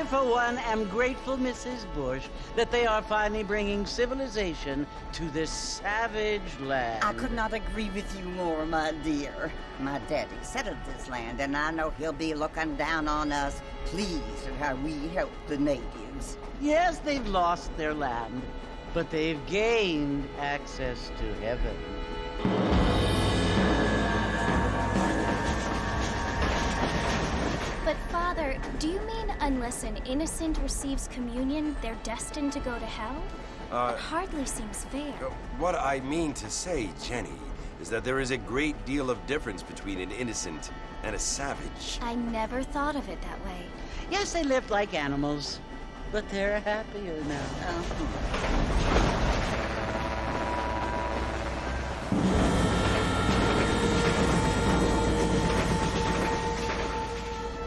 for one, am grateful, Mrs. Bush, that they are finally bringing civilization to this savage land. I could not agree with you more, my dear. My daddy settled this land, and I know he'll be looking down on us, pleased at how we help the natives. Yes, they've lost their land, but they've gained access to heaven. But Father, do you mean unless an innocent receives communion, they're destined to go to hell? It hardly seems fair. What I mean to say, Jenny, is that there is a great deal of difference between an innocent and a savage. I never thought of it that way. Yes, they lived like animals, but they're happier now.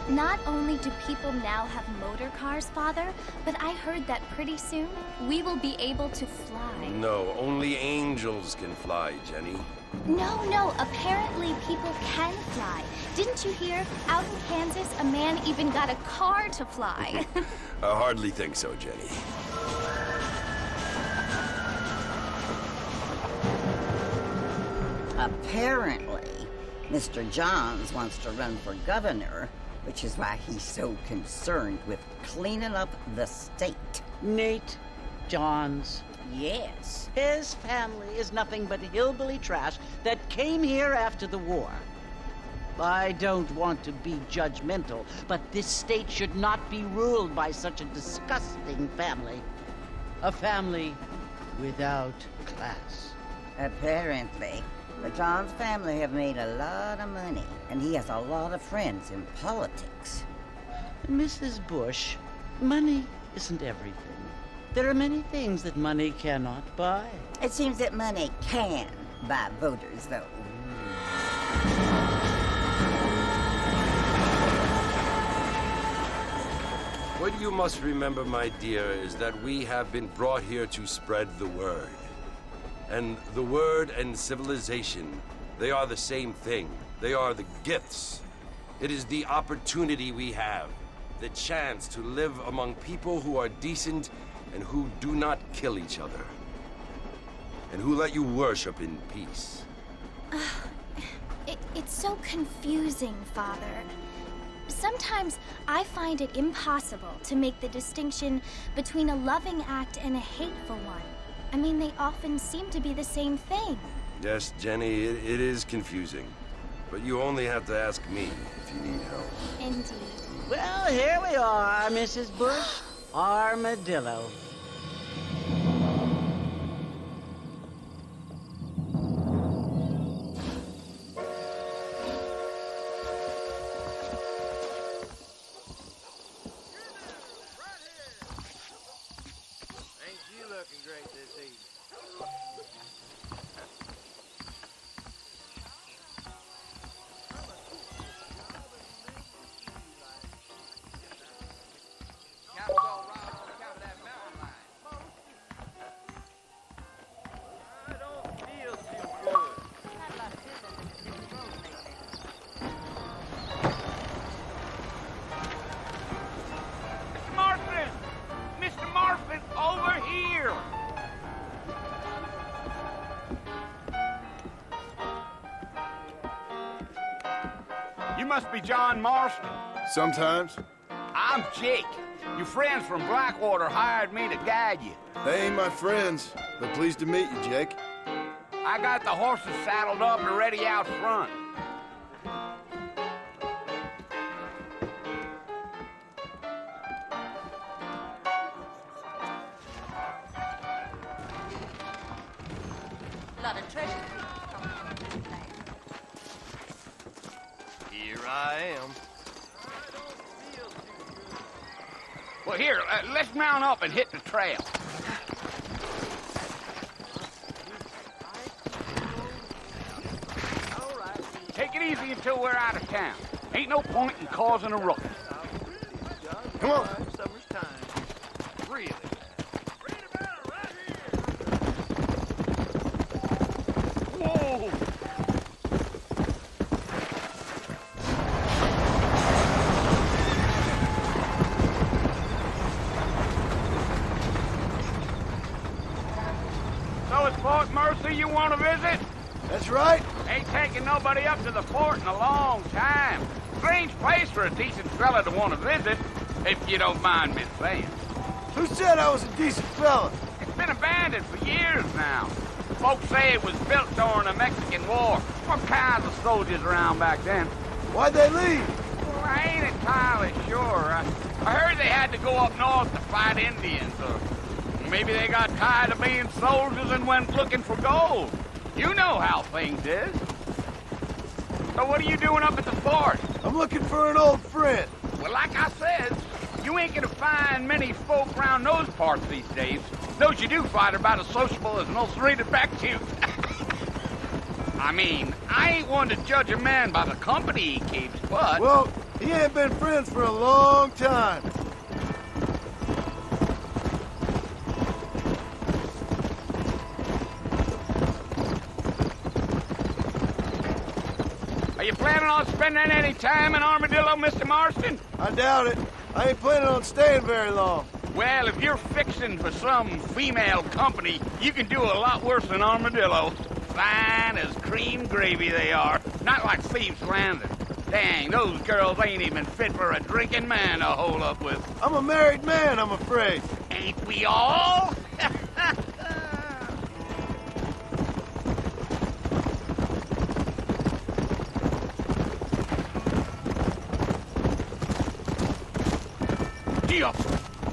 Not only do people now have motor cars, Father, but I heard that pretty soon we will be able to fly. No, only angels can fly, Jenny. No, apparently people can fly. Didn't you hear? Out in Kansas, a man even got a car to fly. I hardly think so, Jenny. Apparently, Mr. Johns wants to run for governor, which is why he's so concerned with cleaning up the state. Nate Johns. Yes. His family is nothing but hillbilly trash that came here after the war. I don't want to be judgmental, but this state should not be ruled by such a disgusting family. A family without class. Apparently. The Johns family have made a lot of money, and he has a lot of friends in politics. Mrs. Bush, money isn't everything. There are many things that money cannot buy. It seems that money can buy voters, though. What you must remember, my dear, is that we have been brought here to spread the word. And the word and civilization, they are the same thing. They are the gifts. It is the opportunity we have, the chance to live among people who are decent and who do not kill each other, and who let you worship in peace. It's so confusing, Father. Sometimes I find it impossible to make the distinction between a loving act and a hateful one. I mean, they often seem to be the same thing. Yes, Jenny, it is confusing. But you only have to ask me if you need help. Indeed. Well, here we are, Mrs. Bush. Armadillo. You must be John Marston. Sometimes. I'm Jake. Your friends from Blackwater hired me to guide you. They ain't my friends, but pleased to meet you, Jake. I got the horses saddled up and ready out front. A lot of treasure. Here I am. Well, here, let's mount up and hit the trail. Take it easy until we're out of town. Ain't no point in causing a ruckus. Come on. Summer's time. Really? Whoa! So it's Fort Mercy you want to visit? That's right. Ain't taking nobody up to the fort in a long time. Strange place for a decent fella to want to visit, if you don't mind me saying. Who said I was a decent fella? It's been abandoned for years now. Folks say it was built during the Mexican War. What kinds of soldiers around back then? Why'd they leave? Well, I ain't entirely sure. I heard they had to go up north to fight Indians, or maybe they got tired of being soldiers and went looking for gold. You know how things is. So what are you doing up at the fort? I'm looking for an old friend. Well, like I said, you ain't gonna find many folk around those parts these days. Those you do find are about as sociable as an ulcerated back tooth. I mean, I ain't one to judge a man by the company he keeps, but... Well, he ain't been friends for a long time. Are you planning on spending any time in Armadillo, Mr. Marston? I doubt it. I ain't planning on staying very long. Well, if you're fixing for some female company, you can do a lot worse than Armadillo. Fine as cream gravy they are. Not like Thieves' Landing. Dang, those girls ain't even fit for a drinking man to hole up with. I'm a married man, I'm afraid. Ain't we all?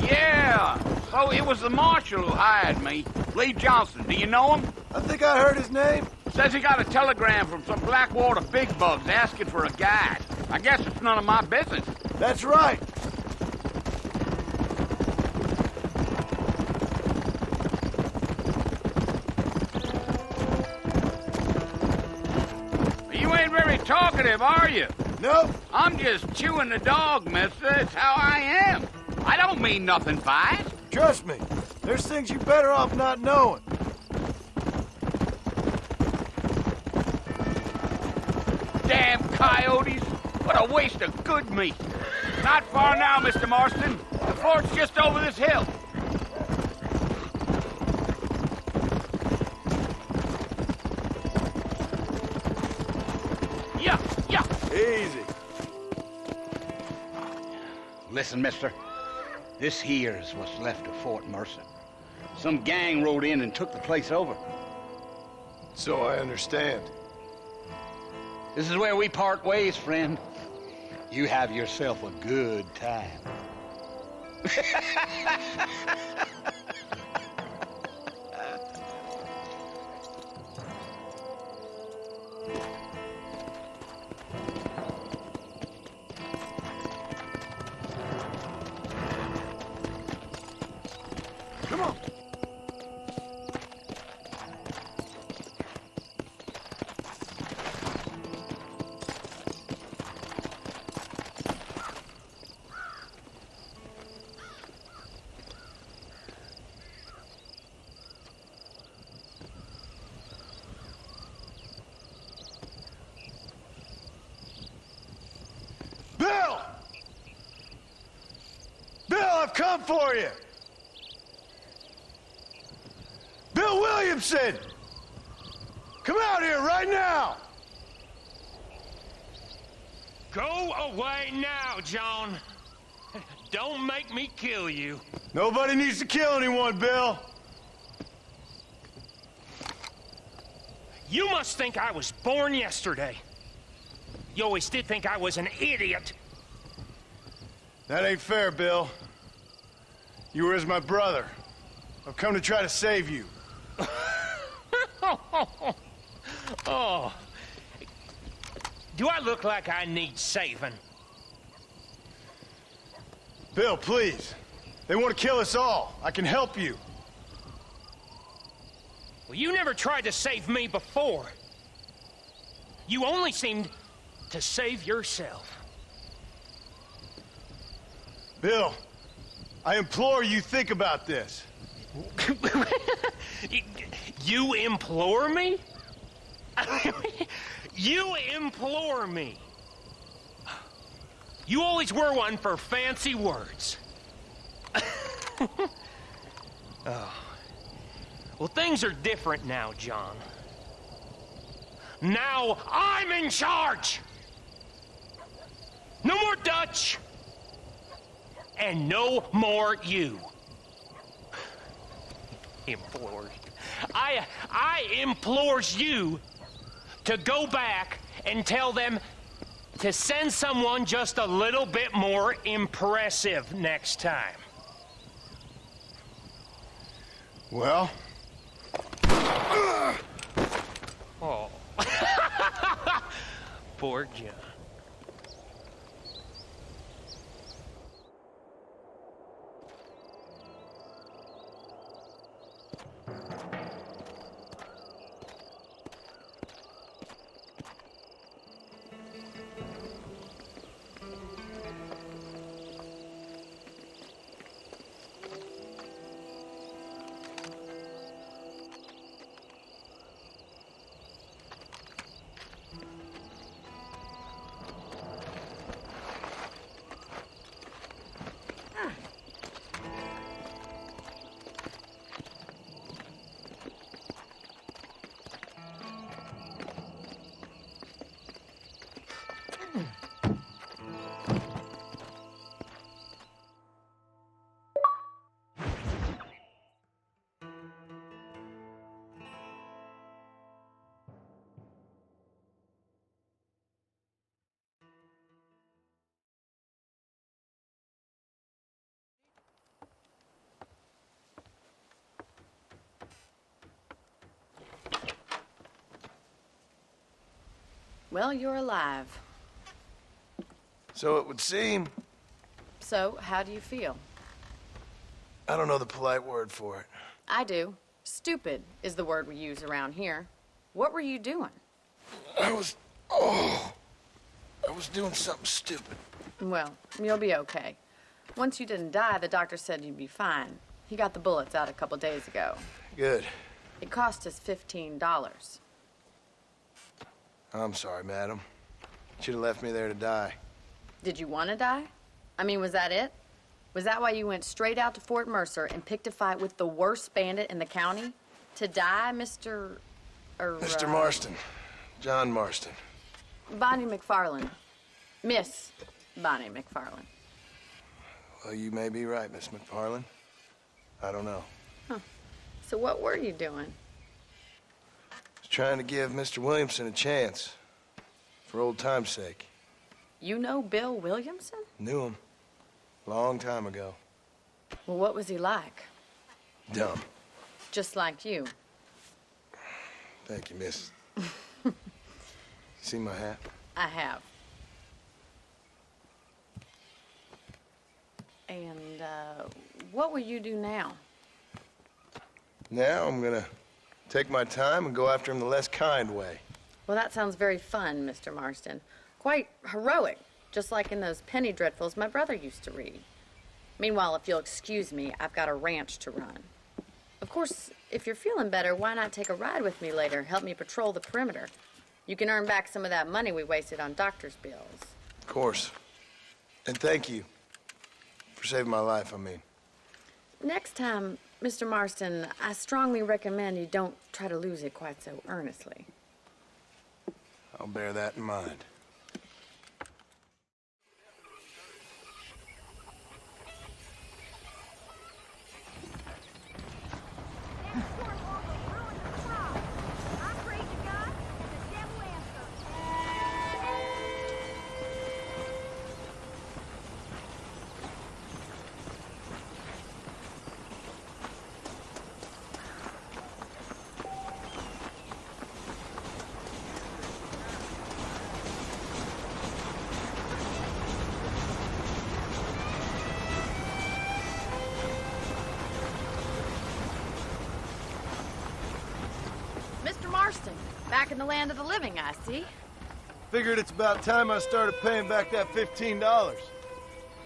Yeah. So it was the marshal who hired me. Lee Johnson. Do you know him? I think I heard his name. Says he got a telegram from some Blackwater big bugs asking for a guide. I guess it's none of my business. That's right. You ain't very talkative, are you? Nope. I'm just chewing the dog, mister. That's how I am. I don't mean nothing by it. Trust me. There's things you better off not knowing. Damn coyotes. What a waste of good meat. Not far now, Mr. Marston. The fort's just over this hill. Yeah. Easy. Listen, mister. This here's what's left of Fort Mercer. Some gang rode in and took the place over. So I understand. This is where we part ways, friend. You have yourself a good time. Come on. Bill! Bill, I've come for you! Bill Williamson! Come out here right now! Go away now, John. Don't make me kill you. Nobody needs to kill anyone, Bill. You must think I was born yesterday. You always did think I was an idiot. That ain't fair, Bill. You were as my brother. I've come to try to save you. Oh. Do I look like I need saving? Bill, please. They want to kill us all. I can help you. Well, you never tried to save me before. You only seemed to save yourself. Bill, I implore you think about this. You implore me? You implore me. You always were one for fancy words. Oh. Well, things are different now, John. Now I'm in charge! No more Dutch! And no more you. Implores. I implores you to go back and tell them to send someone just a little bit more impressive next time. Well? Oh. Poor John. Well, you're alive. So it would seem. So, how do you feel? I don't know the polite word for it. I do. Stupid is the word we use around here. What were you doing? I was doing something stupid. Well, you'll be okay. Once you didn't die, the doctor said you'd be fine. He got the bullets out a couple days ago. Good. It cost us $15. I'm sorry, madam. Should have left me there to die. Did you want to die? I mean, was that it? Was that why you went straight out to Fort Mercer and picked a fight with the worst bandit in the county? To die, Mr. Mr. Marston. John Marston. Bonnie McFarland. Miss Bonnie McFarland. Well, you may be right, Miss McFarland. I don't know. Huh. So what were you doing? Was trying to give Mr. Williamson a chance. For old time's sake. You know Bill Williamson? Knew him. Long time ago. Well, what was he like? Dumb. Just like you. Thank you, miss. See my hat? I have. And, what will you do now? Now I'm gonna take my time and go after him the less kind way. Well, that sounds very fun, Mr. Marston. Quite heroic, just like in those penny dreadfuls my brother used to read. Meanwhile, if you'll excuse me, I've got a ranch to run. Of course, if you're feeling better, why not take a ride with me later? Help me patrol the perimeter. You can earn back some of that money we wasted on doctor's bills. Of course. And thank you. For saving my life, I mean. Next time, Mr. Marston, I strongly recommend you don't try to lose it quite so earnestly. I'll bear that in mind. Mr. Marston, back in the land of the living, I see. Figured it's about time I started paying back that $15.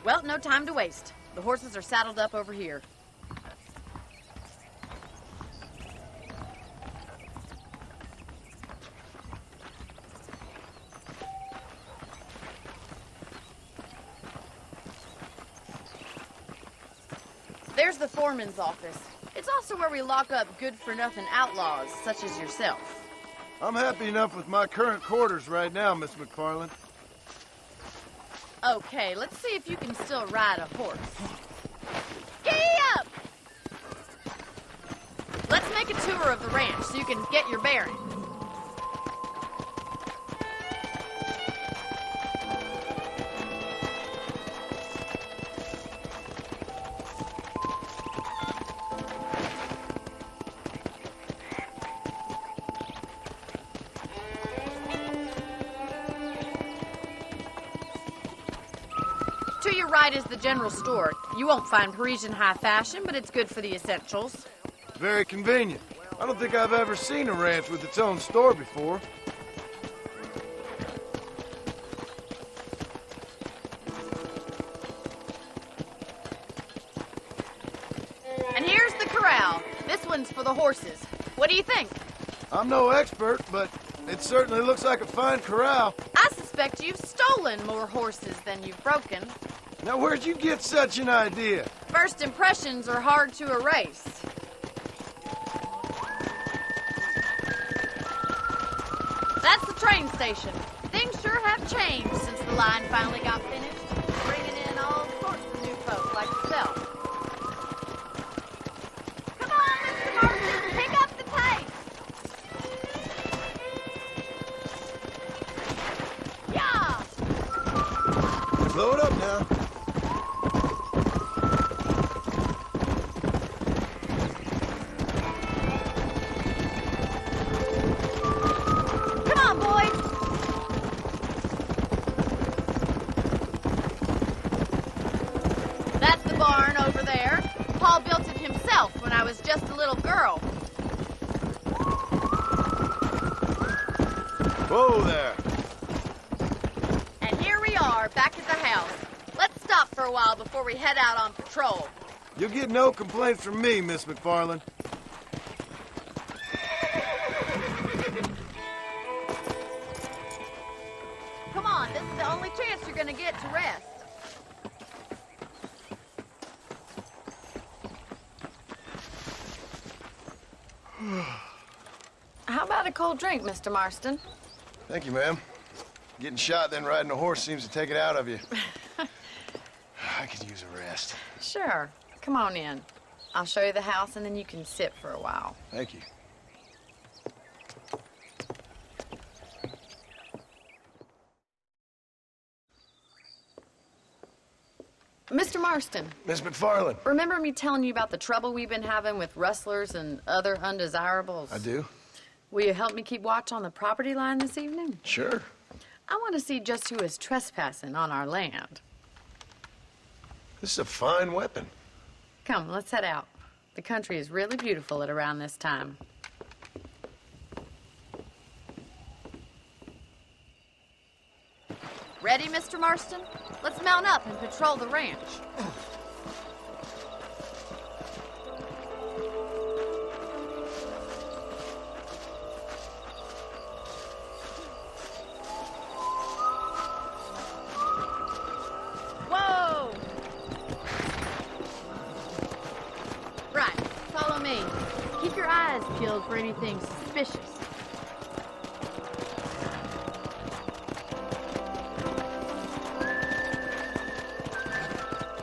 Well, no time to waste. The horses are saddled up over here. There's the foreman's office. It's also where we lock up good-for-nothing outlaws, such as yourself. I'm happy enough with my current quarters right now, Miss McFarland. Okay, let's see if you can still ride a horse. Giddy up! Let's make a tour of the ranch so you can get your bearings. To your right is the general store. You won't find Parisian high fashion, but it's good for the essentials. Very convenient. I don't think I've ever seen a ranch with its own store before. And here's the corral. This one's for the horses. What do you think? I'm no expert, but it certainly looks like a fine corral. I suspect you've stolen more horses than you've broken. Now, where'd you get such an idea? First impressions are hard to erase. That's the train station. Things sure have changed since the line finally got finished, bringing in all sorts of new folks like yourself. Come on, Mr. Martin, pick up the pace. Yeah! Slow it up now. That's the barn over there. Paul built it himself when I was just a little girl. Whoa there. And here we are, back at the house. Let's stop for a while before we head out on patrol. You'll get no complaints from me, Miss McFarland. Come on, this is the only chance you're gonna get to rest. How about a cold drink, Mr. Marston? Thank you, ma'am. Getting shot, then riding a horse seems to take it out of you. I could use a rest. Sure. Come on in. I'll show you the house, and then you can sit for a while. Thank you. Mr. Marston. Miss McFarland. Remember me telling you about the trouble we've been having with rustlers and other undesirables? I do. Will you help me keep watch on the property line this evening? Sure. I want to see just who is trespassing on our land. This is a fine weapon. Come, let's head out. The country is really beautiful at around this time. Ready, Mr. Marston? Let's mount up and patrol the ranch. Whoa! Right, follow me. Keep your eyes peeled for anything suspicious.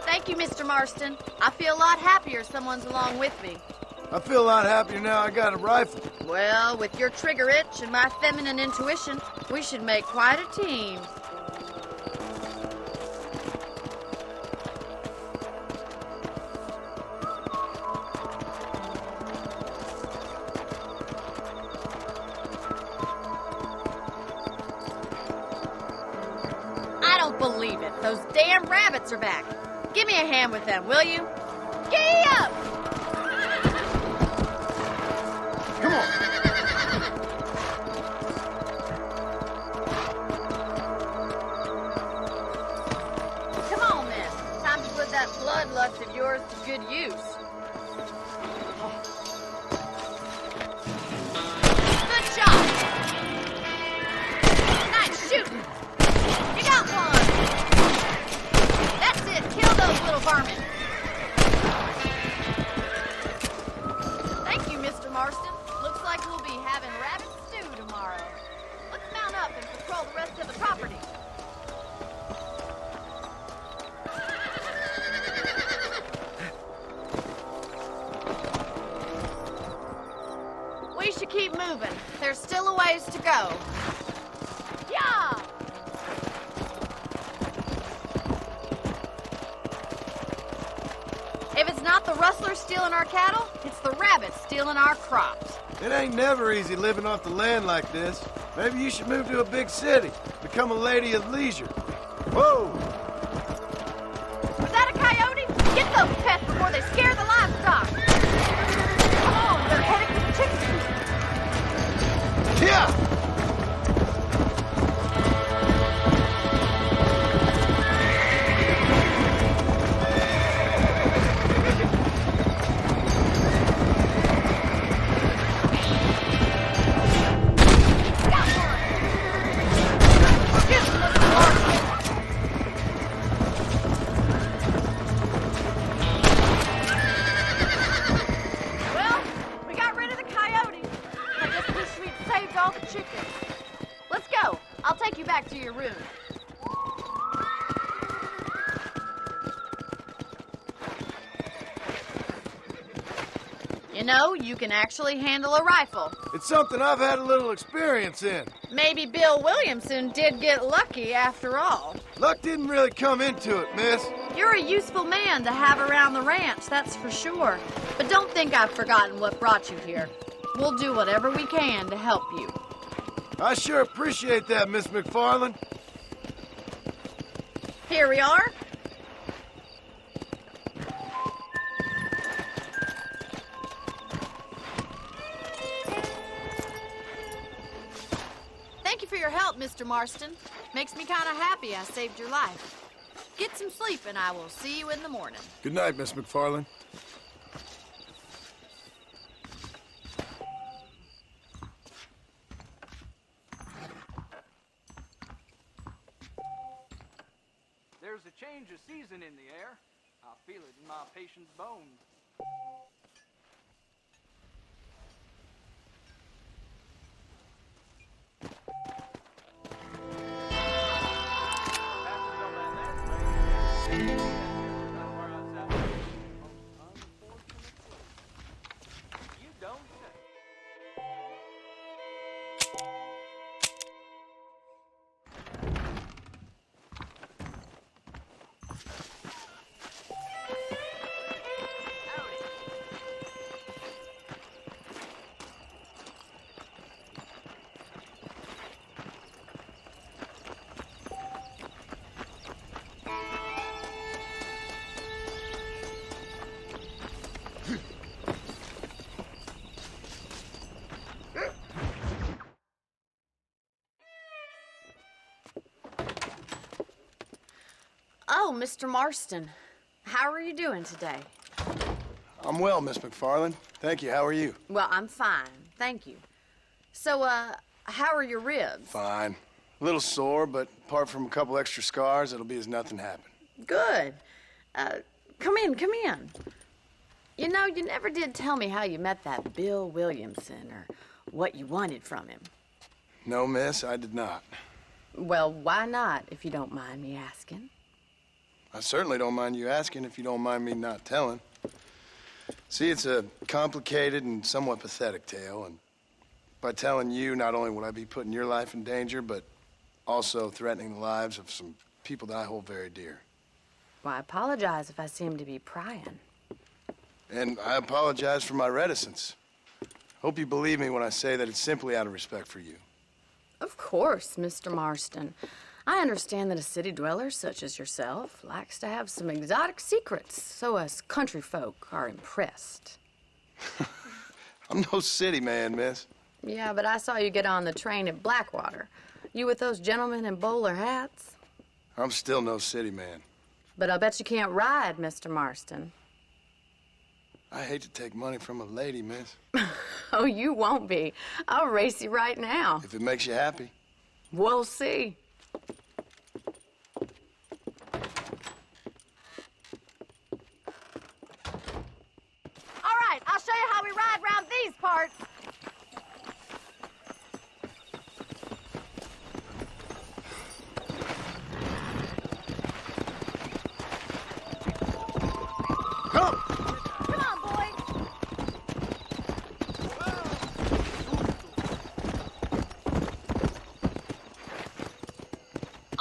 Thank you, Mr. Marston. I feel a lot happier someone's along with me. I feel a lot happier now I got a rifle. Well, with your trigger itch and my feminine intuition, we should make quite a team. I don't believe it. Those damn rabbits are back. Give me a hand with them, will you? Giddy up! Come on. Come on, then. Time to put that bloodlust of yours to good use. Good shot! Nice shooting! You got one! That's it! Kill those little vermin! Looks like we'll be having rabbit stew tomorrow. Let's mount up and patrol the rest of the property. We should keep moving. There's still a ways to go. Yeah! If it's not the rustlers stealing our cattle, it's the rabbits stealing our crops. It ain't never easy living off the land like this. Maybe you should move to a big city. Become a lady of leisure. Whoa! Was that a coyote? Get those pests before they scare the livestock. Come on, they're heading for the chicken coop. Yeah! Well, we got rid of the coyotes. I just wish we'd saved all the chickens. Let's go. I'll take you back to your room. You know, you can actually handle a rifle. It's something I've had a little experience in. Maybe Bill Williamson did get lucky after all. Luck didn't really come into it, miss. You're a useful man to have around the ranch, that's for sure. But don't think I've forgotten what brought you here. We'll do whatever we can to help you. I sure appreciate that, Miss McFarland. Here we are. Thank you for your help, Mr. Marston. Makes me kind of happy I saved your life. Get some sleep and I will see you in the morning. Good night, Miss McFarland. There's a change of season in the air. I feel it in my patient's bones. You don't say. Oh, Mr. Marston. How are you doing today? I'm well, Miss McFarland. Thank you. How are you? Well, I'm fine. Thank you. So, how are your ribs? Fine. A little sore, but apart from a couple extra scars, it'll be as nothing happened. Good. Come in, come in. You know, you never did tell me how you met that Bill Williamson or what you wanted from him. No, miss, I did not. Well, why not, if you don't mind me asking? I certainly don't mind you asking if you don't mind me not telling. See, it's a complicated and somewhat pathetic tale, and by telling you, not only would I be putting your life in danger, but also threatening the lives of some people that I hold very dear. Well, I apologize if I seem to be prying. And I apologize for my reticence. Hope you believe me when I say that it's simply out of respect for you. Of course, Mr. Marston. I understand that a city dweller such as yourself likes to have some exotic secrets, so us country folk are impressed. I'm no city man, miss. Yeah, but I saw you get on the train at Blackwater. You with those gentlemen in bowler hats? I'm still no city man. But I bet you can't ride, Mr. Marston. I hate to take money from a lady, miss. Oh, you won't be. I'll race you right now. If it makes you happy. We'll see. All right, I'll show you how we ride around these parts.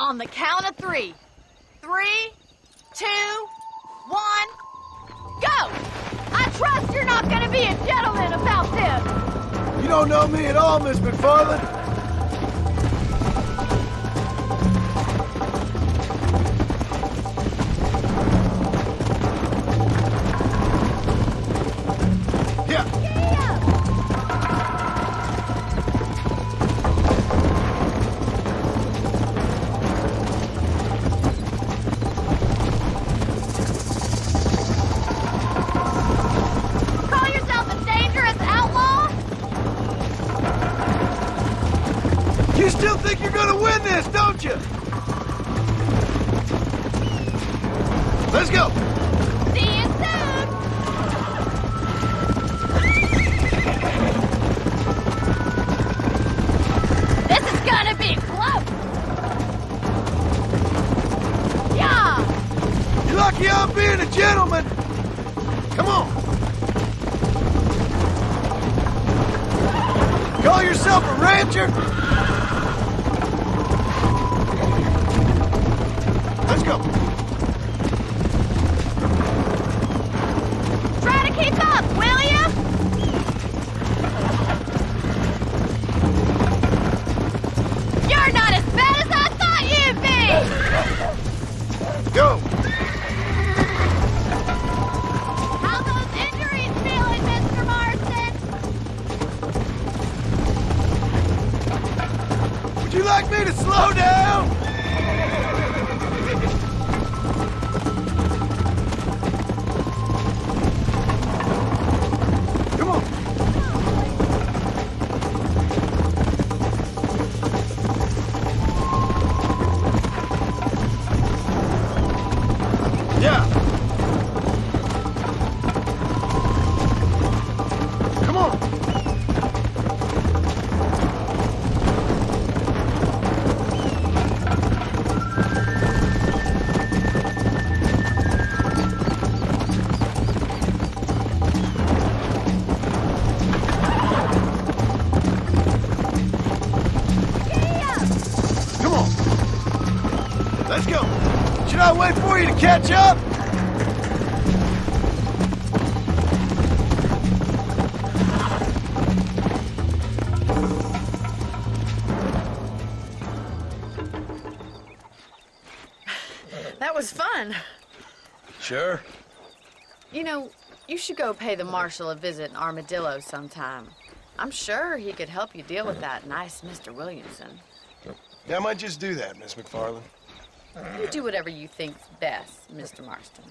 On the count of 3. 3, 2, 1, go! I trust you're not gonna be a gentleman about this! You don't know me at all, Miss McFarland. You still think you're gonna win this, don't you? Let's go! See you soon! This is gonna be close! Yeah! You're lucky I'm being a gentleman! Come on! Call yourself a rancher? Let's go. Try to keep up, will you? You're not as bad as I thought you'd be! Go. How those injuries feeling, Mr. Marston? Would you like me to slow down? Let's go. Should I wait for you to catch up? That was fun. Sure. You know, you should go pay the Marshal a visit in Armadillo sometime. I'm sure he could help you deal with that nice Mr. Williamson. Yeah, I might just do that, Miss McFarland. You do whatever you think's best, Mr. Marston.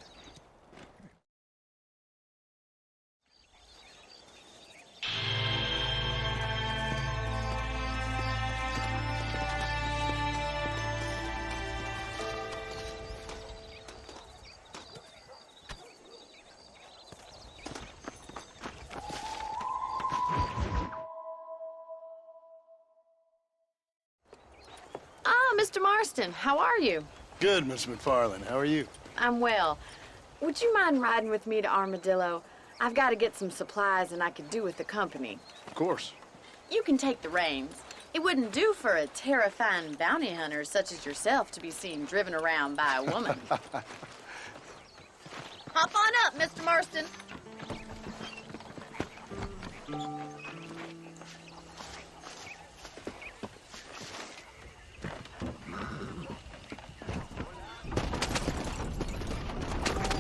Mr. Marston, how are you? Good, Miss McFarland. How are you? I'm well. Would you mind riding with me to Armadillo? I've got to get some supplies and I could do with the company. Of course. You can take the reins. It wouldn't do for a terrifying bounty hunter such as yourself to be seen driven around by a woman. Hop on up, Mr. Marston.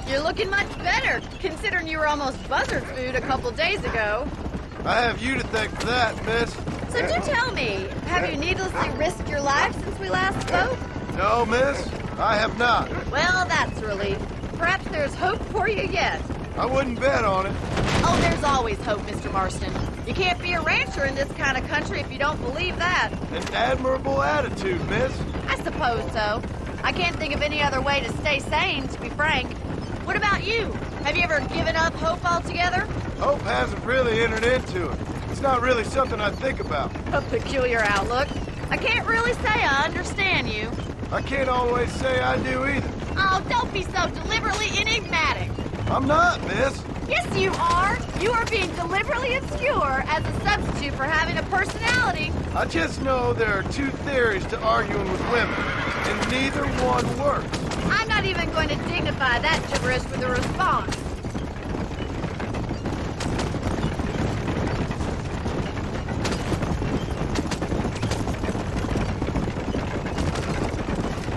You're looking much better, considering you were almost buzzard food a couple days ago. I have you to thank for that, miss. So do tell me, have you needlessly risked your life since we last spoke? No, miss, I have not. Well, that's a relief. Perhaps there's hope for you yet. I wouldn't bet on it. Oh, there's always hope, Mr. Marston. You can't be a rancher in this kind of country if you don't believe that. An admirable attitude, miss. I suppose so. I can't think of any other way to stay sane, to be frank. What about you? Have you ever given up hope altogether? Hope hasn't really entered into it. It's not really something I think about. A peculiar outlook. I can't really say I understand you. I can't always say I do either. Oh, don't be so deliberately enigmatic. I'm not, miss. Yes, you are. You are being deliberately obscure as a substitute for having a personality. I just know there are two theories to arguing with women. and neither one works. I'm not even going to dignify that gibberish with a response.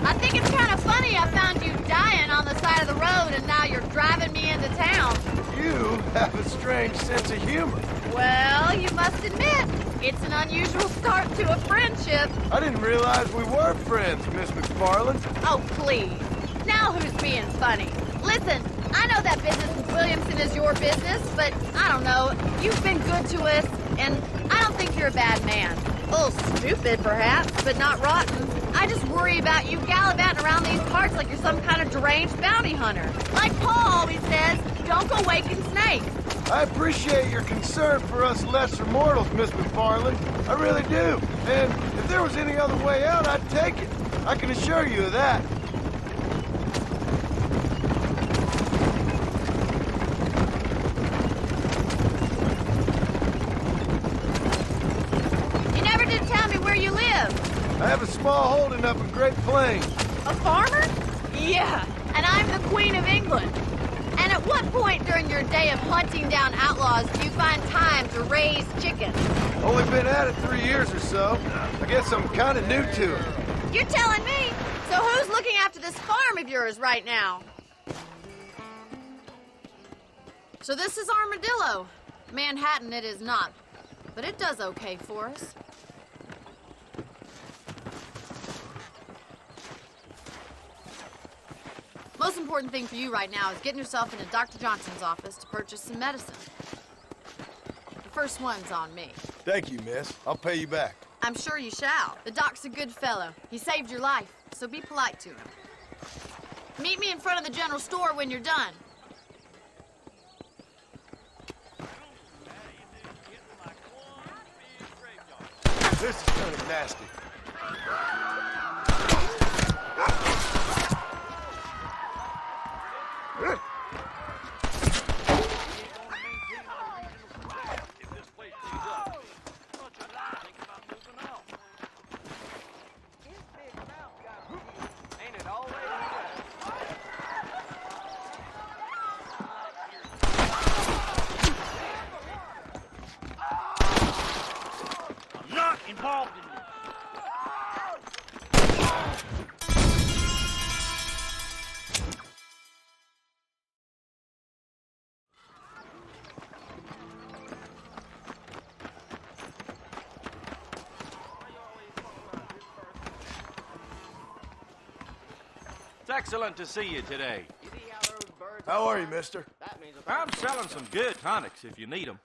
I think it's kind of funny I found you dying on the side of the road and now you're driving me into town. You have a strange sense of humor. Well, you must admit, it's an unusual start to a friendship. I didn't realize we were friends, Miss McFarland. Oh, please. Now who's being funny? Listen, I know that business with Williamson is your business, but I don't know. You've been good to us, and I don't think you're a bad man. A little stupid, perhaps, but not rotten. I just worry about you gallivanting around these parts like you're some kind of deranged bounty hunter. Like Paul always says, don't go waking snakes. I appreciate your concern for us lesser mortals, Miss McFarland. I really do. And if there was any other way out, I'd take it. I can assure you of that. You never did tell me where you live. I have a small holding up in Great Plains. A farmer? Yeah, and I'm the Queen of England. And at what point during your day of hunting down outlaws do you find time to raise chickens? Only been at it 3 years or so. I guess I'm kind of new to it. You're telling me? So who's looking after this farm of yours right now? So this is Armadillo. Manhattan it is not, but it does okay for us. Most important thing for you right now is getting yourself into Dr. Johnson's office to purchase some medicine. The first one's on me. Thank you, miss. I'll pay you back. I'm sure you shall. The doc's a good fellow. He saved your life, so be polite to him. Meet me in front of the general store when you're done. This is kind of nasty. Involved in this. It's excellent to see you today. How are you, mister? I'm selling some good tonics if you need them.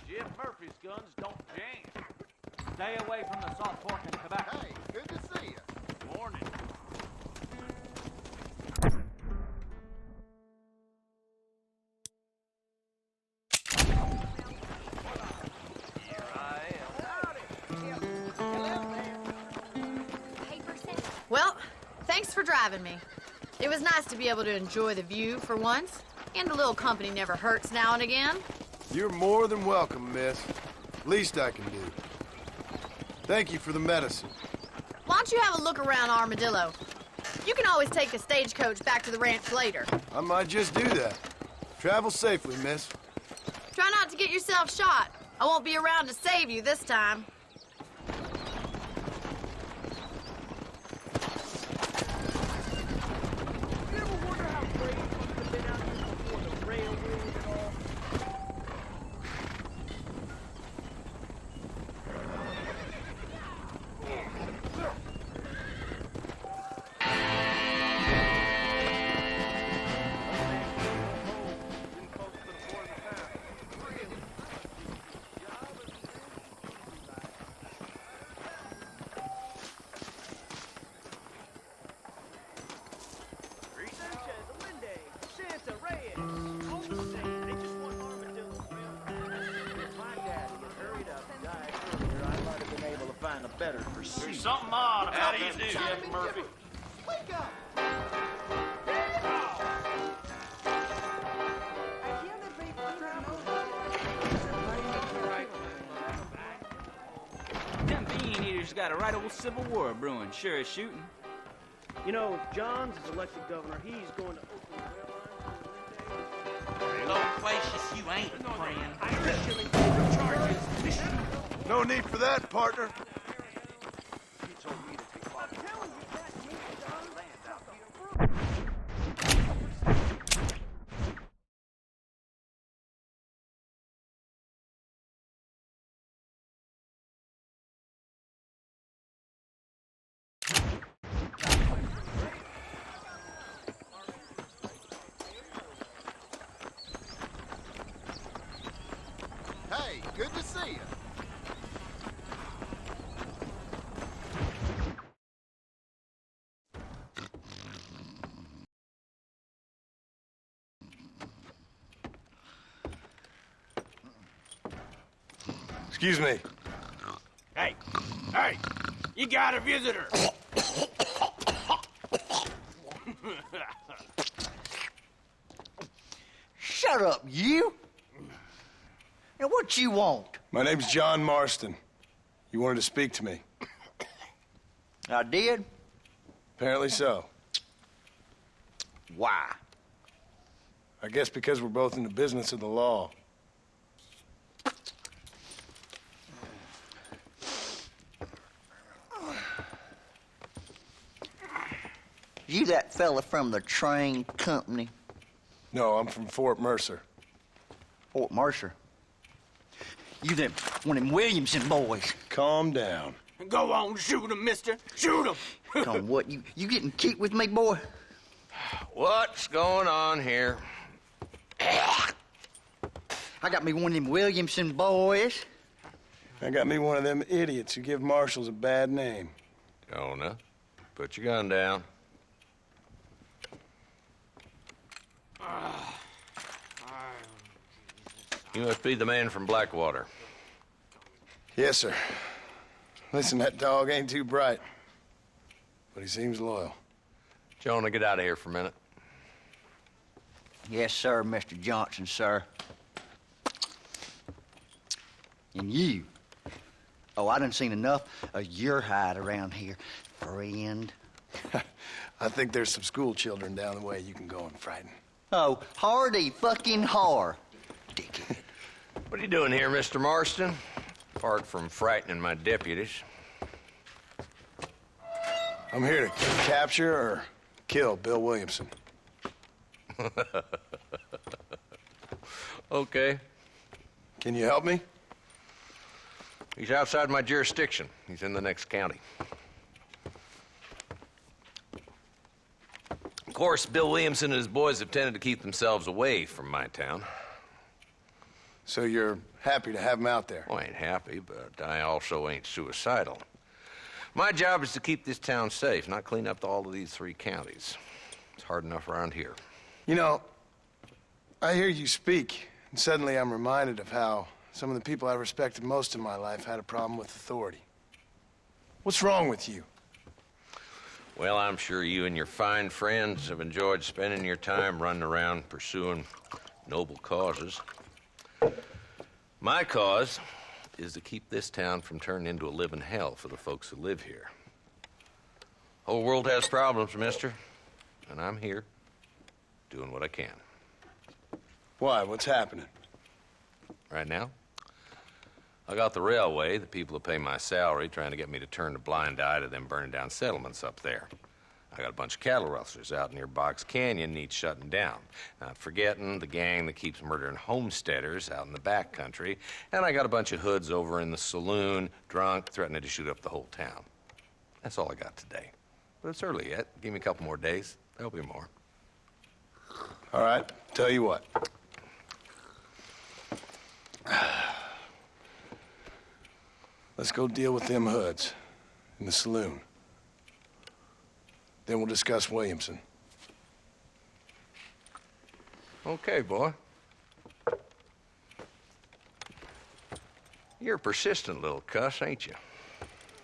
Jim Murphy's guns don't jam. Stay away from the salt pork and tobacco. Hey, good to see you. Morning. Well, thanks for driving me. It was nice to be able to enjoy the view for once, and a little company never hurts now and again. You're more than welcome, miss. Least I can do. Thank you for the medicine. Why don't you have a look around Armadillo? You can always take a stagecoach back to the ranch later. I might just do that. Travel safely, miss. Try not to get yourself shot. I won't be around to save you this time. Better pursuit. There's something odd about that Jeff Murphy. Wake up! Them bean eaters Virginia's got a right old civil war brewing, sure as shooting. You know, if Johns is elected governor, he's going to open the rail lines. Loquacious, you ain't, friend. No need for that, partner. Hey, good to see you. Excuse me. Hey, you got a visitor. Shut up, you! Now, what you want? My name's John Marston. You wanted to speak to me. I did? Apparently so. Why? I guess because we're both in the business of the law. You that fella from the train company? No, I'm from Fort Mercer. Fort Mercer? You them one of them Williamson boys? Calm down. Go on, shoot him, mister. Shoot him. Come on, what, you getting cute with me, boy? What's going on here? I got me one of them Williamson boys. I got me one of them idiots who give marshals a bad name. Jonah, put your gun down. You must be the man from Blackwater. Yes, sir. Listen, that dog ain't too bright, but he seems loyal. Jonah, get out of here for a minute. Yes, sir, Mr. Johnson, sir. And you. Oh, I done seen enough of your hide around here, friend. I think there's some school children down the way you can go and frighten. Oh, hardy fucking har. Dickhead. What are you doing here, Mr. Marston? Apart from frightening my deputies. I'm here to capture or kill Bill Williamson. Okay. Can you help me? He's outside my jurisdiction. He's in the next county. Of course, Bill Williamson and his boys have tended to keep themselves away from my town. So you're happy to have him out there? Well, I ain't happy, but I also ain't suicidal. My job is to keep this town safe, not clean up all of these 3 counties. It's hard enough around here. You know, I hear you speak, and suddenly I'm reminded of how some of the people I respected most in my life had a problem with authority. What's wrong with you? Well, I'm sure you and your fine friends have enjoyed spending your time running around pursuing noble causes. My cause is to keep this town from turning into a living hell for the folks who live here. Whole world has problems, mister, and I'm here doing what I can. Why? What's happening? Right now, I got the railway, the people who pay my salary, trying to get me to turn a blind eye to them burning down settlements up there. I got a bunch of cattle rustlers out near Box Canyon needs shutting down. Not forgetting the gang that keeps murdering homesteaders out in the back country. And I got a bunch of hoods over in the saloon, drunk, threatening to shoot up the whole town. That's all I got today. But it's early yet. Give me a couple more days. There'll be more. All right, tell you what. Let's go deal with them hoods in the saloon. Then we'll discuss Williamson. Okay, boy. You're a persistent little cuss, ain't you?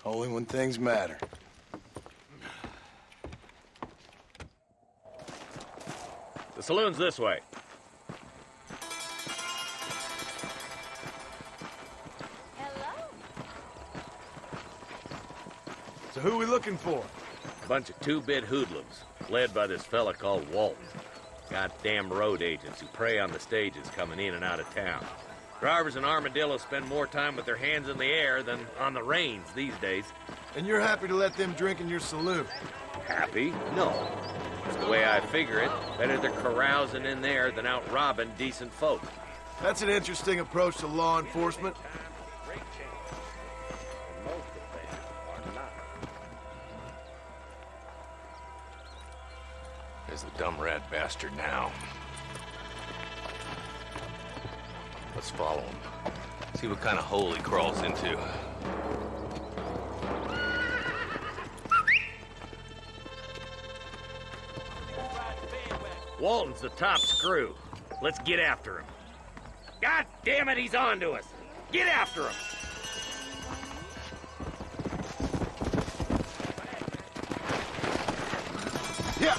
Only when things matter. The saloon's this way. So who we looking for? A bunch of two-bit hoodlums, led by this fella called Walton. Goddamn road agents who prey on the stages coming in and out of town. Drivers in Armadillo spend more time with their hands in the air than on the reins these days. And you're happy to let them drink in your saloon? Happy? No. It's the way I figure it. Better they're carousing in there than out robbing decent folk. That's an interesting approach to law enforcement. There's the dumb rat bastard now. Let's follow him. See what kind of hole he crawls into. Walton's the top screw. Let's get after him. God damn it, he's on to us. Get after him. Yeah.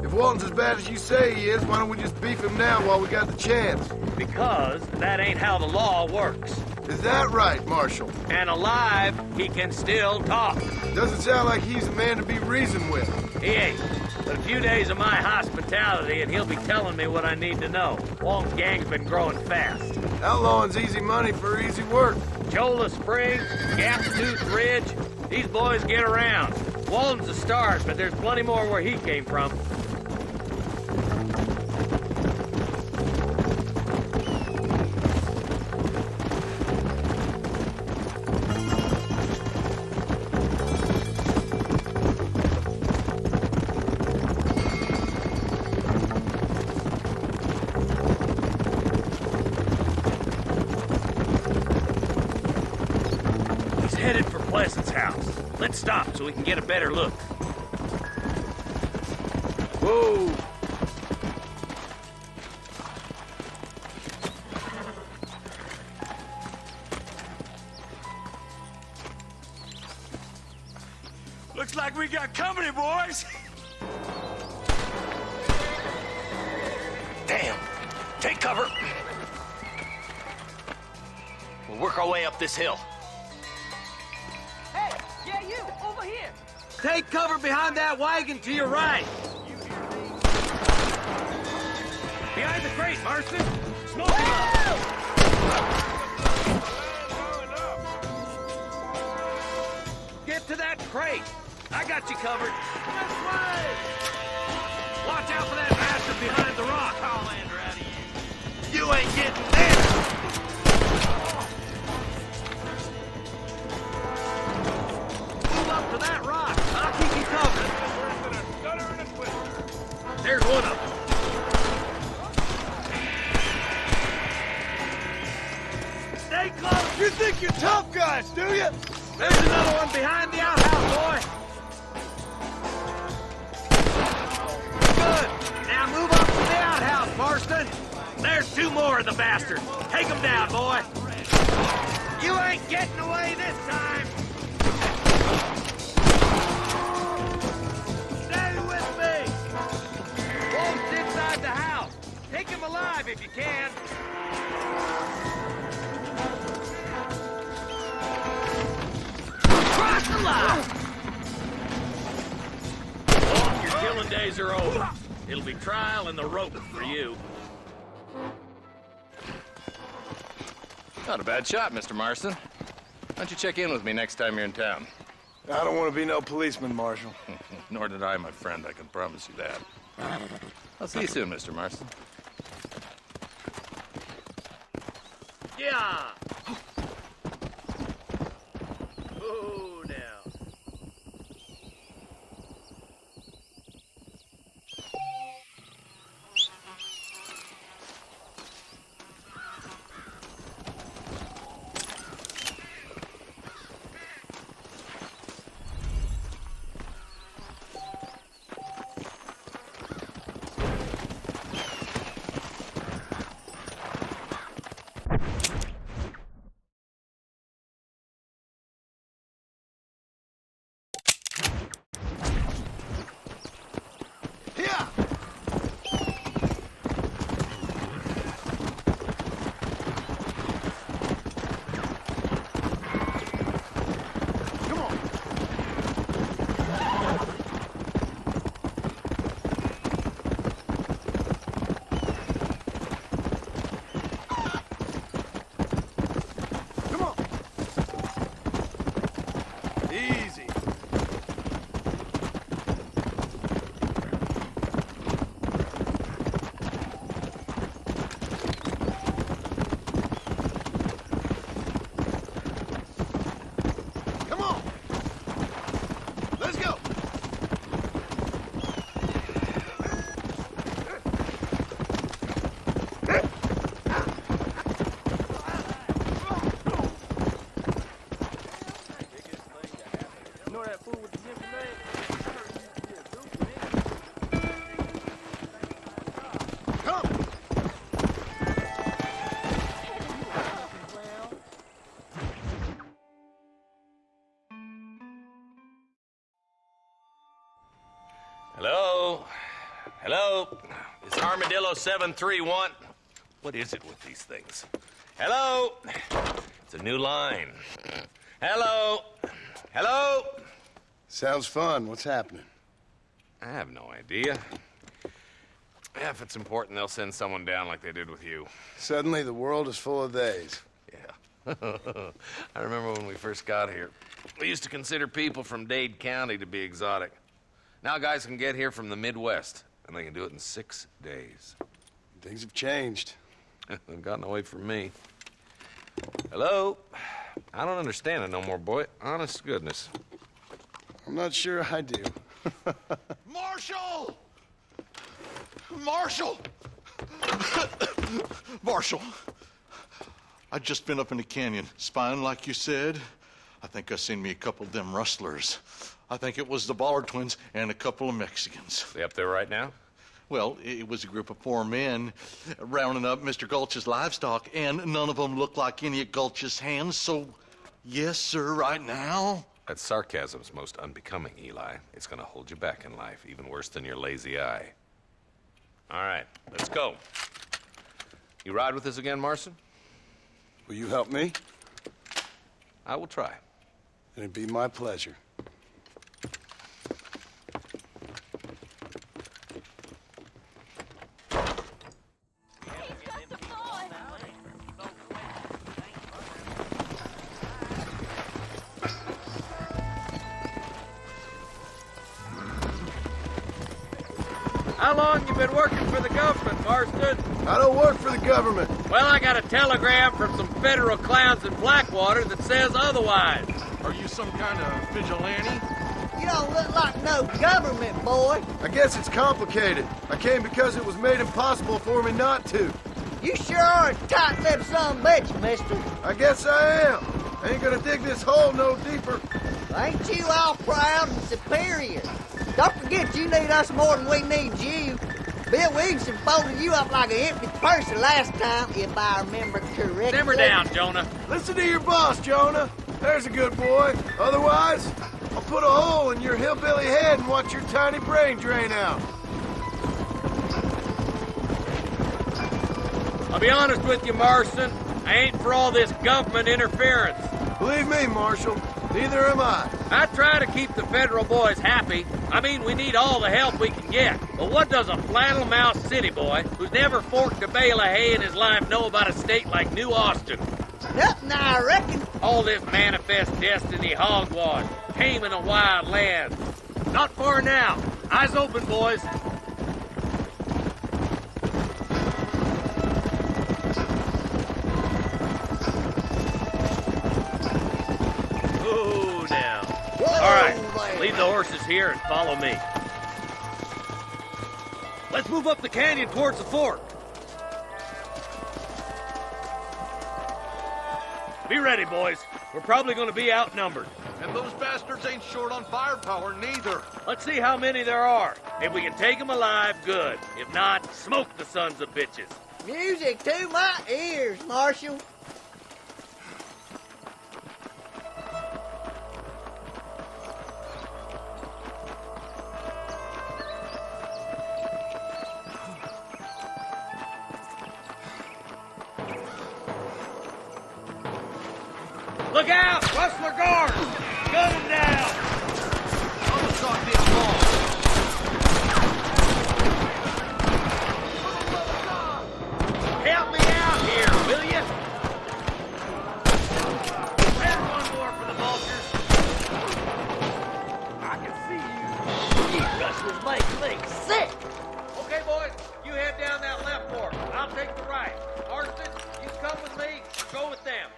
If Walton's as bad as you say he is, why don't we just beef him now while we got the chance? Because that ain't how the law works. Is that right, Marshal? And alive, he can still talk. Doesn't sound like he's a man to be reasoned with. He ain't. But a few days of my hospitality and he'll be telling me what I need to know. Walton's gang's been growing fast. Outlawing's easy money for easy work. Cholla Springs, Gap's Tooth Ridge, these boys get around. Walton's a start, but there's plenty more where he came from. Headed for Pleasant's house. Let's stop so we can get a better look. Whoa! Looks like we got company, boys. Damn. Take cover. We'll work our way up this hill. Hey, yeah, you, over here. Take cover behind that wagon to your right. Behind the crate, Marston. Smoke him up. Get to that crate. I got you covered. This way. Watch out for that bastard behind the rock. Hollander out of you. You ain't getting there. Up to that rock. I'll keep you covered. There's one of them. Stay close. You think you're tough guys, do you? There's another one behind the outhouse, boy. Good. Now move up to the outhouse, Marston. There's two more of the bastards. Take them down, boy. You ain't getting away this time. Stay with me. Wolf's inside the house. Take him alive if you can. Cross the line. Wolf, your killing days are over. It'll be trial and the rope for you. Not a bad shot, Mr. Marston. Why don't you check in with me next time you're in town? I don't want to be no policeman, Marshal. Nor did I, my friend. I can promise you that. I'll see you soon, Mr. Marston. Yeah. Oh, now. Armadillo 731. What is it with these things? Hello? It's a new line. Hello? Hello? Sounds fun. What's happening? I have no idea. Yeah, if it's important, they'll send someone down like they did with you. Suddenly, the world is full of theys. Yeah. I remember when we first got here. We used to consider people from Dade County to be exotic. Now guys can get here from the Midwest, and they can do it in 6 days. Things have changed. They've gotten away from me. Hello? I don't understand it no more, boy. Honest to goodness. I'm not sure I do. Marshal! Marshal! Marshal! I just been up in the canyon, spying like you said. I think I seen me a couple of them rustlers. I think it was the Ballard twins and a couple of Mexicans. They up there right now? Well, it was a group of 4 men rounding up Mr. Gulch's livestock, and none of them looked like any of Gulch's hands, so yes, sir, right now. That sarcasm's most unbecoming, Eli. It's gonna hold you back in life, even worse than your lazy eye. All right, let's go. You ride with us again, Marston? Will you help me? I will try. It'd be my pleasure. How long you been working for the government, Marston? I don't work for the government. Well, I got a telegram from some federal clowns in Blackwater that says otherwise. Are you some kind of vigilante? You don't look like no government, boy. I guess it's complicated. I came because it was made impossible for me not to. You sure are a tight-lipped son of a bitch, mister. I guess I am. I ain't gonna dig this hole no deeper. Ain't you all proud and superior? Don't forget you need us more than we need you. Bill Williamson folded you up like an empty purse the last time, if I remember correctly. Simmer down, Jonah. Listen to your boss, Jonah. There's a good boy. Otherwise, I'll put a hole in your hillbilly head and watch your tiny brain drain out. I'll be honest with you, Marston. I ain't for all this government interference. Believe me, Marshal, neither am I. I try to keep the federal boys happy. I mean, we need all the help we can get. But what does a flannel-mouthed city boy who's never forked a bale of hay in his life know about a state like New Austin? Nothing, I reckon. All this manifest destiny hogwash, taming a wild land. Not far now. Eyes open, boys. Ooh, now. All right, leave the horses here and follow me. Let's move up the canyon towards the fort. Be ready, boys. We're probably going to be outnumbered. And those bastards ain't short on firepower, neither. Let's see how many there are. If we can take them alive, good. If not, smoke the sons of bitches. Music to my ears, Marshal. Look out! Rustler guards! Gun them down! I'm gonna talk this long. Help me out here, will you? And one more for the vultures. I can see you. These rustlers make me sick. Okay, boys, you head down that left fork. I'll take the right. Marston, you come with me. Go with them.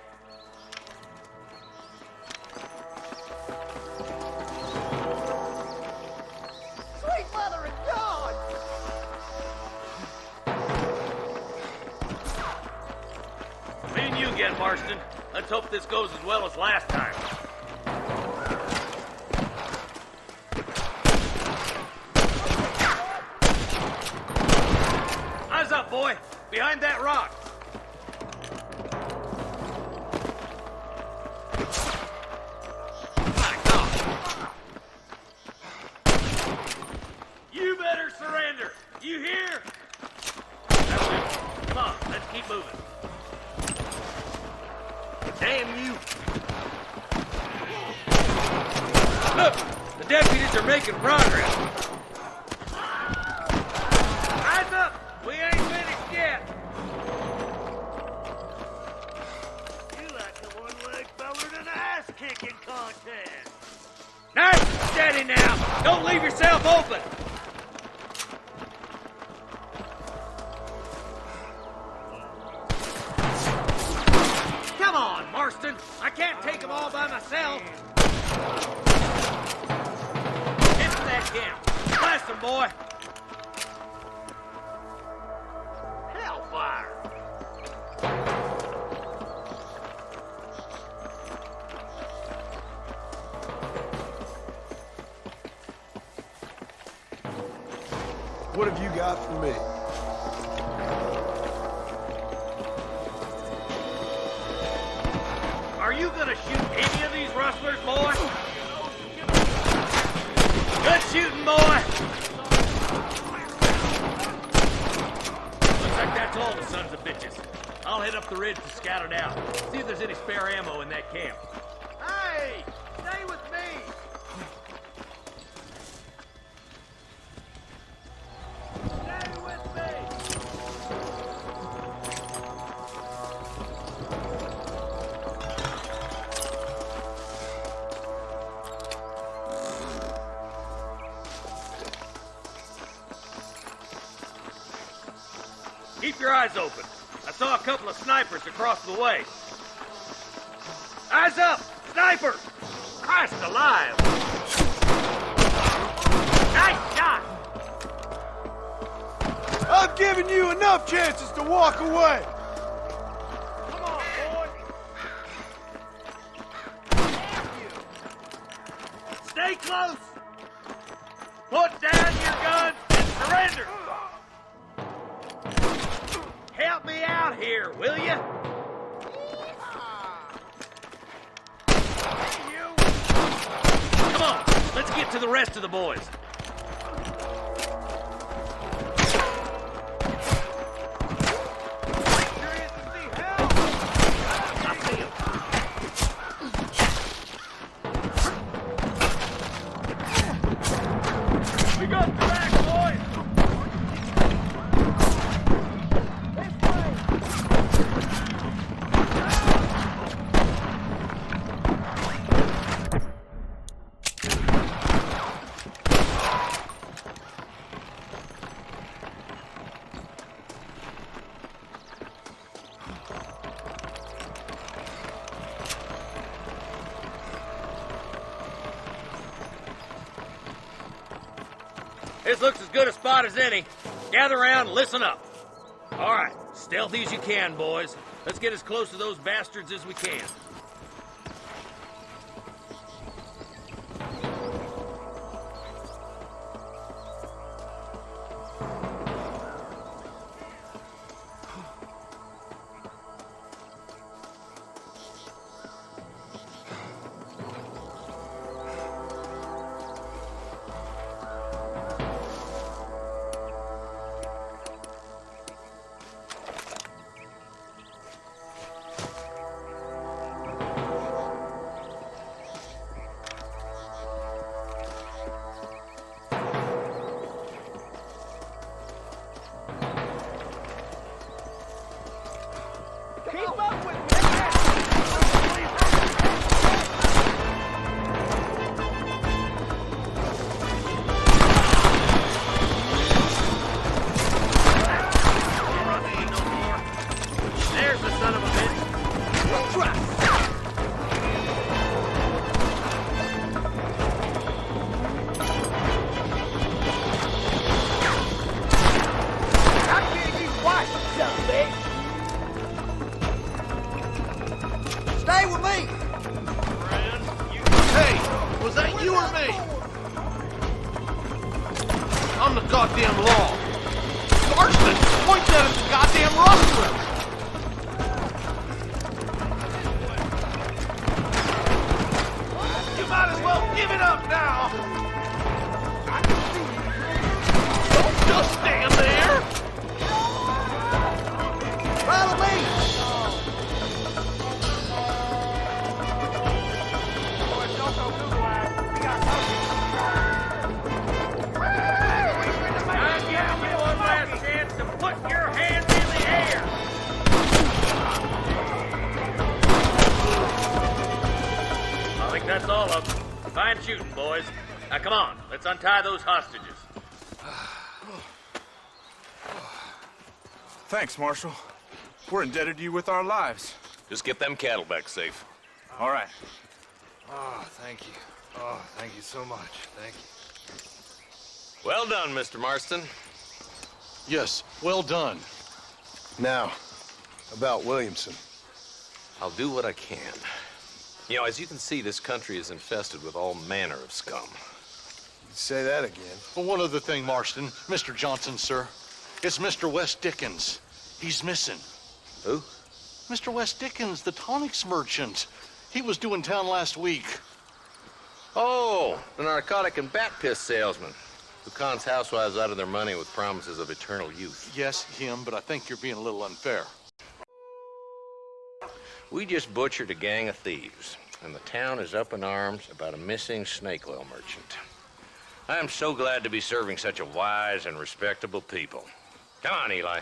Sweet mother of God! Me and you again, Marston. Let's hope this goes as well as last time. Eyes up, boy. Behind that rock. You better surrender. You hear? Keep moving. Damn you. Look, the deputies are making progress. Eyes up! We ain't finished yet. You like the one-leg feller in an ass-kicking contest. Nice! Steady now! Don't leave yourself open! Come on, Marston! I can't take them all by myself! Get to that camp! Blast them, boy! Hellfire! What have you got for me? Are you gonna shoot any of these rustlers, boy? Good shooting, boy! Looks like that's all the sons of bitches. I'll head up the ridge to scout it out. See if there's any spare ammo in that camp. Hey! Stay with me! Stay with me! Keep your eyes open. I saw a couple of snipers across the way. Eyes up! Sniper! Christ alive! Nice shot! I've given you enough chances to walk away. Come on, boy! Stay close! Put down your guns and surrender! Help me out here, will you? Come on, let's get to the rest of the boys. We got the back, boys! This looks as good a spot as any. Gather around and listen up. All right, stealthy as you can, boys. Let's get as close to those bastards as we can. There's the son of a bitch. How can you watch son of a bitch? Stay with me! Hey, was that you or me? I'm the goddamn law. Marston, point that at the goddamn rustler! You might as well give it up now! Don't just stand there! Follow me! all of them. Fine shooting, boys. Now, come on. Let's untie those hostages. Thanks, Marshal. We're indebted to you with our lives. Just get them cattle back safe. All right. Oh, thank you. Oh, thank you so much. Thank you. Well done, Mr. Marston. Yes, well done. Now, about Williamson. I'll do what I can. You know, as you can see, this country is infested with all manner of scum. Say that again. Well, one other thing, Marston. Mr. Johnson, sir. It's Mr. Wes Dickens. He's missing. Who? Mr. Wes Dickens, the tonics merchant. He was due in town last week. Oh, the narcotic and bat piss salesman who cons housewives out of their money with promises of eternal youth. Yes, him, but I think you're being a little unfair. We just butchered a gang of thieves, and the town is up in arms about a missing snake oil merchant. I am so glad to be serving such a wise and respectable people. Come on, Eli.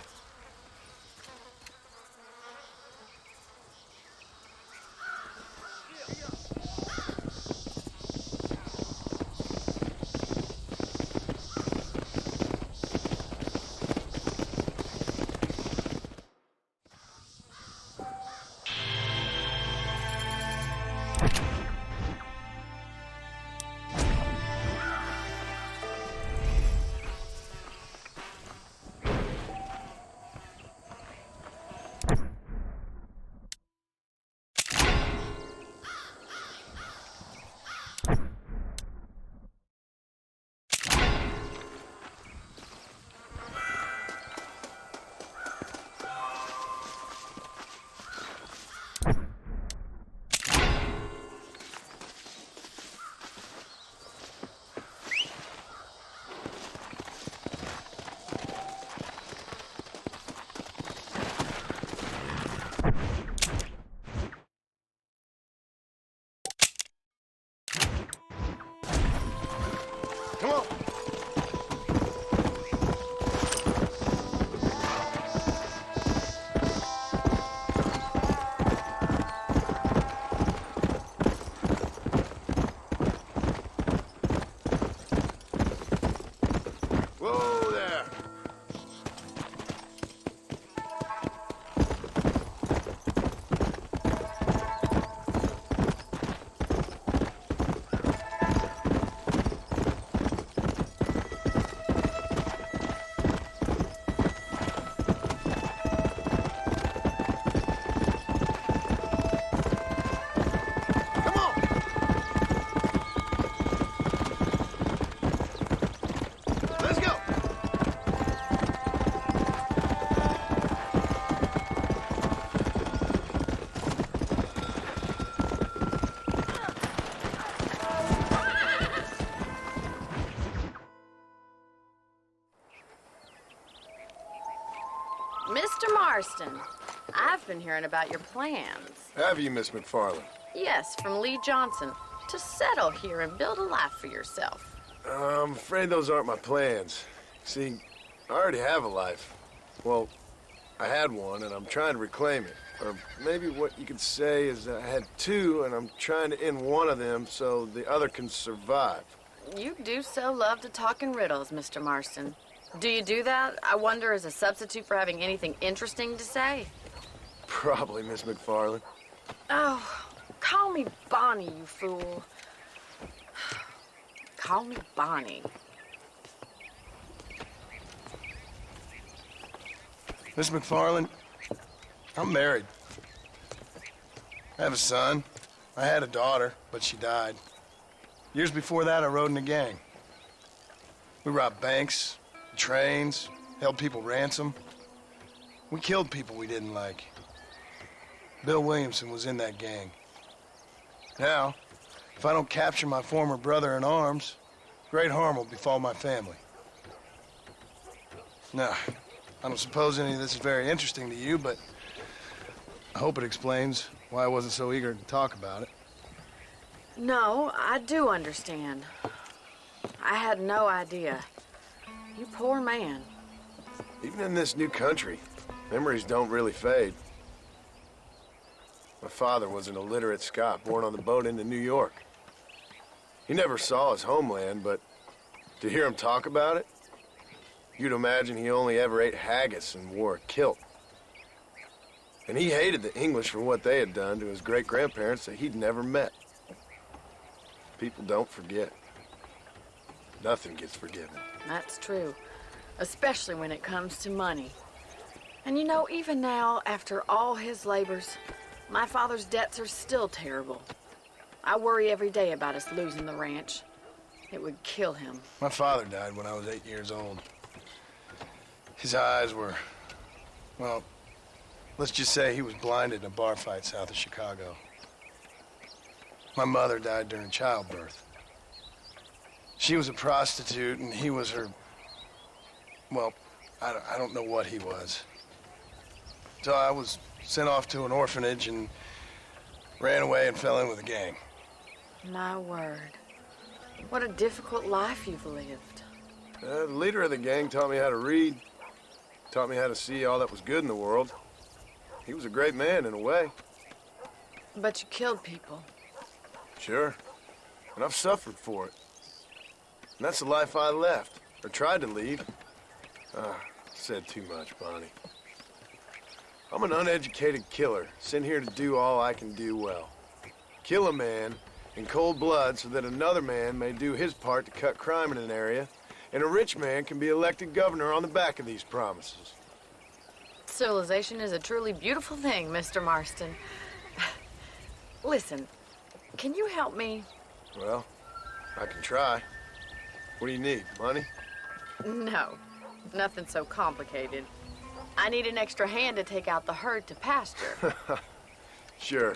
Come on. Whoa there. Mr. Marston, I've been hearing about your plans. Have you, Miss McFarland? Yes, from Lee Johnson, to settle here and build a life for yourself. I'm afraid those aren't my plans. See, I already have a life. Well, I had one, and I'm trying to reclaim it. Or maybe what you could say is that I had two, and I'm trying to end one of them so the other can survive. You do so love to talk in riddles, Mr. Marston. Do you do that, I wonder, as a substitute for having anything interesting to say? Probably, Miss McFarland. Oh, call me Bonnie, you fool. Call me Bonnie. Miss McFarland, I'm married. I have a son. I had a daughter, but she died. Years before that, I rode in a gang. We robbed banks, trains, held people ransom. We killed people we didn't like. Bill Williamson was in that gang. Now, if I don't capture my former brother in arms, great harm will befall my family. Now, I don't suppose any of this is very interesting to you, but I hope it explains why I wasn't so eager to talk about it. No, I do understand. I had no idea. You poor man. Even in this new country, memories don't really fade. My father was an illiterate Scot born on the boat into New York. He never saw his homeland, but to hear him talk about it, you'd imagine he only ever ate haggis and wore a kilt. And he hated the English for what they had done to his great-grandparents that he'd never met. People don't forget. Nothing gets forgiven. That's true, especially when it comes to money. And you know, even now, after all his labors, my father's debts are still terrible. I worry every day about us losing the ranch. It would kill him. My father died when I was 8 years old. His eyes were, well, let's just say he was blinded in a bar fight south of Chicago. My mother died during childbirth. She was a prostitute, and he was her, well, I don't know what he was. So I was sent off to an orphanage and ran away and fell in with a gang. My word. What a difficult life you've lived. The leader of the gang taught me how to read, taught me how to see all that was good in the world. He was a great man in a way. But you killed people. Sure. And I've suffered for it. And that's the life I left, or tried to lead. Said too much, Bonnie. I'm an uneducated killer, sent here to do all I can do well. Kill a man in cold blood so that another man may do his part to cut crime in an area, and a rich man can be elected governor on the back of these promises. Civilization is a truly beautiful thing, Mr. Marston. Listen, can you help me? Well, I can try. What do you need, money? No, nothing so complicated. I need an extra hand to take out the herd to pasture. Sure.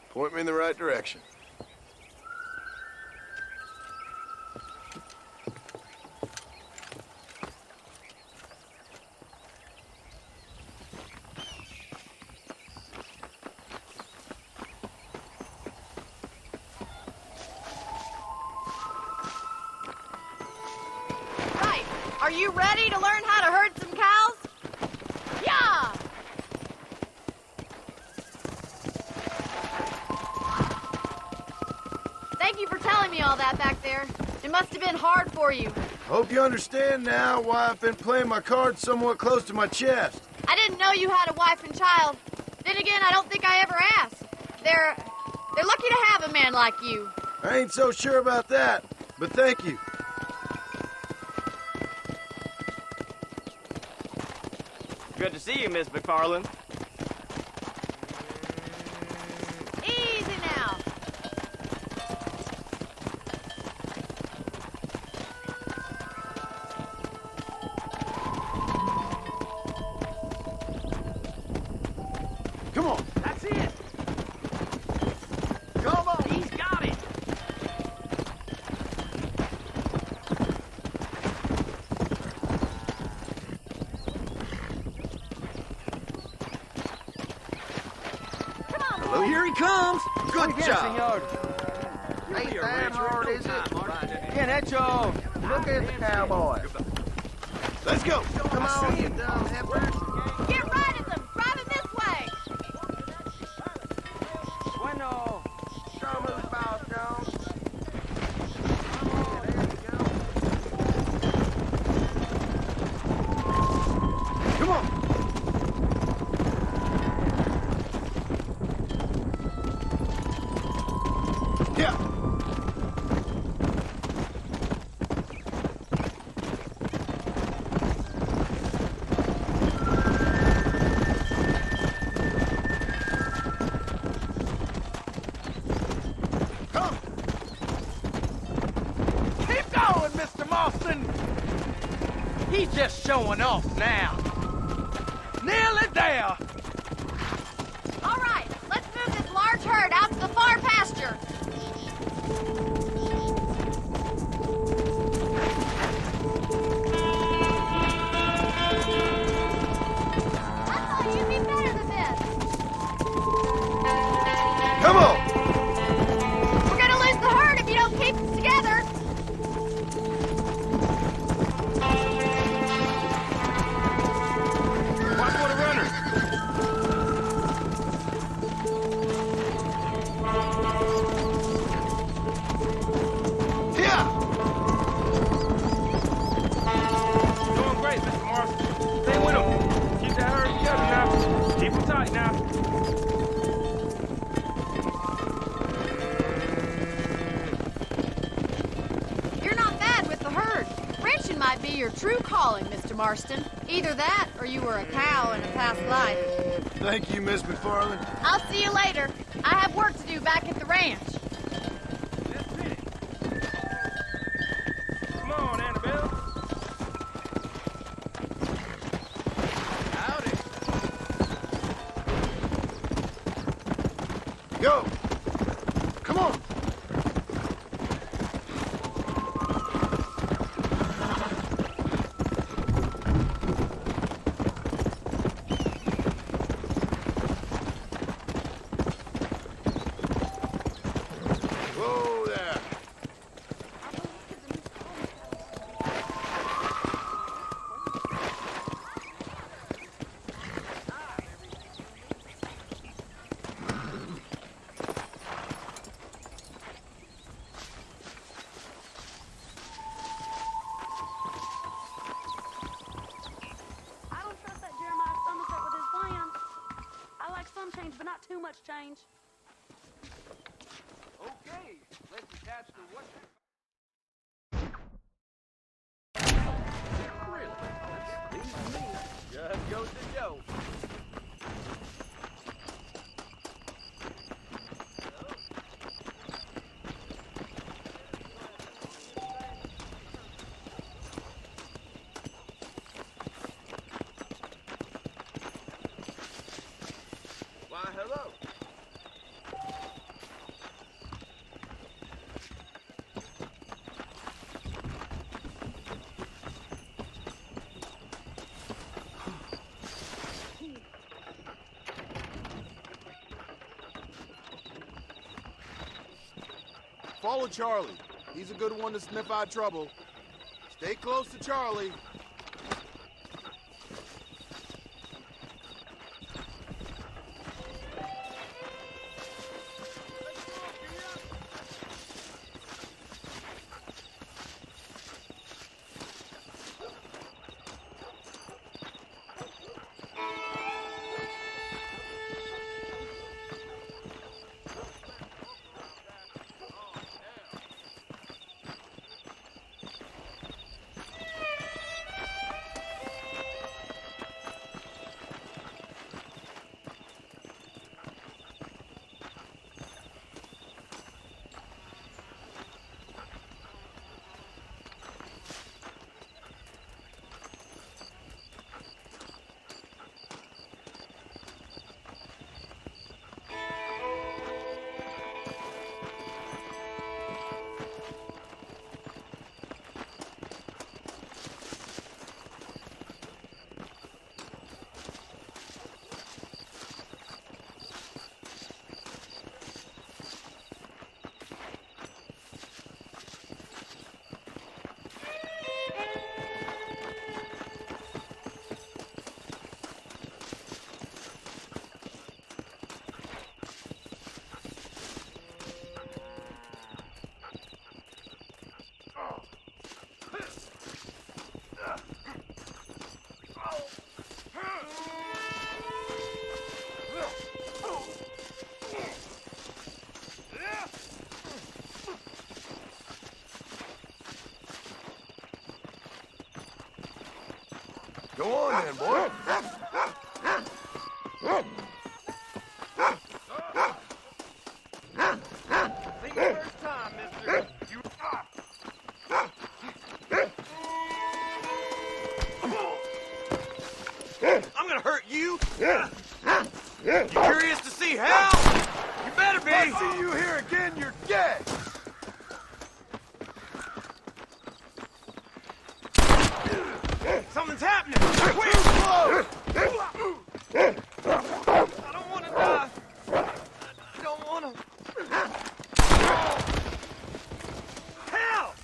Point me in the right direction. Right. Are you ready to learn how to herd some cows? Yeah! Thank you for telling me all that back there. It must have been hard for you. Hope you understand now why I've been playing my cards somewhat close to my chest. I didn't know you had a wife and child. Then again, I don't think I ever asked. They're lucky to have a man like you. I ain't so sure about that, but thank you. Good to see you, Miss McFarland. Easy now. Come on. That's it. Come on. He's got it. Oh, here he comes. Good Yes, job. senor. Ain't that hard, is it? Bien hecho. Look at the cowboy. Let's go. Come on, you dumb heifer. Get right at them. Drive him this way. Bueno. Show him who's boss, Jones. Come on. Yeah. Come. Keep going, Mr. Marston. He's just showing off now. Nearly there. All right, let's move this large herd out to the far pasture. I thought you'd be better than this. Come on. We're gonna lose the herd if you don't keep it together. calling, Mr. Marston. Either that, or you were a cow in a past life. Thank you, Miss McFarland. I'll see you later. I have work to do back at the ranch. Come on, Annabelle. Howdy. Go! Come on! Whoa there! I don't trust that Jeremiah Somerset with his plans. I like some change, but not too much change. Okay, let's attach the what? Really? That's clean to me. Just goes to show. Why, hello. Follow Charlie. He's a good one to sniff out trouble. Stay close to Charlie. Go on then, boy. Think first time, mister. You... I'm gonna hurt you. You curious to see how? You better be. If I see you here again, you're dead. Something's happening. Quick! I don't want to die. I don't want to. Help!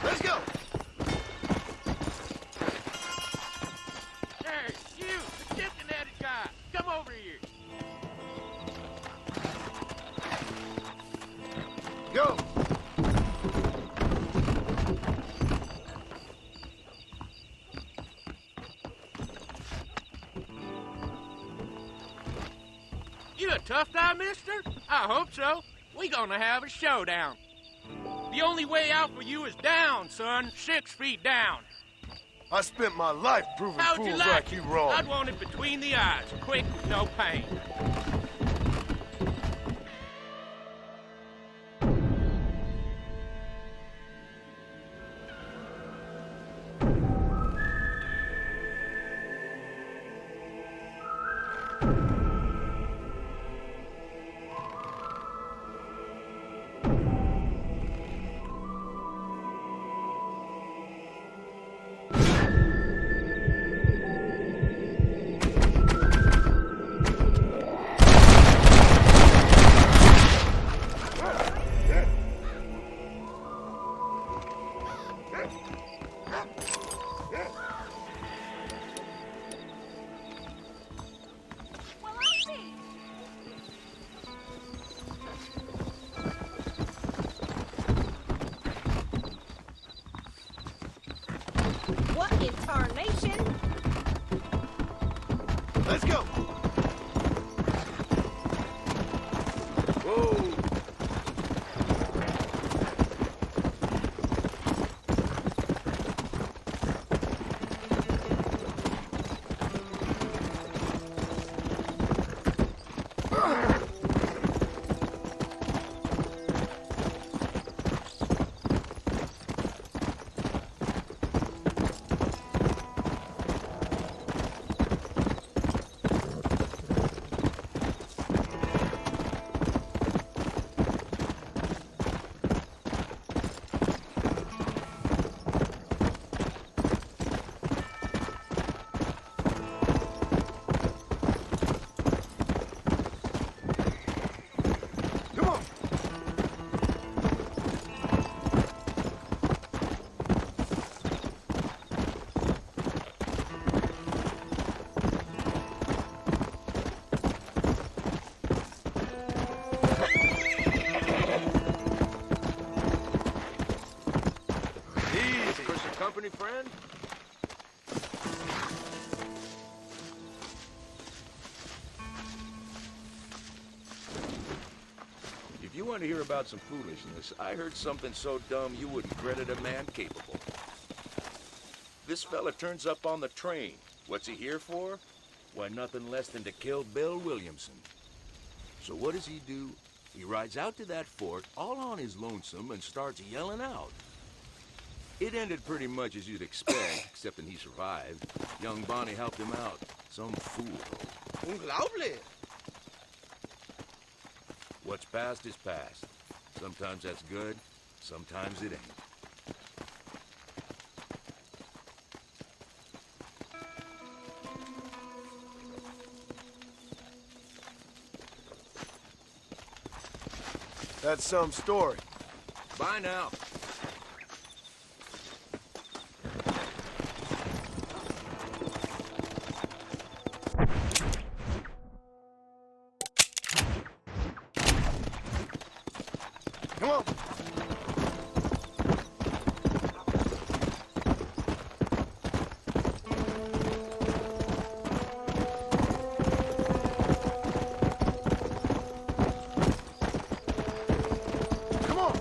Let's go! Hey, you, the chicken-headed guy, come over here. Go! You a tough guy, mister? I hope so. We gonna have a showdown. The only way out for you is down, son. 6 feet down. I spent my life proving How'd you fools like like you wrong. I'd want it between the eyes, quick with no pain. What in tarnation? Let's go! Whoa! Company, friend? If you want to hear about some foolishness, I heard something so dumb you wouldn't credit a man capable. This fella turns up on the train. What's he here for? Why, nothing less than to kill Bill Williamson. So what does he do? He rides out to that fort all on his lonesome and starts yelling out. It ended pretty much as you'd expect, except that he survived. Young Bonnie helped him out. Some fool. Unglaublich. What's past is past. Sometimes that's good, sometimes it ain't. That's some story. Bye now. Come on. Come on.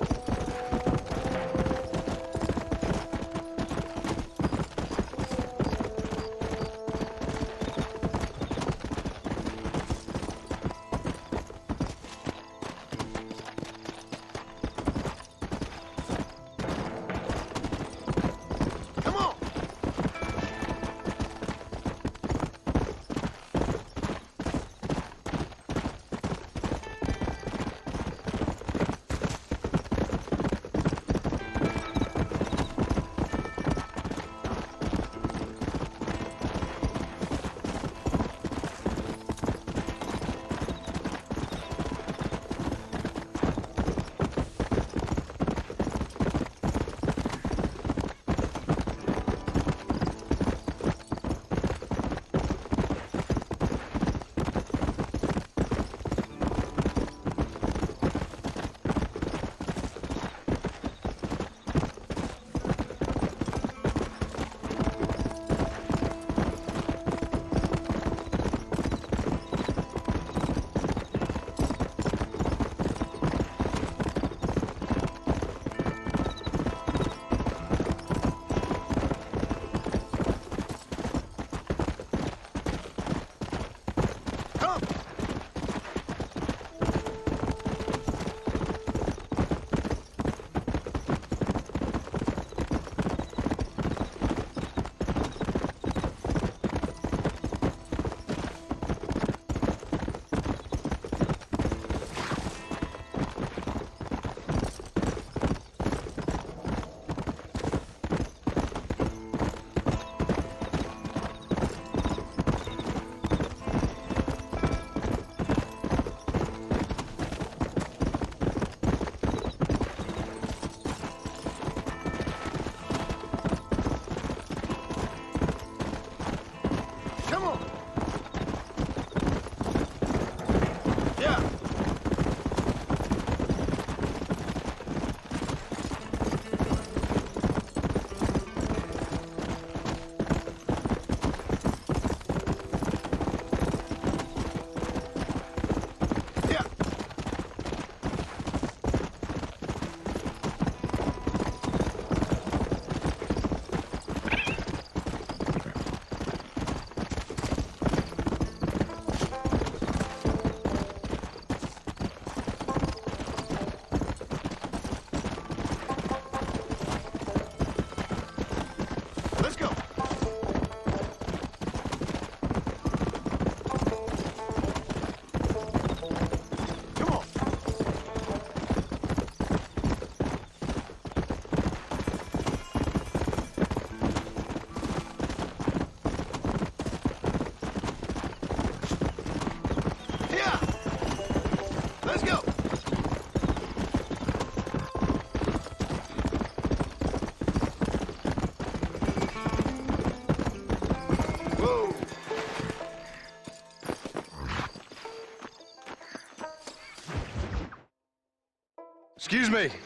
Excuse me.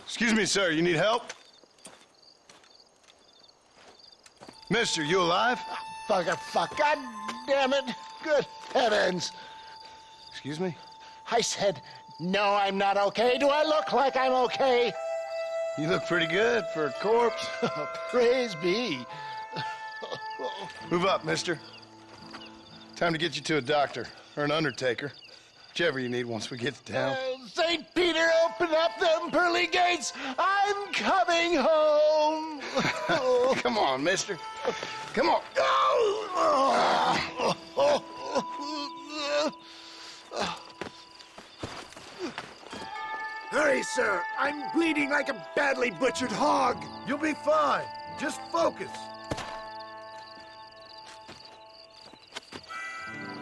Excuse me, sir. You need help? Mister, you alive? Fuck. God damn it. Good heavens. Excuse me? I said, no, I'm not okay. Do I look like I'm okay? You look pretty good for a corpse. Praise be. Move up, mister. Time to get you to a doctor or an undertaker. Whichever you need once we get to town. St. Peter, open up them pearly gates. I'm coming home. Come on, mister. Come on. Hurry, sir. I'm bleeding like a badly butchered hog. You'll be fine. Just focus.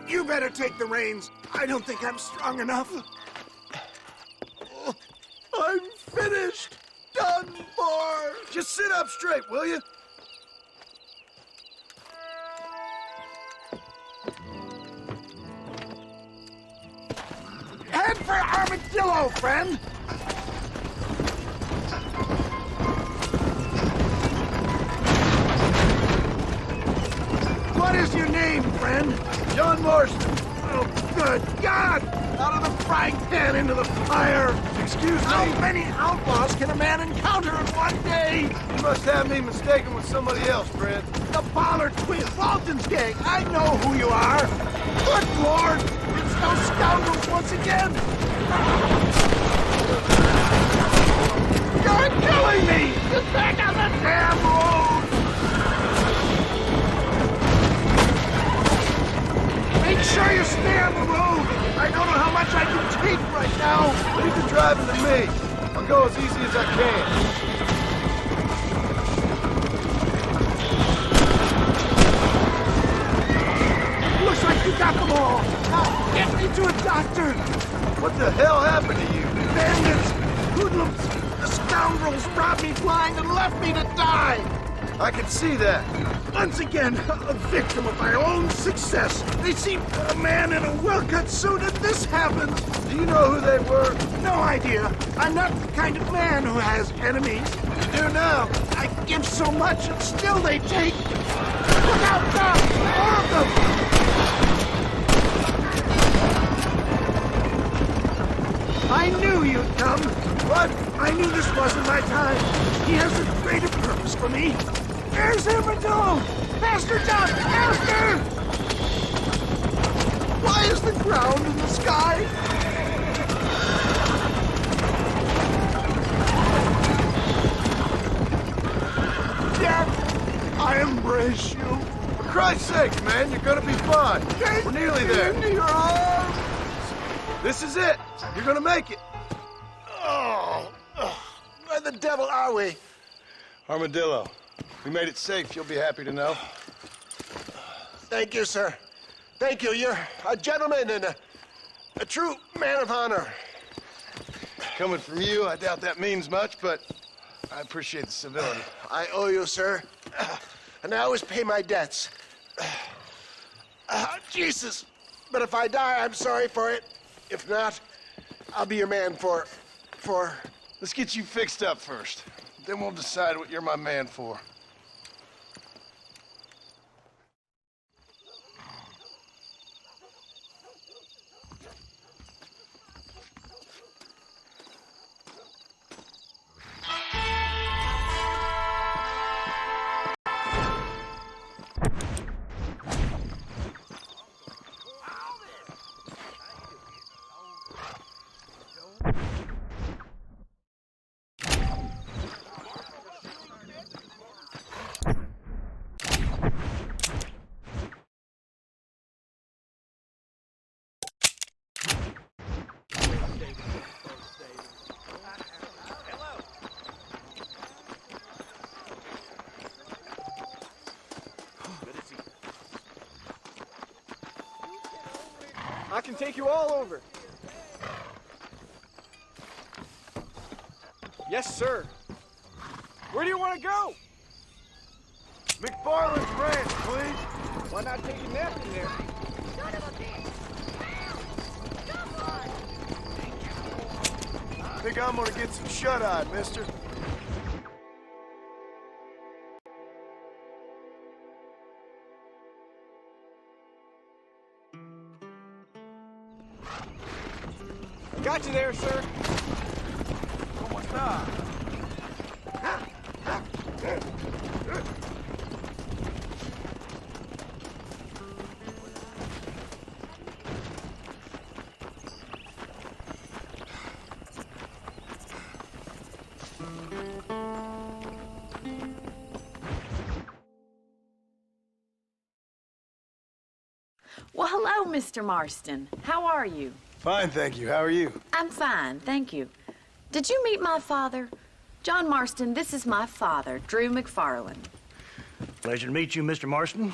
You better take the reins. I don't think I'm strong enough. I'm finished. Done for. Just sit up straight, will you? Head for Armadillo, friend. What is your name, friend? John Marston. Oh, good God! Out of the frying pan into the fire! Excuse me? How many outlaws can a man encounter in one day? You must have me mistaken with somebody else, friend. The Pollard twins, Walton's gang. I know who you are. Good Lord! It's those scoundrels once again! You're killing me! Get back on the damn road! Make sure you stay on the road. I don't know how much I can take right now. Leave the driving to me. I'll go as easy as I can. Looks like you got them all. Now, get me to a doctor. What the hell happened to you? Bandits, hoodlums, the scoundrels robbed me blind and left me to die. I can see that. Once again, a victim of my own success. They see a man in a well-cut suit and this happens. Do you know who they were? No idea. I'm not the kind of man who has enemies. You do now. I give so much and still they take. Look out, Doc! More of them! I knew you'd come. What? I knew this wasn't my time. He has a greater purpose for me. There's Armadillo! Faster, Doc! Faster! Why is the ground in the sky? Death, I embrace you. For Christ's sake, man, you're gonna be fine. We're nearly there. Into your arms. This is it. You're gonna make it. Oh, where the devil are we? Armadillo. We made it safe, you'll be happy to know. Thank you, sir. Thank you. You're a gentleman and a true man of honor. Coming from you, I doubt that means much, but I appreciate the civility. I owe you, sir. And I always pay my debts. Jesus. But if I die, I'm sorry for it. If not, I'll be your man for... Let's get you fixed up first. Then we'll decide what you're my man for. I can take you all over. Yes, sir. Where do you want to go? McFarland's ranch, please. Why not take a nap in there? Son of a bitch! Come on! Think I'm gonna get some shut-eye, mister? Got you there, sir. ¿Cómo está? Well, hello, Mr. Marston. How are you? Fine, thank you. How are you? I'm fine, thank you. Did you meet my father? John Marston, this is my father, Drew McFarland. Pleasure to meet you, Mr. Marston.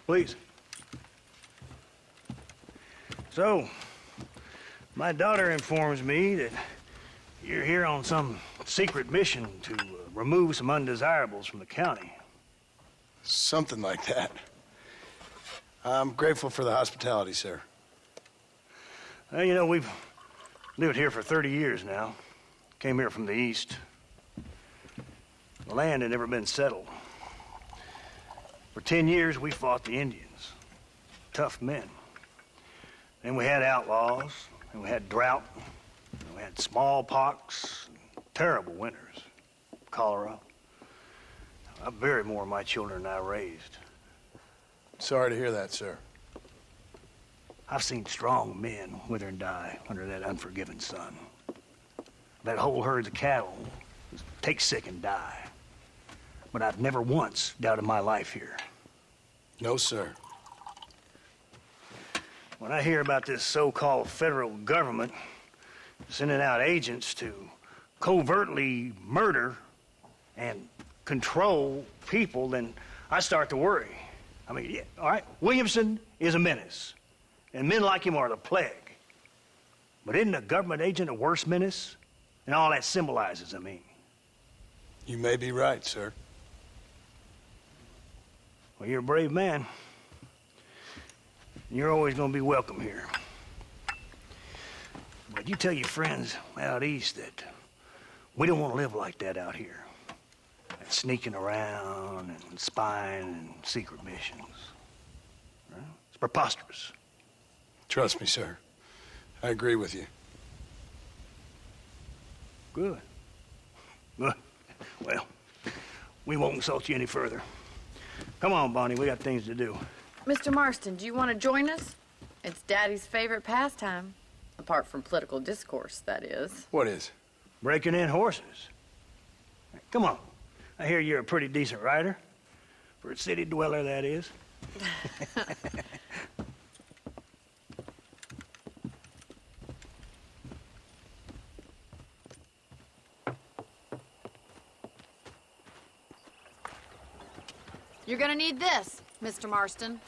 Please. So, my daughter informs me that you're here on some secret mission to remove some undesirables from the county. Something like that. I'm grateful for the hospitality, sir. Well, you know, we've lived here for 30 years now. Came here from the east. The land had never been settled. For 10 years, we fought the Indians. Tough men. Then we had outlaws, and we had drought, and we had smallpox, and terrible winters, cholera. I buried more of my children than I raised. Sorry to hear that, sir. I've seen strong men wither and die under that unforgiving sun. That whole herds of cattle take sick and die. But I've never once doubted my life here. No, sir. When I hear about this so-called federal government sending out agents to covertly murder and control people, then I start to worry. I mean, yeah, all right, Williamson is a menace, and men like him are the plague. But isn't a government agent a worse menace? And all that symbolizes, I mean. You may be right, sir. Well, you're a brave man. You're always gonna be welcome here. But you tell your friends out east that we don't want to live like that out here. Like sneaking around and spying and secret missions. Right? It's preposterous. Trust me, sir. I agree with you. Good. Good. Well, we won't insult you any further. Come on, Bonnie, we got things to do. Mr. Marston, do you want to join us? It's Daddy's favorite pastime. Apart from political discourse, that is. What is? Breaking in horses. Come on. I hear you're a pretty decent rider. For a city dweller, that is. You're gonna need this, Mr. Marston.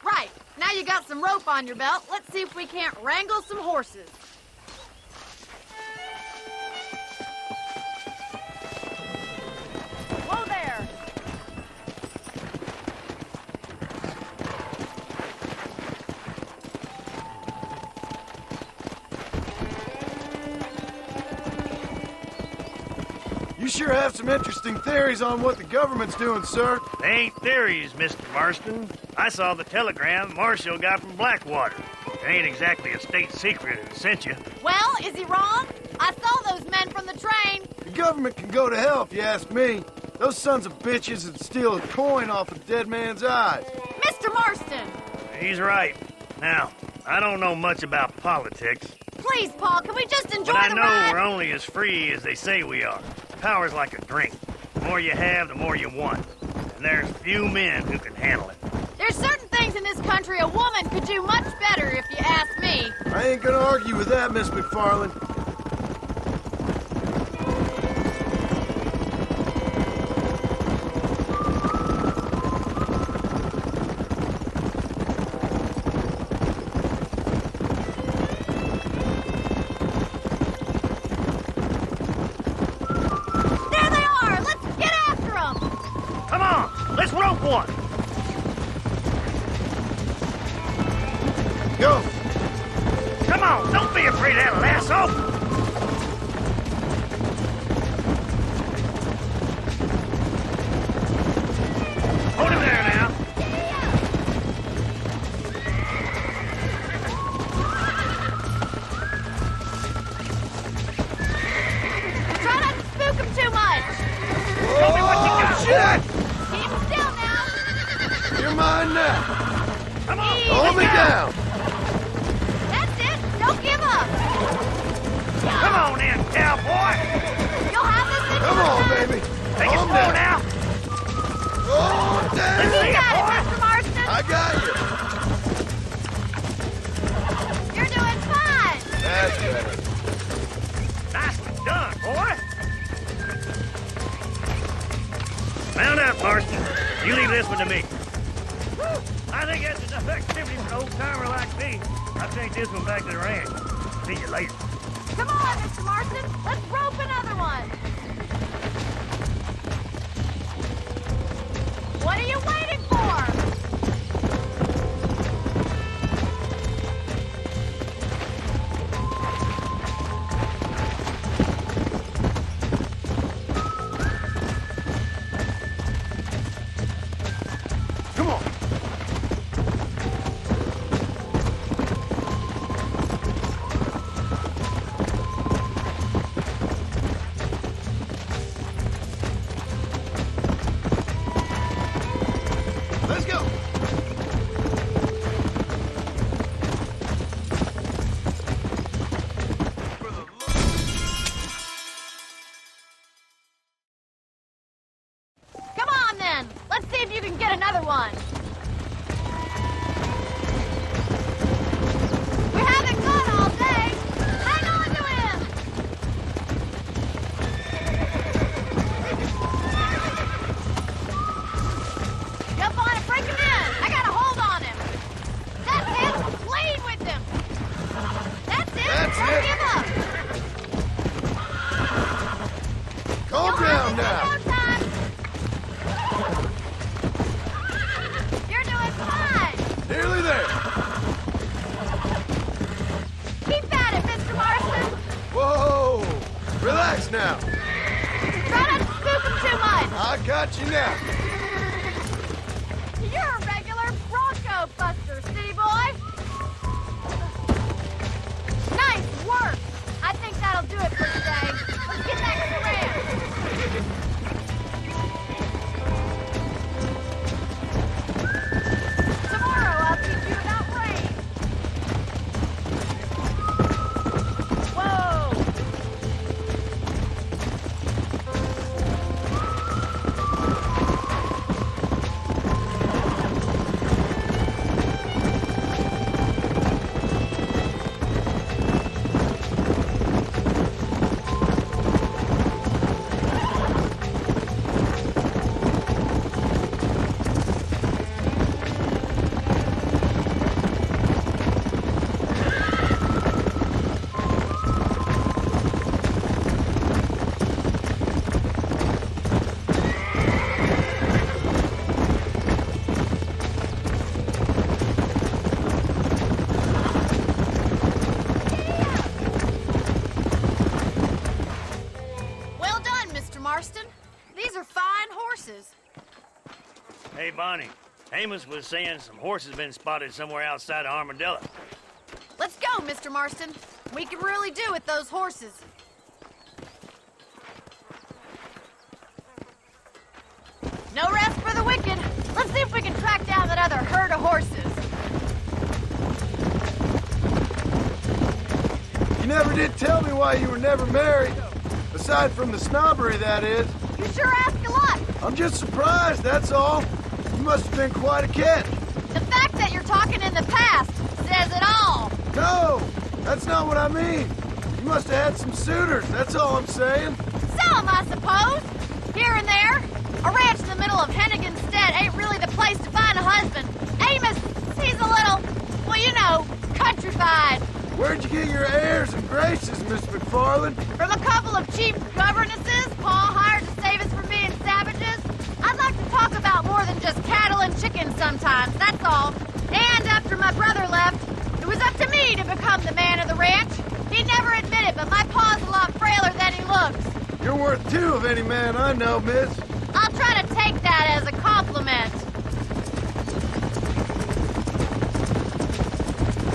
Right, now you got some rope on your belt, let's see if we can't wrangle some horses. Whoa there! You sure have some interesting theories on what the government's doing, sir. They ain't theories, Mr. Marston. I saw the telegram Marshall got from Blackwater. It ain't exactly a state secret that sent you. Well, is he wrong? I saw those men from the train. The government can go to hell if you ask me. Those sons of bitches would steal a coin off a dead man's eyes. Mr. Marston! He's right. Now, I don't know much about politics. Please, Paul, can we just enjoy But I the know ride? we're only as free as they say we are. Power's like a drink. The more you have, the more you want. And there's few men who can handle it. There's certain things in this country a woman could do much better, if you ask me. I ain't gonna argue with that, Miss McFarland. There they are! Let's get after them! Come on, let's rope one! Go! Come on, don't be afraid of that lasso! Hold him there now. Try not to spook him too much. Tell me what you got. Shit! Keep still now. You're mine now. Come on, Hold me down. That's it. Don't give up. Come on in, cowboy. You'll have this in Come no on, time. baby. Take it Calm slow down. now. Oh, damn. You got it, Mr. Marston. I got you. You're doing fine. That's better. Nicely done, boy. Mount up, Marston. You leave this one to me. I think that's enough activity for an old-timer like me. I'll take this one back to the ranch. See you later. Come on, Mr. Marston. Let's rope another one. What are you waiting for? Come on. Let's go. Come on, then. Let's see if you can get another one. We haven't gone all day. Hang on to him. Jump on and break him in. I got a hold on him. That's it. Lead with him. That's it. That's Don't it. give up. Calm down now. No time. You're doing fine. Nearly there. Keep at it, Mr. Marston. Whoa. Relax now. Try not to spook him too much. I got you now. You're a regular Bronco buster, city boy. Nice work. I think that'll do it for today. Let's get back to the ranch. Tomorrow I'll teach you about rain. Whoa. Well done, Mr. Marston. These are fine horses. Hey, Bonnie. Amos was saying some horses been spotted somewhere outside of Armadillo. Let's go, Mr. Marston. We can really do with those horses. No rest for the wicked. Let's see if we can track down that other herd of horses. You never did tell me why you were never married. Aside from the snobbery, that is. You sure ask a lot. I'm just surprised, that's all. You must have been quite a catch. The fact that you're talking in the past says it all. No, that's not what I mean. You must have had some suitors, that's all I'm saying. Some, I suppose. Here and there. A ranch in the middle of Hennigan's Stead ain't really the place to find a husband. Amos, he's a little, well, you know, countrified. Where'd you get your airs and graces, Miss McFarland? From a couple of cheap governesses Pa hired to save us from being savages. I'd like to talk about more than just cattle and chickens sometimes, that's all. And after my brother left, it was up to me to become the man of the ranch. He'd never admit it, but my paw's a lot frailer than he looks. You're worth two of any man I know, miss. I'll try to take that as a compliment.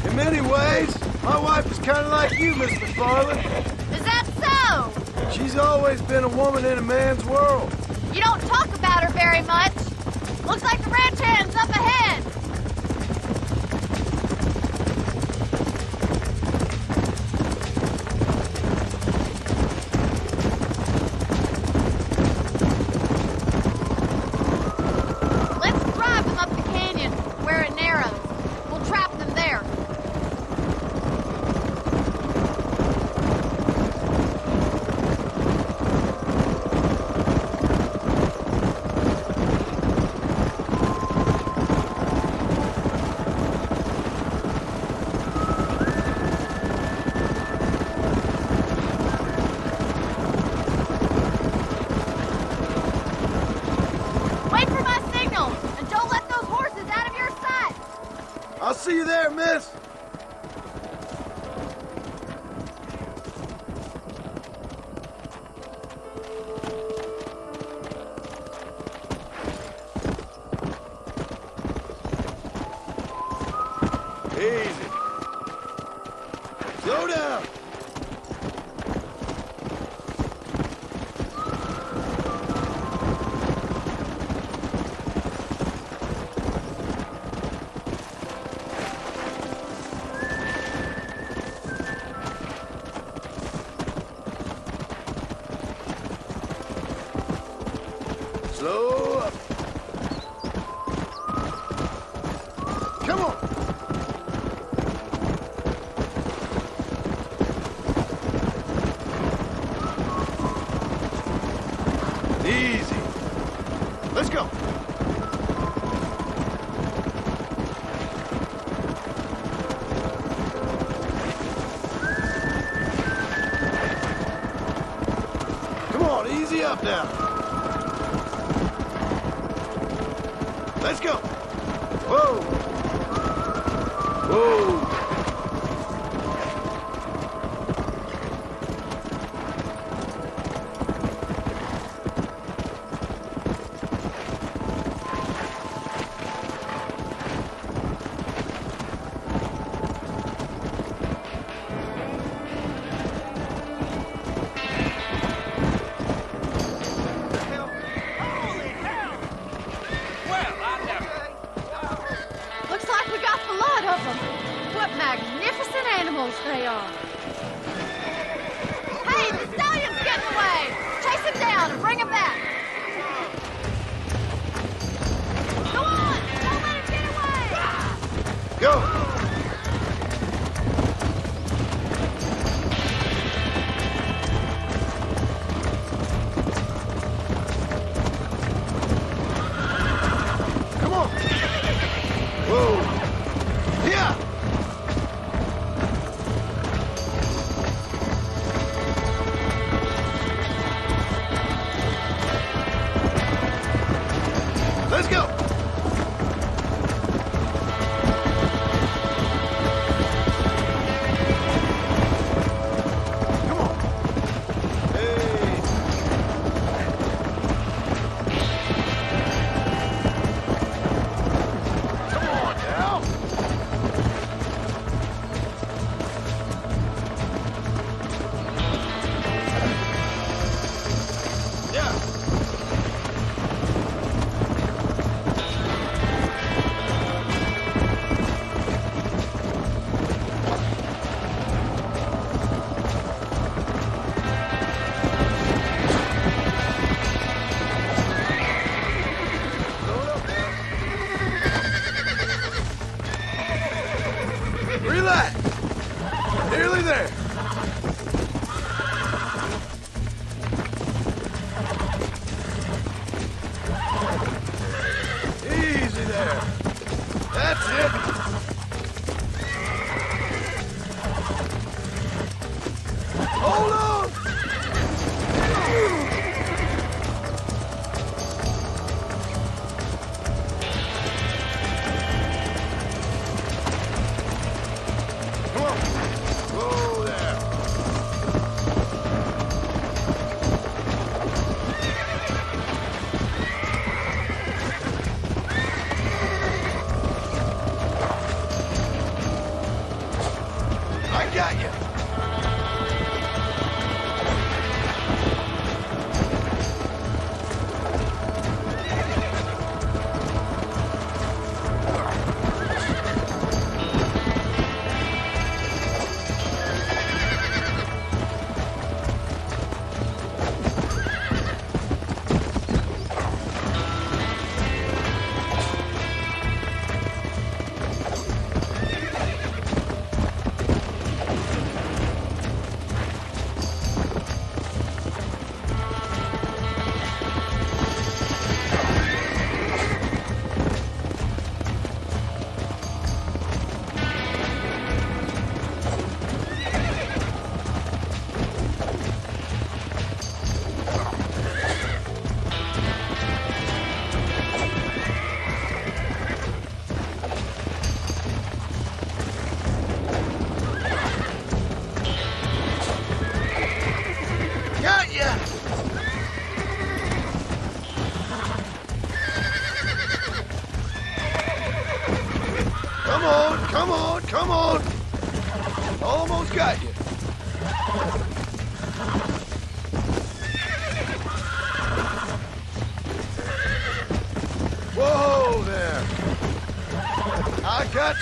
In many ways, my wife is kind of like you, Miss McFarland. Is that so? She's always been a woman in a man's world. You don't talk about her very much. Looks like the ranch hand's up ahead. Let's drive them up the canyon, where it narrows. We'll trap them there. Wait for my signal, and don't let those horses out of your sight. I'll see you there, miss. Easy. Slow down. Slow up. Come on. Easy. Let's go. Come on, easy up now. Let's go. Whoa. Whoa. Looks like we got the lot of them.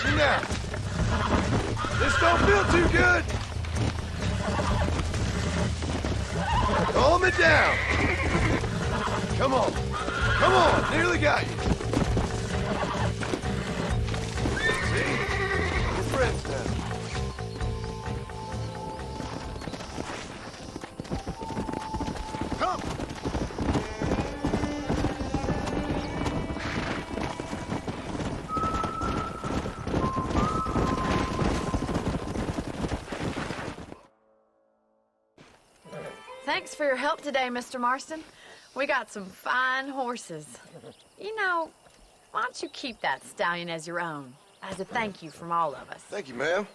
got you now. This don't feel too good. Calm it down. Come on. Come on. Nearly got you. See? We're friends now. Come. Thanks for your help today, Mr. Marston. We got some fine horses. You know, why don't you keep that stallion as your own, as a thank you from all of us? Thank you, ma'am.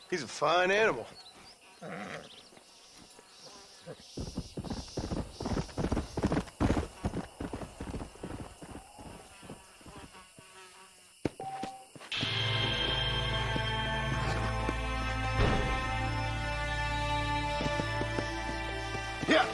He's a fine animal. Yeah.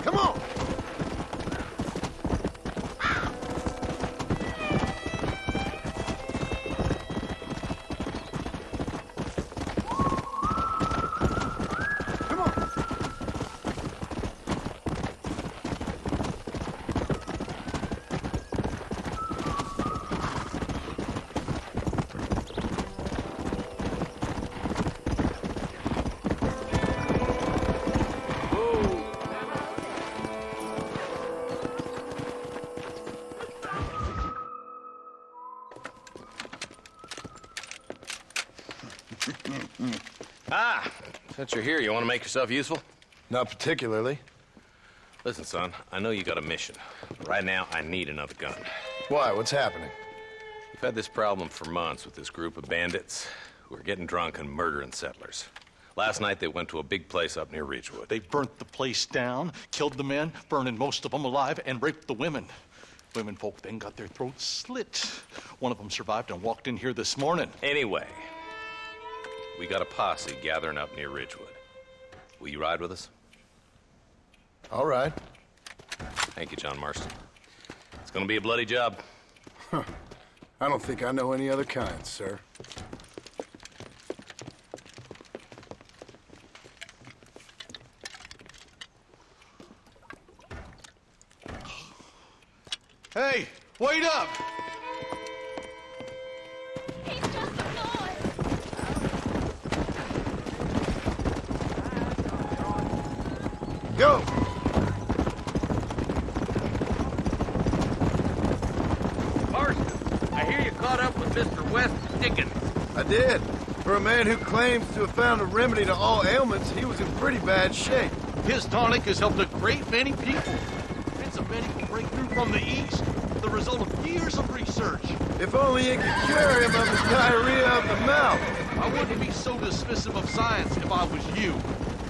Come on. Come on. Ah, since you're here, you want to make yourself useful? Not particularly. Listen, son, I know you got a mission. Right now, I need another gun. Why? What's happening? We've had this problem for months with this group of bandits who are getting drunk and murdering settlers. Last night, they went to a big place up near Ridgewood. They burnt the place down, killed the men, burning most of them alive, and raped the women. Women folk then got their throats slit. One of them survived and walked in here this morning. Anyway, we got a posse gathering up near Ridgewood. Will you ride with us? All right. Thank you, John Marston. It's gonna be a bloody job. Huh. I don't think I know any other kind, sir. Hey, wait up! He's just a boy. Go. Marston, I hear you caught up with Mr. West Dickens. I did. For a man who claims to have found a remedy to all ailments, he was in pretty bad shape. His tonic has helped a great many people. It's a medical breakthrough from the East, the result of years of research. If only it could cure him of his diarrhea of the mouth. I wouldn't be so dismissive of science if I was you.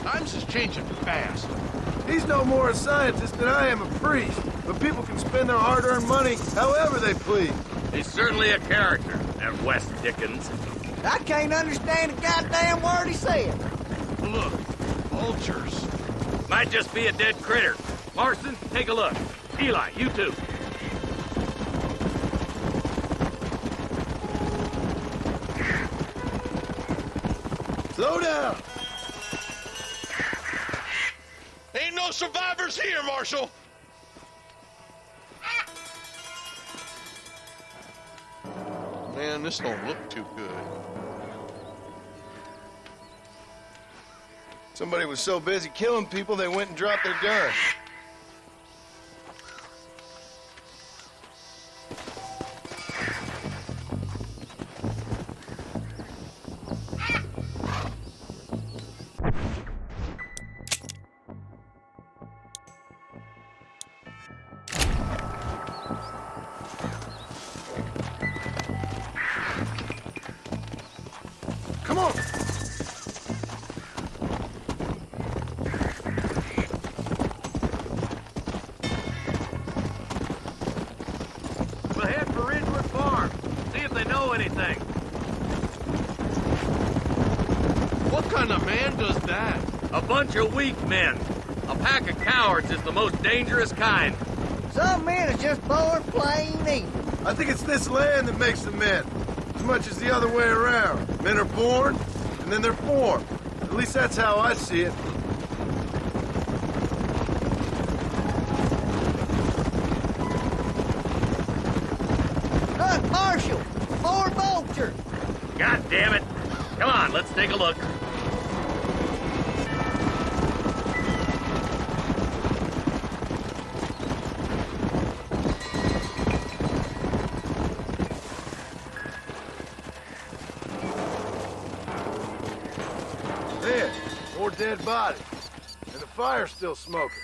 Times is changing fast. He's no more a scientist than I am a priest, but people can spend their hard-earned money however they please. He's certainly a character, that West Dickens. I can't understand a goddamn word he said. Look, vultures. Might just be a dead critter. Marston, take a look. Eli, you too. Slow down. Ain't no survivors here, Marshal. Man, this don't look too good. Somebody was so busy killing people, they went and dropped their gun. Come on. What kind of man does that? A bunch of weak men. A pack of cowards is the most dangerous kind. Some men are just born plain evil. I think it's this land that makes the men, as much as the other way around. Men are born, and then they're formed. At least that's how I see it. Marshal! More vultures! God damn it. Come on, let's take a look. Man, more dead bodies. And the fire's still smoking.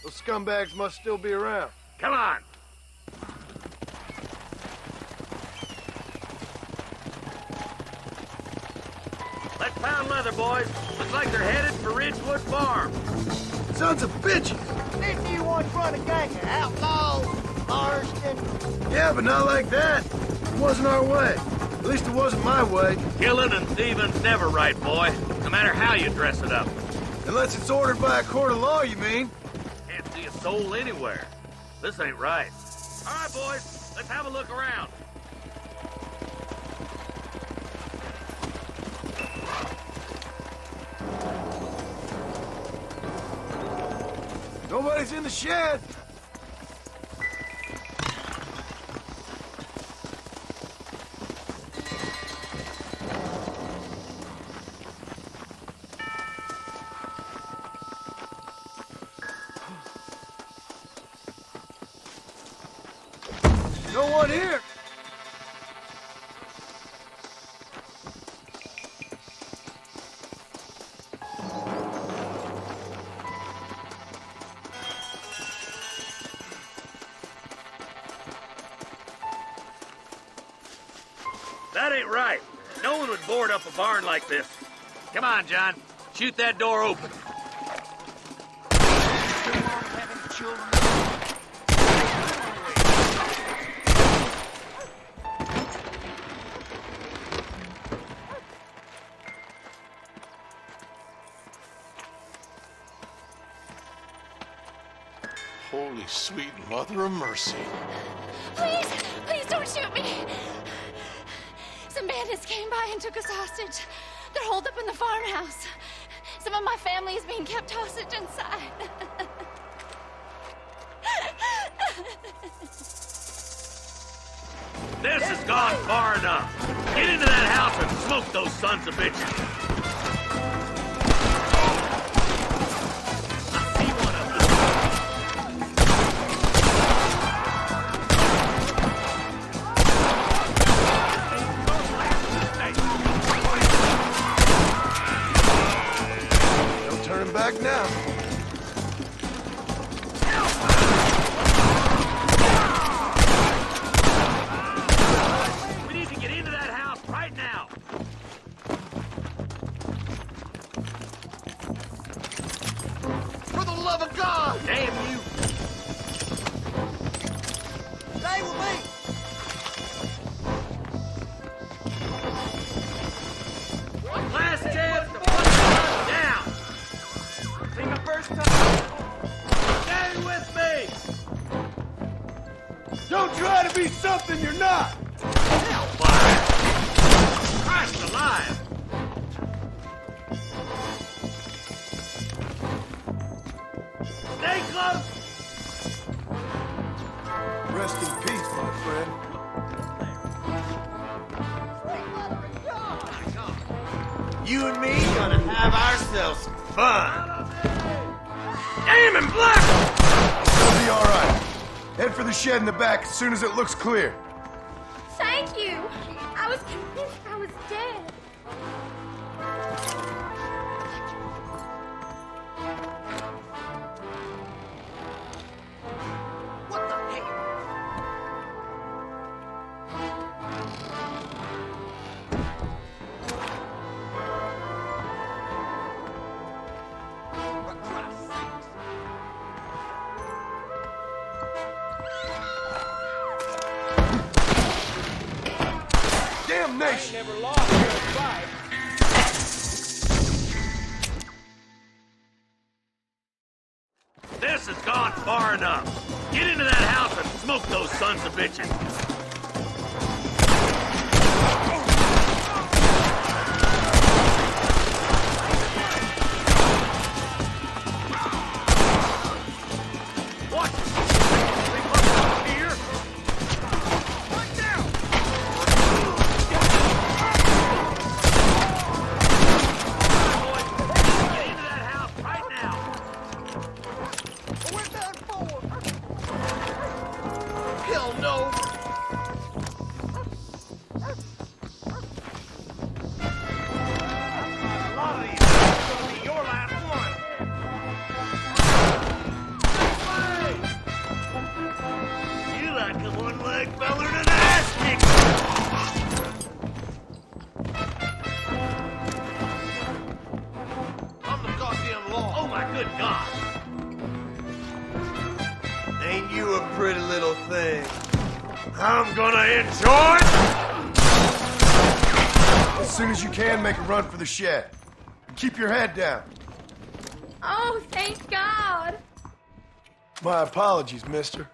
Those scumbags must still be around. Come on. Let's pound leather, boys. Looks like they're headed for Ridgewood Farm. Sons of bitches! Didn't you once run a gang of outlaws, Marston? Yeah, but not like that. It wasn't our way. At least it wasn't my way. Killing and thieving's never right, boy. No matter how you dress it up. Unless it's ordered by a court of law, you mean? Can't see a soul anywhere. This ain't right. All right, boys. Let's have a look around. Nobody's in the shed. No one here. That ain't right. No one would board up a barn like this. Come on, John. Shoot that door open. Holy sweet mother of mercy. Please, please don't shoot me. Some bandits came by and took us hostage. They're holed up in the farmhouse. Some of my family is being kept hostage inside. This has gone far enough. Get into that house and smoke those sons of bitches. Back now. We need to get into that house right now. For the love of God! Damn you! Stay with me! Last chance to put the gun down! Take a first time. Stay with me! Don't try to be something you're not! Hellfire! Christ alive! Stay close! Rest in peace, my friend. You and me gonna have ourselves some fun. Aim and black! It'll be all right. Head for the shed in the back as soon as it looks clear. Thank you. I was convinced I was dead. What the heck? Damnation! Never lost a fight. This has gone far enough. Get into that house and smoke those sons of bitches. I'm gonna enjoy it! As soon as you can, make a run for the shed. And keep your head down. Oh, thank God. My apologies, mister.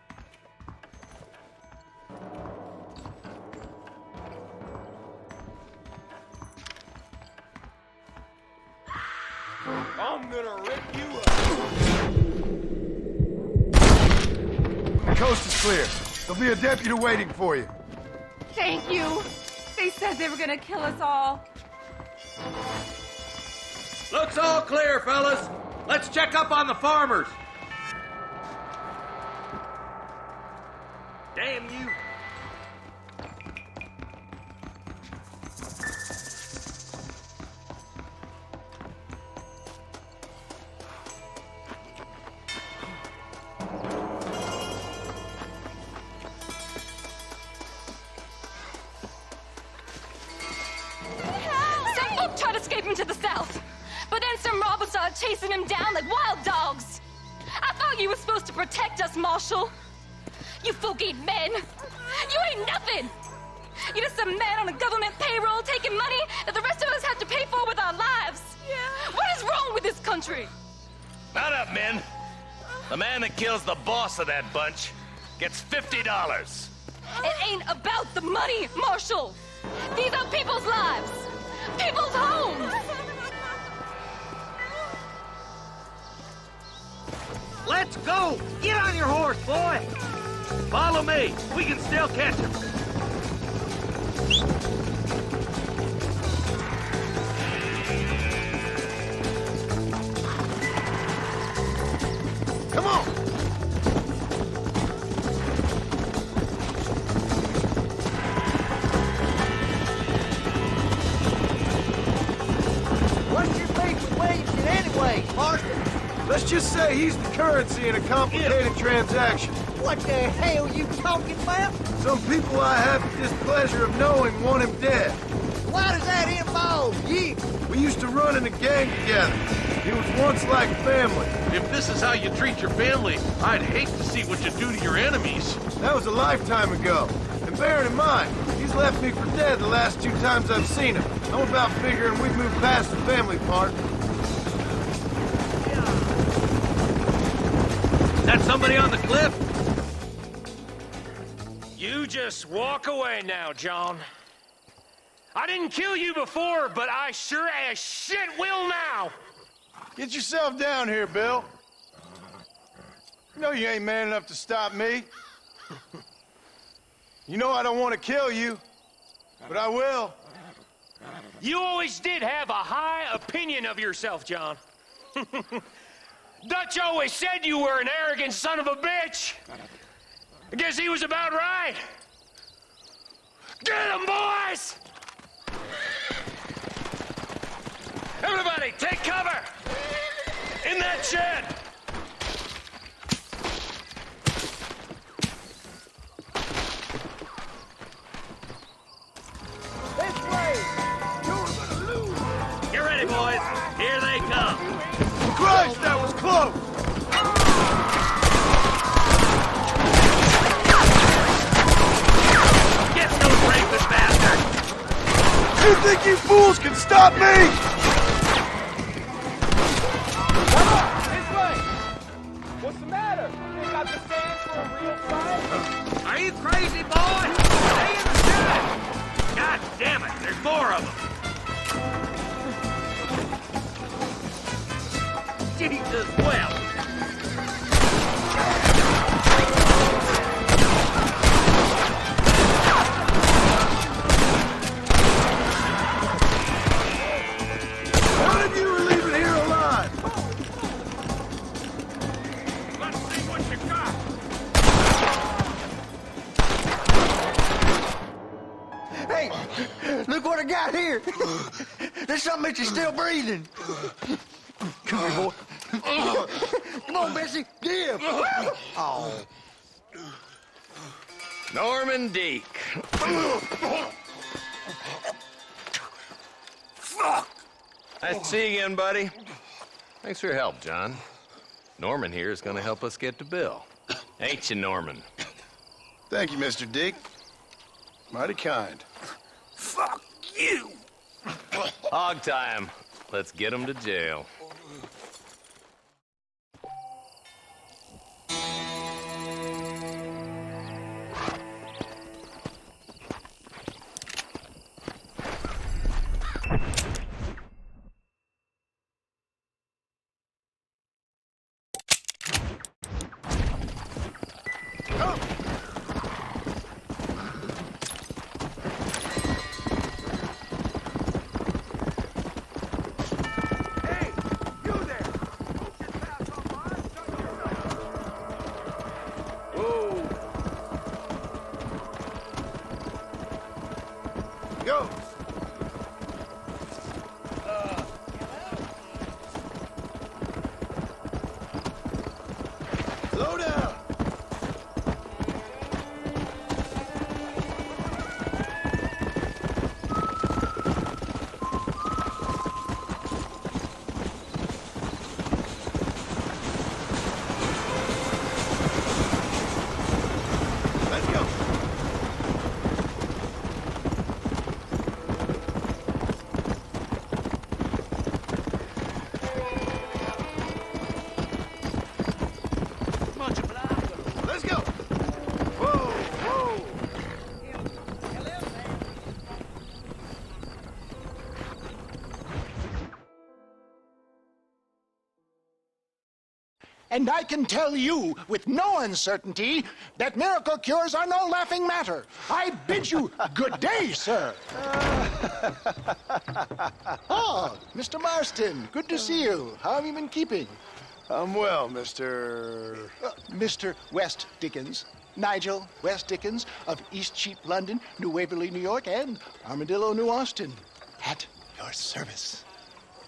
I'm gonna rip you up. The coast is clear. There'll be a deputy waiting for you. Thank you. They said they were gonna kill us all. Looks all clear, fellas. Let's check up on the farmers. Damn you. Some folk tried escaping to the south, but then some robbers started chasing him down like wild dogs. I thought you were supposed to protect us, Marshal. You folk ain't men. You ain't nothing. You're just some man on a government payroll taking money that the rest of us have to pay for with our lives. Yeah. What is wrong with this country? Mount up, men. The man that kills the boss of that bunch gets $50. It ain't about the money, Marshal. These are people's lives, people's homes. Let's go! Get on your horse, boy! Follow me. We can still catch him. Come on! What's your beef with Williamson anyway, Marston? Let's just say he's the currency in a complicated transaction. What the hell you talking about? Some people I have the displeasure of knowing want him dead. Why does that involve you? We used to run in a gang together. He was once like family. If this is how you treat your family, I'd hate to see what you do to your enemies. That was a lifetime ago. And bearing in mind, he's left me for dead the last 2 times I've seen him. I'm about figuring we've moved past the family part. Is that somebody on the cliff? You just walk away now, John. I didn't kill you before, but I sure as shit will now. Get yourself down here, Bill. You know you ain't man enough to stop me. You know I don't want to kill you, but I will. You always did have a high opinion of yourself, John. Dutch always said you were an arrogant son of a bitch. I guess he was about right. Get him, boys! Everybody, take cover! In that shed! This way! You're gonna lose! Get ready, boys. Here they come. Christ, that was close! Get those rapist bastards! You think you fools can stop me? This way! What's the matter? Jesus wept. None of you are leaving here alive. Let's see what you got. Hey, look what I got here. There's something that you're still breathing. Come here, boy. Come on, Bessie. Give. Oh. Norman Deek. Fuck! Nice to see you again, buddy. Thanks for your help, John. Norman here is going to help us get to Bill. Ain't you, Norman? Thank you, Mr. Dick. Mighty kind. Fuck you! Hog time. Let's get him to jail. Go! Slow down! Let's go! Let's go! Whoa, whoa! And I can tell you with no uncertainty that miracle cures are no laughing matter. I bid you good day, sir. Oh, Mr. Marston, good to see you. How have you been keeping? I'm well, Mr. Mr. West Dickens. Nigel West Dickens of East Cheap, London, New Waverly, New York, and Armadillo, New Austin. At your service.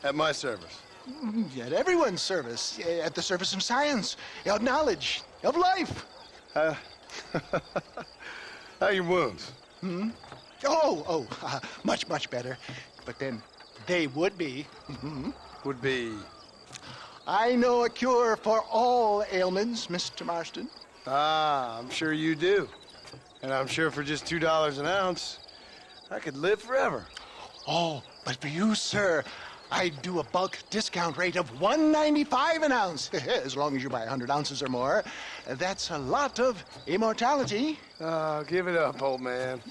At my service. At everyone's service. At the service of science, of knowledge, of life. How are your wounds? Much, much better. But then they would be. Would be? I know a cure for all ailments, Mr. Marston. Ah, I'm sure you do. And I'm sure for just $2 an ounce, I could live forever. Oh, but for you, sir, I'd do a bulk discount rate of $1.95 an ounce, as long as you buy 100 ounces or more. That's a lot of immortality. Give it up, old man.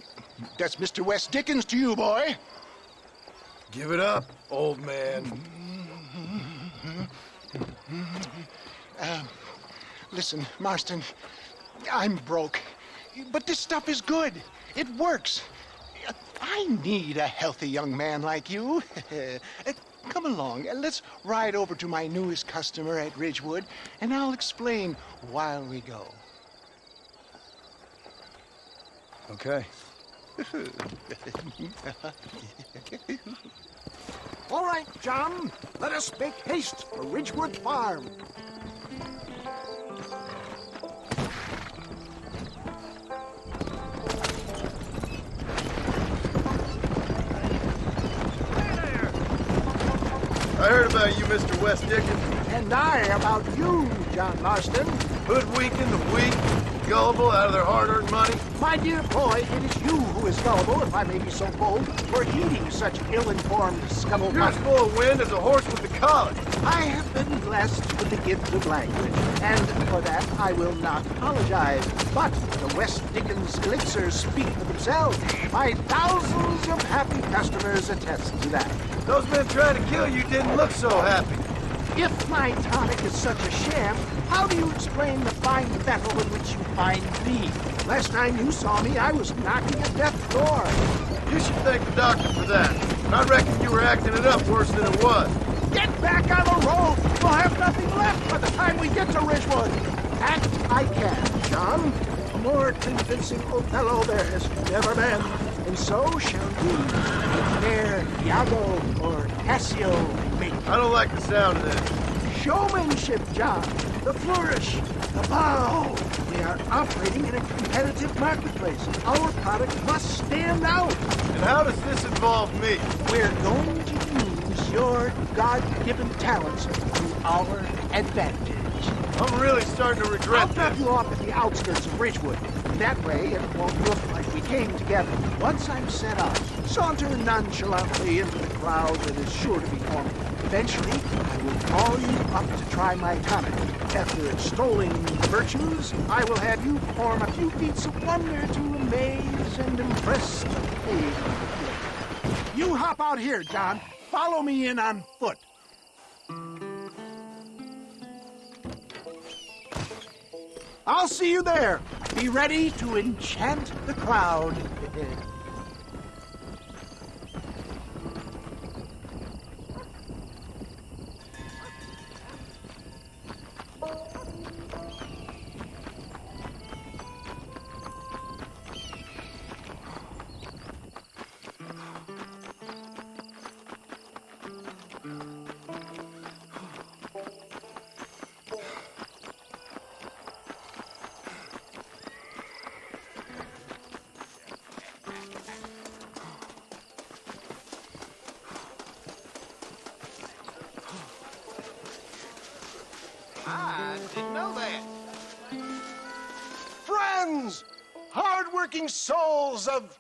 That's Mr. West Dickens to you, boy. Give it up, old man. Listen, Marston, I'm broke, but this stuff is good. It works. I need a healthy young man like you. Come along, let's ride over to my newest customer at Ridgewood, and I'll explain while we go. Okay. All right, John, let us make haste for Ridgewood Farm. I heard about you, Mr. West Dickens. And I about you, John Marston. Hoodwinking the weak, gullible out of their hard-earned money. My dear boy, it is you who is gullible, if I may be so bold, for eating such ill-informed scuttlebutt. You're as full of wind as a horse with the collar. I have been blessed with the gift of language, and for that I will not apologize. But the West Dickens elixirs speak for themselves. My thousands of happy customers attest to that. Those men trying to kill you didn't look so happy. If my tonic is such a sham, how do you explain the fine fettle in which you find me? Last time you saw me, I was knocking at death's door. You should thank the doctor for that. I reckon you were acting it up worse than it was. Get back on the road! We'll have nothing left by the time we get to Ridgewood. Act I can, John. A more convincing Othello there has never been. And so shall you, a fair Iago or Cassio make. I don't like the sound of this. Showmanship, John. The flourish, the bow. We are operating in a competitive marketplace. Our product must stand out. And how does this involve me? We're going to use your God-given talents to our advantage. I'm really starting to regret I'll drop you off at the outskirts of Ridgewood. That way, it won't look like we came together. Once I'm set up, saunter nonchalantly into the crowd that is sure to be forming. Eventually, I will call you up to try my tonic. After extolling the virtues, I will have you perform a few feats of wonder to amaze and impress the page. You hop out here, John. Follow me in on foot. I'll see you there. Be ready to enchant the crowd. I didn't know that. Friends, hard-working souls of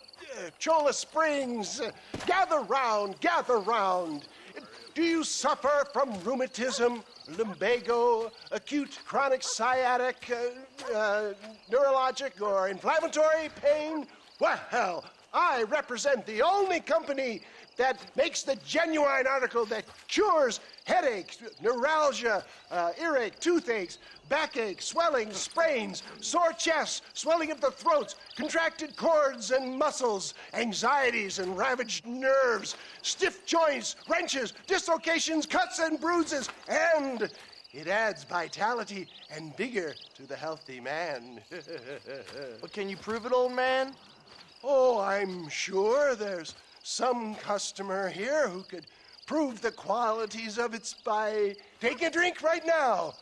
Cholla Springs, gather round, gather round. Do you suffer from rheumatism, lumbago, acute chronic sciatic, neurologic, or inflammatory pain? Well, I represent the only company that makes the genuine article that cures headaches, neuralgia, earache, toothaches, backache, swelling, sprains, sore chests, swelling of the throats, contracted cords and muscles, anxieties and ravaged nerves, stiff joints, wrenches, dislocations, cuts and bruises, and it adds vitality and vigor to the healthy man. But can you prove it, old man? Oh, I'm sure there's some customer here who could prove the qualities of it by taking a drink right now.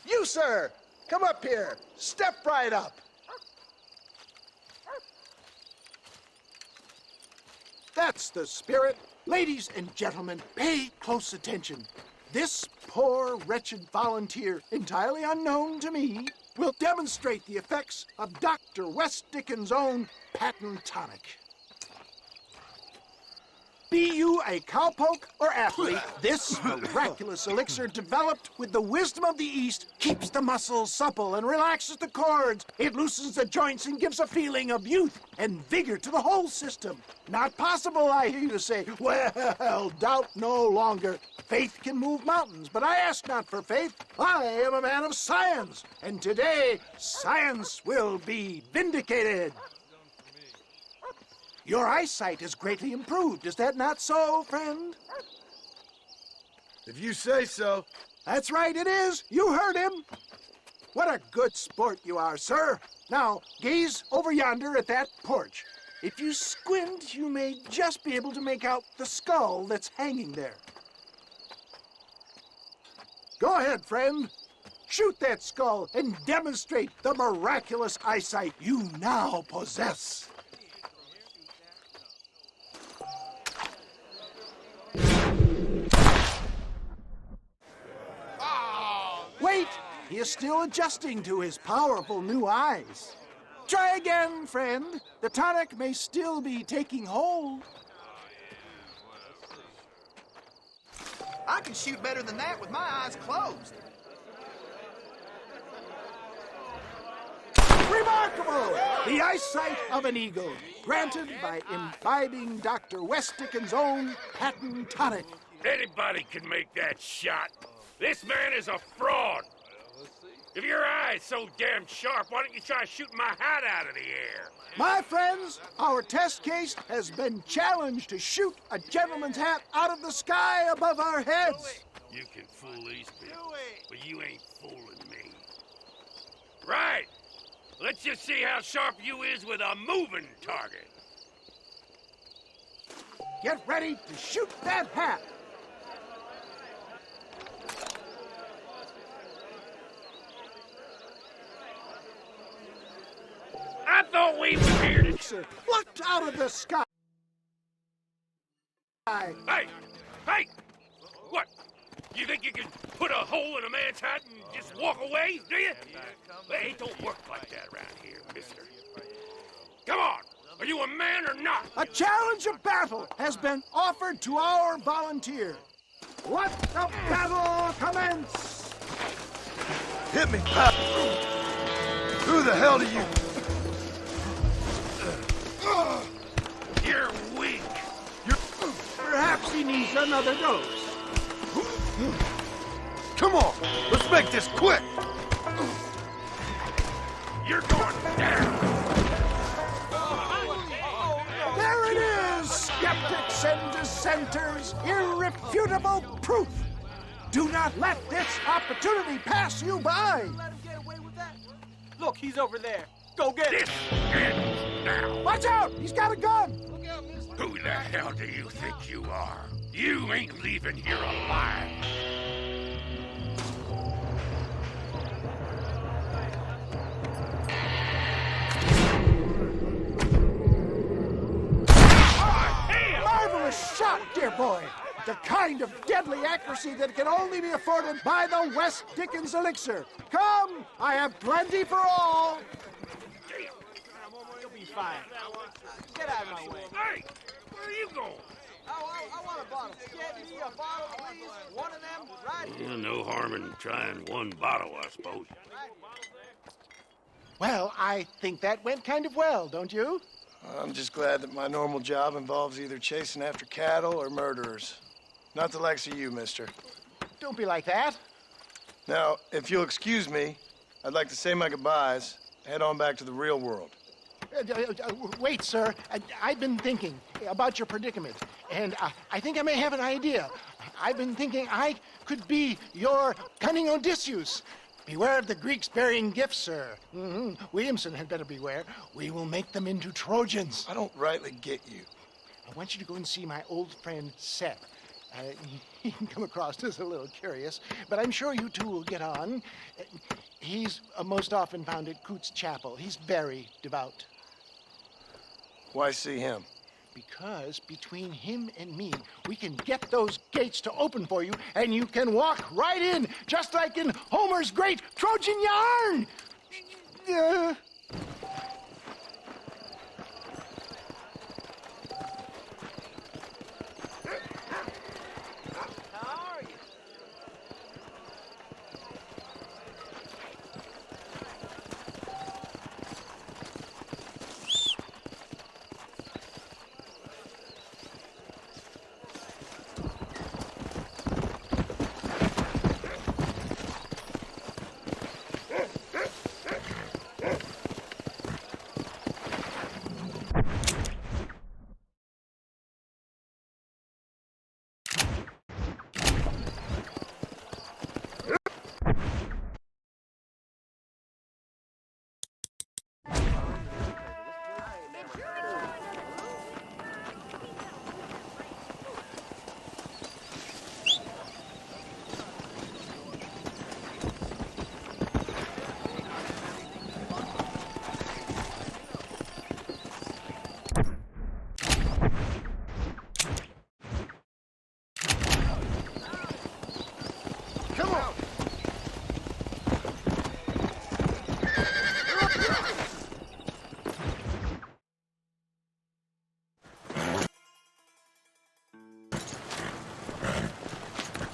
You, sir, come up here. Step right up. That's the spirit. Ladies and gentlemen, pay close attention. This poor, wretched volunteer, entirely unknown to me, will demonstrate the effects of Dr. West Dickens' own patent tonic. Be you a cowpoke or athlete, this miraculous elixir developed with the wisdom of the East keeps the muscles supple and relaxes the cords. It loosens the joints and gives a feeling of youth and vigor to the whole system. Not possible, I hear you say. Well, doubt no longer. Faith can move mountains, but I ask not for faith. I am a man of science, and today science will be vindicated. Your eyesight has greatly improved. Is that not so, friend? If you say so. That's right, it is. You heard him. What a good sport you are, sir. Now, gaze over yonder at that porch. If you squint, you may just be able to make out the skull that's hanging there. Go ahead, friend. Shoot that skull and demonstrate the miraculous eyesight you now possess. Wait! He is still adjusting to his powerful new eyes. Try again, friend. The tonic may still be taking hold. I can shoot better than that with my eyes closed. Remarkable! The eyesight of an eagle, granted by imbibing Dr. West Dickens' own patent tonic. Anybody can make that shot. This man is a fraud. If your eye's so damn sharp, why don't you try shooting my hat out of the air? My friends, our test case has been challenged to shoot a gentleman's hat out of the sky above our heads. You can fool these people, but you ain't fooling me. Right. Let's just see how sharp you is with a moving target. Get ready to shoot that hat. I thought we were here to... Plucked out of the sky. Hey! Hey! What? You think you can put a hole in a man's hat and just walk away, do you? Hey, it don't work like that around here, mister. Come on! Are you a man or not? A challenge of battle has been offered to our volunteer. Let the battle commence! Hit me, pal. Who the hell do you... You're weak. Perhaps he needs another dose. Come on, let's make this quick. You're going down. There it is, skeptics and dissenters, irrefutable proof. Do not let this opportunity pass you by. Let him get away with that. Look, he's over there. Go get him. Now. Watch out! He's got a gun! Who the hell do you think you are? You ain't leaving here alive. Marvelous shot, dear boy. The kind of deadly accuracy that can only be afforded by the West Dickens elixir. Come, I have plenty for all. You'll be fine. Get out of my way. Hey, where are you going? I want a bottle. Get me a bottle, please. One of them, right here. No harm in trying one bottle, I suppose. Well, I think that went kind of well, don't you? I'm just glad that my normal job involves either chasing after cattle or murderers. Not the likes of you, mister. Don't be like that. Now, if you'll excuse me, I'd like to say my goodbyes, head on back to the real world. Wait, sir. I've been thinking about your predicament, and I think I may have an idea. I've been thinking I could be your cunning Odysseus. Beware of the Greeks burying gifts, sir. Williamson had better beware. We will make them into Trojans. I don't rightly get you. I want you to go and see my old friend Seth. He can come across as a little curious, but I'm sure you two will get on. He's most often found at Coots Chapel. He's very devout. Why see him? Because between him and me, we can get those gates to open for you, and you can walk right in, just like in Homer's great Trojan yarn! How are you?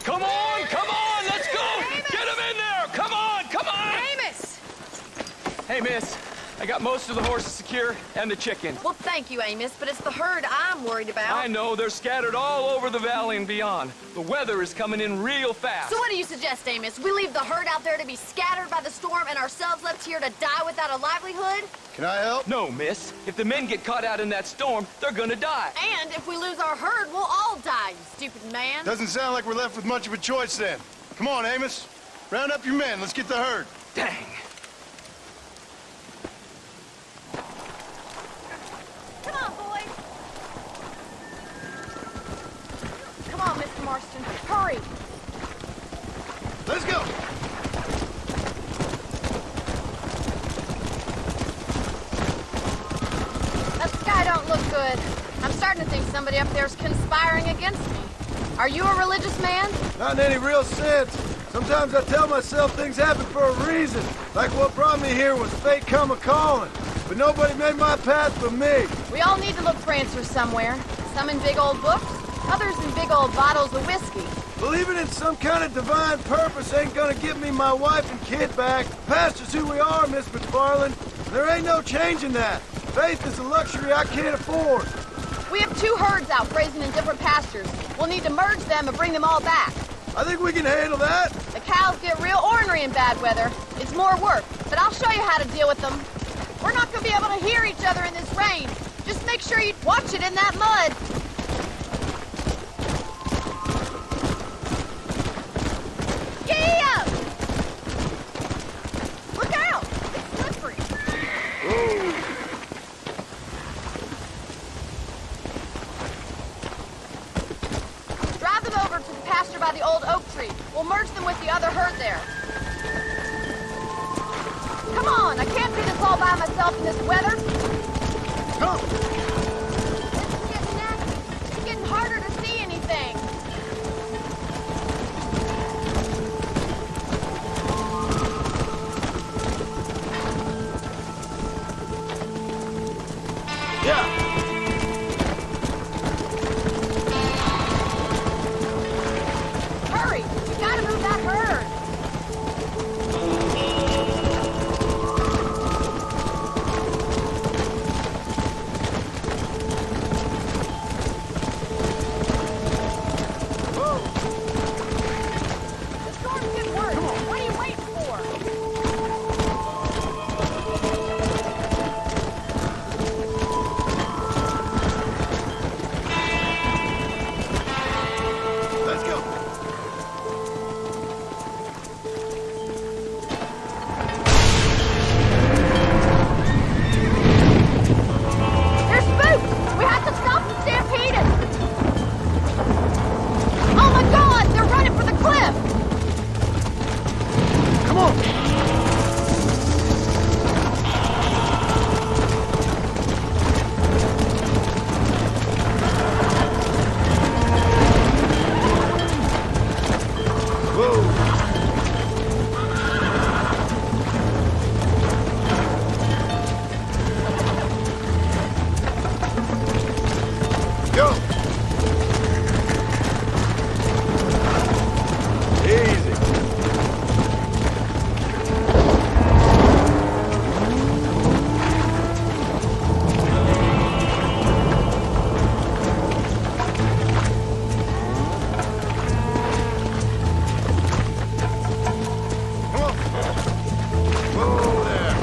Come on, let's go! Get him in there! Come on! Amos! Hey, miss. I got most of the horses secure and the chicken. Well, thank you, Amos, but it's the herd I'm worried about. I know, they're scattered all over the valley and beyond. The weather is coming in real fast. So what do you suggest, Amos? We leave the herd out there to be scattered by the storm and ourselves left here to die without a livelihood? Can I help? No, miss. If the men get caught out in that storm, they're gonna die. And if we lose our herd, we'll all die, you stupid man. Doesn't sound like we're left with much of a choice then. Come on, Amos. Round up your men. Let's get the herd. Dang. Come on, boys. Come on, Mr. Marston. Hurry. Let's go. That sky don't look good. I'm starting to think somebody up there's conspiring against me. Are you a religious man? Not in any real sense. Sometimes I tell myself things happen for a reason. Like what brought me here was fate come a-calling. But nobody made my path but me. We all need to look for answers somewhere. Some in big old books, others in big old bottles of whiskey. Believing in some kind of divine purpose ain't gonna give me my wife and kid back. Past is who we are, Miss McFarland. There ain't no changing that. Faith is a luxury I can't afford. We have 2 herds out grazing in different pastures. We'll need to merge them and bring them all back. I think we can handle that. The cows get real ornery in bad weather. It's more work, but I'll show you how to deal with them. We're not going to be able to hear each other in this rain. Just make sure you watch it in that mud. Gee up! Look out! It's slippery. Whoa. Drive them over to the pasture by the old oak tree. We'll merge them with the other herd there. Come on, I can't do this all by myself in this weather. Come. This is getting nasty. It's getting harder to see anything. Yeah. Hurry! We gotta move that herd! The storm's getting worse. What are you waiting for? Let's go. They're spooked! We have to stop them stampeding! Oh my god! They're running for the cliff! Come on. Go. Easy. Come on. Whoa there.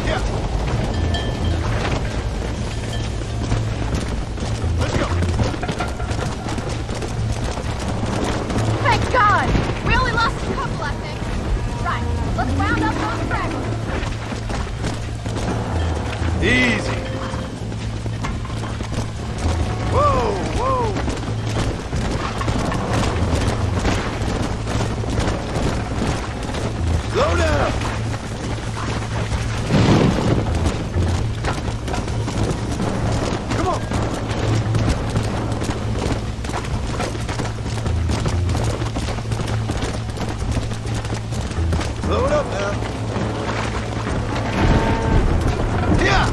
Yeah. Let's go. Thank God! We only lost a couple, I think. Right, let's round up those stragglers. Easy. Whoa, whoa. Slow down. Come on. Slow it up now. Yeah.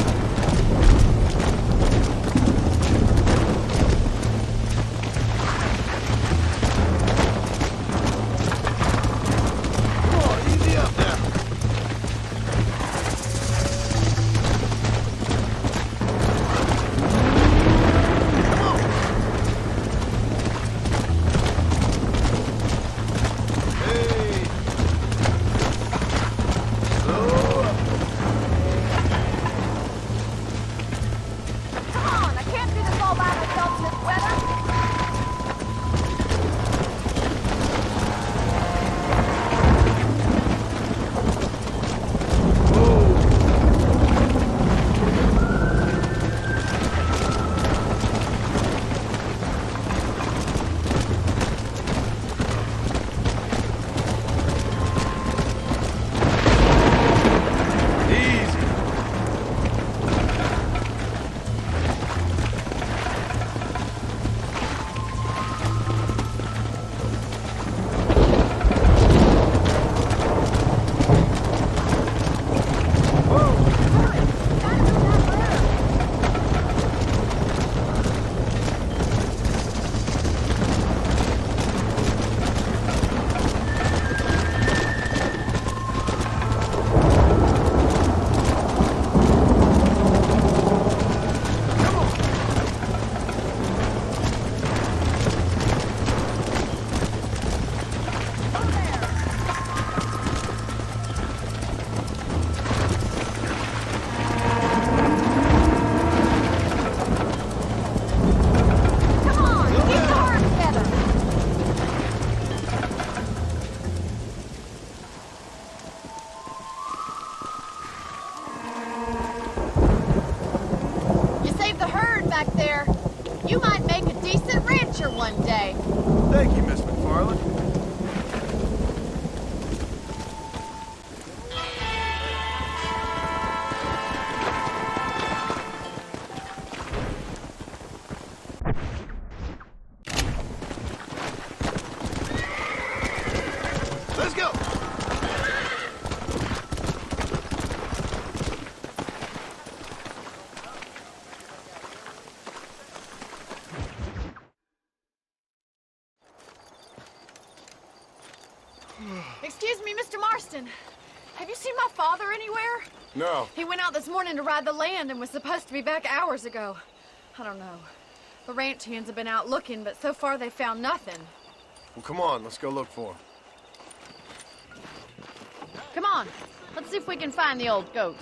back there. You might make a decent rancher one day. Thank you, Miss McFarland. Let's go! Excuse me, Mr. Marston. Have you seen my father anywhere? No. He went out this morning to ride the land and was supposed to be back hours ago. I don't know. The ranch hands have been out looking, but so far they found nothing. Well, come on, let's go look for him. Come on, let's see if we can find the old goat.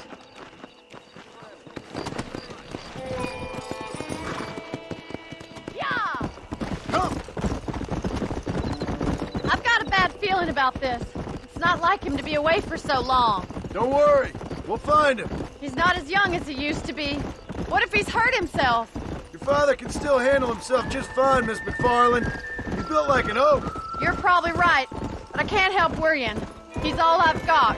Yeah! Come! I've got a bad feeling about this. It's not like him to be away for so long. Don't worry, we'll find him. He's not as young as he used to be. What if he's hurt himself? Your father can still handle himself just fine, Miss McFarland. He's built like an oak. You're probably right, but I can't help worrying. He's all I've got.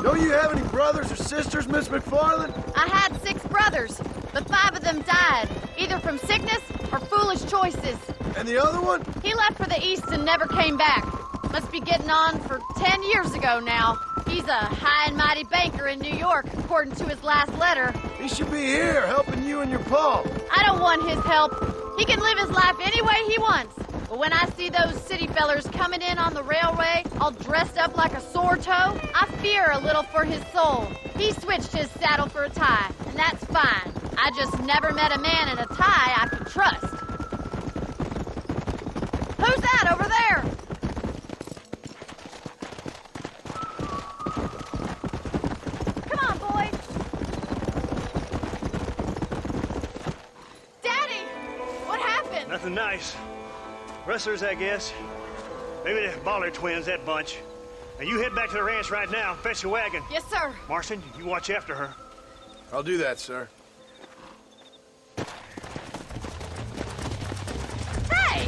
Don't you have any brothers or sisters, Miss McFarland? I had 6 brothers, but 5 of them died, either from sickness or foolish choices. And the other one? He left for the east and never came back. Must be getting on for 10 years ago now. He's a high and mighty banker in New York, according to his last letter. He should be here, helping you and your pa. I don't want his help. He can live his life any way he wants. But when I see those city fellers coming in on the railway, all dressed up like a sore toe, I fear a little for his soul. He switched his saddle for a tie, and that's fine. I just never met a man in a tie I could trust. Who's that over there? Come on, boys. Daddy, what happened? Nothing nice. Rustlers, I guess. Maybe the Bollard twins, that bunch. Now you head back to the ranch right now and fetch a wagon. Yes, sir. Marston, you watch after her. I'll do that, sir. Hey!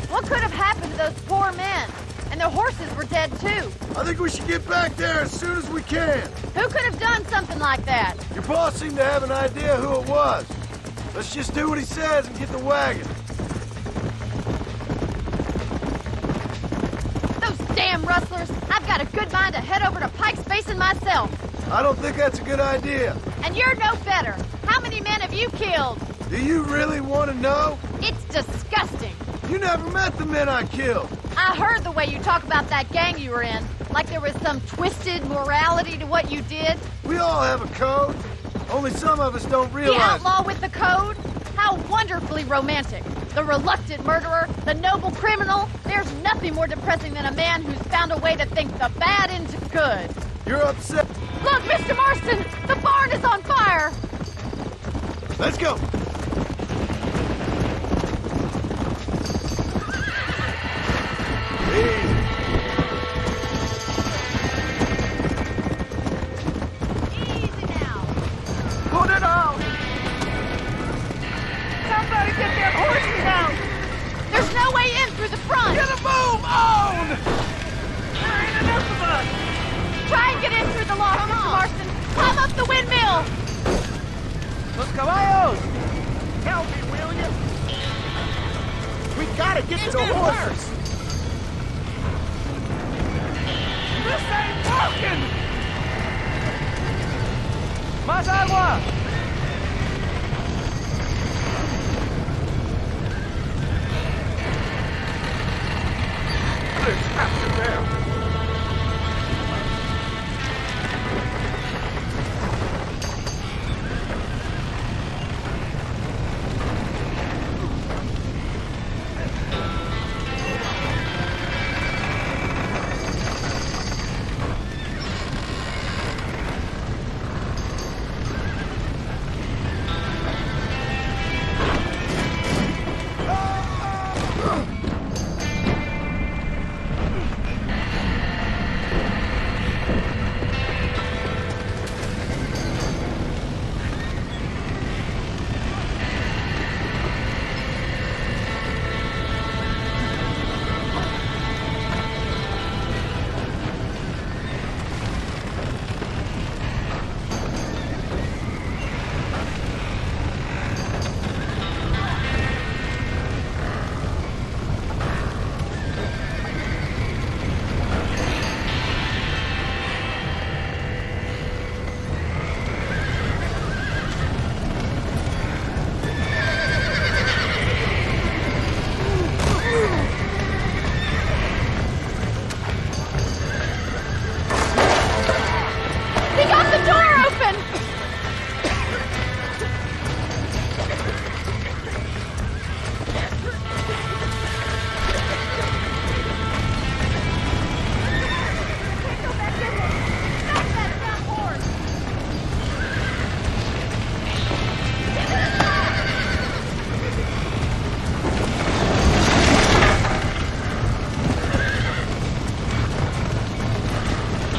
What could have happened to those poor men? And their horses were dead, too. I think we should get back there as soon as we can. Who could have done something like that? Your boss seemed to have an idea who it was. Let's just do what he says and get the wagon. Damn rustlers! I've got a good mind to head over to Pike's Basin myself. I don't think that's a good idea. And you're no better. How many men have you killed? Do you really want to know? It's disgusting. You never met the men I killed. I heard the way you talk about that gang you were in, like there was some twisted morality to what you did. We all have a code. Only some of us don't realize The outlaw with the code? How wonderfully romantic. The reluctant murderer, the noble criminal. There's nothing more depressing than a man who's found a way to think the bad into good. You're upset. Look, Mr. Marston, the barn is on fire. Let's go. Easy. Easy now. Put it on. Somebody get their horses out. There's no way in through the front. Get a move on. There ain't enough of us. Try and get in through the loft, Mr. Marston. Climb up the windmill. Los caballos! Help me, will you? We gotta get to the horses. This ain't working! Más agua! There's captain there.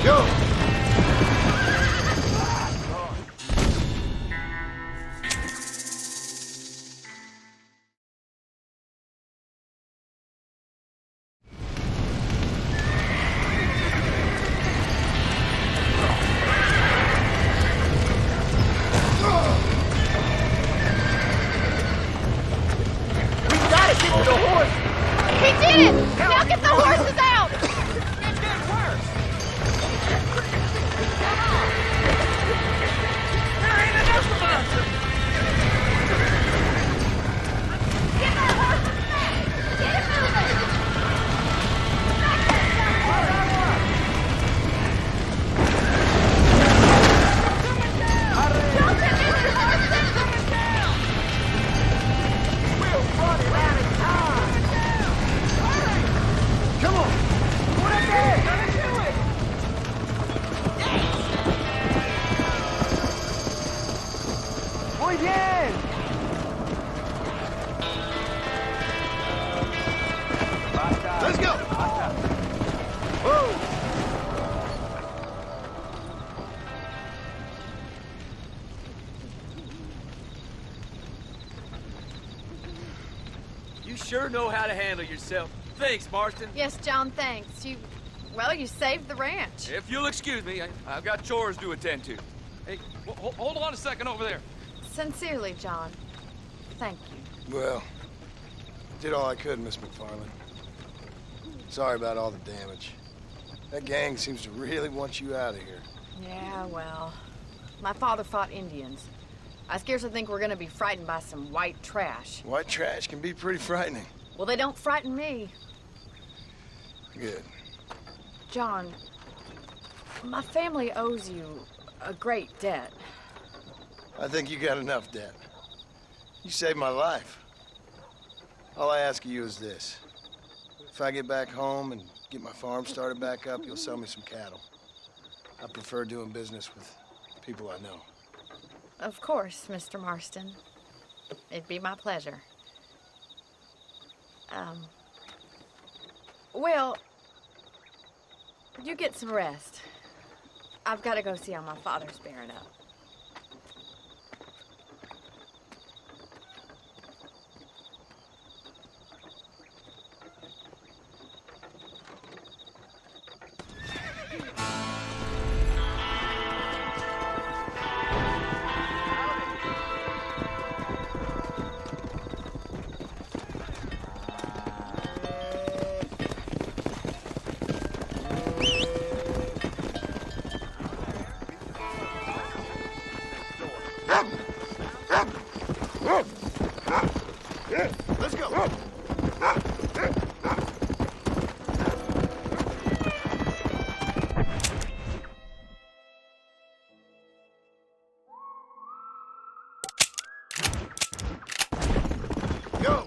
Go! He did it! Now get the horses out! It's getting worse. There ain't enough of us. Get the horses back! Get it moving! Don't get Mr. Marston! We'll run it out of time. Come on! What up there? Gonna do it. Muy bien. Let's go! Woo! You sure know how to handle yourself. Thanks, Marston. Yes, John, thanks. You saved the ranch. If you'll excuse me, I've got chores to attend to. Hey, hold on a second over there. Sincerely, John. Thank you. Well, did all I could, Miss McFarland. Sorry about all the damage. That gang seems to really want you out of here. Yeah, well, my father fought Indians. I scarcely think we're gonna be frightened by some white trash. White trash can be pretty frightening. Well, they don't frighten me. Good. John, my family owes you a great debt. I think you got enough debt. You saved my life. All I ask of you is this. If I get back home and get my farm started back up, you'll sell me some cattle. I prefer doing business with people I know. Of course, Mr. Marston. It'd be my pleasure. Well, you get some rest. I've got to go see how my father's bearing up. Let's go! Go!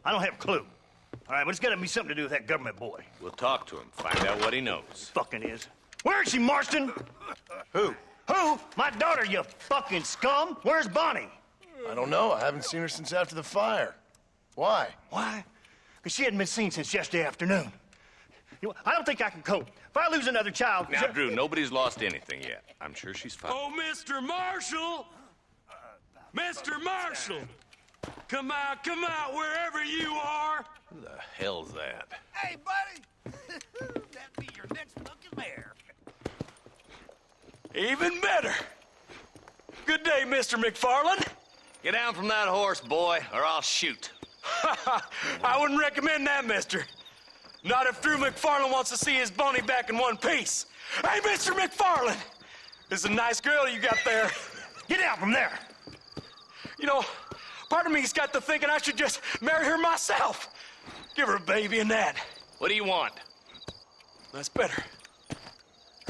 I don't have a clue. All right, but it's got to be something to do with that government boy. We'll talk to him, find out what he knows. Fucking is. Where is she, Marston? Who? Who? My daughter, you fucking scum. Where's Bonnie? I don't know. I haven't seen her since after the fire. Why? Why? Because she hadn't been seen since yesterday afternoon. You know, I don't think I can cope. If I lose another child... Now, Drew, nobody's lost anything yet. I'm sure she's fine. Oh, Mr. Marshall! Mr. Marshall! Come out, wherever you are! Who the hell's that? Hey, buddy! That be your next fucking mayor. Even better. Good day, Mr. McFarland. Get down from that horse, boy, or I'll shoot. I wouldn't recommend that, mister. Not if Drew McFarland wants to see his Boney back in one piece. Hey, Mr. McFarland! This is a nice girl you got there. Get out from there. You know, part of me's got to thinking I should just marry her myself. Give her a baby and that. What do you want? That's better.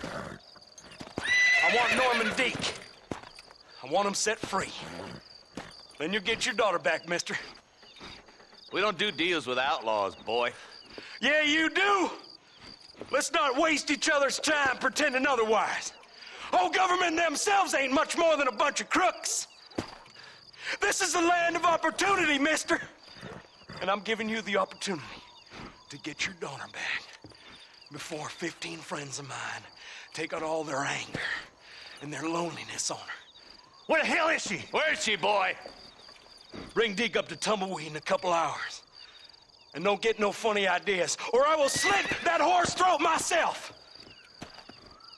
I want Norman Deek. I want him set free. Then you'll get your daughter back, mister. We don't do deals with outlaws, boy. Yeah, you do. Let's not waste each other's time pretending otherwise. Oh, government themselves ain't much more than a bunch of crooks. This is the land of opportunity, mister. And I'm giving you the opportunity to get your daughter back before 15 friends of mine take out all their anger and their loneliness on her. Where the hell is she? Where is she, boy? Bring Deke up to Tumbleweed in a couple hours. And don't get no funny ideas, or I will slit that horse throat myself.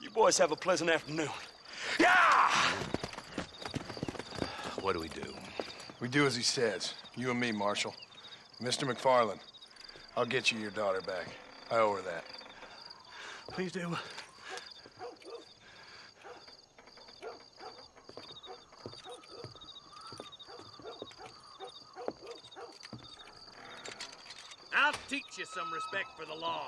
You boys have a pleasant afternoon. Yeah! What do we do? We do as he says. You and me, Marshal. Mr. McFarland, I'll get you your daughter back. I owe her that. Please do. I'll teach you some respect for the law.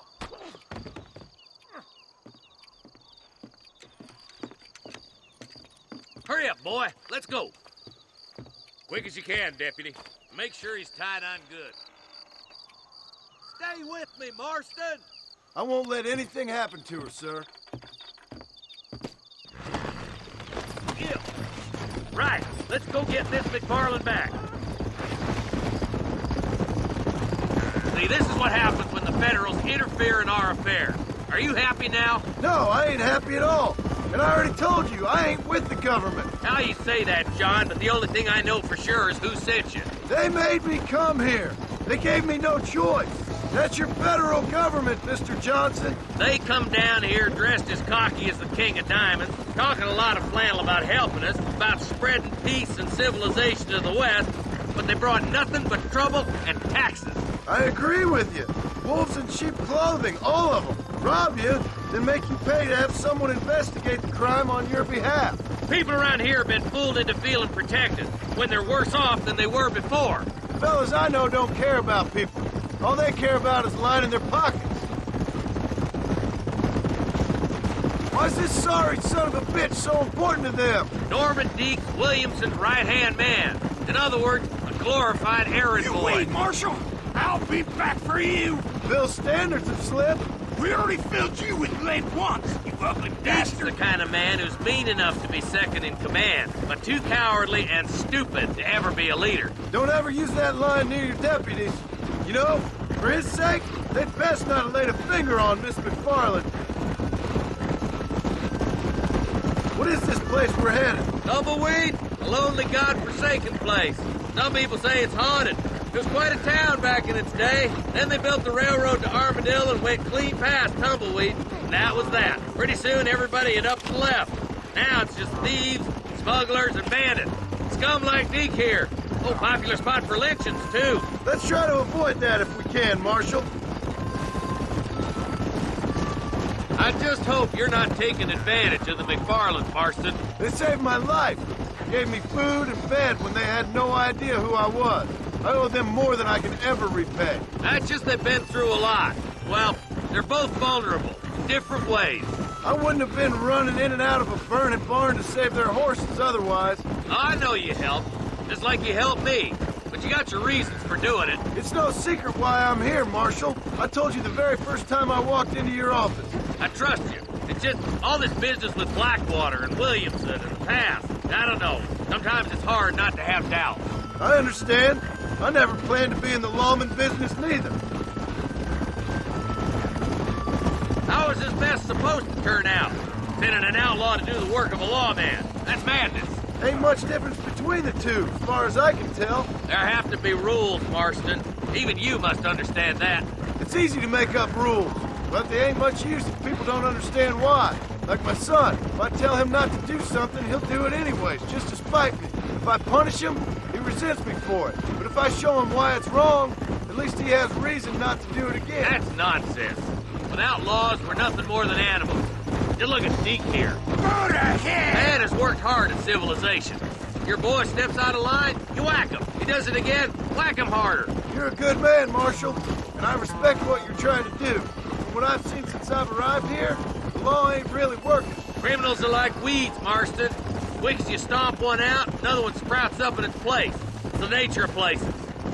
Hurry up, boy. Let's go. Quick as you can, Deputy. Make sure he's tied on good. Stay with me, Marston. I won't let anything happen to her, sir. Yeah. Right. Let's go get Miss McFarland back. See, this is what happens when the Federals interfere in our affair. Are you happy now? No, I ain't happy at all. And I already told you, I ain't with the government. How you say that, John, but the only thing I know for sure is who sent you. They made me come here. They gave me no choice. That's your federal government, Mr. Johnson. They come down here dressed as cocky as the King of Diamonds, talking a lot of flannel about helping us, about spreading peace and civilization to the West, but they brought nothing but trouble and taxes. I agree with you. Wolves in sheep clothing, all of them. Rob you, then make you pay to have someone investigate the crime on your behalf. People around here have been fooled into feeling protected when they're worse off than they were before. Fellas I know don't care about people. All they care about is lining their pockets. Why is this sorry son of a bitch so important to them? Norman Deek, Williamson's right-hand man. In other words, a glorified errand boy. Wait, Marshal! I'll be back for you! Bill's standards have slipped. We already filled you with lead once, you ugly Deek's bastard! the kind of man who's mean enough to be second in command, but too cowardly and stupid to ever be a leader. Don't ever use that line near your deputies. You know, for his sake, they'd best not have laid a finger on Miss McFarland. What is this place we're headed? Tumbleweed, a lonely, god-forsaken place. Some people say it's haunted. It was quite a town back in its day. Then they built the railroad to Armadillo and went clean past Tumbleweed. And that was that. Pretty soon, everybody had up and left. Now it's just thieves, smugglers, and bandits. Scum like Deke here. Oh, popular spot for lynchings, too. Let's try to avoid that if we can, Marshal. I just hope you're not taking advantage of the McFarlands, Marston. They saved my life. Gave me food and bed when they had no idea who I was. I owe them more than I can ever repay. That's just they've been through a lot. Well, they're both vulnerable, in different ways. I wouldn't have been running in and out of a burning barn to save their horses otherwise. I know you helped, just like you helped me. But you got your reasons for doing it. It's no secret why I'm here, Marshal. I told you the very first time I walked into your office. I trust you. It's just all this business with Blackwater and Williamson and the past. I don't know. Sometimes it's hard not to have doubt. I understand. I never planned to be in the lawman business neither. How is this mess supposed to turn out? Sending an outlaw to do the work of a lawman. That's madness. Ain't much difference between the two, as far as I can tell. There have to be rules, Marston. Even you must understand that. It's easy to make up rules, but they ain't much use if people don't understand why. Like my son. If I tell him not to do something, he'll do it anyways, just to spite me. If I punish him, he resents me for it. But if I show him why it's wrong, at least he has reason not to do it again. That's nonsense. Without laws, we're nothing more than animals. Just look at Deke here. Go to hell! Man has worked hard at civilization. Your boy steps out of line, you whack him. He does it again, whack him harder. You're a good man, Marshal, and I respect what you're trying to do. From what I've seen since I've arrived here, the law ain't really working. Criminals are like weeds, Marston. Quick as you stomp one out, another one sprouts up in its place. It's the nature of places.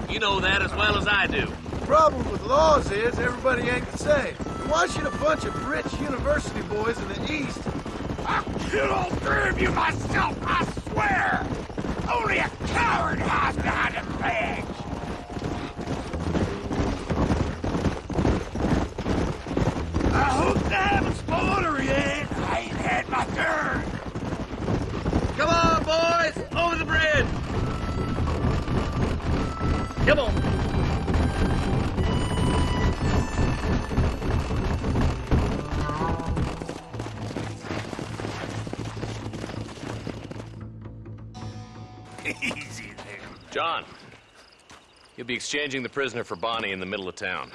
You know that as well as I do. The problem with laws is everybody ain't the same. Why should a bunch of rich university boys in the East... I'll kill all three of you myself, I swear! Only a coward hides behind a badge! I hope they haven't spoiled her yet. I ain't had my turn. Come on, boys! Over the bridge! Come on! Easy there. John, you'll be exchanging the prisoner for Bonnie in the middle of town.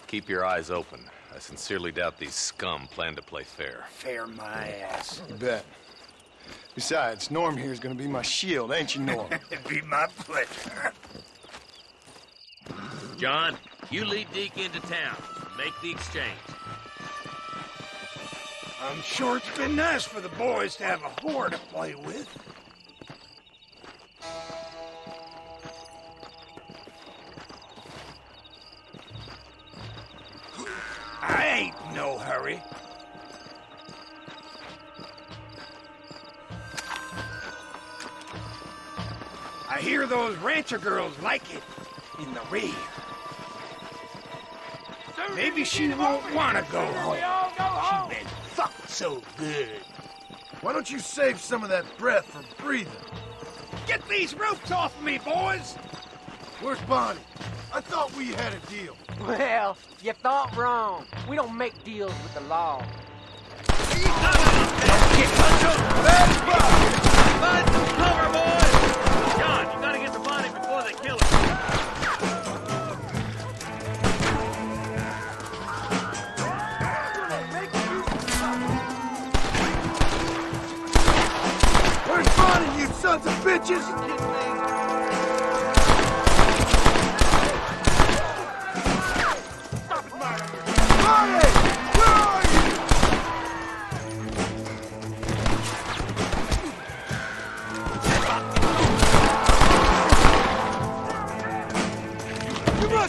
Keep your eyes open. I sincerely doubt these scum plan to play fair. Fair my ass. You bet. Besides, Norm here's gonna be my shield, ain't you, Norm? It'd be my pleasure. John, you lead Deke into town. Make the exchange. I'm sure it's been nice for the boys to have a whore to play with. I ain't in no hurry. I hear those rancher girls like it in the rear. Maybe she won't want to go home. She's been fucked so good. Why don't you save some of that breath for breathing? Get these ropes off of me, boys! Where's Bonnie? I thought we had a deal. Well, you thought wrong. We don't make deals with the law. Find some cover, boys! John, you gotta get the body before they kill her. Where's Bonnie, you sons of bitches?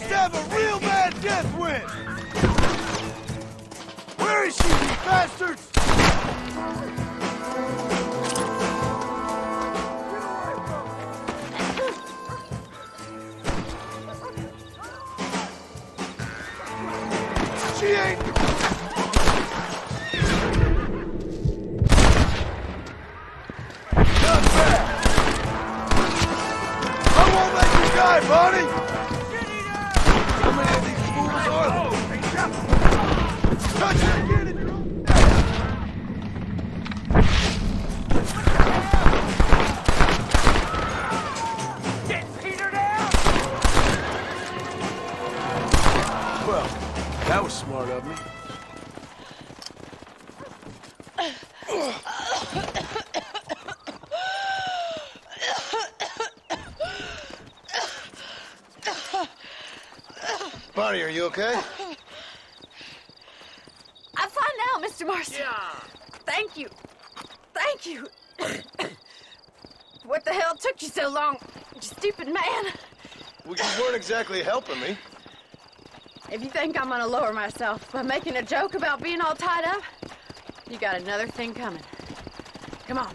Have a real bad death wind! Where is she, you bastards? She ain't... Not bad! I won't let you die, Bonnie! How many of these fools are there? Touch her again and you're on. Get Peter down! Well, that was smart of me. Bonnie, are you okay? I'm fine now, Mr. Marston. Yeah. Thank you. Thank you. What the hell took you so long? Just stupid man. Well, you weren't exactly helping me. If you think I'm gonna lower myself by making a joke about being all tied up, you got another thing coming. Come on.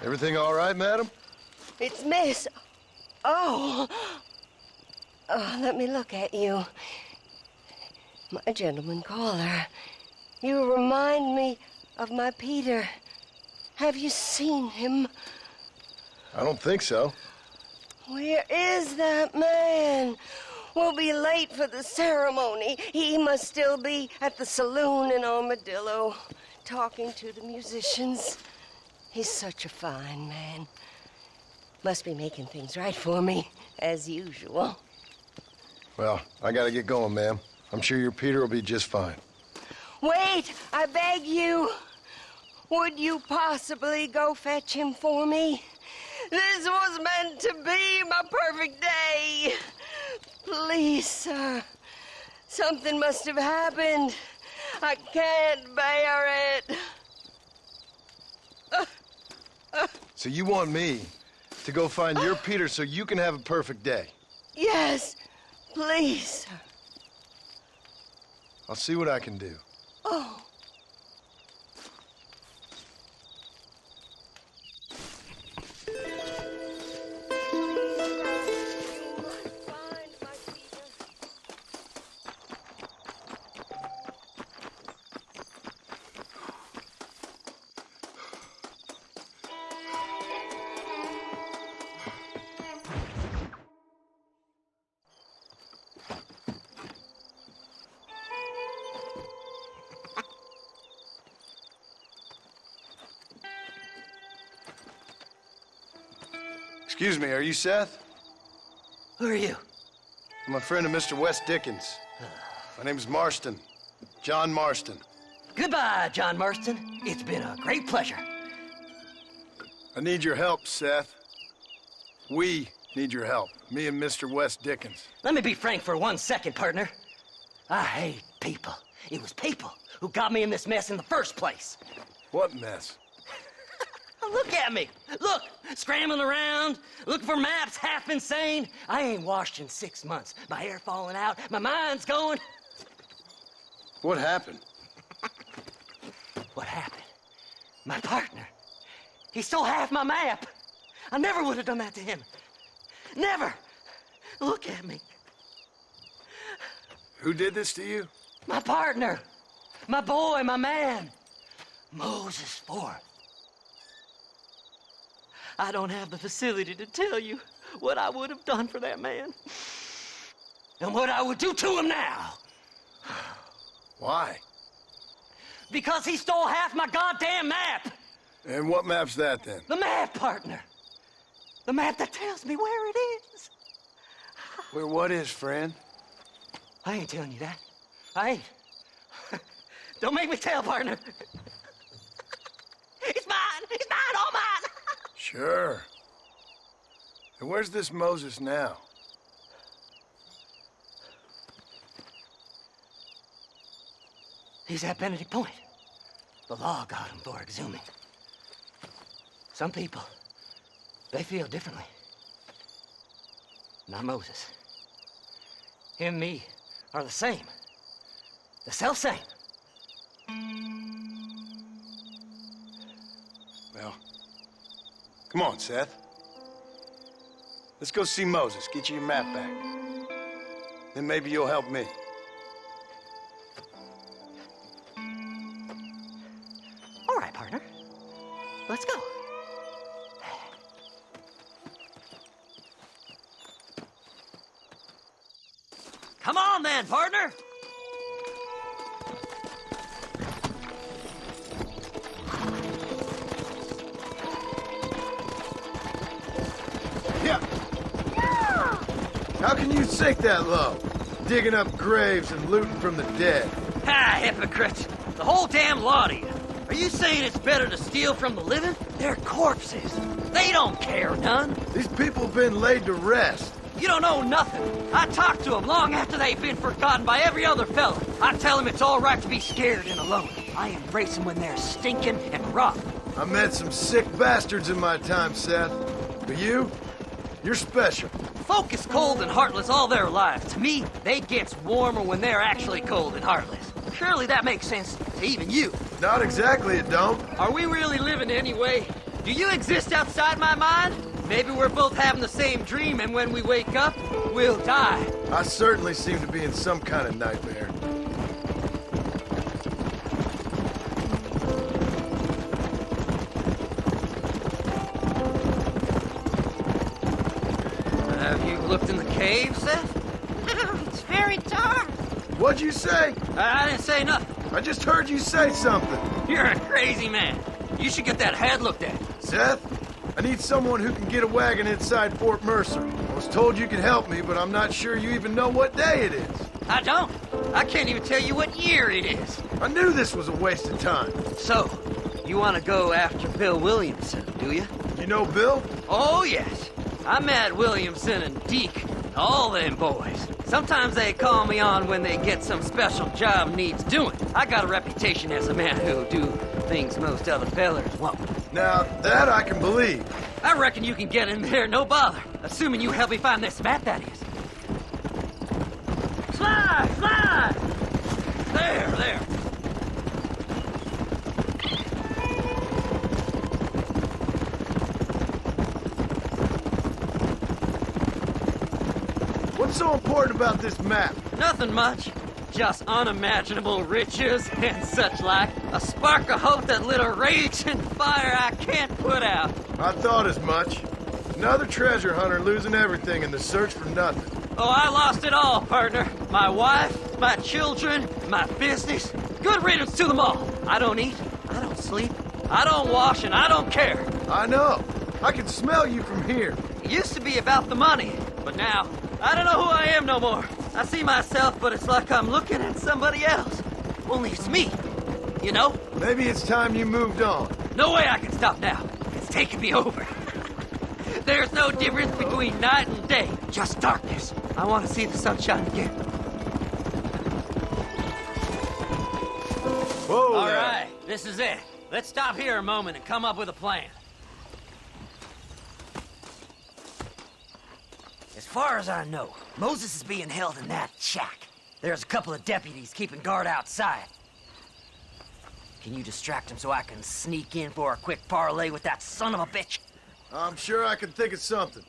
Everything all right, madam? It's Miss. Oh. Oh, let me look at you. My gentleman caller. You remind me of my Peter. Have you seen him? I don't think so. Where is that man? We'll be late for the ceremony. He must still be at the saloon in Armadillo, talking to the musicians. He's such a fine man. Must be making things right for me, as usual. Well, I gotta get going, ma'am. I'm sure your Peter will be just fine. Wait, I beg you. Would you possibly go fetch him for me? This was meant to be my perfect day. Please, sir. Something must have happened. I can't bear it. So you want me to go find your Peter so you can have a perfect day? Yes, please, sir. I'll see what I can do. Oh. Excuse me, are you Seth? Who are you? I'm a friend of Mr. West Dickens. My name's Marston. John Marston. Goodbye, John Marston. It's been a great pleasure. I need your help, Seth. We need your help. Me and Mr. West Dickens. Let me be frank for 1 second, partner. I hate people. It was people who got me in this mess in the first place. What mess? Look at me. Look, scrambling around, looking for maps, half insane. I ain't washed in 6 months. My hair falling out, my mind's going. What happened? What happened? My partner. He stole half my map. I never would have done that to him. Never. Look at me. Who did this to you? My partner. My boy, my man. Moses Forth. I don't have the facility to tell you what I would have done for that man. And what I would do to him now. Why? Because he stole half my goddamn map. And what map's that, then? The map, partner. The map that tells me where it is. Where what is, friend? I ain't telling you that. I ain't. Don't make me tell, partner. It's mine. It's mine, all mine. Sure. And where's this Moses now? He's at Benedict Point. The law got him for exhuming. Some people, they feel differently. Not Moses. Him and me are the same. The self-same. Well, come on, Seth. Let's go see Moses, get you your map back. Then maybe you'll help me. All right, partner. Let's go. Come on, then, partner. How can you sink that low? Digging up graves and looting from the dead. Ha, hypocrites. The whole damn lot of you. Are you saying it's better to steal from the living? They're corpses. They don't care none. These people have been laid to rest. You don't know nothing. I talked to them long after they've been forgotten by every other fella. I tell them it's all right to be scared and alone. I embrace them when they're stinking and rough. I met some sick bastards in my time, Seth. But you're special. Folk is cold and heartless all their lives. To me, they gets warmer when they're actually cold and heartless. Surely that makes sense to even you. Not exactly, it don't. Are we really living anyway? Do you exist outside my mind? Maybe we're both having the same dream, and when we wake up, we'll die. I certainly seem to be in some kind of nightmare. Have you looked in the cave, Seth? It's very dark. What'd you say? I didn't say nothing. I just heard you say something. You're a crazy man. You should get that head looked at. Seth, I need someone who can get a wagon inside Fort Mercer. I was told you could help me, but I'm not sure you even know what day it is. I don't. I can't even tell you what year it is. I knew this was a waste of time. So, you want to go after Bill Williamson, do you? You know Bill? Oh, yes. I met Williamson and Deke, all them boys. Sometimes they call me on when they get some special job needs doing. I got a reputation as a man who'll do things most other fellers won't. Now, that I can believe. I reckon you can get in there, no bother. Assuming you help me find this map, that is. Slide! Slide! There. What's so important about this map? Nothing much. Just unimaginable riches and such like. A spark of hope that lit a raging fire I can't put out. I thought as much. Another treasure hunter losing everything in the search for nothing. Oh, I lost it all, partner. My wife, my children, my business. Good riddance to them all. I don't eat, I don't sleep, I don't wash, and I don't care. I know. I can smell you from here. It used to be about the money, but now, I don't know who I am no more. I see myself, but it's like I'm looking at somebody else. Only it's me, you know? Maybe it's time you moved on. No way I can stop now. It's taking me over. There's no difference between night and day, just darkness. I want to see the sunshine again. Whoa, all right, this is it. Let's stop here a moment and come up with a plan. As far as I know, Moses is being held in that shack. There's a couple of deputies keeping guard outside. Can you distract him so I can sneak in for a quick parlay with that son of a bitch? I'm sure I can think of something.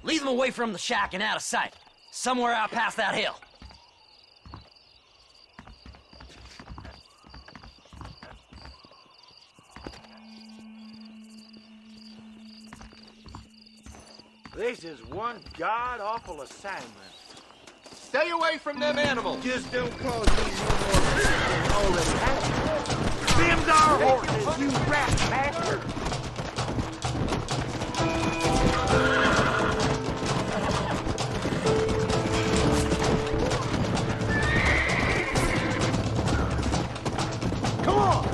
Lead them away from the shack and out of sight. Somewhere out past that hill. This is one god-awful assignment. Stay away from them animals. Just don't cause me no more business than already happened. Them's our horses, you rat bastard! Come on!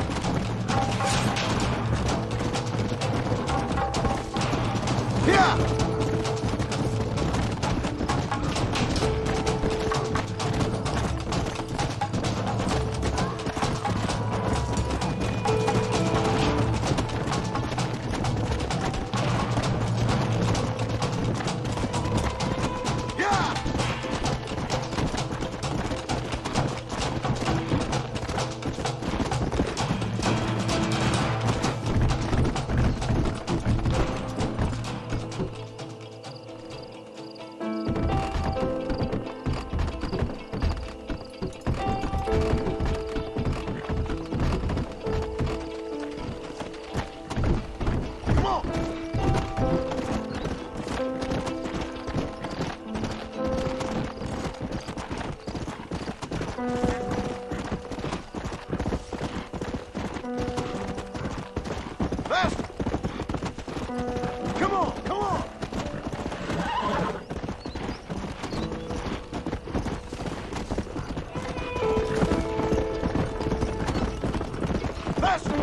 Yeah! Come on, come on! Faster!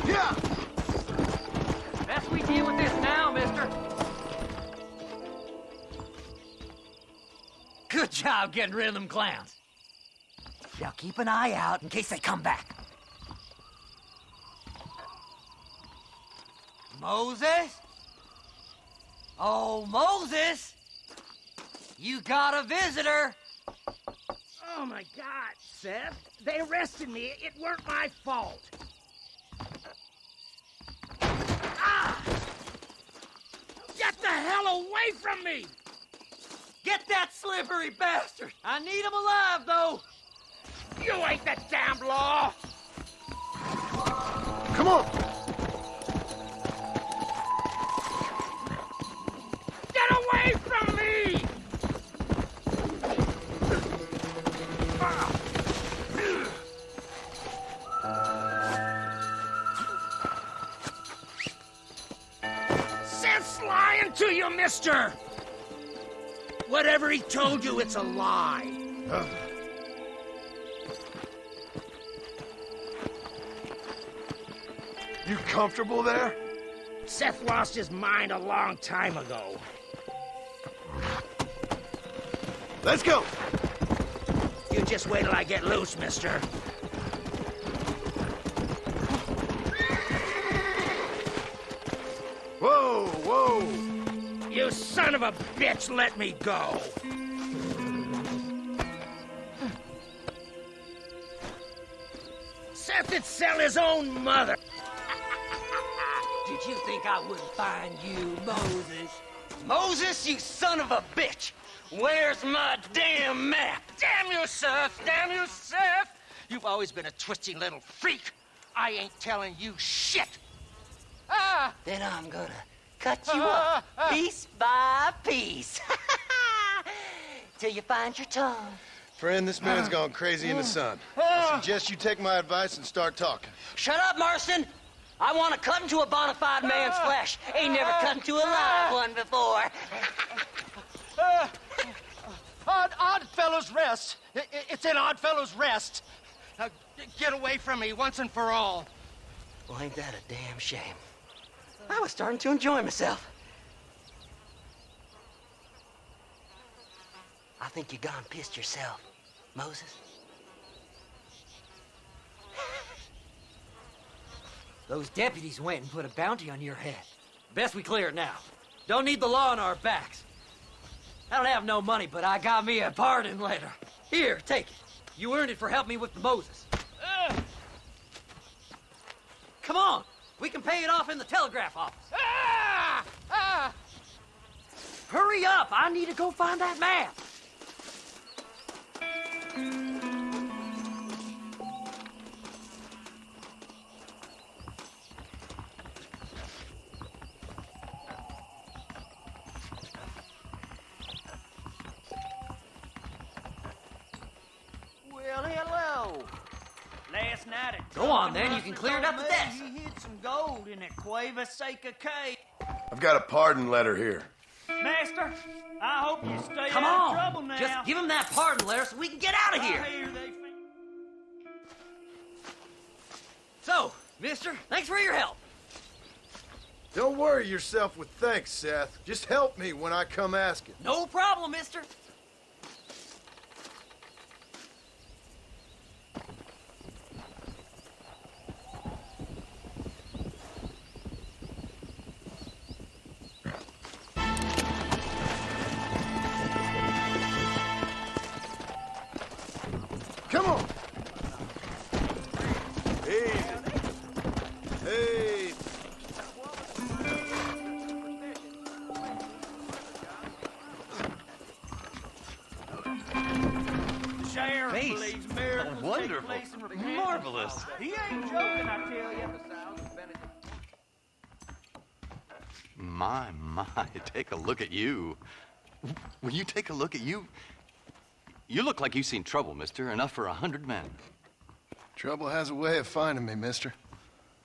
Yeah! Best we deal with this now, mister. Good job getting rid of them clowns. Now keep an eye out in case they come back. Moses? Oh, Moses! You got a visitor! Oh my God, Seth. They arrested me. It weren't my fault. Ah! Get the hell away from me! Get that slippery bastard! I need him alive, though! You ain't the damn law! Come on! Get away from me! Seth's lying to you, mister! Whatever he told you, it's a lie. You comfortable there? Seth lost his mind a long time ago. Let's go! You just wait till I get loose, mister. Whoa, whoa! You son of a bitch, let me go! Seth would sell his own mother! Did you think I wouldn't find you, Moses? Moses, you son of a bitch! Where's my damn map? Damn you, Seth! Damn you, Seth! You've always been a twisty little freak. I ain't telling you shit. Ah! Then I'm gonna cut you up piece by piece. Till you find your tongue. Friend, this man's gone crazy in the sun. I suggest you take my advice and start talking. Shut up, Marston! I want to cut into a bona fide man's flesh. Ain't never cut into a live one before. Odd Fellow's Rest. It's in Odd Fellow's Rest. Now, get away from me once and for all. Well, ain't that a damn shame? I was starting to enjoy myself. I think you gone pissed yourself, Moses. Those deputies went and put a bounty on your head. Best we clear it now. Don't need the law on our backs. I don't have no money, but I got me a pardon letter. Here, take it. You earned it for helping me with the Moses. Come on. We can pay it off in the telegraph office. Hurry up. I need to go find that map. Well, hello. Last night at Go on, then. You can clear it up the desk. He hid some gold in that Cueva Seca cave. I've got a pardon letter here. Master, I hope you stay Come out on. of trouble now. Just give him that pardon letter so we can get out of here. I hear they So, mister, thanks for your help. Don't worry yourself with thanks, Seth. Just help me when I come asking. No problem, mister. Come on. Easy. Hey. The sheriff Face. believes miracles take Wonderful. place in repentance. Marvelous. He ain't joking, I tell you. My, take a look at you. Will you take a look at you? You look like you've seen trouble, mister. Enough for 100 men. Trouble has a way of finding me, mister.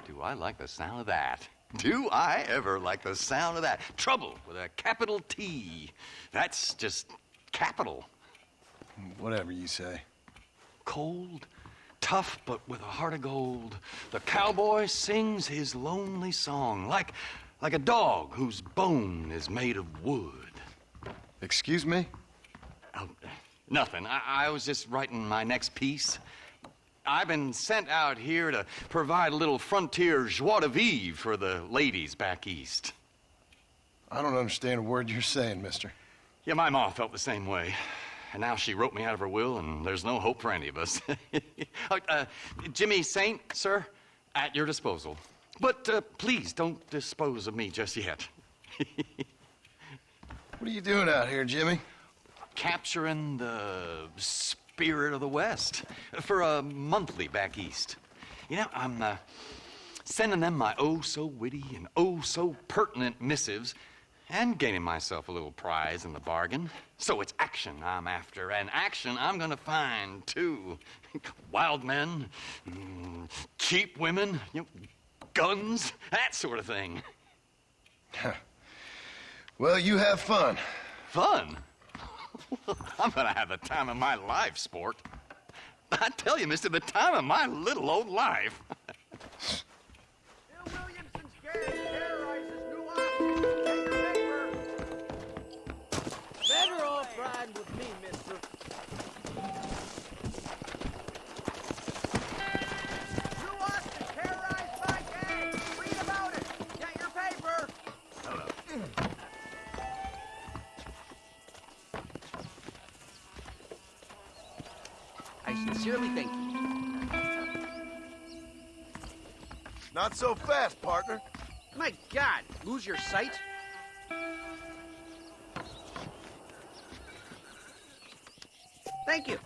Do I like the sound of that? Do I ever like the sound of that? Trouble with a capital T. That's just capital. Whatever you say. Cold, tough, but with a heart of gold. The cowboy sings his lonely song like a dog whose bone is made of wood. Excuse me? Oh, nothing. I was just writing my next piece. I've been sent out here to provide a little frontier joie de vivre for the ladies back east. I don't understand a word you're saying, mister. Yeah, my ma felt the same way. And now she wrote me out of her will, and there's no hope for any of us. Jimmy Saint, sir, at your disposal. But please don't dispose of me just yet. What are you doing out here, Jimmy? Capturing the spirit of the West for a monthly back east. You know, I'm sending them my oh-so-witty and oh-so-pertinent missives and gaining myself a little prize in the bargain. So it's action I'm after, and action I'm gonna find, too. Wild men, cheap women, you know, guns, that sort of thing. Well, you have fun. Fun? I'm gonna have the time of my life, sport. I tell you, mister, the time of my little old life. Bill Williamson's gang terrorizes New Austin. Get your paper. Better off riding with me, mister. New Austin terrorized by gang. Read about it. Get your paper. Hold up. I sincerely thank you. Not so fast, partner. My God, lose your sight? Thank you.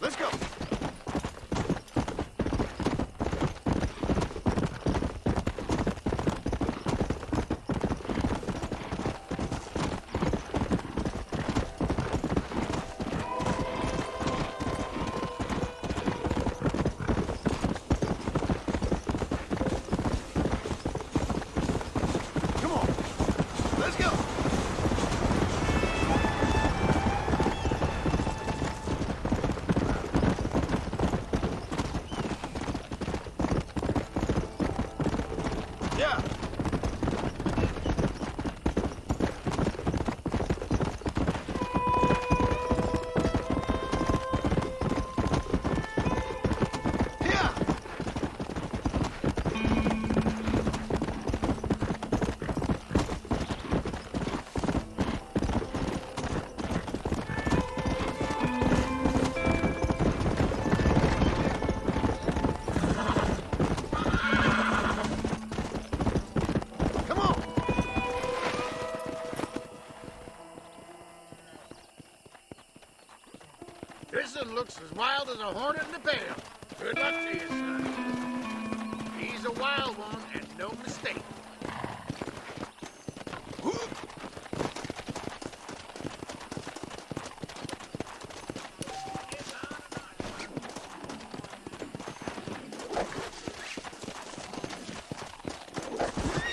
Let's go. Come on. Let's go. Yeah. Yeah. Come on. This one looks as wild as a hornet in the bale. Good luck to you, son. He's a wild one and no mistake.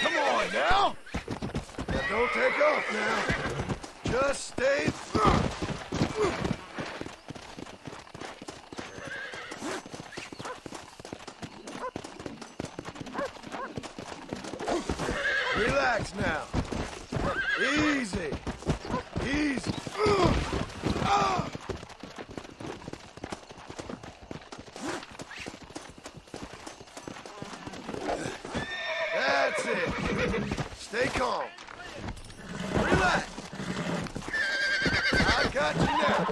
Come on now. Now don't take off now. Just stay. Relax now. Easy. Easy. That's it. Stay calm. Relax. I got you now.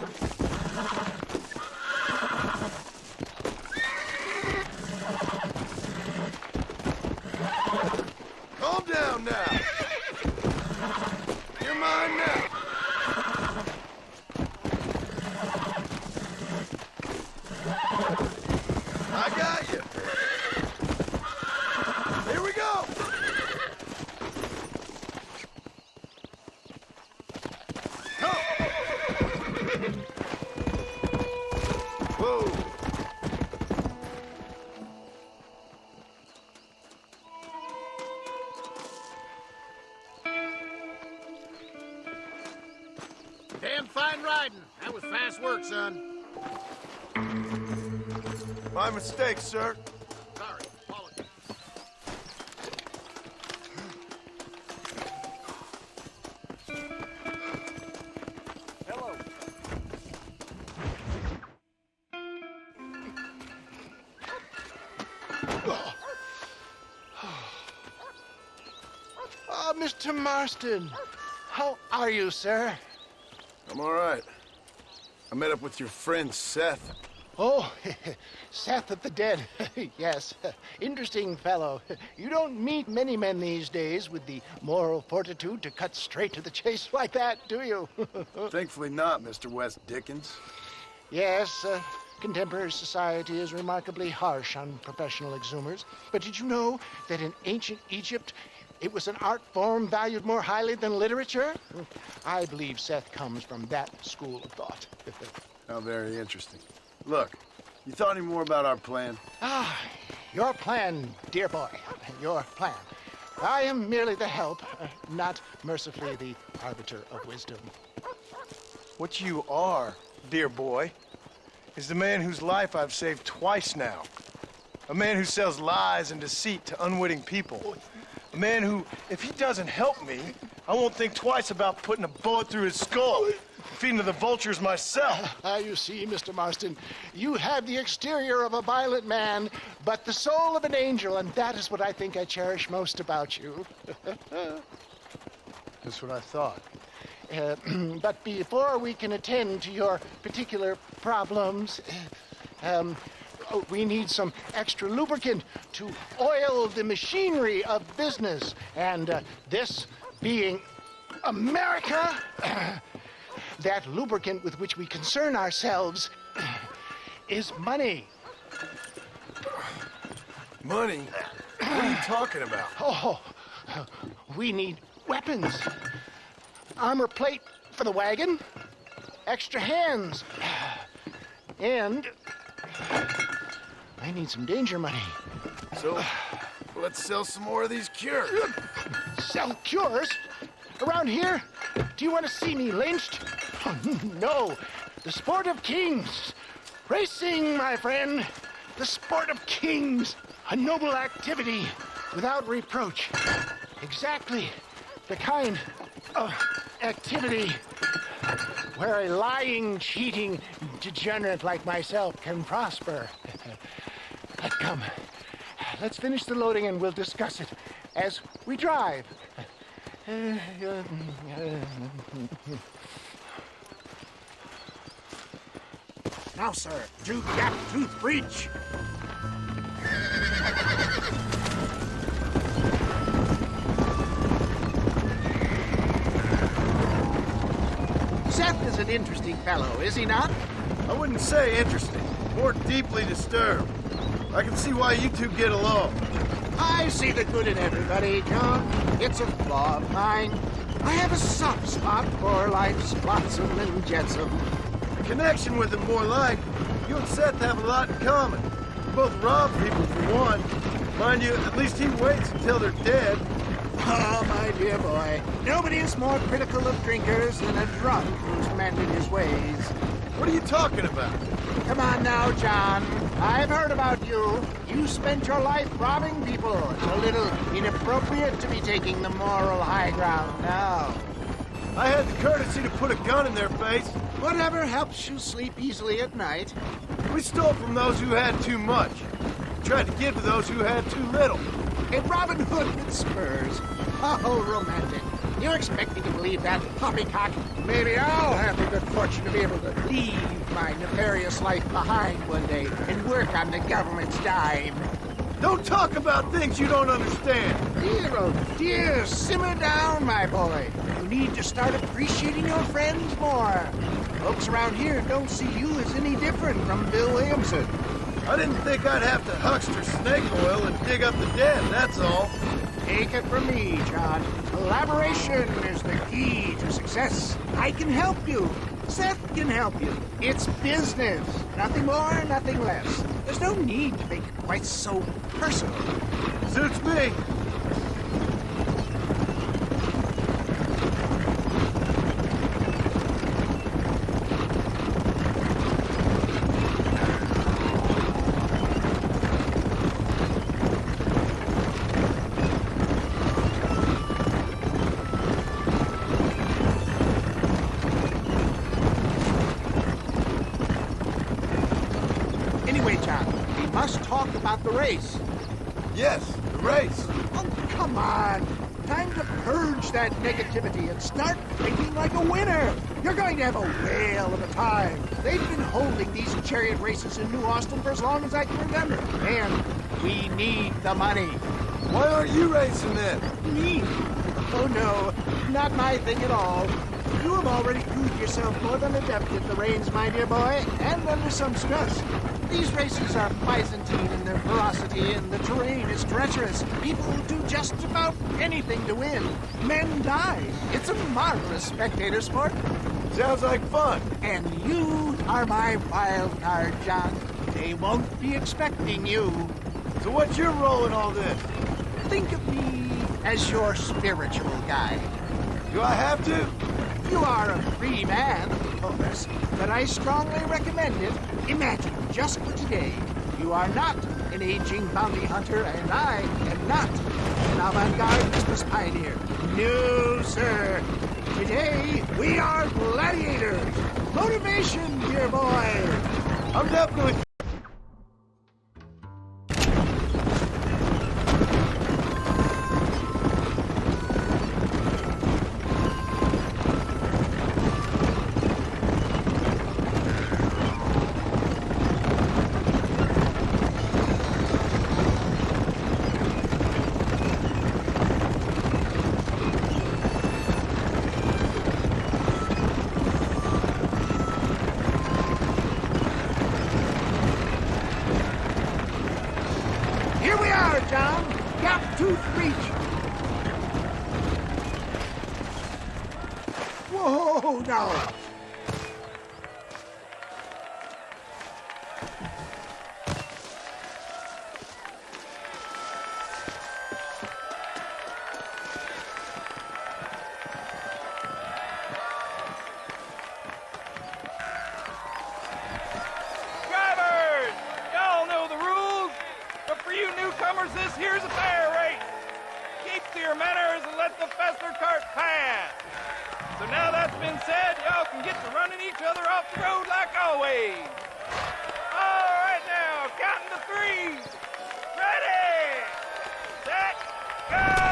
Calm down now. You're mine now. I got you. Here we go. Whoa. Damn fine riding. That was fast work, son. My mistake, sir. Sorry. Apologies. Hello. Mr. Marston. How are you, sir? I'm all right. I met up with your friend Seth. Oh, Seth of the Dead. Yes, interesting fellow. You don't meet many men these days with the moral fortitude to cut straight to the chase like that, do you? Thankfully not, Mr. West Dickens. Yes, contemporary society is remarkably harsh on professional exhumers. But did you know that in ancient Egypt, it was an art form valued more highly than literature? I believe Seth comes from that school of thought. How very interesting. Look, you thought any more about our plan? Ah, your plan, dear boy, your plan. I am merely the help, not mercifully the arbiter of wisdom. What you are, dear boy, is the man whose life I've saved twice now. A man who sells lies and deceit to unwitting people. A man who, if he doesn't help me, I won't think twice about putting a bullet through his skull. Feeding to the vultures myself. You see, Mr. Marston, you have the exterior of a violent man, but the soul of an angel, and that is what I think I cherish most about you. That's what I thought. But before we can attend to your particular problems, we need some extra lubricant to oil the machinery of business. And this being America, that lubricant with which we concern ourselves is money. Money? What are you talking about? Oh, we need weapons. Armor plate for the wagon, extra hands, and I need some danger money. So, let's sell some more of these cures. Sell cures? Around here? Do you want to see me lynched? Oh, no. The sport of kings. Racing, my friend. The sport of kings. A noble activity without reproach. Exactly the kind of activity where a lying, cheating degenerate like myself can prosper. Come, let's finish the loading and we'll discuss it as we drive. Now, sir, to Gap Tooth Breach. Seth is an interesting fellow, is he not? I wouldn't say interesting, more deeply disturbed. I can see why you two get along. I see the good in everybody, John. It's a flaw of mine. I have a soft spot for life's flotsam and jetsam. A connection with him, more like. You and Seth have a lot in common. You both rob people, for one. Mind you, at least he waits until they're dead. Oh, my dear boy. Nobody is more critical of drinkers than a drunk who's mended his ways. What are you talking about? Come on now, John. I've heard about you. You spent your life robbing people. It's a little inappropriate to be taking the moral high ground now. I had the courtesy to put a gun in their face. Whatever helps you sleep easily at night. We stole from those who had too much. Tried to give to those who had too little. A Robin Hood with spurs. Oh, romantic. You expect me to believe that poppycock? Maybe I'll have the good fortune to be able to leave my nefarious life behind one day and work on the government's dime. Don't talk about things you don't understand. Dear, oh dear, simmer down, my boy. You need to start appreciating your friends more. Folks around here don't see you as any different from Bill Williamson. I didn't think I'd have to huckster snake oil and dig up the dead, that's all. Take it from me, John. Collaboration is the key to success. I can help you. Seth can help you. It's business. Nothing more, nothing less. There's no need to make it quite so personal. Suits me. About the race. Yes, the race. Oh, come on. Time to purge that negativity and start thinking like a winner. You're going to have a whale of a time. They've been holding these chariot races in New Austin for as long as I can remember. And we need the money. Why aren't you racing then? Me? Oh no, not my thing at all. You have already proved yourself more than adept at the reins, my dear boy, and under some stress. These races are Byzantine in their ferocity, and the terrain is treacherous. People will do just about anything to win. Men die. It's a marvelous spectator sport. Sounds like fun. And you are my wild card, John. They won't be expecting you. So what's your role in all this? Think of me as your spiritual guide. Do I have to? You are a free man, of course, but I strongly recommend it. Imagine, just for today, you are not an aging bounty hunter, and I am not an avant-garde business pioneer. No, sir. Today, we are gladiators. Motivation, dear boy. I'm definitely... John. Gap tooth reach. Whoa, no. Drivers! Y'all know the rules, but for you newcomers, this here's a fair race. Keep to your manners and let the Fessler cart pass. So now that's been said, y'all can get to running each other off the road like always. All right now, counting to three. Ready, set, go!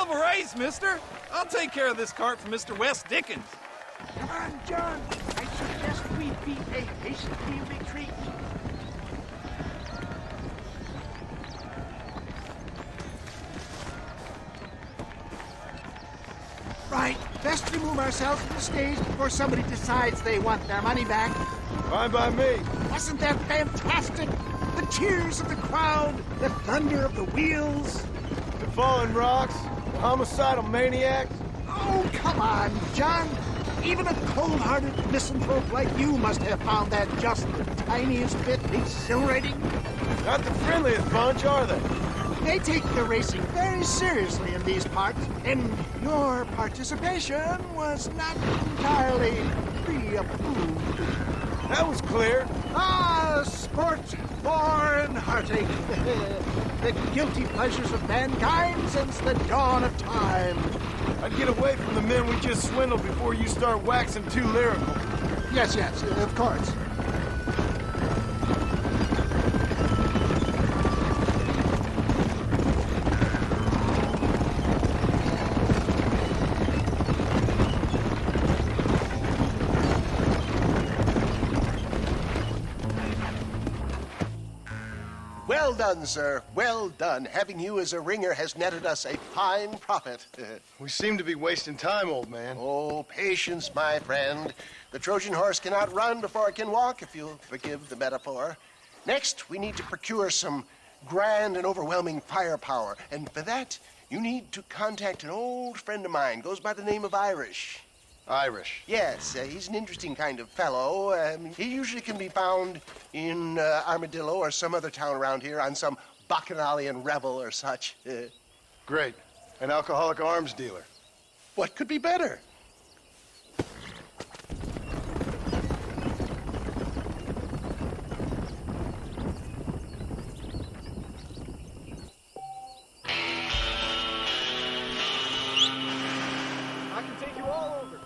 of a race, mister. I'll take care of this cart for Mr. Wes Dickens. Come on, John. I suggest we beat a hasty retreat. Right. Best remove ourselves from the stage before somebody decides they want their money back. Fine by me. Wasn't that fantastic? The cheers of the crowd, the thunder of the wheels. The falling rocks, the homicidal maniacs. Oh, come on, John. Even a cold-hearted misanthrope like you must have found that just the tiniest bit exhilarating. Not the friendliest bunch, are they? They take the racing very seriously in these parts, and your participation was not entirely free of food. That was clear. Ah, sport, war, and heartache. The guilty pleasures of mankind since the dawn of time. I'd get away from the men we just swindled before you start waxing too lyrical. Yes, of course. Well done, sir. Well done. Having you as a ringer has netted us a fine profit. We seem to be wasting time, old man. Oh, patience, my friend. The Trojan horse cannot run before it can walk, if you'll forgive the metaphor. Next, we need to procure some grand and overwhelming firepower. And for that, you need to contact an old friend of mine. Goes by the name of Irish. Irish? Yes, he's an interesting kind of fellow. He usually can be found in Armadillo or some other town around here on some bacchanalian revel or such. Great. An alcoholic arms dealer. What could be better? I can take you all over.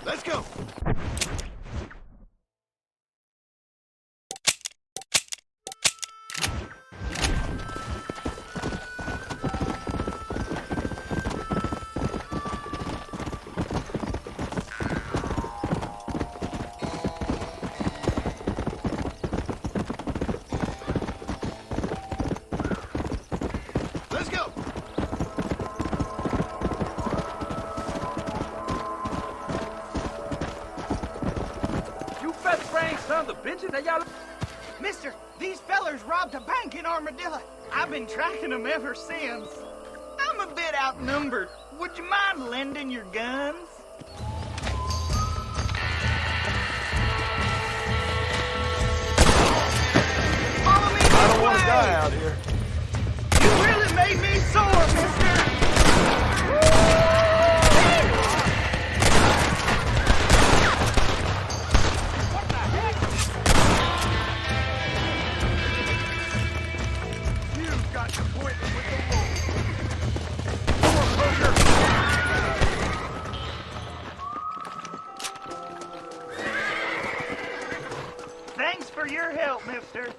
Let's go. Let's go. You fat brain son of a bitches, and y'all. Mister, these fellers robbed a bank in Armadillo. I've been tracking them ever since. I'm a bit outnumbered. Would you mind lending your guns? Follow me. I don't want to die out here. You really made me sore, mister. What the heck? You've got to point with the rope. More poker. Thanks for your help, mister.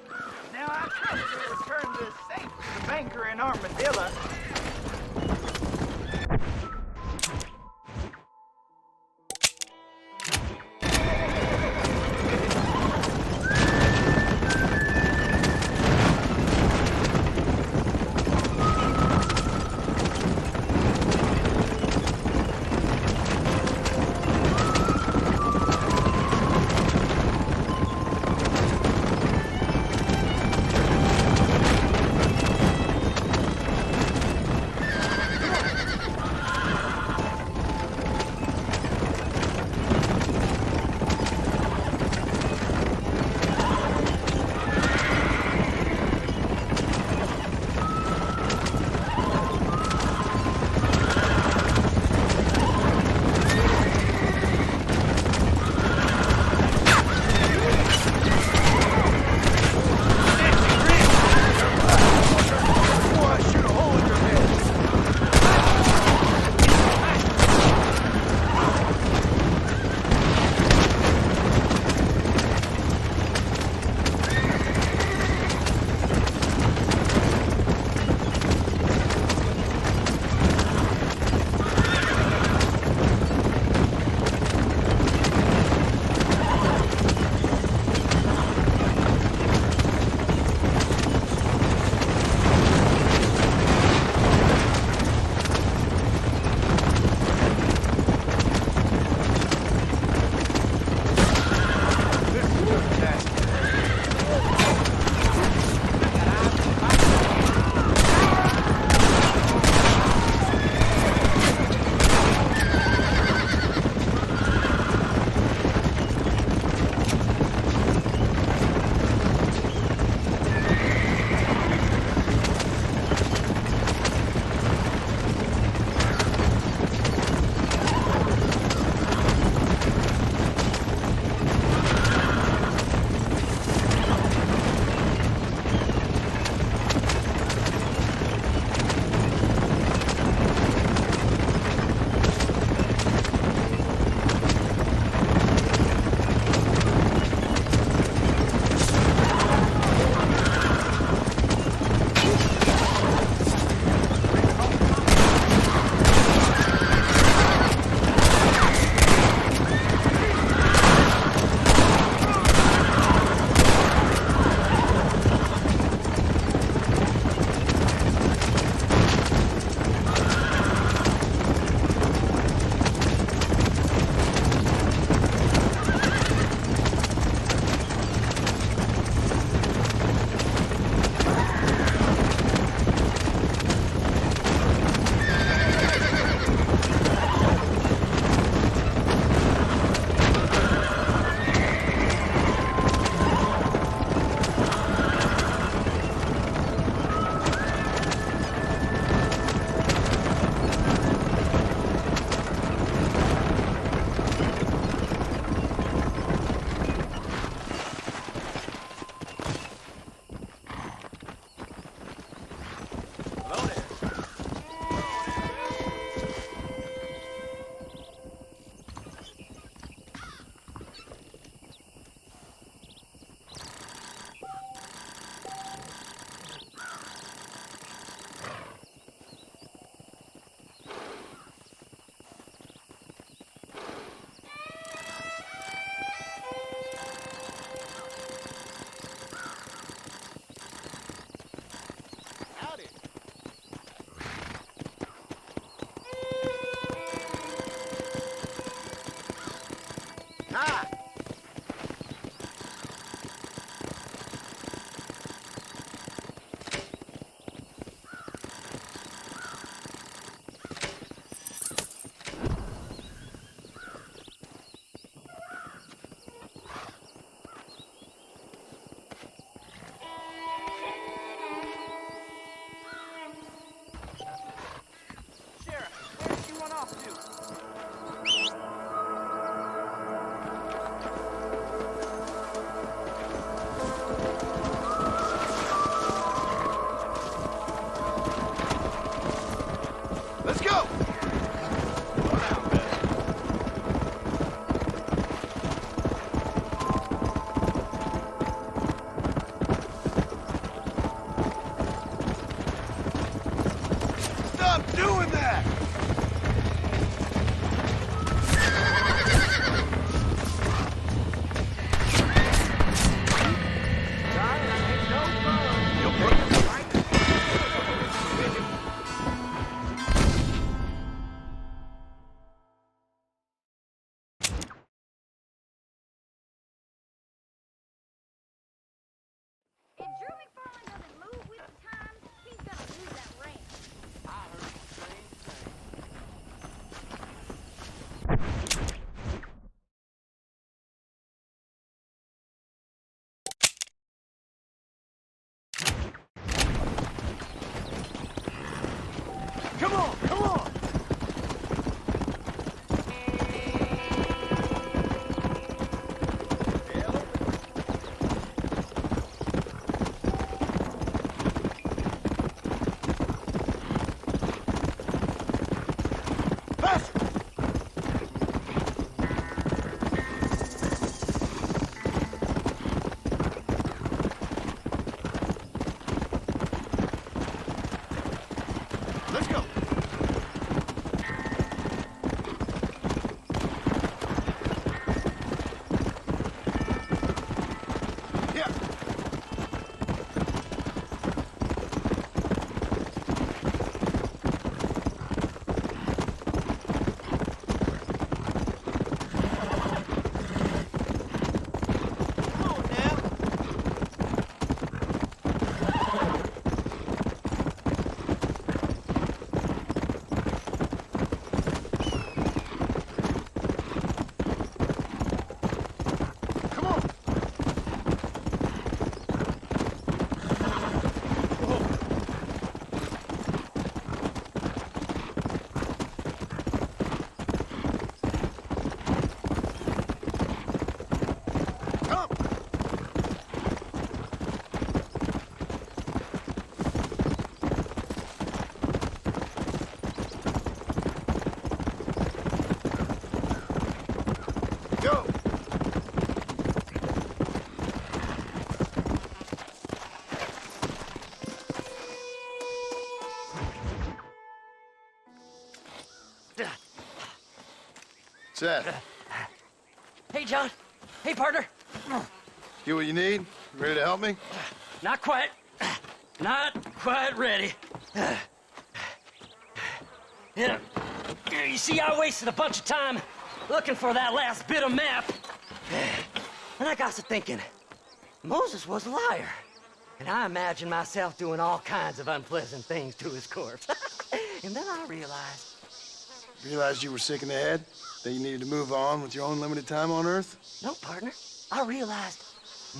Now I trust you'll return this safe to the banker in Armadillo. Come on, come on! Let's go. Yeah. Go! Seth, Hey, John. Hey, partner. get what you need? Ready to help me? Not quite. Not quite ready. Yeah. You see, I wasted a bunch of time looking for that last bit of map. And I got to thinking, Moses was a liar. And I imagined myself doing all kinds of unpleasant things to his corpse. And then I realized... Realized you were sick in the head? That you needed to move on with your own limited time on Earth? No, partner. I realized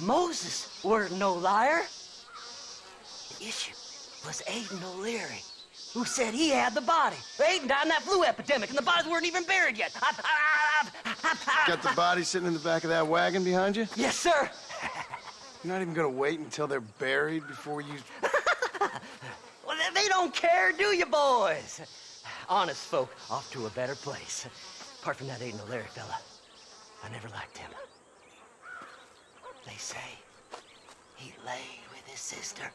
Moses weren't no liar. The issue was Aiden O'Leary, who said he had the body. Aiden died in that flu epidemic, and the bodies weren't even buried yet. Got the body sitting in the back of that wagon behind you? Yes, sir. You're not even gonna wait until they're buried before you... Well, they don't care, do you, boys? Honest folk off to a better place. Apart from that Aiden O'Leary fella, I never liked him. They say he laid with his sister.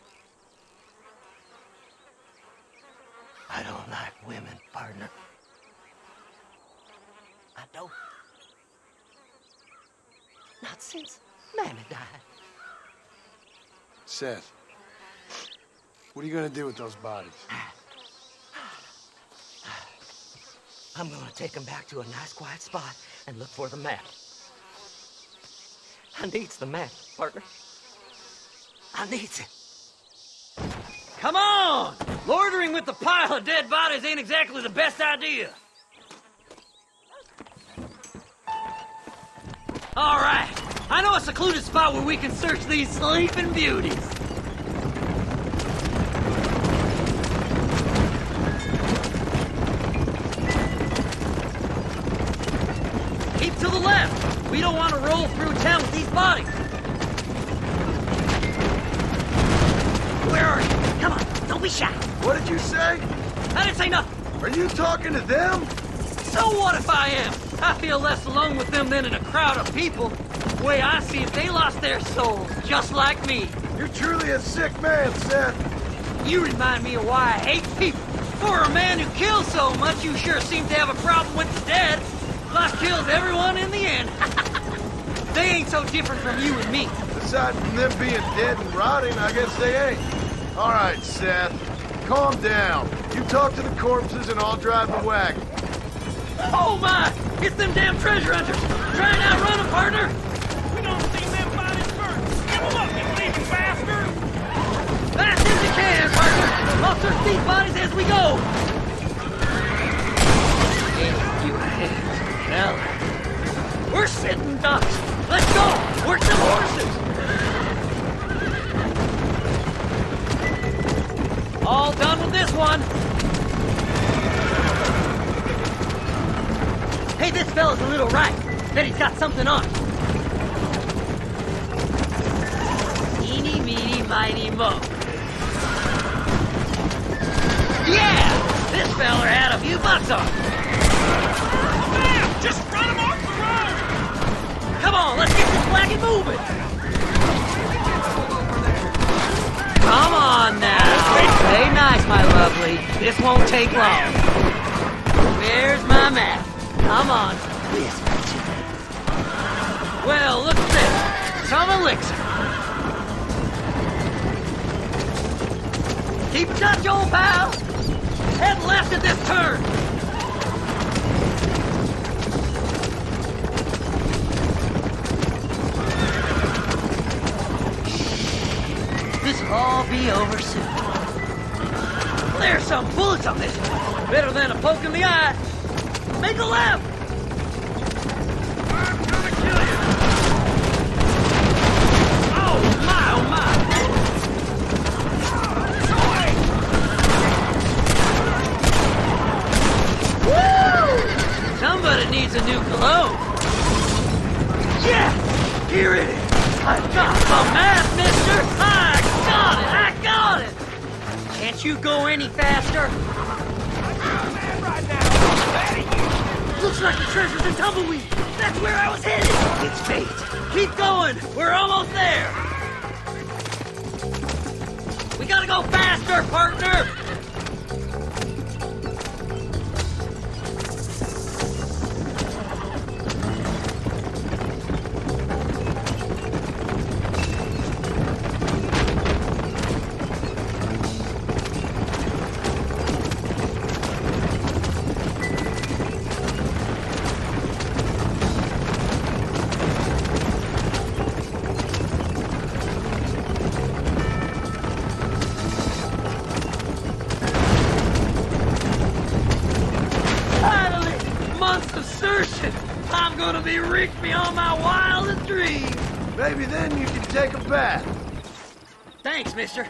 I don't like women, partner. I don't. Not since Mammy died. Seth, what are you gonna do with those bodies? I'm gonna take them back to a nice quiet spot and look for the map. I needs the map, partner. I needs it. Come on! Loitering with the pile of dead bodies ain't exactly the best idea. All right. I know a secluded spot where we can search these sleeping beauties. Keep to the left. We don't want to roll through town with these bodies. Where are you? Come on, don't be shy. What did you say? I didn't say nothing. Are you talking to them? So what if I am? I feel less alone with them than in a crowd of people. The way I see it, they lost their souls, just like me. You're truly a sick man, Seth. You remind me of why I hate people. For a man who kills so much, you sure seem to have a problem with the dead. Life kills everyone in the end. They ain't so different from you and me. Aside from them being dead and rotting, I guess they ain't. All right, Seth. Calm down. You talk to the corpses and I'll drive the wagon. Oh my! It's them damn treasure hunters! Try and outrun them, partner! We don't see them bodies first. Give them up, you bleeding bastard! Fast as you can, partner! I'll search these bodies as we go! Give you a hand, fella. We're sitting ducks! Let's go! Work them horses! All done with this one. Hey, this fella's a little right. Bet he's got something on. Eeny, meeny, miny, mo. Yeah! This fella had a few bucks on him. Man, just run him off the road! Come on, let's get this wagon moving! Come on now. Play nice, my lovely. This won't take long. Where's my map? Come on. Well, look at this. Some elixir. Keep in touch, old pal. Head left at this turn. This'll all be over soon. There's some bullets on this one. Better than a poke in the eye. Make a left! I'm gonna kill you! Oh my, oh my! Woo! Somebody needs a new cologne. Yeah! Here it is! I got the map, mister! I got it! Can't you go any faster? Looks like the treasure's in Tumbleweed. That's where I was headed. It's fate. Keep going. We're almost there. We gotta go faster, partner. I'm gonna be rich beyond my wildest dreams. Maybe then you can take a bath. Thanks, mister.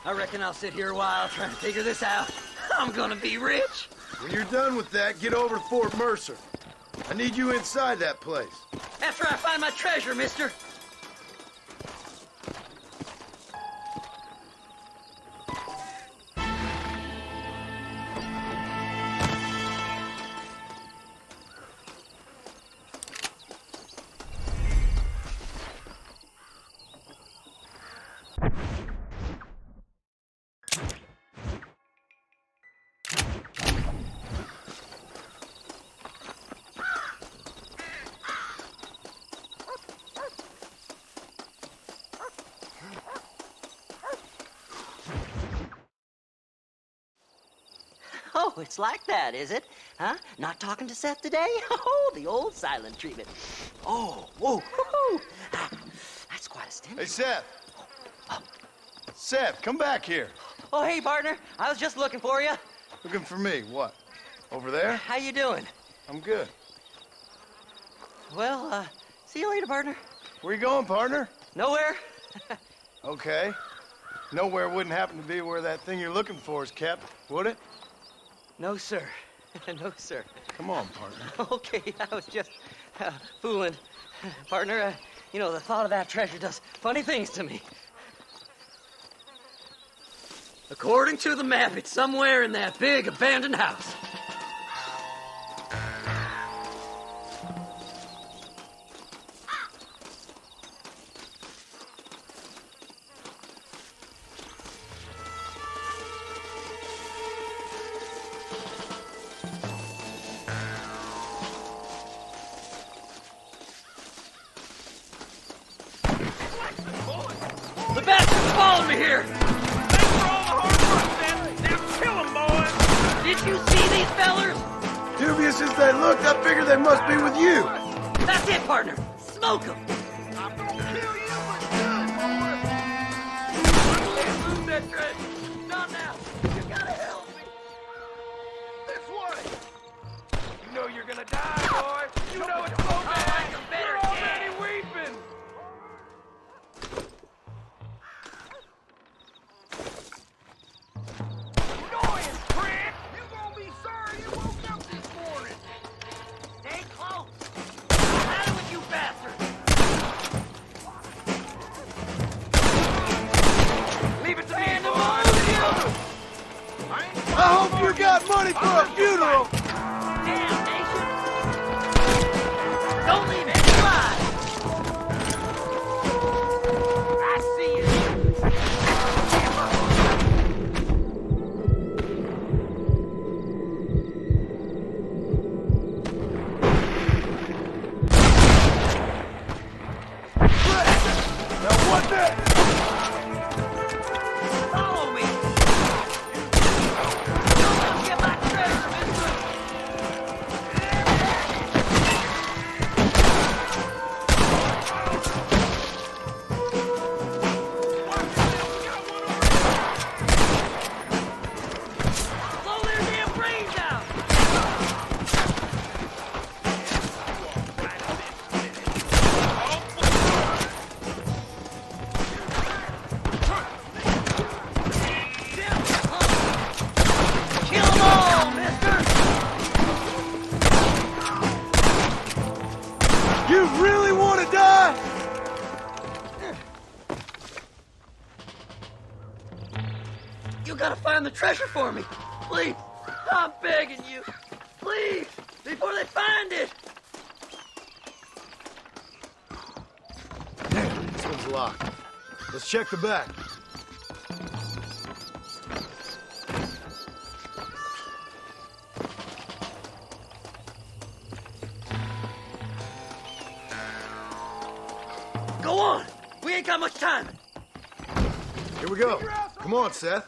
I reckon I'll sit here a while trying to figure this out. I'm gonna be rich. When you're done with that, get over to Fort Mercer. I need you inside that place. After I find my treasure, mister. Oh, it's like that, is it? Huh? Not talking to Seth today? Oh, the old silent treatment. Oh, whoa, woo-hoo. That's quite a stench. Hey, Seth. Seth, come back here. Oh, hey, partner. I was just looking for you. Looking for me? What? Over there? How you doing? I'm good. Well, see you later, partner. Where you going, partner? Nowhere. Okay. Nowhere wouldn't happen to be where that thing you're looking for is kept, would it? No, sir. No, sir. Come on, partner. Okay, I was just fooling. Partner, you know, the thought of that treasure does funny things to me. According to the map, it's somewhere in that big abandoned house. The bastard's following me here! Did you see these fellers? Dubious as they looked, I figured they must be with you. That's it, partner. Smoke them. I'm gonna kill you, but good, boy. I can't lose that treasure. Not now. You gotta help me. This way. You know you're gonna die, boy. You know it's so bad. You're already weeping. Annoying prick. You gonna be sorry you woke up this morning. money for a funeral! Damn, Nation! Don't leave it! Slide! I see you! Now what next? Follow me! Don't get my treasure, mister! Blow their damn brains out! Kill them all, mister! You really want to die? You gotta find the treasure for me. Please. I'm begging you. Please. Before they find it. Damn, this one's locked. Let's check the back. Go on. We ain't got much time. Here we go. Come on, Seth.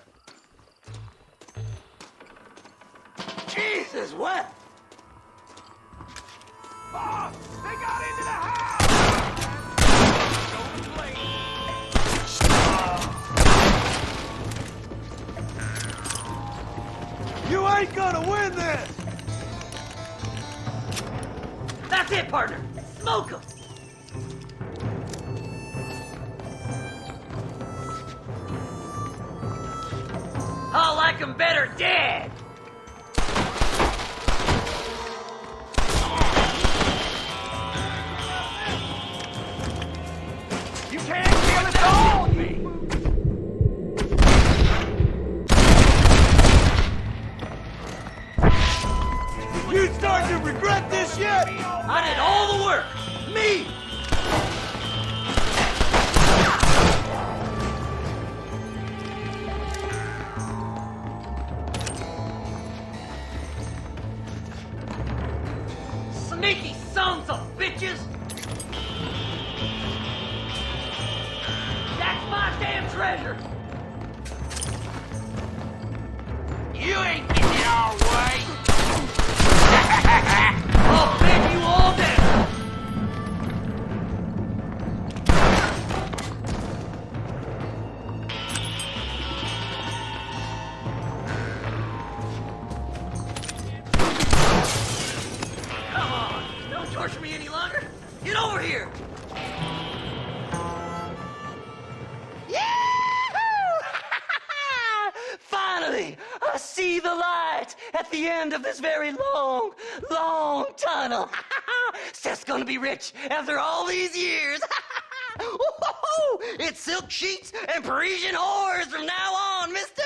Jesus, what? Boss, they got into the house! You ain't gonna win this! That's it, partner. Smoke 'em. I'll like 'em better dead. You can't kill it all, me! You starting to regret this yet? I did all the work. Me. Sneaky sons of bitches! That's my damn treasure! You ain't getting our way! I'll bend you all down! Come on, don't torture me any longer. Get over here. Yahoo! Finally, I see the light at the end of this very long, long tunnel. Seth's gonna be rich after all these years. Woo-hoo-hoo! It's silk sheets and Parisian whores from now on, mister.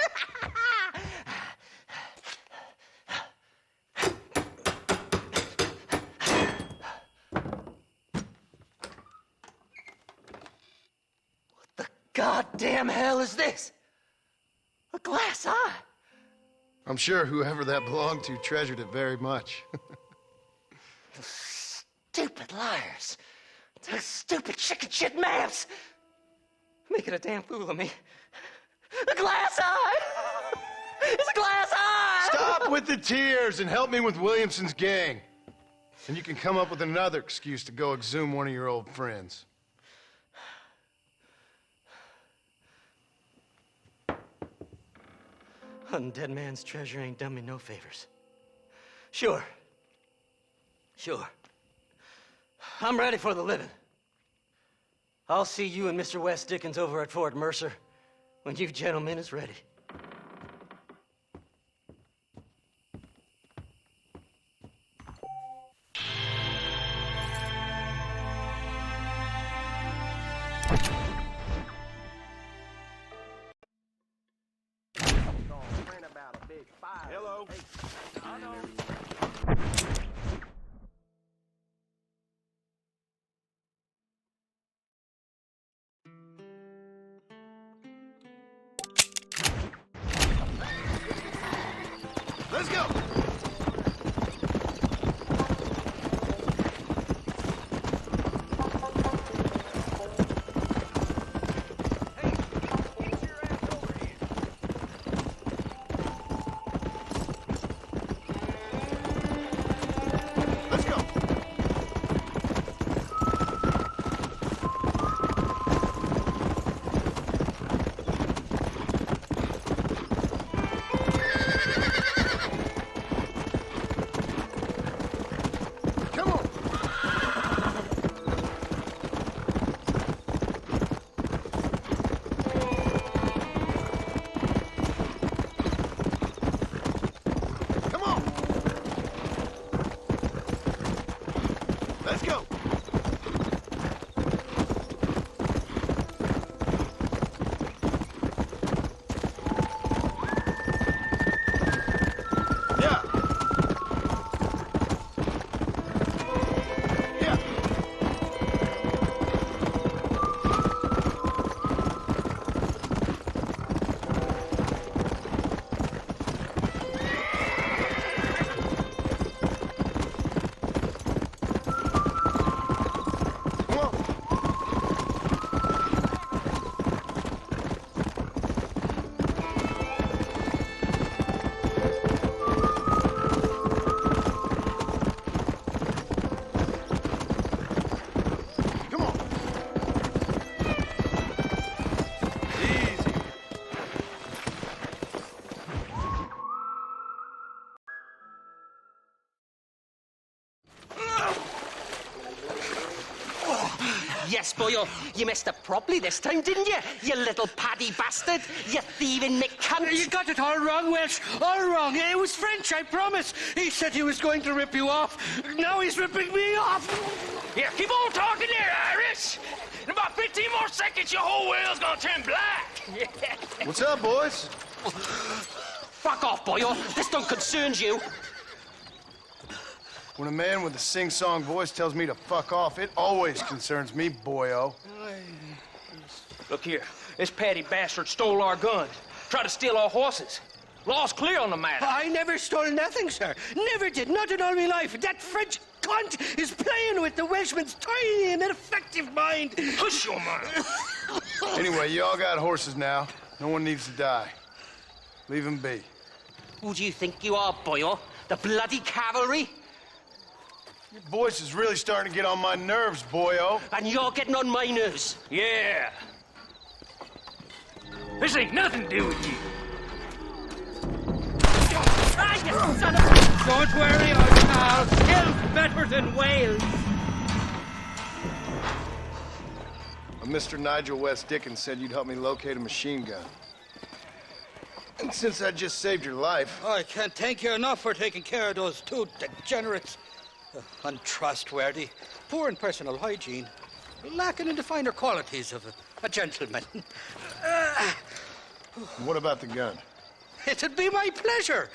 Goddamn hell is this? A glass eye? I'm sure whoever that belonged to treasured it very much. Stupid liars. Those stupid chicken shit maps. Making a damn fool of me. A glass eye! It's a glass eye! Stop with the tears and help me with Williamson's gang. And you can come up with another excuse to go exhume one of your old friends. Hunting dead man's treasure ain't done me no favors. Sure. I'm ready for the living. I'll see you and Mr. West Dickens over at Fort Mercer when you gentlemen is ready. Hello. know. I know. Let's go! Let's go! Yeah! Yeah! Yes, boyo, you messed up properly this time, didn't you? You little paddy bastard. You thieving McCunt. You got it all wrong, Welsh. All wrong. It was French, I promise. He said he was going to rip you off. Now he's ripping me off. Here, keep on talking there, Irish. In about 15 more seconds, your whole whale's gonna turn black. What's up, boys? Fuck off, boyo. This don't concern you. When a man with a sing-song voice tells me to fuck off, it always concerns me, boyo. Look here, this Paddy bastard stole our guns, tried to steal our horses. Law's clear on the matter. I never stole nothing, sir. Never did. Not in all my life. That French cunt is playing with the Welshman's tiny and ineffective mind. Hush your mouth. Anyway, you all got horses now. No one needs to die. Leave them be. Who do you think you are, boyo? The bloody cavalry? Your voice is really starting to get on my nerves, boyo. And you're getting on my nerves. Yeah. This ain't nothing to do with you. Ah, you son of a... Don't worry, old pal. Still better than Wales. Mr. Nigel West Dickens said you'd help me locate a machine gun. And since I just saved your life... I can't thank you enough for taking care of those two degenerates. Untrustworthy, poor in personal hygiene, lacking in the finer qualities of a gentleman. What about the gun? It'd be my pleasure.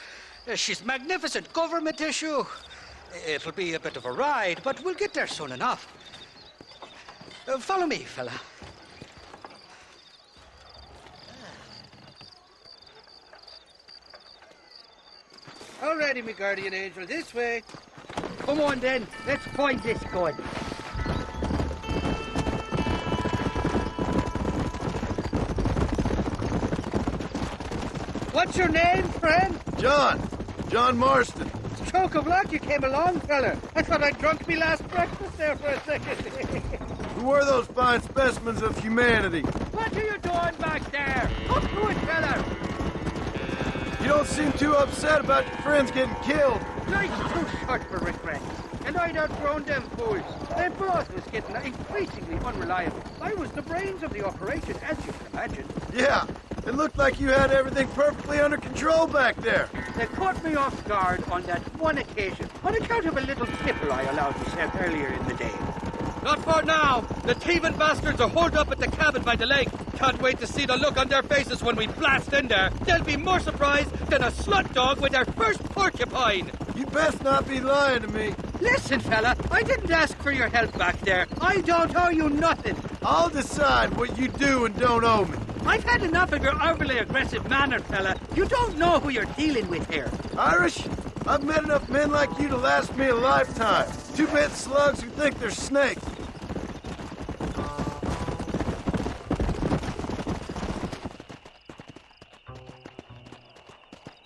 She's magnificent, government issue. It'll be a bit of a ride, but we'll get there soon enough. Follow me, fella. All righty, me guardian angel, this way. Come on, then. Let's find this gun. What's your name, friend? John Marston. Stroke of luck you came along, fella. I thought I'd drunk me last breakfast there for a second. Who are those fine specimens of humanity? What are you doing back there? Up to it, fella. You don't seem too upset about your friends getting killed. Life's too short for regret. And I'd outgrown them fools. Their boss was getting increasingly unreliable. I was the brains of the operation, as you can imagine. Yeah, it looked like you had everything perfectly under control back there. They caught me off guard on that one occasion, on account of a little tipple I allowed myself earlier in the day. Not for now. The thieving bastards are holed up at the cabin by the lake. can't wait to see the look on their faces when we blast in there. They'll be more surprised than a slut dog with their first porcupine. You best not be lying to me. Listen, fella, I didn't ask for your help back there. I don't owe you nothing. I'll decide what you do and don't owe me. I've had enough of your overly aggressive manner, fella. You don't know who you're dealing with here. Irish, I've met enough men like you to last me a lifetime. Two-bit slugs who think they're snakes.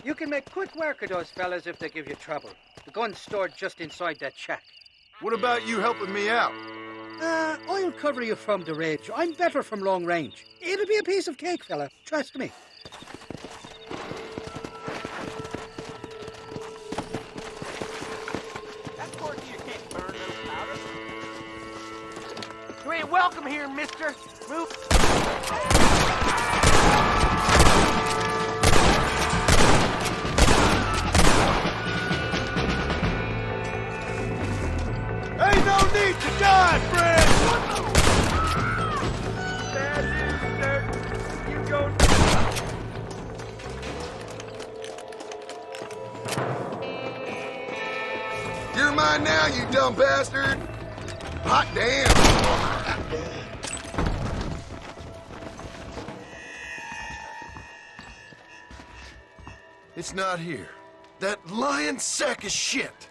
You can make quick work of those fellas if they give you trouble. The gun's stored just inside that shack. What about you helping me out? I'll cover you from the ridge. I'm better from long range. It'll be a piece of cake, fella. Trust me. That corky you can't burn those powders. You ain't welcome here, mister. Move. Ain't no need to die, friend! Bad news, sir. You go. You're mine now, you dumb bastard! Hot damn! It's not here. That lying sack of shit!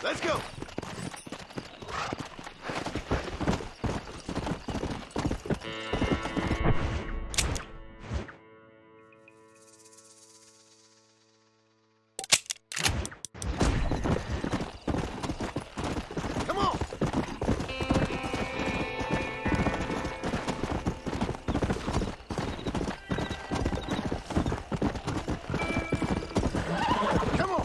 Let's go! Come on! Come on!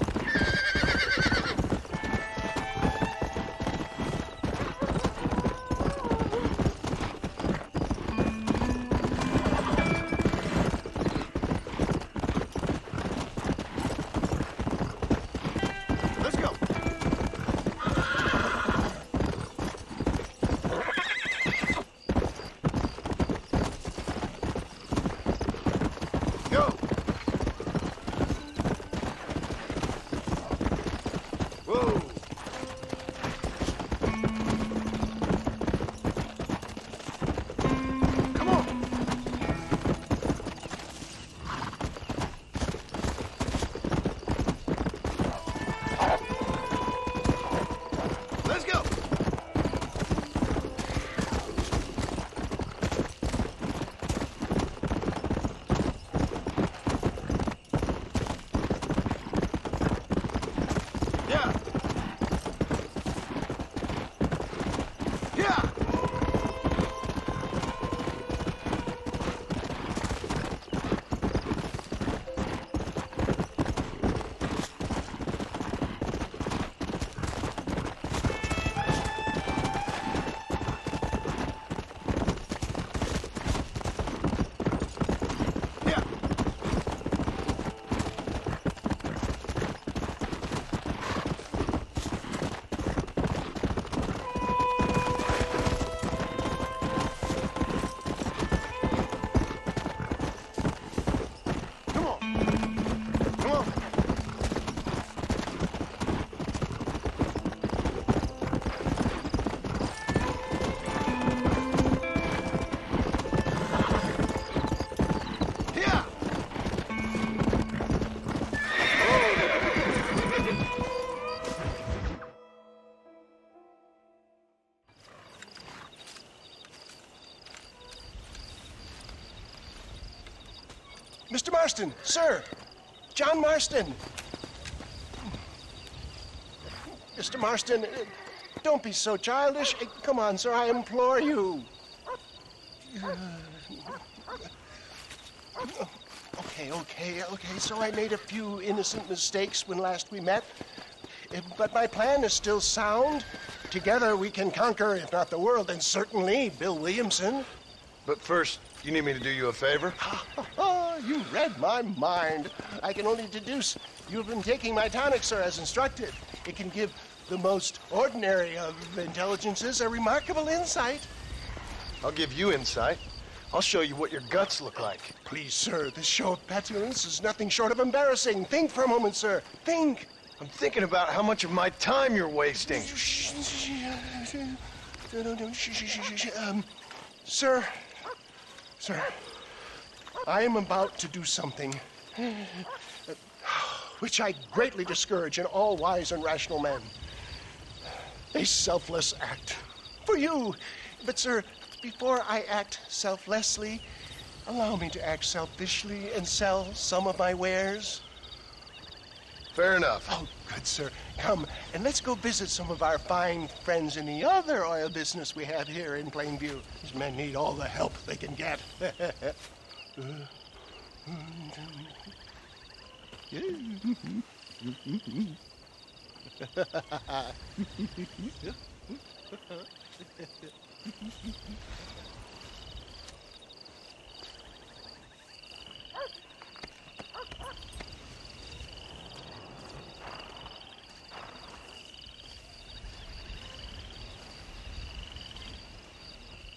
Let's go. Go. Whoa. Come on. Let's go. Yeah. Yeah. Yeah. Come on. Come on. Yeah. Mr. Marston, sir. John Marston. Mr. Marston, don't be so childish. Come on, sir, I implore you. Okay. So I made a few innocent mistakes when last we met. But my plan is still sound. Together we can conquer, if not the world, then certainly Bill Williamson. But first, you need me to do you a favor? You read my mind. I can only deduce you've been taking my tonic, sir, as instructed. It can give the most ordinary of intelligences a remarkable insight. I'll give you insight. I'll show you what your guts look like. Please, sir, this show of petulance is nothing short of embarrassing. Think for a moment, sir. Think. I'm thinking about how much of my time you're wasting. Sir, I am about to do something which I greatly discourage in all wise and rational men. A selfless act for you. But, sir, before I act selflessly, allow me to act selfishly and sell some of my wares. Fair enough. Oh, good, sir. Come, and let's go visit some of our fine friends in the other oil business we have here in Plainview. These men need all the help they can get.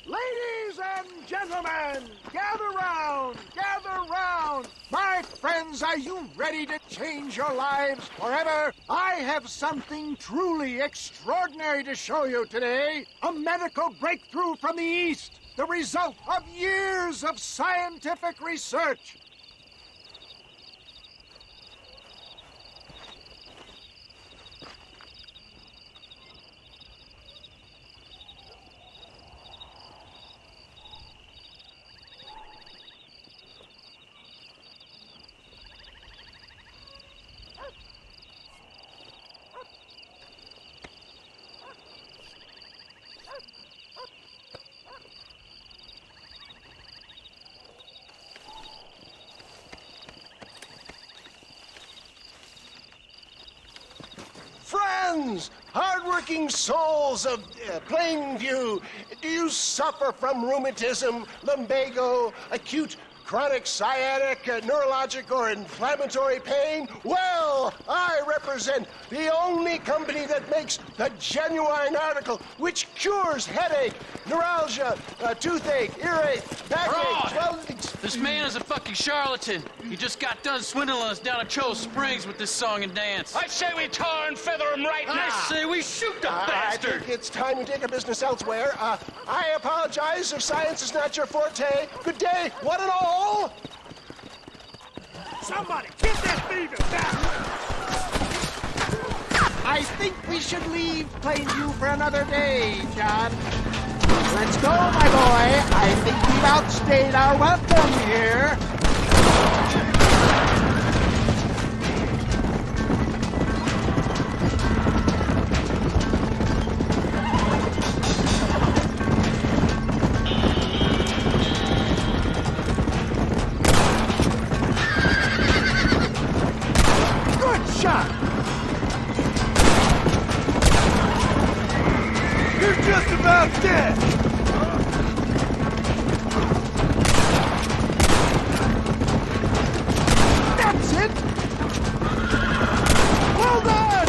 Ladies and gentlemen, gather round, gather round. My friends, are you ready to change your lives forever? I have something truly extraordinary to show you today. A medical breakthrough from the East, the result of years of scientific research. Friends, hardworking souls of Plainview, do you suffer from rheumatism, lumbago, acute chronic sciatic, neurologic, or inflammatory pain? Well, I represent the only company that makes the genuine article which cures headache, neuralgia, toothache, earache, backache. Well, this man is a fucking charlatan. He just got done swindling us down at Cho Springs with this song and dance. I say we tar and feather him right now. I say we shoot the bastard. I think it's time we take our business elsewhere. I apologize if science is not your forte. Good day, one and all. Somebody, get that fever down! I think we should leave Plainview for another day, John. Let's go, my boy. I think we've outstayed our welcome here. Good shot. You're just about dead! That's it! Well done!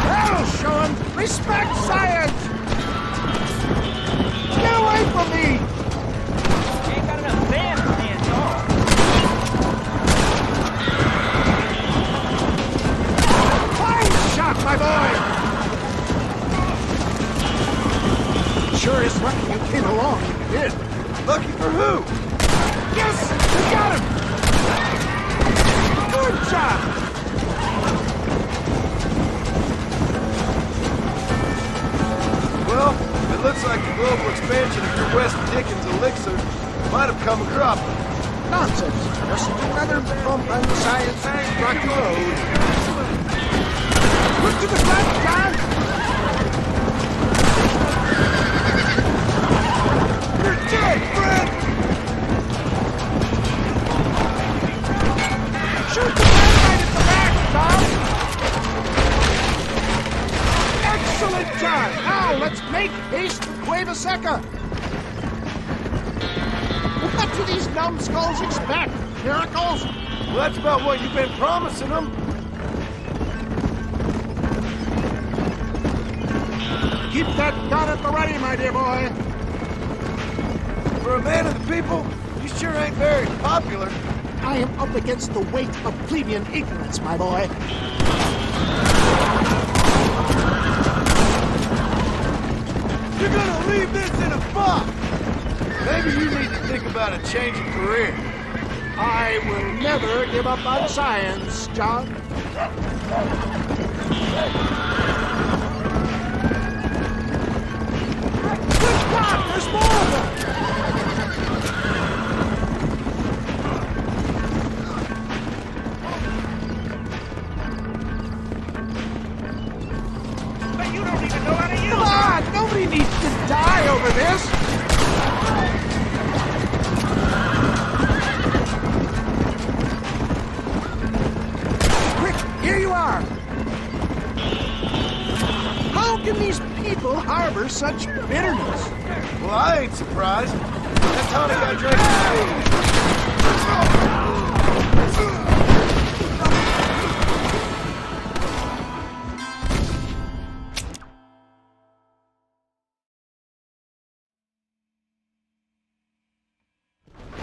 That'll show him! Respect science! Get away from me! You ain't got enough sand to stand tall. Fine shot, my boy! Sure is lucky you came along when you did. Lucky for who? Yes! You got him! Good job! global expansion of your West Dickens elixir might have come a cropping. Nonsense. Just another bump on the science rocky road. Look to the front, John! You're dead, Fred! Shoot the dynamite at the back, Tom! Excellent, John! Now let's make haste for Cueva Seca! What do these numbskulls expect? Miracles? Well, that's about what you've been promising them. Keep that gun at the ready, my dear boy. For a man of the people, you sure ain't very popular. I am up against the weight of plebeian ignorance, my boy. You're gonna leave this in a box. Maybe you need to think about a change of career. I will never give up on science, John. Good God, there's more of them! But you don't even know how to use it! Come on, nobody needs to die over this! Here you are! How can these people harbor such bitterness? Well, I ain't surprised. That tonic I drank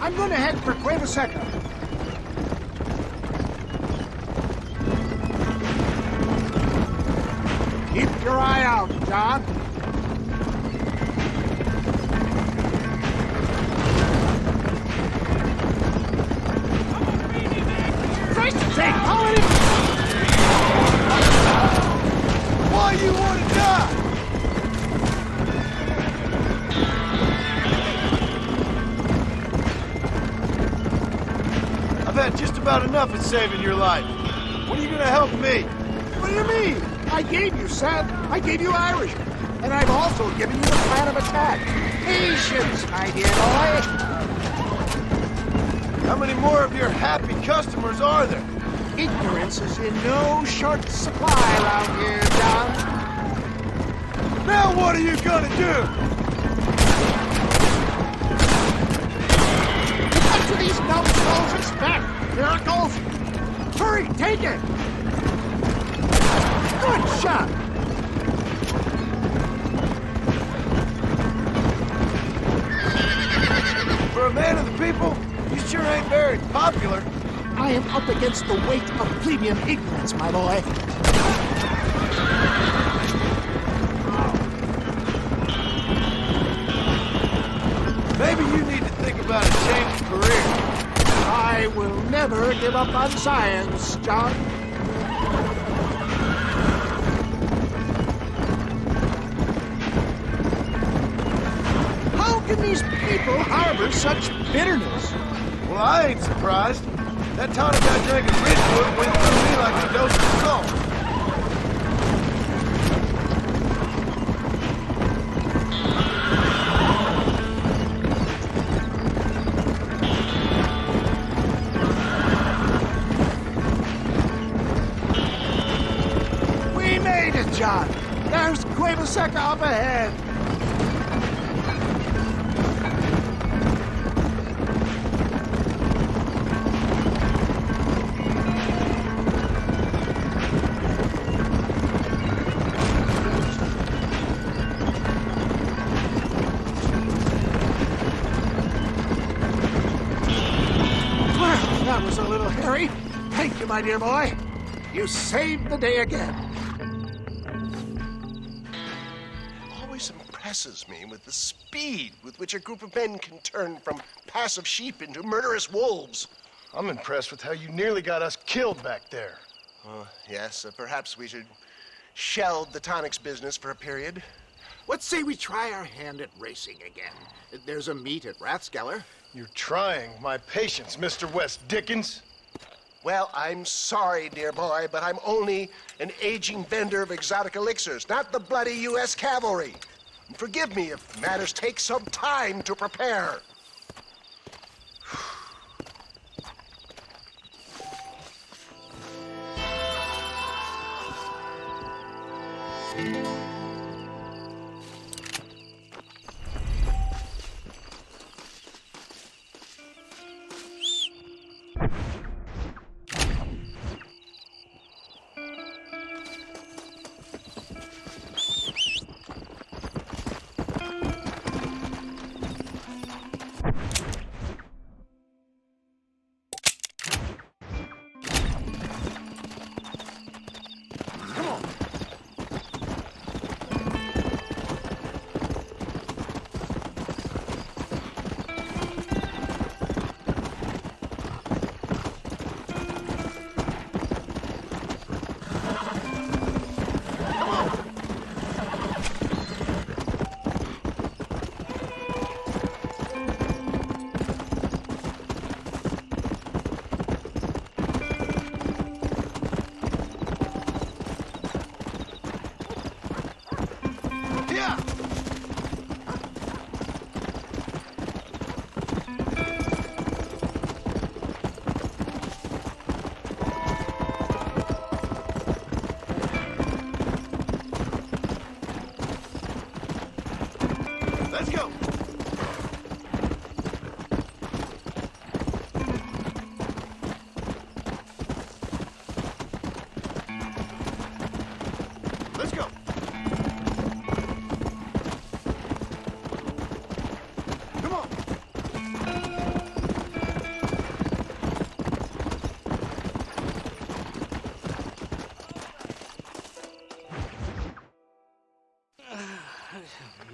I'm gonna head for Cueva Seca. Keep your eye out, John. Christ sake, how many... Why you want to die? I've had just about enough of saving your life. When are you gonna help me? What do you mean? I gave you Seth, I gave you Irish, and I've also given you the plan of attack. Patience, my dear boy. How many more of your happy customers are there? Ignorance is in no short supply around here, John. Now what are you gonna do? What do these numbskulls expect? Miracles? Hurry, take it! Good shot! For a man of the people, you sure ain't very popular. I am up against the weight of plebeian ignorance, my boy. Maybe you need to think about a change of career. I will never give up on science, John. How can these people harbor such bitterness? Well, I ain't surprised. That tonic I drank at Ridgewood went through me like a dose of salt. We made it, John. There's Cueva Seca up ahead. That was a little hairy. Thank you, my dear boy. You saved the day again. Always impresses me with the speed with which a group of men can turn from passive sheep into murderous wolves. I'm impressed with how you nearly got us killed back there. Yes, perhaps we should shelve the tonics business for a period. What say we try our hand at racing again? There's a meet at Rathskeller. You're trying my patience, Mr. West Dickens. Well, I'm sorry, dear boy, but I'm only an aging vendor of exotic elixirs, not the bloody U.S. cavalry. Forgive me if matters take some time to prepare.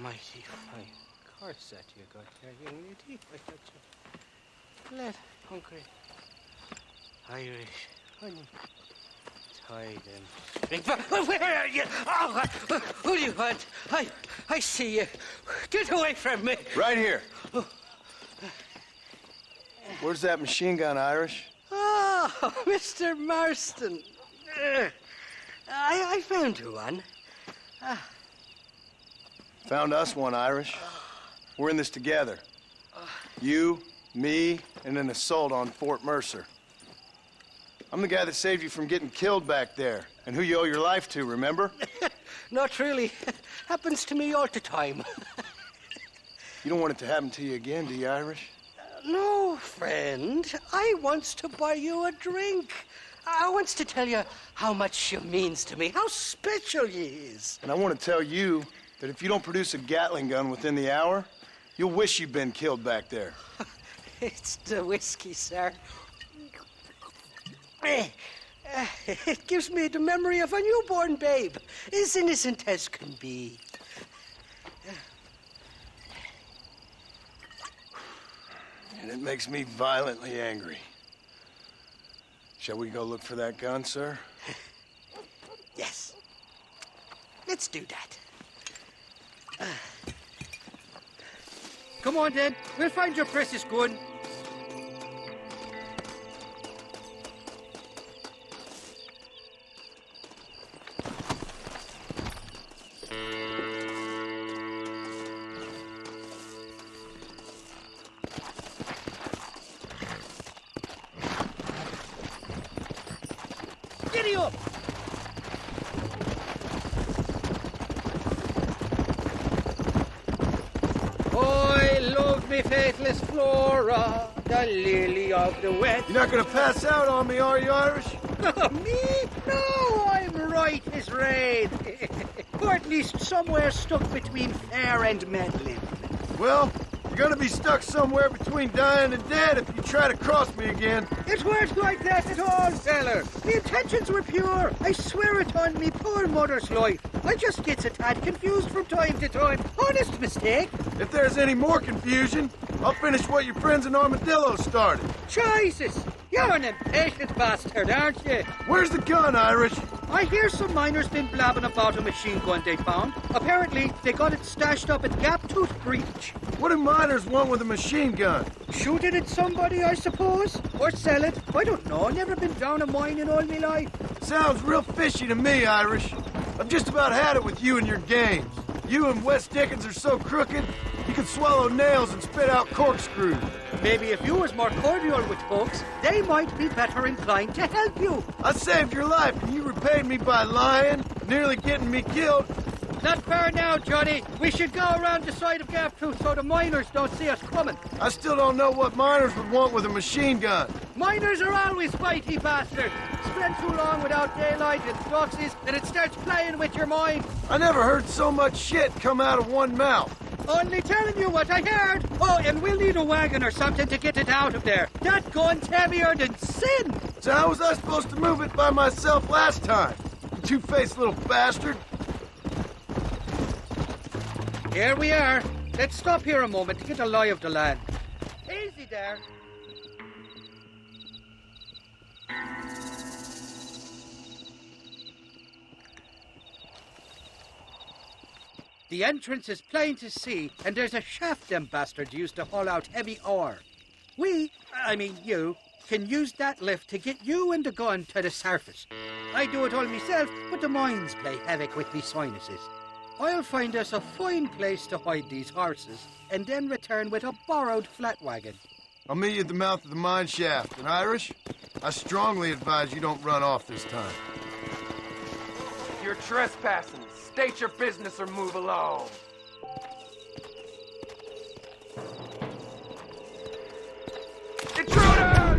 Mighty fine course that you got there, young lady. I got you. Glad, hungry, Irish, honey. Tie them. Where are you? Oh, who do you want? I see you. Get away from me. Right here. Where's that machine gun, Irish? Oh, Mr. Marston. I found you one. Found us one, Irish. We're in this together. You, me, and an assault on Fort Mercer. I'm the guy that saved you from getting killed back there, and who you owe your life to, remember? Not really. Happens to me all the time. You don't want it to happen to you again, do you, Irish? No, friend. I wants to buy you a drink. I wants to tell you how much she means to me, how special you is. And I want to tell you that if you don't produce a Gatling gun within the hour, you'll wish you'd been killed back there. It's the whiskey, sir. It gives me the memory of a newborn babe, as innocent as can be. And it makes me violently angry. Shall we go look for that gun, sir? Yes. Let's do that. Come on, then. We'll find your precious gun. Giddy up! I love me faithless Flora, the lily of the west. You're not gonna pass out on me, are you, Irish? Me? No, I'm right as rain. Or at least somewhere stuck between fair and meddling. Well, you're gonna be stuck somewhere between dying and dead if you try to cross me again. It weren't like that at all, feller. The intentions were pure. I swear it on me poor mother's life. I just gets a tad confused from time to time. Honest mistake. If there's any more confusion, I'll finish what your friends in Armadillo started. Jesus! You're an impatient bastard, aren't you? Where's the gun, Irish? I hear some miners been blabbing about a machine gun they found. Apparently, they got it stashed up at Gaptooth Breach. What do miners want with a machine gun? Shoot it at somebody, I suppose? Or sell it? I don't know. Never been down a mine in all my life. Sounds real fishy to me, Irish. I've just about had it with you and your games. You and Wes Dickens are so crooked, you can swallow nails and spit out corkscrews. Maybe if you was more cordial with folks, they might be better inclined to help you. I saved your life, and you repaid me by lying, nearly getting me killed. Not far now, Johnny. We should go around the side of Gaptooth so the miners don't see us coming. I still don't know what miners would want with a machine gun. Miners are always fighty bastards. Spend too long without daylight and proxies, and it starts playing with your mind. I never heard so much shit come out of one mouth. Only telling you what I heard. Oh, and we'll need a wagon or something to get it out of there. That gun's heavier than sin. So how was I supposed to move it by myself last time? You two-faced little bastard. Here we are. Let's stop here a moment to get a lie of the land. Easy there. The entrance is plain to see, and there's a shaft them bastards used to haul out heavy ore. You, can use that lift to get you and the gun to the surface. I do it all myself, but the mines play havoc with me sinuses. I'll find us a fine place to hide these horses, and then return with a borrowed flat wagon. I'll meet you at the mouth of the mine shaft. And Irish, I strongly advise you don't run off this time. You're trespassing. State your business or move along. Intruders!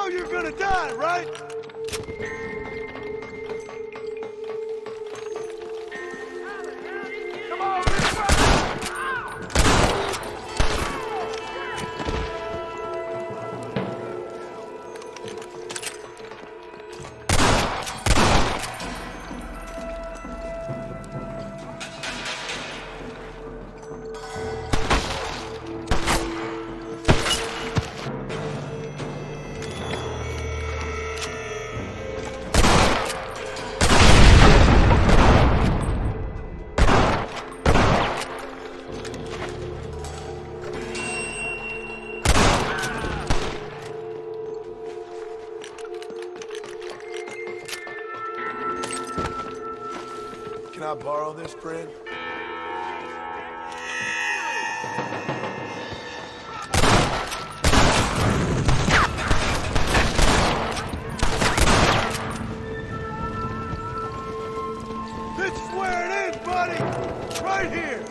You're gonna die, right? Come on, this way! Can I borrow this, friend? This is where it is, buddy! Right here!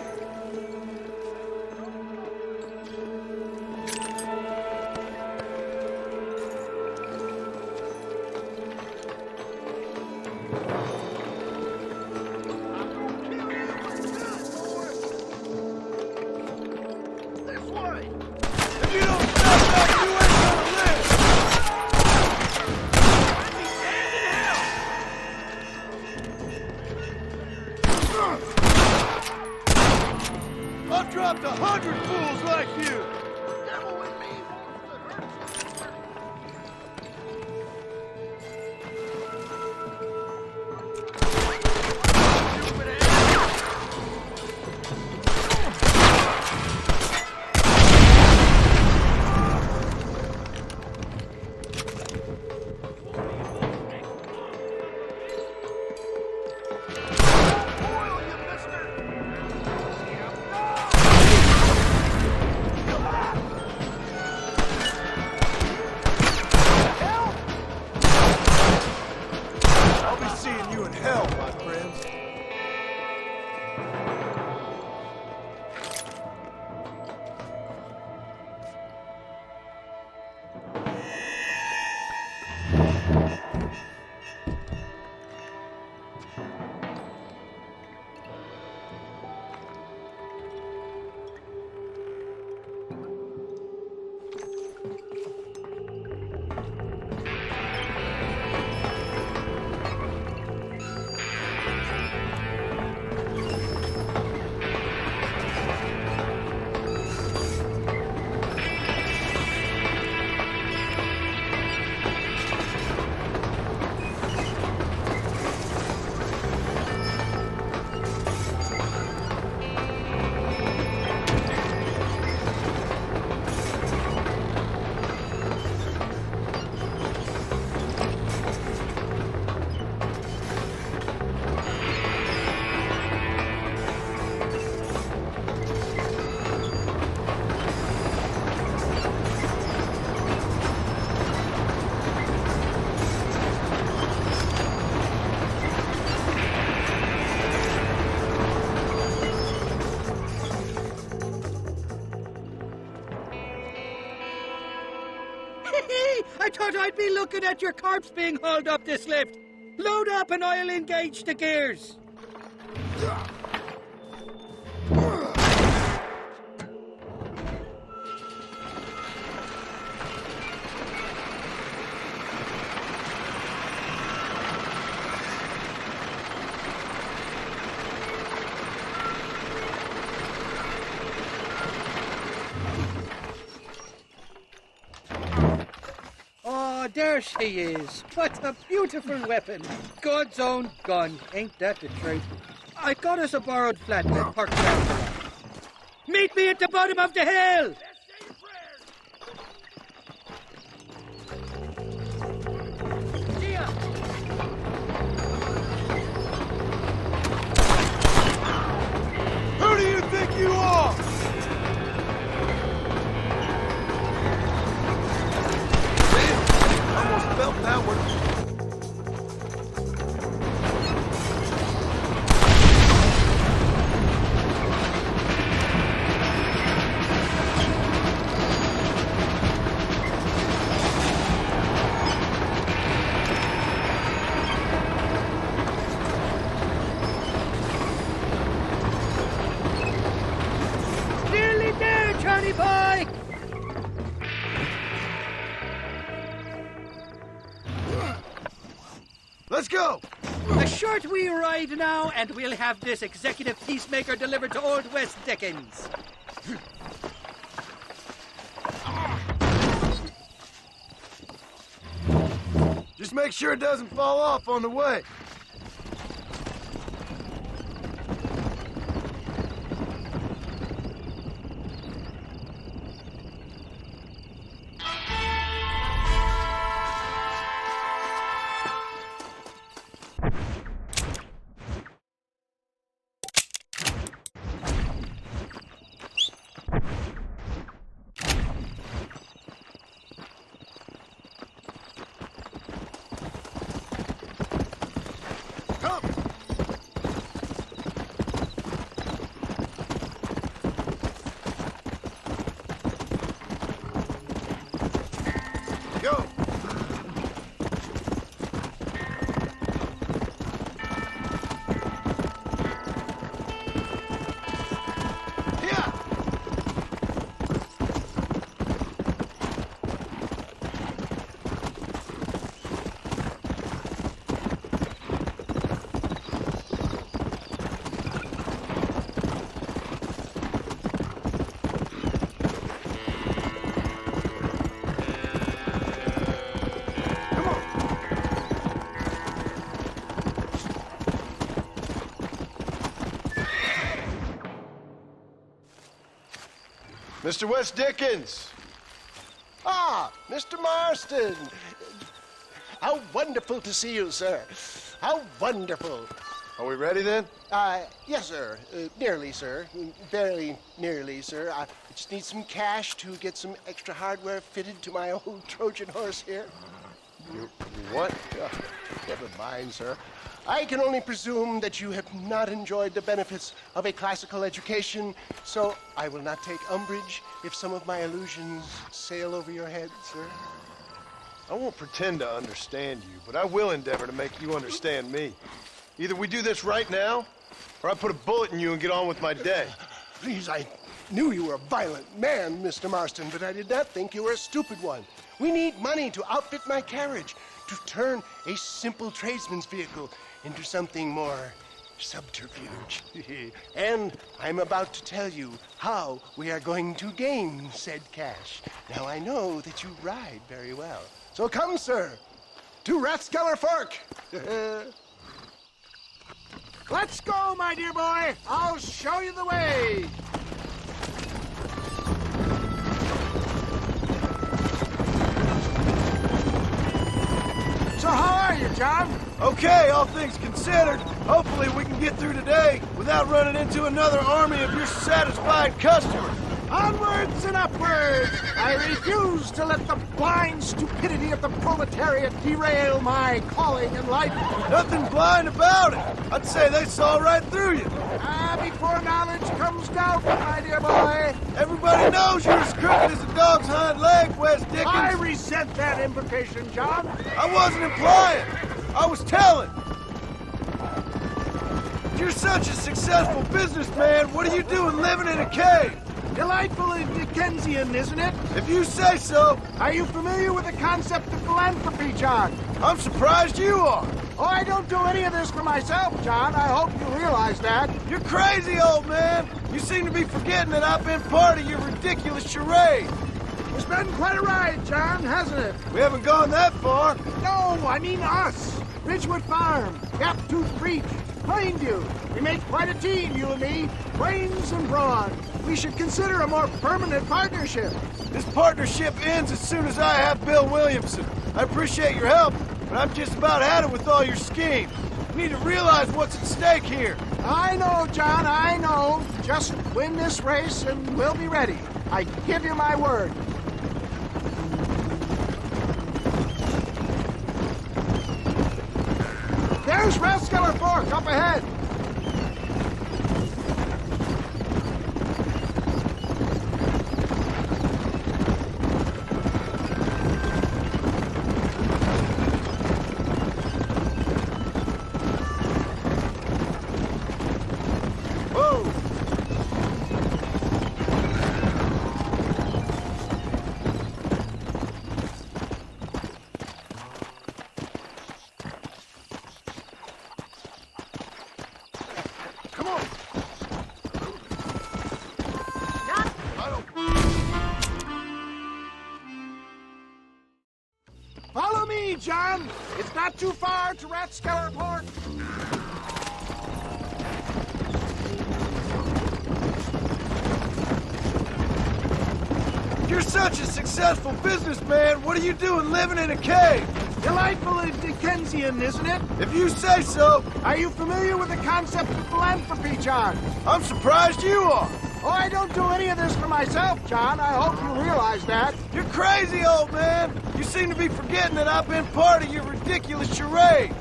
I've dropped 100 fools like you! Devil with me wants to hurt I'll be seeing you in hell, my friends. I thought I'd be looking at your corpse being hauled up this lift. Load up and I'll engage the gears. Oh, there she is. What a beautiful weapon. God's own gun. Ain't that the truth? I got us a borrowed flatbed parked down there. Meet me at the bottom of the hill. Who do you think you are? Almost felt that one. Nearly there, Johnny boy. Let's go! A short wee ride now, and we'll have this executive peacemaker delivered to Old West Dickens. Just make sure it doesn't fall off on the way. Mr. West Dickens! Ah, Mr. Marston. How wonderful to see you, sir. How wonderful. Are we ready then? Yes, sir. Nearly, sir. Very nearly, sir. I just need some cash to get some extra hardware fitted to my old Trojan horse here. What? Never mind, sir. I can only presume that you have not enjoyed the benefits of a classical education, so I will not take umbrage if some of my illusions sail over your head, sir. I won't pretend to understand you, but I will endeavor to make you understand me. Either we do this right now, or I put a bullet in you and get on with my day. Please, I knew you were a violent man, Mr. Marston, but I did not think you were a stupid one. We need money to outfit my carriage, to turn a simple tradesman's vehicle into something more subterfuge. And I'm about to tell you how we are going to gain said cash. Now, I know that you ride very well. So come, sir, to Rathskeller Fork. Let's go, my dear boy. I'll show you the way. So how are you, John? Okay, all things considered. Hopefully we can get through today without running into another army of your satisfied customers. Onwards and upwards! I refuse to let the blind stupidity of the proletariat derail my calling in life. Nothing blind about it. I'd say they saw right through you. Before knowledge comes doubt, my dear boy. Everybody knows you're as crooked as a dog's hind leg, West Dickens. I resent that implication, John. I wasn't implying. I was telling. You're such a successful businessman. What are you doing living in a cave? Delightfully Dickensian, isn't it? If you say so. Are you familiar with the concept of philanthropy, John? I'm surprised you are. Oh, I don't do any of this for myself, John. I hope you realize that. You're crazy, old man. You seem to be forgetting that I've been part of your ridiculous charade. It's been quite a ride, John, hasn't it? We haven't gone that far. No, I mean us. Ridgewood Farm, Gaptooth Creek, Plainview. We make quite a team, you and me. Brains and brawn. We should consider a more permanent partnership. This partnership ends as soon as I have Bill Williamson. I appreciate your help, but I'm just about had it with all your schemes. You need to realize what's at stake here. I know, John, I know. Just win this race and we'll be ready. I give you my word. There's Rathskeller Fork up ahead. Follow me, John. It's not too far to Rathskeller Fork. You're such a successful businessman. What are you doing living in a cave? Delightfully Dickensian, isn't it? If you say so. Are you familiar with the concept of philanthropy, John? I'm surprised you are. Oh, I don't do any of this for myself, John. I hope you realize that. You're crazy, old man. You seem to be forgetting that I've been part of your ridiculous charade.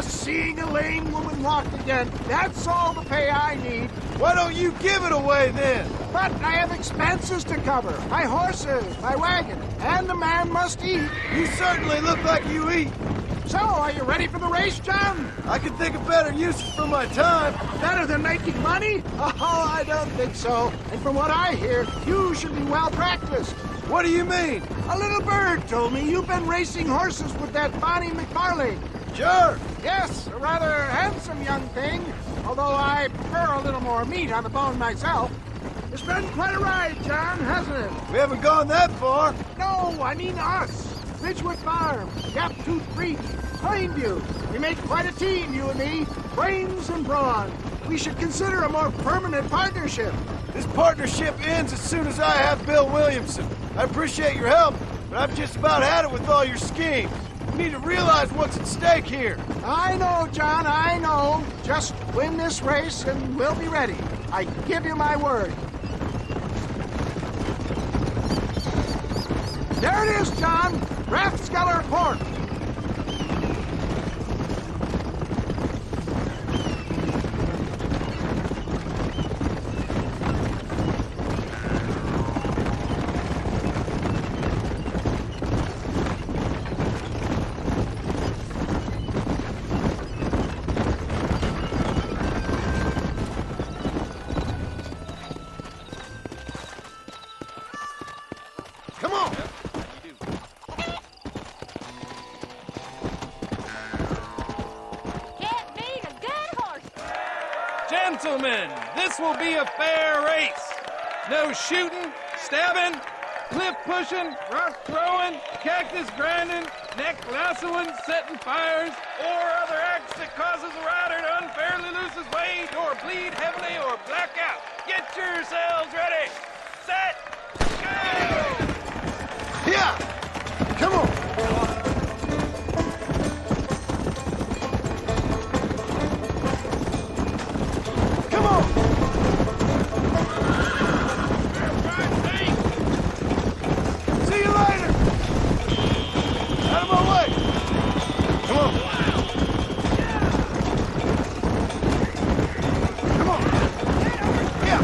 Seeing a lame woman walk again. That's all the pay I need. Why don't you give it away then? But I have expenses to cover. My horses, my wagon, and the man must eat. You certainly look like you eat. So, are you ready for the race, John? I can think of better uses for my time. Better than making money? Oh, I don't think so. And from what I hear, you should be well practiced. What do you mean? A little bird told me you've been racing horses with that Bonnie McFarlane. Sure. Yes, a rather handsome young thing, although I prefer a little more meat on the bone myself. It's been quite a ride, John, hasn't it? We haven't gone that far. No, I mean us. Ridgewood Farm, Gaptooth Creek, behind you. We make quite a team, you and me. Brains and brawn. We should consider a more permanent partnership. This partnership ends as soon as I have Bill Williamson. I appreciate your help, but I've just about had it with all your schemes. You need to realize what's at stake here. I know, John, I know. Just win this race and we'll be ready. I give you my word. There it is, John. Rathskeller Port. Come on! Can't beat a good horse. Gentlemen, this will be a fair race. No shooting, stabbing, cliff pushing, rock throwing, cactus grinding, neck lassoing, setting fires, or other acts that causes a rider to unfairly lose his weight or bleed heavily or black out. Get yourselves ready. Set. Go! Yeah! Come on! Come on! See you later! Out of my way! Come on! Come on! Yeah!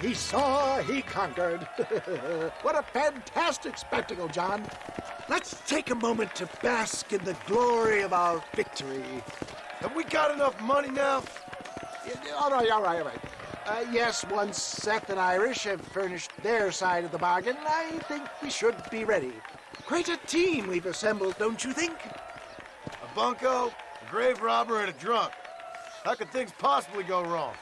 He saw, he conquered. What a fantastic spectacle, John. Let's take a moment to bask in the glory of our victory. Have we got enough money now? All right. Yes, once Seth and Irish have furnished their side of the bargain, I think we should be ready. Quite a team we've assembled, don't you think? A bunco, a grave robber, and a drunk. How could things possibly go wrong?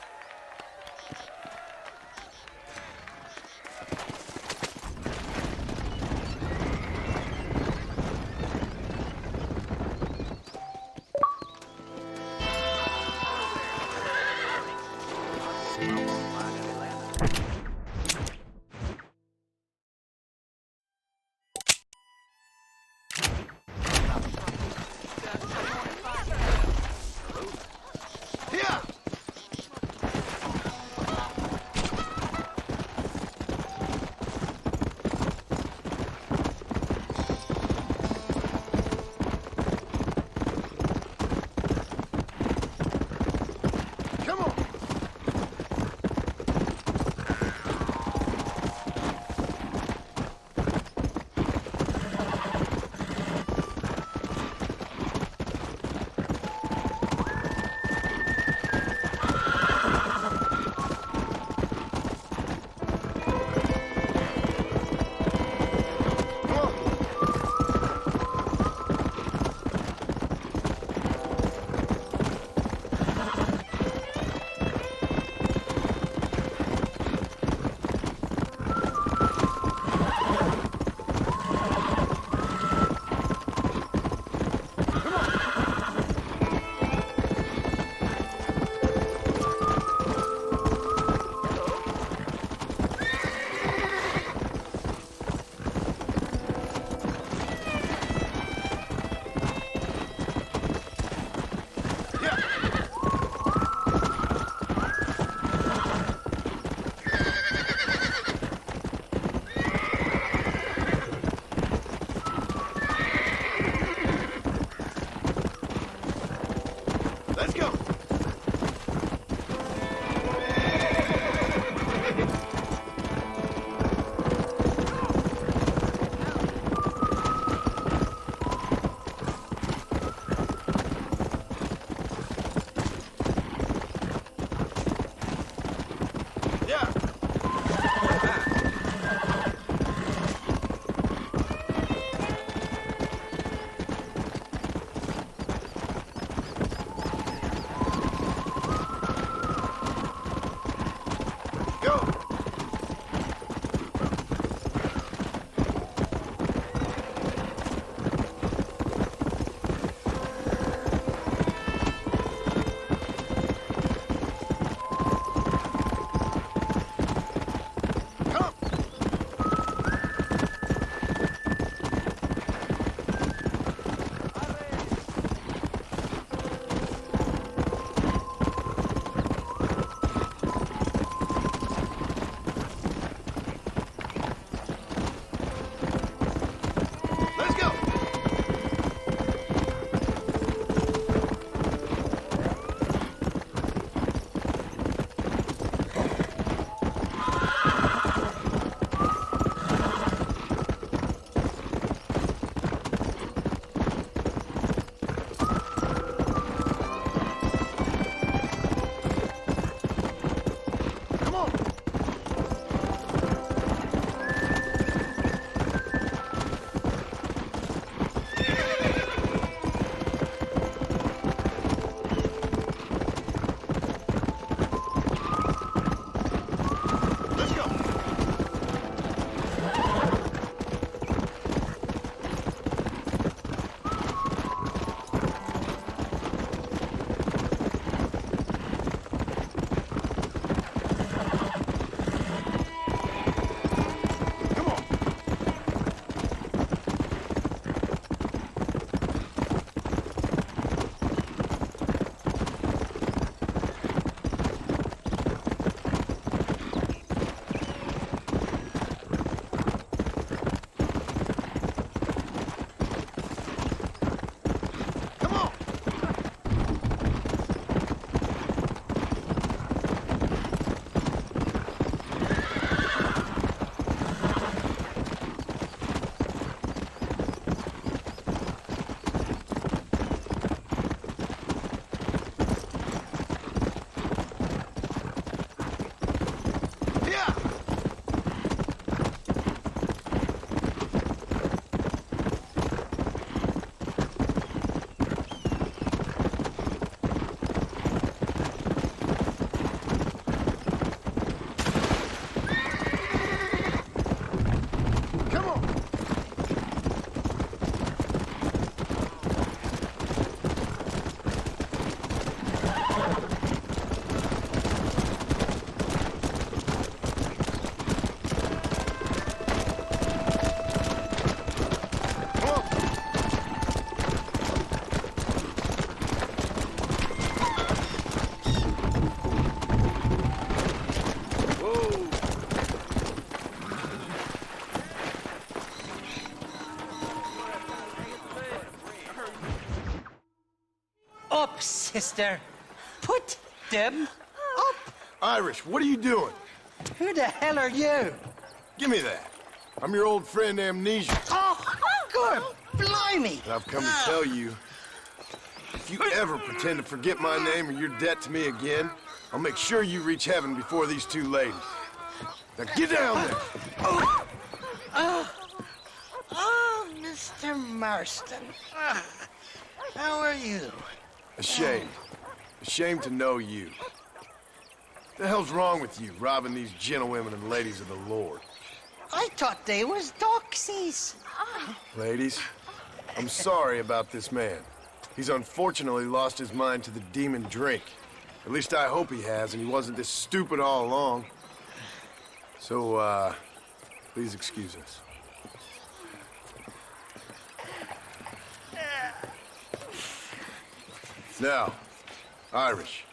up, sister. Put them up. Irish, what are you doing? Who the hell are you? Give me that. I'm your old friend Amnesia. Oh, good blimey. And I've come to tell you, if you ever pretend to forget my name or your debt to me again, I'll make sure you reach heaven before these two ladies. Now get down there. Oh, Mr. Marston. How are you? Ashamed. Ashamed to know you. What the hell's wrong with you, robbing these gentlewomen and ladies of the Lord? I thought they was doxies. Ladies, I'm sorry about this man. He's unfortunately lost his mind to the demon drink. At least I hope he has, and he wasn't this stupid all along. So, please excuse us. Now, Irish,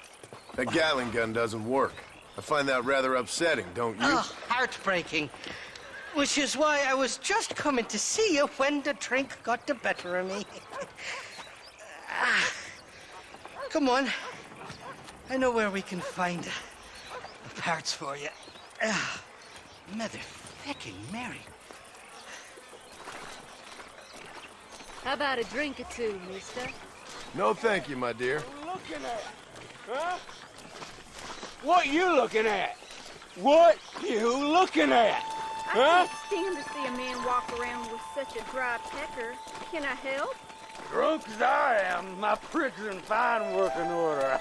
that Gatling gun doesn't work. I find that rather upsetting, don't you? Oh, heartbreaking. Which is why I was just coming to see you when the drink got the better of me. Come on. I know where we can find the parts for you. Motherfucking Mary. How about a drink or two, mister? No, thank you, my dear. Looking at? Huh? What you looking at? What you looking at? I can't stand to see a man walk around with such a dry pecker. Can I help? Drunk as I am, my prick's in fine working order.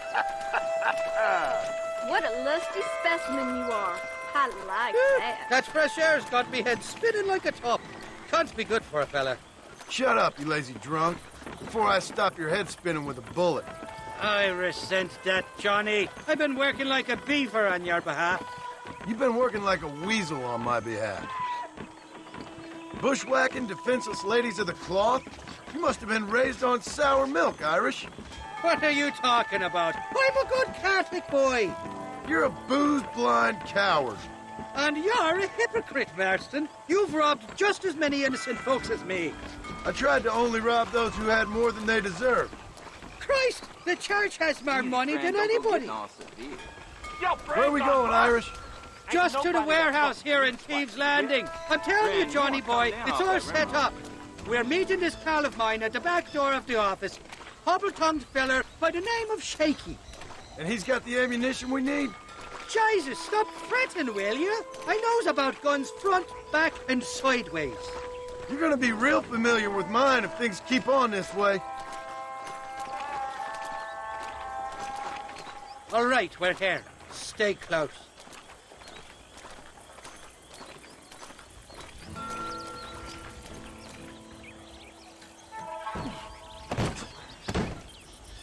What a lusty specimen you are. I like that. That fresh air's got me head spinning like a top. Can't be good for a fella. Shut up, you lazy drunk, before I stop your head spinning with a bullet. I resent that, Johnny. I've been working like a beaver on your behalf. You've been working like a weasel on my behalf. Bushwhacking defenseless ladies of the cloth? You must have been raised on sour milk, Irish. What are you talking about? I'm a good Catholic boy. You're a booze-blind coward. And you're a hypocrite, Marston. You've robbed just as many innocent folks as me. I tried to only rob those who had more than they deserved. Christ, the church has more money than anybody. Where are we going, Irish? Just to the warehouse here in Thieves' Landing. I'm telling you, Johnny boy, it's all set up. We're meeting this pal of mine at the back door of the office. Hobble-tongued feller by the name of Shaky. And he's got the ammunition we need? Jesus, stop fretting, will you? I knows about guns front, back, and sideways. You're gonna be real familiar with mine if things keep on this way. All right, we're here. Stay close.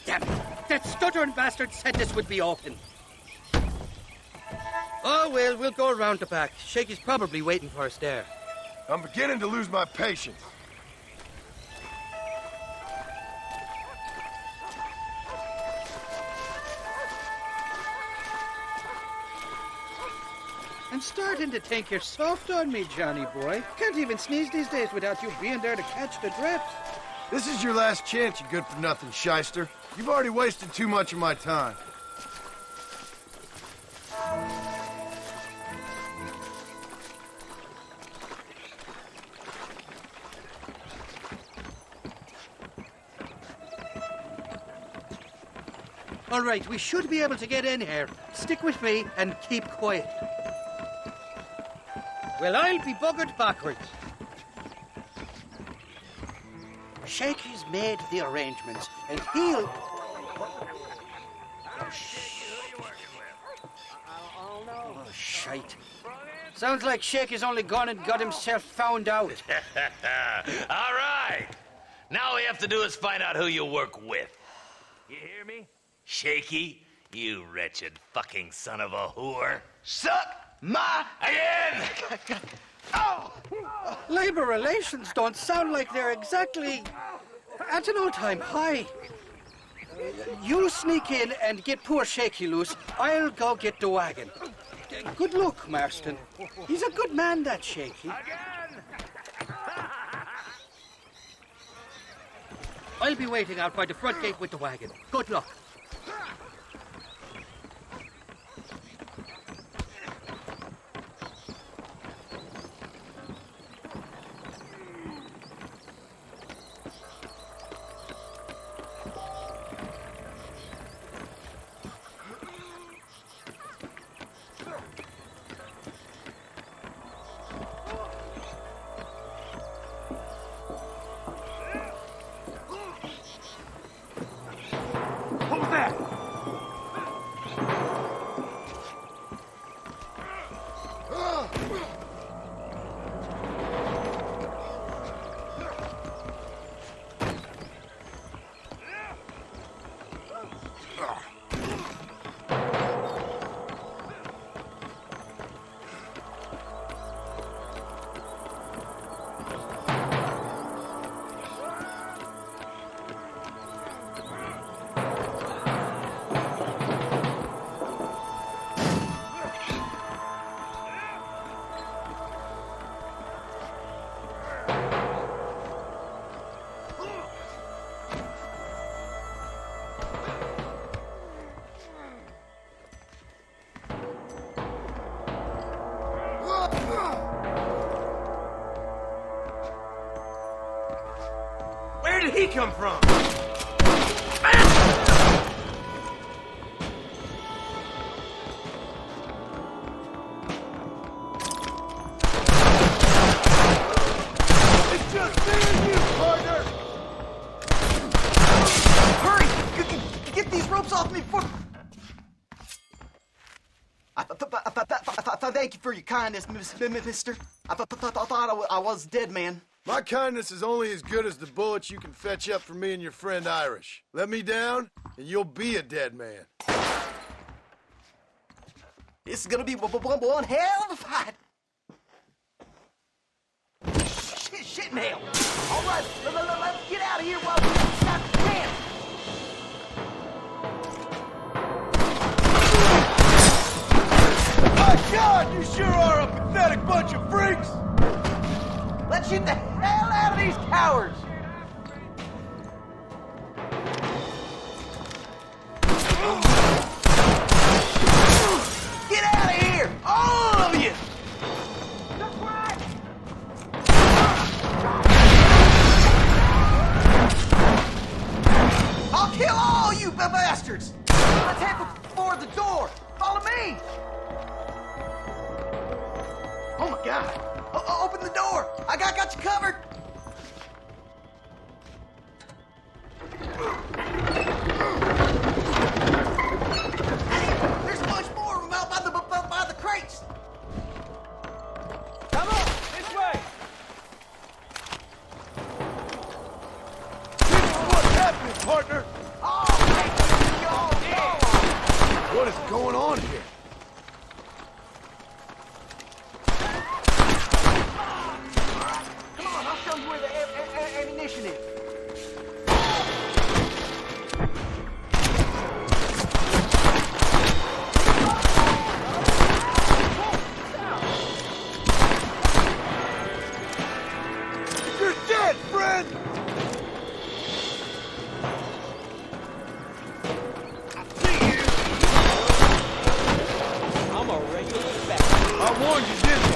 Damn it! That stuttering bastard said this would be open. Oh, well, we'll go around the back. Shaky's probably waiting for us there. I'm beginning to lose my patience. I'm starting to think you're soft on me, Johnny boy. Can't even sneeze these days without you being there to catch the drips. This is your last chance, you good-for-nothing shyster. You've already wasted too much of my time. All right, we should be able to get in here. Stick with me and keep quiet. Well, I'll be buggered backwards. Shaky's made the arrangements, and he'll... Oh, shite. Sounds like Shaky's only gone and got himself found out. All right. Now all we have to do is find out who you work with. You hear me? Shaky, you wretched fucking son of a whore. Suck my again! Oh! Labor relations don't sound like they're exactly at an all-time high. You sneak in and get poor Shaky loose. I'll go get the wagon. Good luck, Marston. He's a good man, that Shaky. I'll be waiting out by the front gate with the wagon. Good luck. What was that? Where did he come from? It's just me and you, partner! Hurry! Get these ropes off me before... Thank you for your kindness, mister. I thought I was dead, man. My kindness is only as good as the bullets you can fetch up for me and your friend Irish. Let me down, and you'll be a dead man. This is gonna be one hell of a fight. Shit, nail. All right, let's get out of here while we got the chance. My God, you sure are a pathetic bunch of freaks! Let's shoot the hell out of these cowards! Get out of here! All of you! I'll kill all you bastards! Let's head for the door! Follow me! Oh my God! Open the door! I got you covered! There's much more of them out by the crates! Come on, this way! What's happening, partner? What is going on here? Come on, I'll show you where the ammunition is. You're dead, friend! I'm a regular bastard. I warned you, didn't I?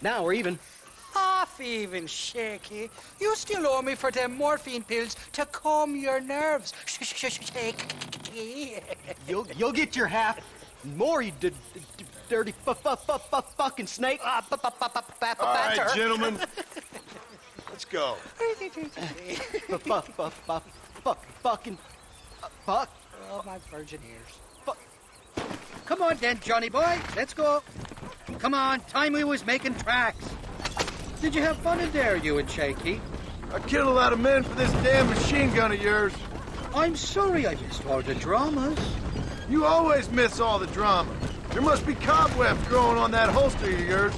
Now we're even. Half even, Shaky. You still owe me for them morphine pills to calm your nerves. Shaky. You'll get your half. More, you dirty fucking snake. All right, gentlemen. Let's go. Fucking fuck. Oh, my virgin ears. Come on then, Johnny boy. Let's go. Come on, time we was making tracks. Did you have fun in there, you and Shaky? I killed a lot of men for this damn machine gun of yours. I'm sorry I missed all the dramas. You always miss all the drama. There must be cobwebs growing on that holster of yours.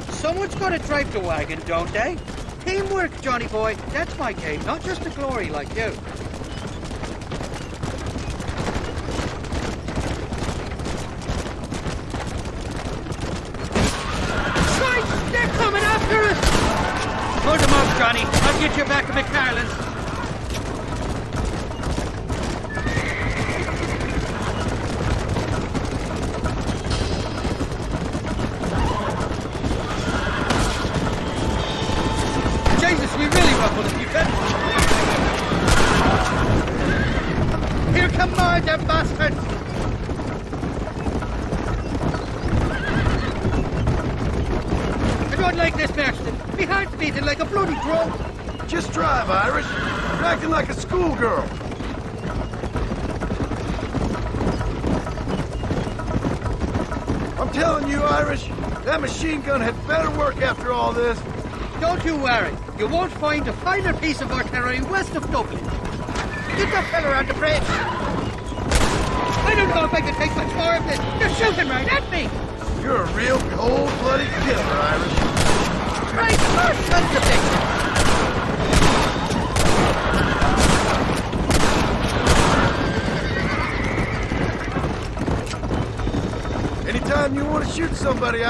Someone's got to drive the wagon, don't they? Teamwork, Johnny boy. That's my game, not just the glory like you. Christ, they're coming after us! Hold them off, Johnny. I'll get you back to McCarlin's. Jesus, we really ruffled a few feathers. Here come more, them bastards! I don't like this, Marston. My heart's beating like a bloody drum. Just drive, Irish. You're acting like a schoolgirl. I'm telling you, Irish, that machine gun had better work after all this. Don't you worry. You won't find a finer piece of artillery west of Dublin. Get that fella on the bridge. I don't know if I can take much more of this. You're shooting right at me. You're a real cold-blooded killer, Irish. Right, first, that's the thing. Anytime you want to shoot somebody,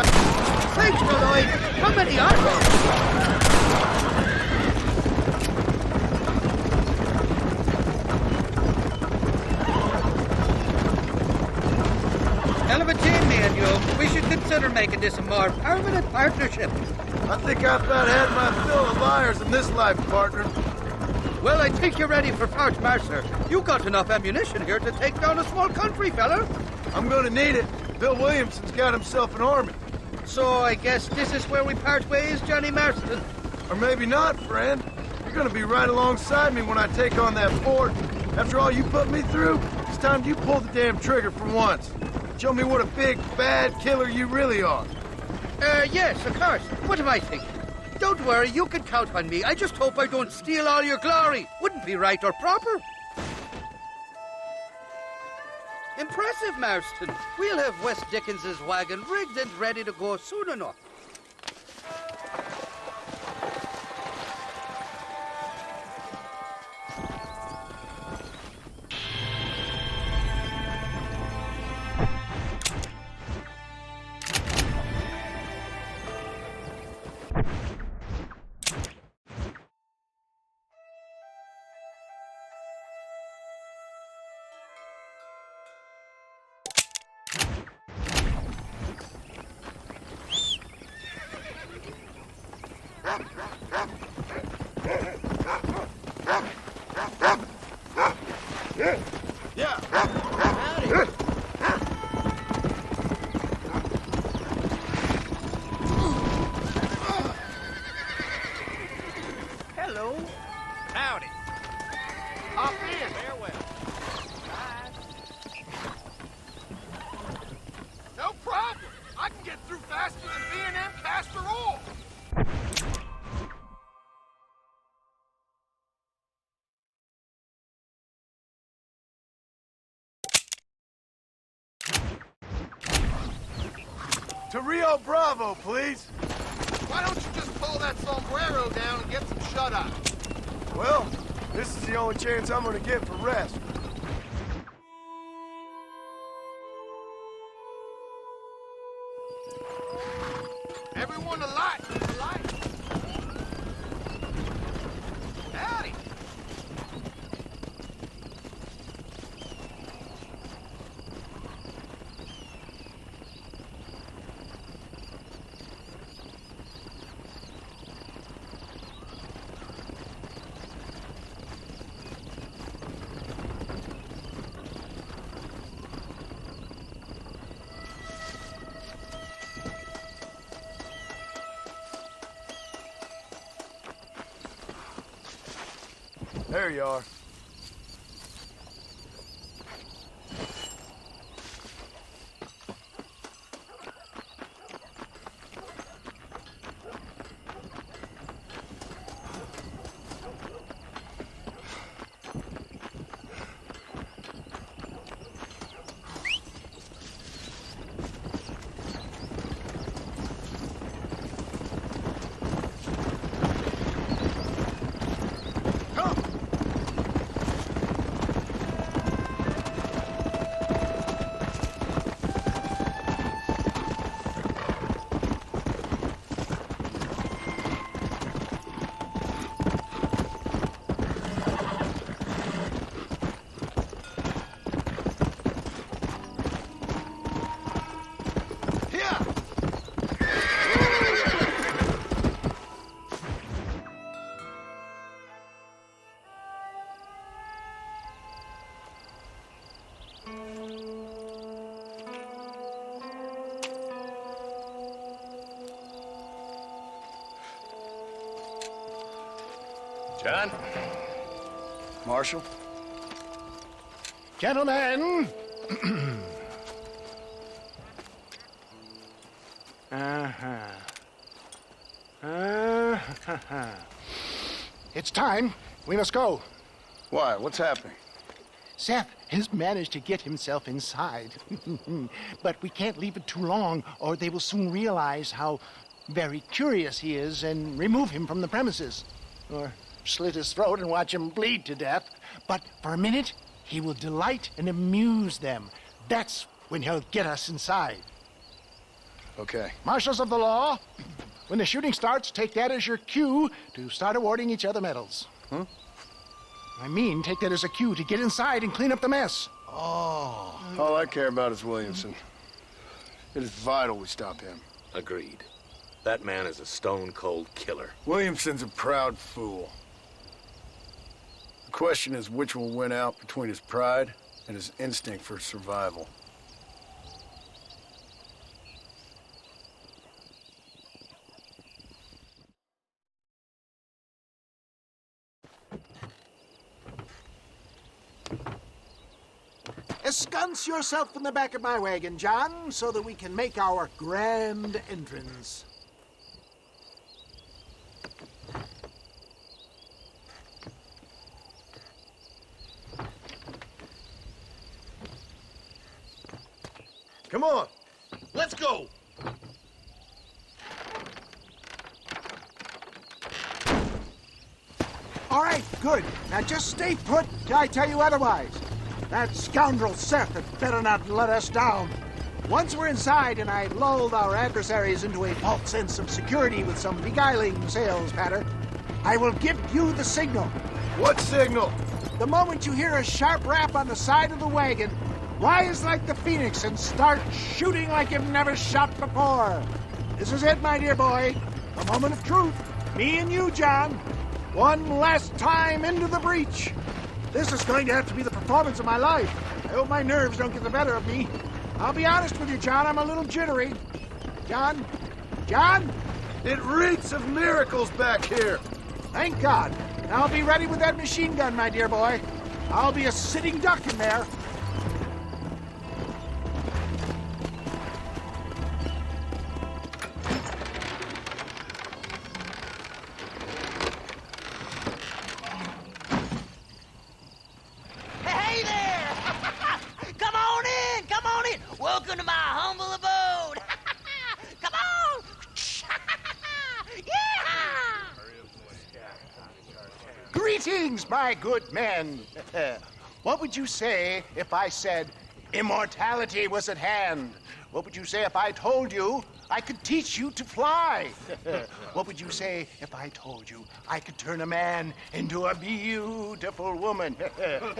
Thanks, Lloyd. How many are there? Hell of a team, me and you. We should consider making this a more permanent partnership. I think I've about had my fill of liars in this life, partner. Well, I think you're ready for Fort Mercer. You got enough ammunition here to take down a small country, fella. I'm gonna need it. Bill Williamson's got himself an army. So I guess this is where we part ways, Johnny Marston? Or maybe not, friend. You're gonna be right alongside me when I take on that fort. After all you put me through, it's time you pull the damn trigger for once. Show me what a big, bad killer you really are. Yes, of course. What am I thinking? Don't worry, you can count on me. I just hope I don't steal all your glory. Wouldn't be right or proper. Impressive, Marston. We'll have West Dickens's wagon rigged and ready to go soon enough. Hello. Howdy. Hop in. Farewell. No problem. I can get through faster than B&M Castor Oil. To Rio Bravo, please. Why don't you just pull that sombrero down and get some shut-eye? Well, this is the only chance I'm gonna get for rest. Everyone alight! Alight! Howdy! There you are. John? Marshal? Gentlemen! It's time. We must go. Why? What's happening? Seth has managed to get himself inside. But we can't leave it too long, or they will soon realize how very curious he is and remove him from the premises. Or slit his throat and watch him bleed to death. But for a minute, he will delight and amuse them. That's when he'll get us inside. Okay. Marshals of the law, when the shooting starts, take that as your cue to start awarding each other medals. Huh? I mean, take that as a cue to get inside and clean up the mess. Oh. All I care about is Williamson. It is vital we stop him. Agreed. That man is a stone-cold killer. Williamson's a proud fool. The question is which will win out between his pride and his instinct for survival. Ensconce yourself in the back of my wagon, John, so that we can make our grand entrance. Come on, let's go. All right, good. Now just stay put till I tell you otherwise. That scoundrel Seth had better not let us down. Once we're inside and I lulled our adversaries into a false sense of security with some beguiling sales patter, I will give you the signal. What signal? The moment you hear a sharp rap on the side of the wagon, rise like the phoenix and start shooting like you've never shot before. This is it, my dear boy. A moment of truth. Me and you, John. One last time into the breach. This is going to have to be the performance of my life. I hope my nerves don't get the better of me. I'll be honest with you, John, I'm a little jittery. John? John? It reeks of miracles back here. Thank God. Now I'll be ready with that machine gun, my dear boy. I'll be a sitting duck in there. Hey there! Come on in! Come on in! Welcome to my humble abode! Come on! Yeah! Greetings, my good men. What would you say if I said immortality was at hand? What would you say if I told you I could teach you to fly? What would you say if I told you I could turn a man into a beautiful woman?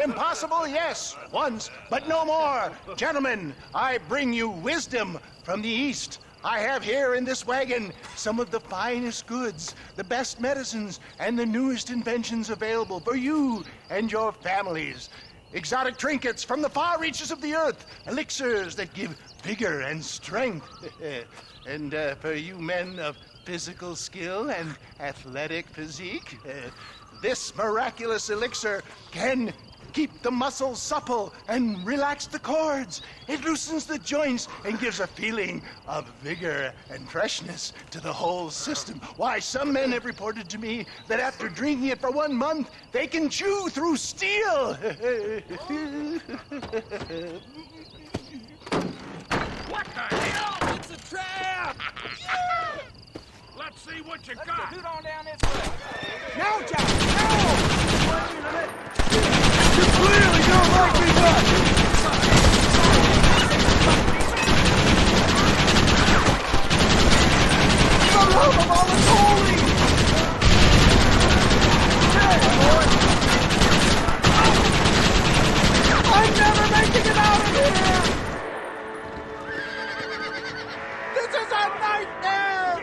Impossible, yes, once, but no more. Gentlemen, I bring you wisdom from the East. I have here in this wagon some of the finest goods, the best medicines, and the newest inventions available for you and your families. Exotic trinkets from the far reaches of the earth, elixirs that give vigor and strength. And for you men of physical skill and athletic physique, this miraculous elixir can keep the muscles supple and relax the cords. It loosens the joints and gives a feeling of vigor and freshness to the whole system. Why, some men have reported to me that after drinking it for 1 month, they can chew through steel. What the hell? It's a trap! Let's see what you got. Scoot on down this way. Now, John, now! You clearly don't like me much. For the love of all that's holy! I'm never making it out of here! This is a nightmare!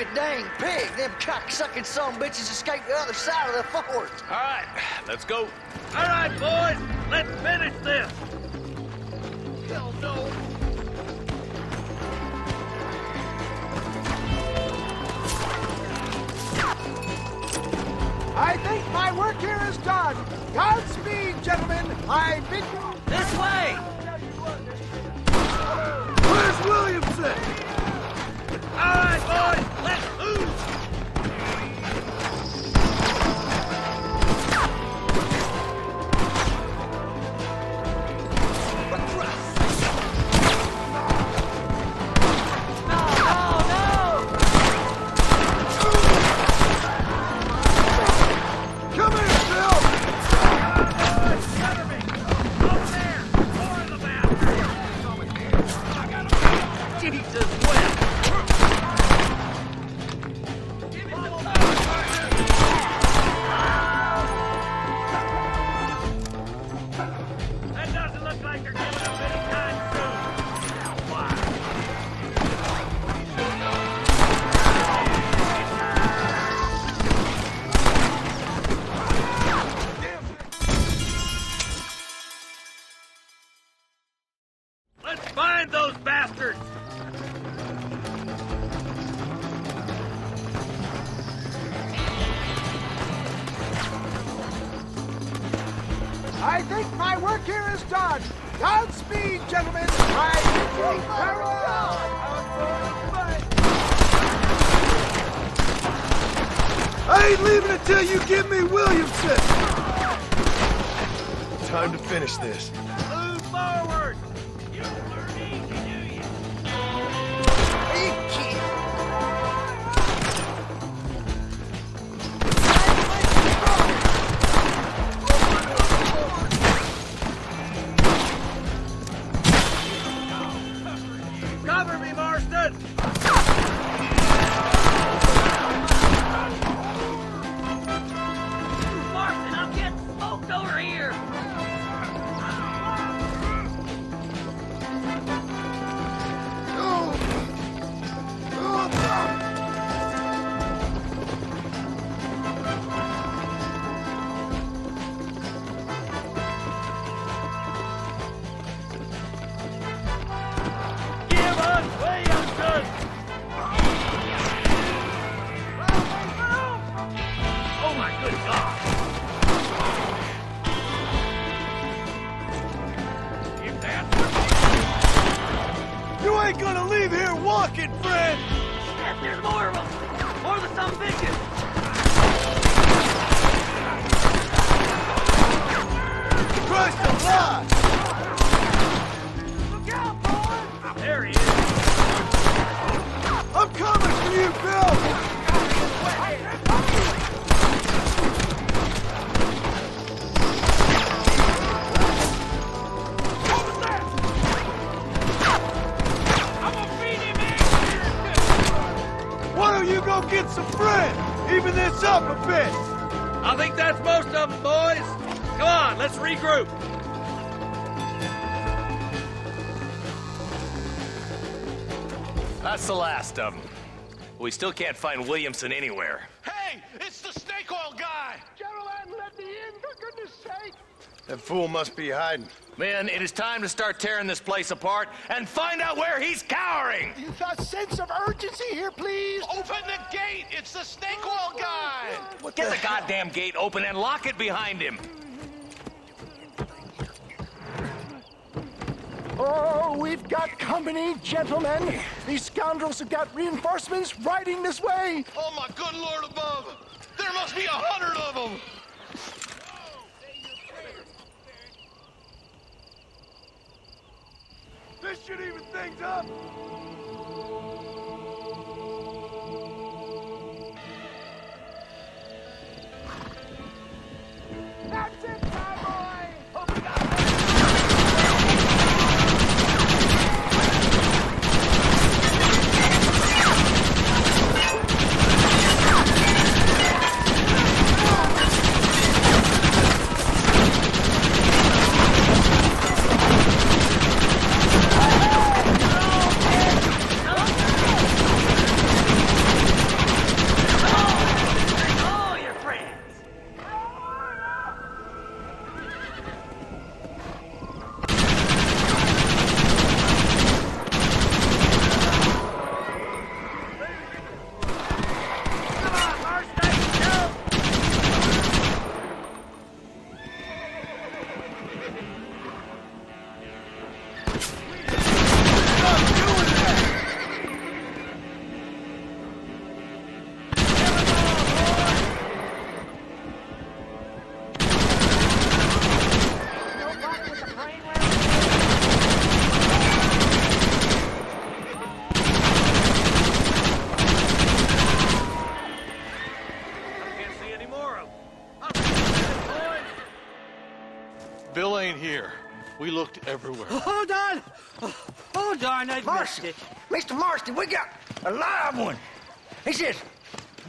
a dang pig. Them cock-sucking son of bitches escaped the other side of the fort. All right, let's go. All right, boys, let's finish this. Hell no. I think my work here is done. Godspeed, gentlemen. I bid you... This way! Where's Williamson? All right, boys, let's move. Let's find those bastards! I think my work here is done. Godspeed, gentlemen. I bid you farewell. I ain't leaving until you give me Williamson! Time to finish this. Move forward! You don't learn easy, do you? Cover me, Marston! Marston, I'm getting smoked over here! Give us Williamson! Oh my good God! If that's You ain't gonna leave here walking, friend! Shit, there's more of them! More of the some bitches! Christ alive! Look out, boys! There he is! I'm coming for you, Bill! Why don't you go get some friends? Even this up a bit! I think that's most of them, boys. Come on, let's regroup. That's the last of them. We still can't find Williamson anywhere. Hey, it's the snake oil guy! Gentlemen, let me in, for goodness sake! That fool must be hiding. Men, it is time to start tearing this place apart and find out where he's cowering! A sense of urgency here, please! Open the gate! It's the snake oil guy! Get the goddamn gate open and lock it behind him! Oh, we've got company, gentlemen. These scoundrels have got reinforcements riding this way. Oh, my good Lord above! There must be 100 of them! This should even things up! That's it, cowboy! Open up! No! Bill ain't here. We looked everywhere. Hold on! Oh, darn, I missed it. Mr. Marston, we got a live one. He says,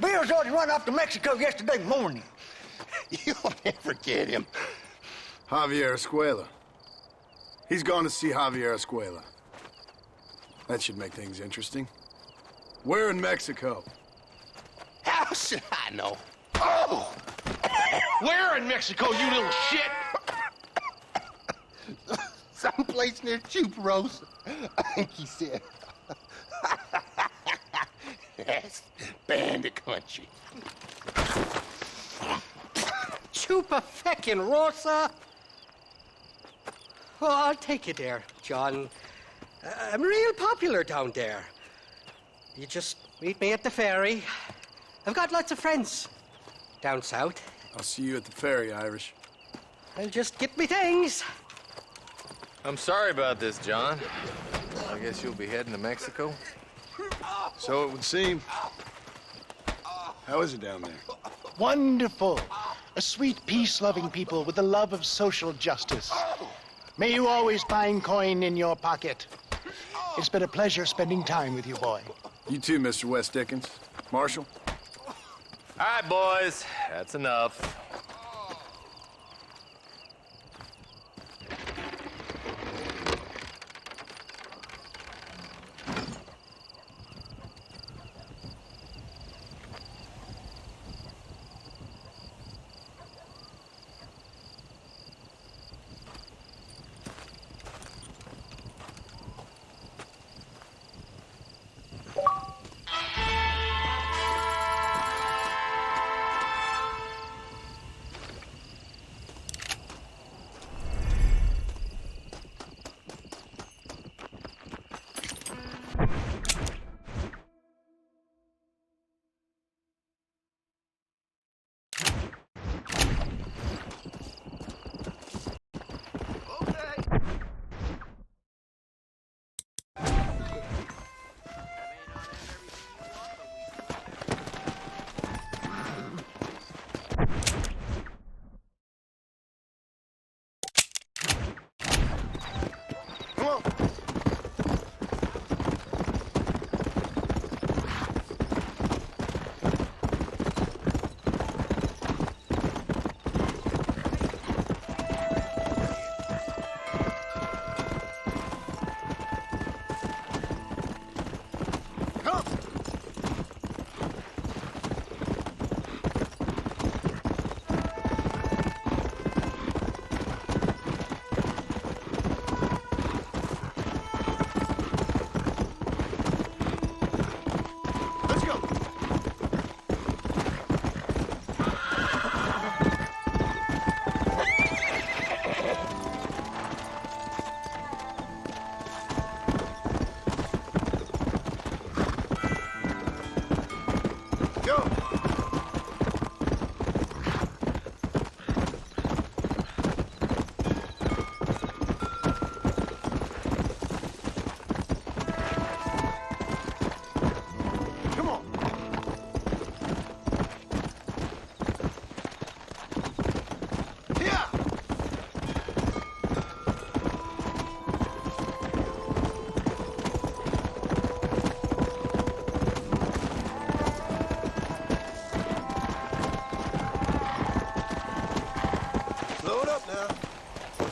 Bill's already run off to Mexico yesterday morning. You'll never get him. Javier Escuela. He's gone to see Javier Escuela. That should make things interesting. Where in Mexico? How should I know? Oh! Where in Mexico, you little shit? Someplace near Chuparosa, I think he said. That's bandit country. Chupa feckin' Rosa. Well, I'll take you there, John. I'm real popular down there. You just meet me at the ferry. I've got lots of friends down south. I'll see you at the ferry, Irish. I'll just get me things. I'm sorry about this, John. I guess you'll be heading to Mexico? So it would seem. How is it down there? Wonderful. A sweet, peace-loving people with the love of social justice. May you always find coin in your pocket. It's been a pleasure spending time with you, boy. You too, Mr. West Dickens. Marshal? All right, boys. That's enough.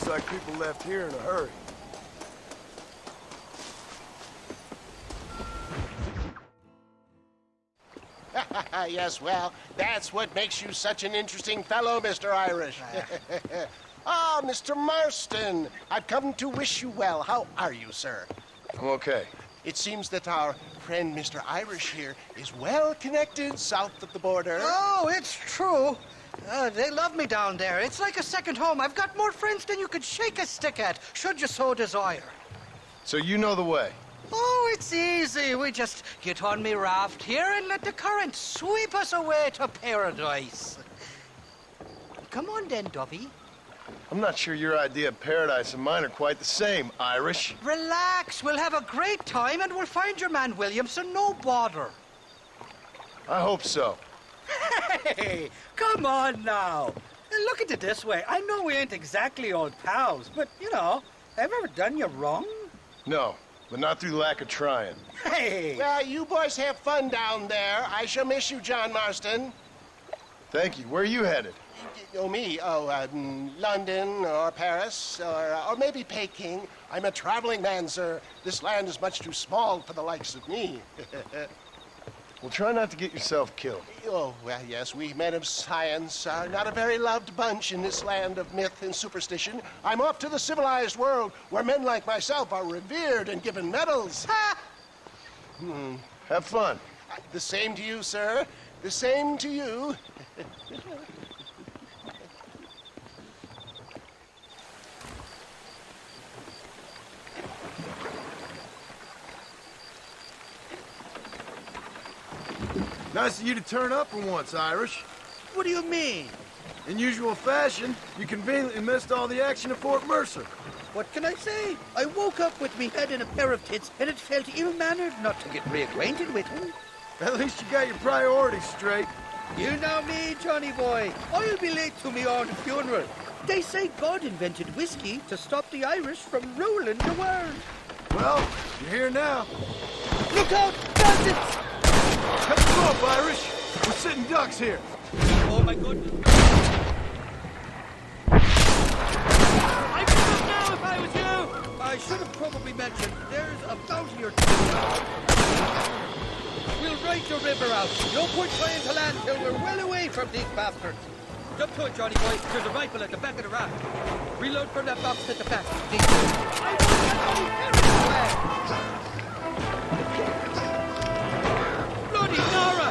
Like people left here in a hurry. Yes, well, that's what makes you such an interesting fellow, Mr. Irish. Ah, Mr. Marston, I've come to wish you well. How are you, sir? I'm okay. It seems that our friend Mr. Irish here is well connected south of the border. Oh, it's true. They love me down there. It's like a second home. I've got more friends than you could shake a stick at, should you so desire. So you know the way. Oh, it's easy. We just get on me raft here and let the current sweep us away to paradise. Come on then, Dovey. I'm not sure your idea of paradise and mine are quite the same, Irish. Relax. We'll have a great time and we'll find your man Williamson, no bother. I hope so. Hey, come on now. Look at it this way. I know we ain't exactly old pals, but, you know, have I ever done you wrong? No, but not through lack of trying. Hey! Well, you boys have fun down there. I shall miss you, John Marston. Thank you. Where are you headed? Oh, me? Oh, London or Paris or maybe Peking. I'm a traveling man, sir. This land is much too small for the likes of me. Well, try not to get yourself killed. Oh, well, yes, we men of science are not a very loved bunch in this land of myth and superstition. I'm off to the civilized world where men like myself are revered and given medals. Ha! Have fun. The same to you, sir. The same to you. Nice of you to turn up for once, Irish. What do you mean? In usual fashion, you conveniently missed all the action at Fort Mercer. What can I say? I woke up with me head in a pair of tits, and it felt ill-mannered not to get reacquainted with him. At least you got your priorities straight. You know me, Johnny boy. I'll be late to me own funeral. They say God invented whiskey to stop the Irish from ruling the world. Well, you're here now. Look out! Bandits! Cut them off, Irish. We're sitting ducks here. Oh, my goodness. I'd come now if I was you. I should have probably mentioned there's a bounty or two. We'll ride the river out. No point trying to land till we're well away from these bastards. Jump to it, Johnny boy. There's a rifle at the back of the raft. Reload from that box at the back. I want to get away. Bloody Nora!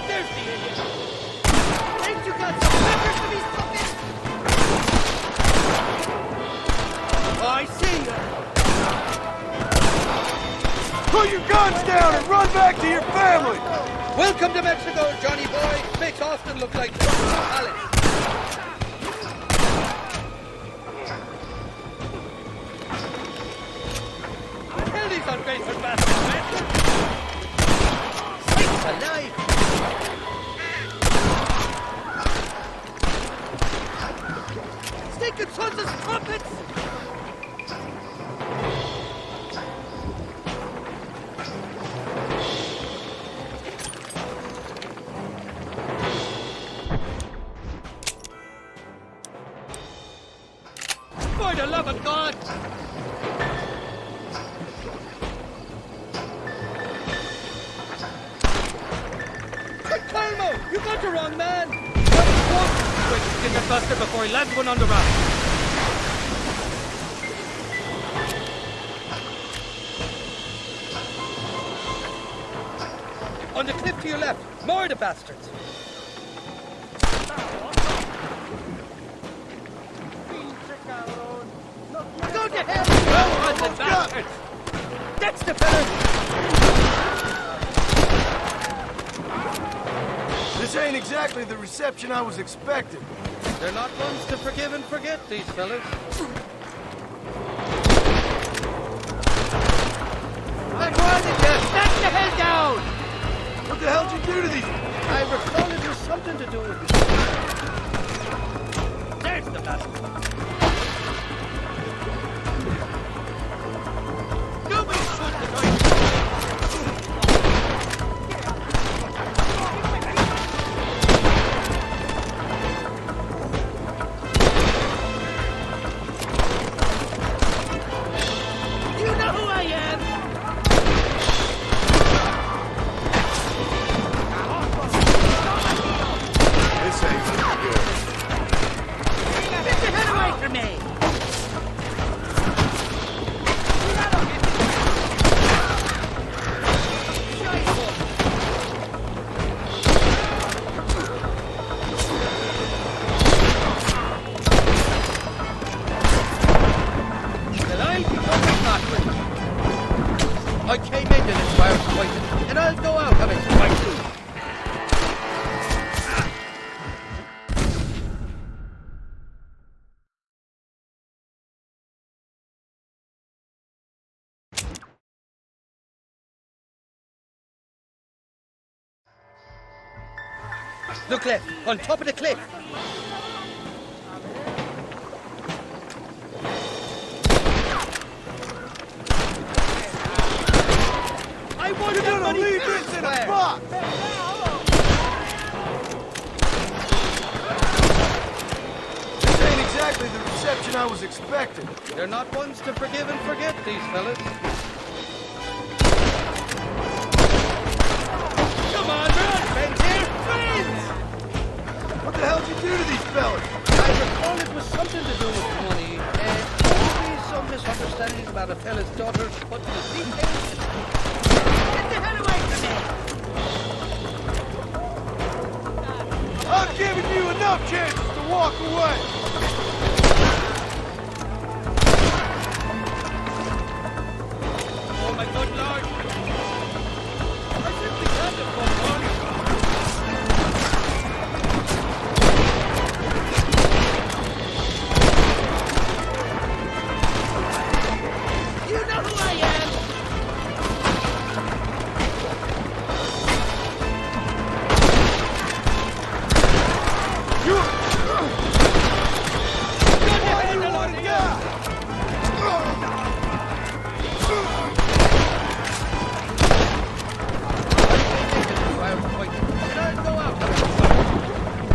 There's the idiot. Ain't you got some peppers to be stuck in? I see you. Put your guns down and run back to your family! Welcome to Mexico, Johnny boy. Makes Austin look like Alice. Hell, these ungrateful bastards, man. Sakes alive. Stinking sons of trumpets. For the love of God! Calmo! You got the wrong man! Quick, get the buster before he lands one on the raft. On the cliff to your left. More of the bastards. Go to hell! Well, the bastards! That's the fella! This ain't exactly the reception I was expecting. They're not ones to forgive and forget, these fellas. I wanted you! Stand the hell down! What the hell did you do to these? I recall it was something to do with it. There's the bastard. Nobody shoot the guy! You know who I am! This ain't gonna be good. Get the head away from me! Look left, on top of the cliff. I want You're that gonna money leave fair this and in a square. box! This ain't exactly the reception I was expecting. They're not ones to forgive and forget, these fellas. Come on, run, friends here, friends! What the hell'd you do to these fellas? I recall it was something to do with money, and maybe some misunderstanding about a fella's daughter, but the details... Get the hell away from me! I've given you enough chances to walk away! Oh my good lord! I simply can't afford money. You know who I am!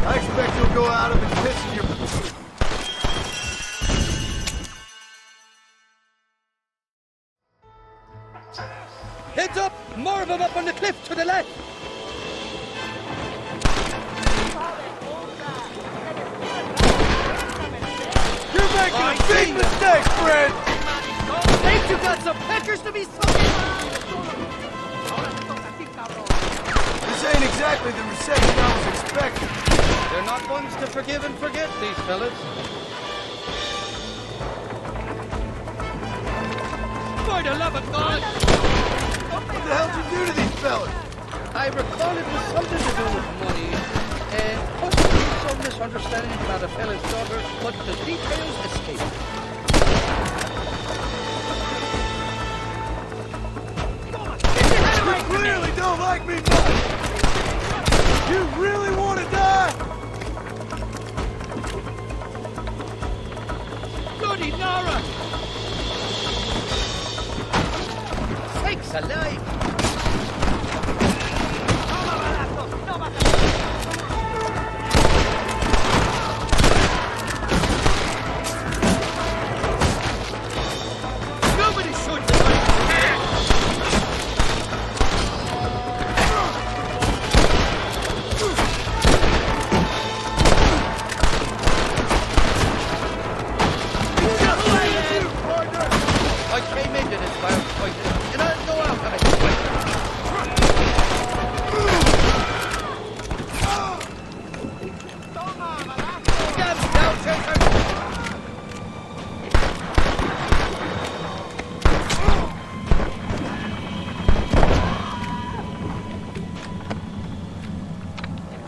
I expect you'll go out of it pissing your... Heads up! More of them up on the cliff to the left! You're making a big mistake, friend! Ain't you got some peckers to be sucking? This ain't exactly the reception I was expecting. They're not ones to forgive and forget, these fellas. For the love of God! What the hell did you do to these fellas? I recall it was something to do with money, and possibly some misunderstanding about a fella's daughter, but the details escape. You clearly don't like me much! You really want to die? Bloody Nora! Sakes alive! Nobody shoot the I came into this fire fight, and I'll go out and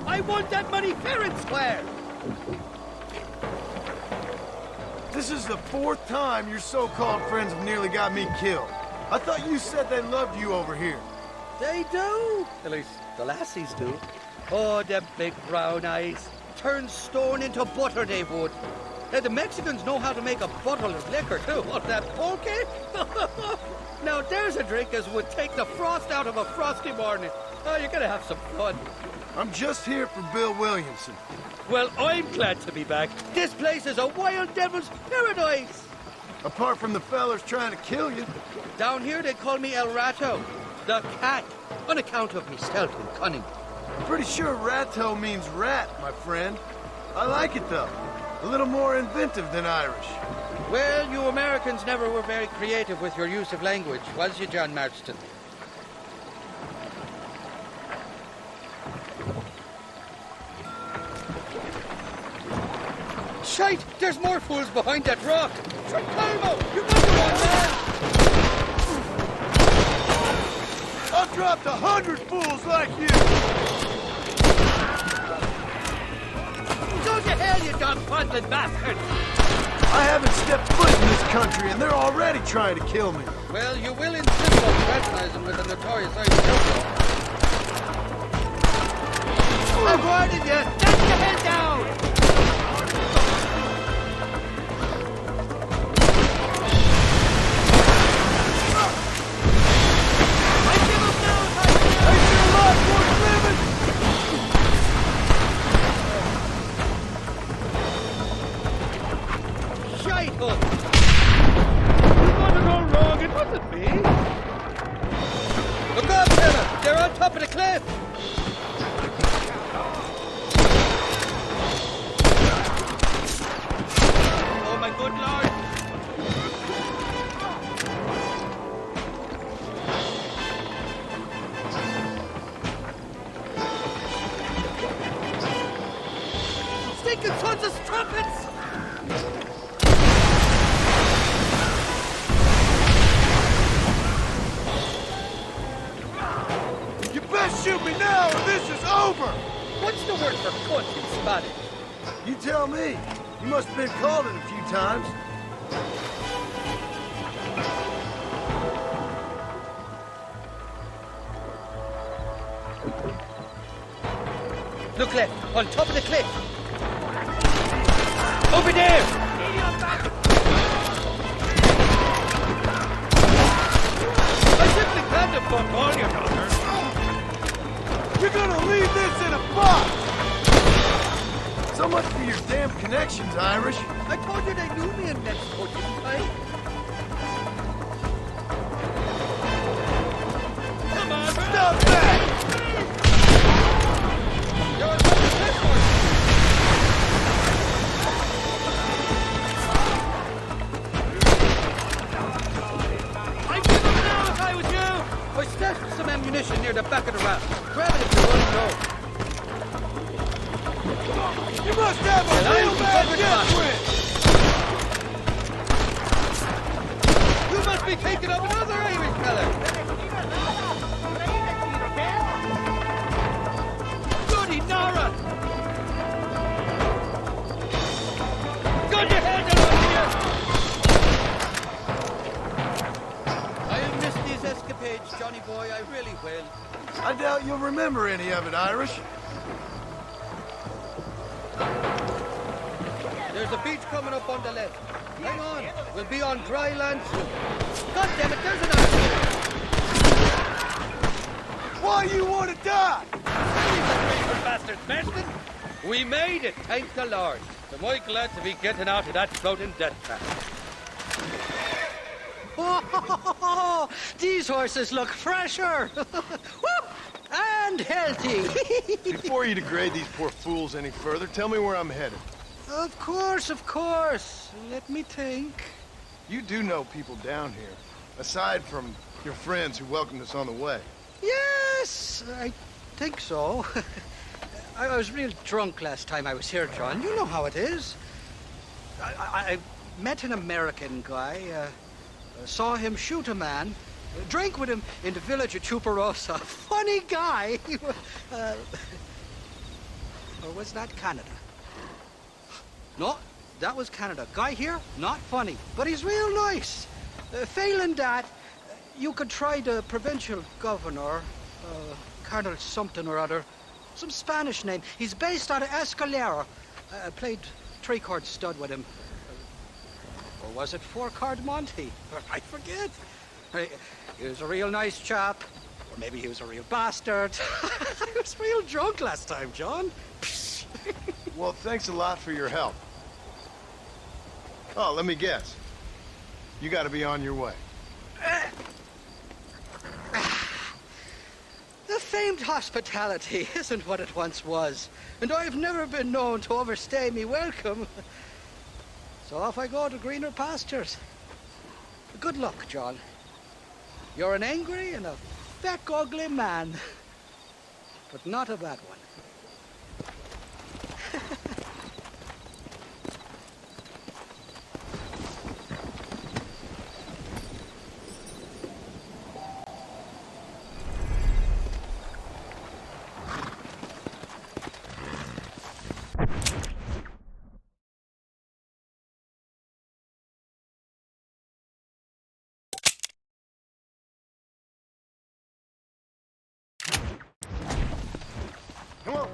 I want that money fair and square! This is the fourth time your so-called friends have nearly got me killed. I thought you said they loved you over here. They do. At least the lassies do. Oh, them big brown eyes. Turn stone into butter, they would. And the Mexicans know how to make a bottle of liquor, too. What, that pulque? Now, there's a drink as would take the frost out of a frosty morning. Oh, you're gonna have some fun. I'm just here for Bill Williamson. Well, I'm glad to be back. This place is a wild devil's paradise. Apart from the fellers trying to kill you. Down here, they call me El Rato, the cat, on account of me stealth and cunning. I'm pretty sure Rato means rat, my friend. I like it, though. A little more inventive than Irish. Well, you Americans never were very creative with your use of language, was you, John Marston? Shite! There's more fools behind that rock! Tranquilmo! You must have one man! I've dropped 100 fools like you! Go to hell, you dog-fondling bastard! I haven't stepped foot in this country, and they're already trying to kill me. Well, you will insist on fraternizing with the notorious Irish outlaw. I'm warning you! Let your head down! Shite hook! You got it all wrong. It wasn't me. Look up, fella! They're on top of the cliff! Oh, my good lord! Stinking sons of trumpets! You best shoot me now or this is over! What's the word for cunt in Spanish? You tell me. You must have been called it a few times. Look left, on top of the cliff. Over there! I simply can't have fun all your daughters. You're gonna leave this in a box! So much for your damn connections, Irish. I told you they knew me in Mexico, didn't I? Come on, stop that! You're on top of the cliff, boys. I'd give them now if I was you! I stashed some ammunition near the back of the raft. Grab it if you're running low. You must have a real bad death wish! You must be thinking of another Irish fella. Goody Nora! Gun your hand on here! I'll miss these escapades, Johnny boy, I really will. I doubt you'll remember any of it, Irish. There's a beach coming up on the left. Hang on, we'll be on dry land soon. God damn it, there's another. Why you want to die? Bastards, Marston. We made it, thank the Lord. So my glad to be getting out of that floating death trap. Oh, these horses look fresher. Woo! And healthy. Before you degrade these poor fools any further, tell me where I'm headed. Of course, of course. Let me think. You do know people down here, aside from your friends who welcomed us on the way. Yes, I think so. I was real drunk last time I was here, John. You know how it is. I met an American guy, saw him shoot a man, drank with him in the village of Chuparosa. Funny guy. Or was that Canada? No, that was Canada. Guy here, not funny, but he's real nice. Failing that, you could try the provincial governor, Colonel something or other, some Spanish name. He's based out of Escalera. I played three-chord stud with him. Or was it four-chord Monty? I forget. He was a real nice chap. Or maybe he was a real bastard. I was real drunk last time, John. Well, thanks a lot for your help. Oh, let me guess. You gotta be on your way. The famed hospitality isn't what it once was, and I've never been known to overstay me welcome. So off I go to greener pastures. Good luck, John. You're an angry and a fat, ugly man, but not a bad one. Come on.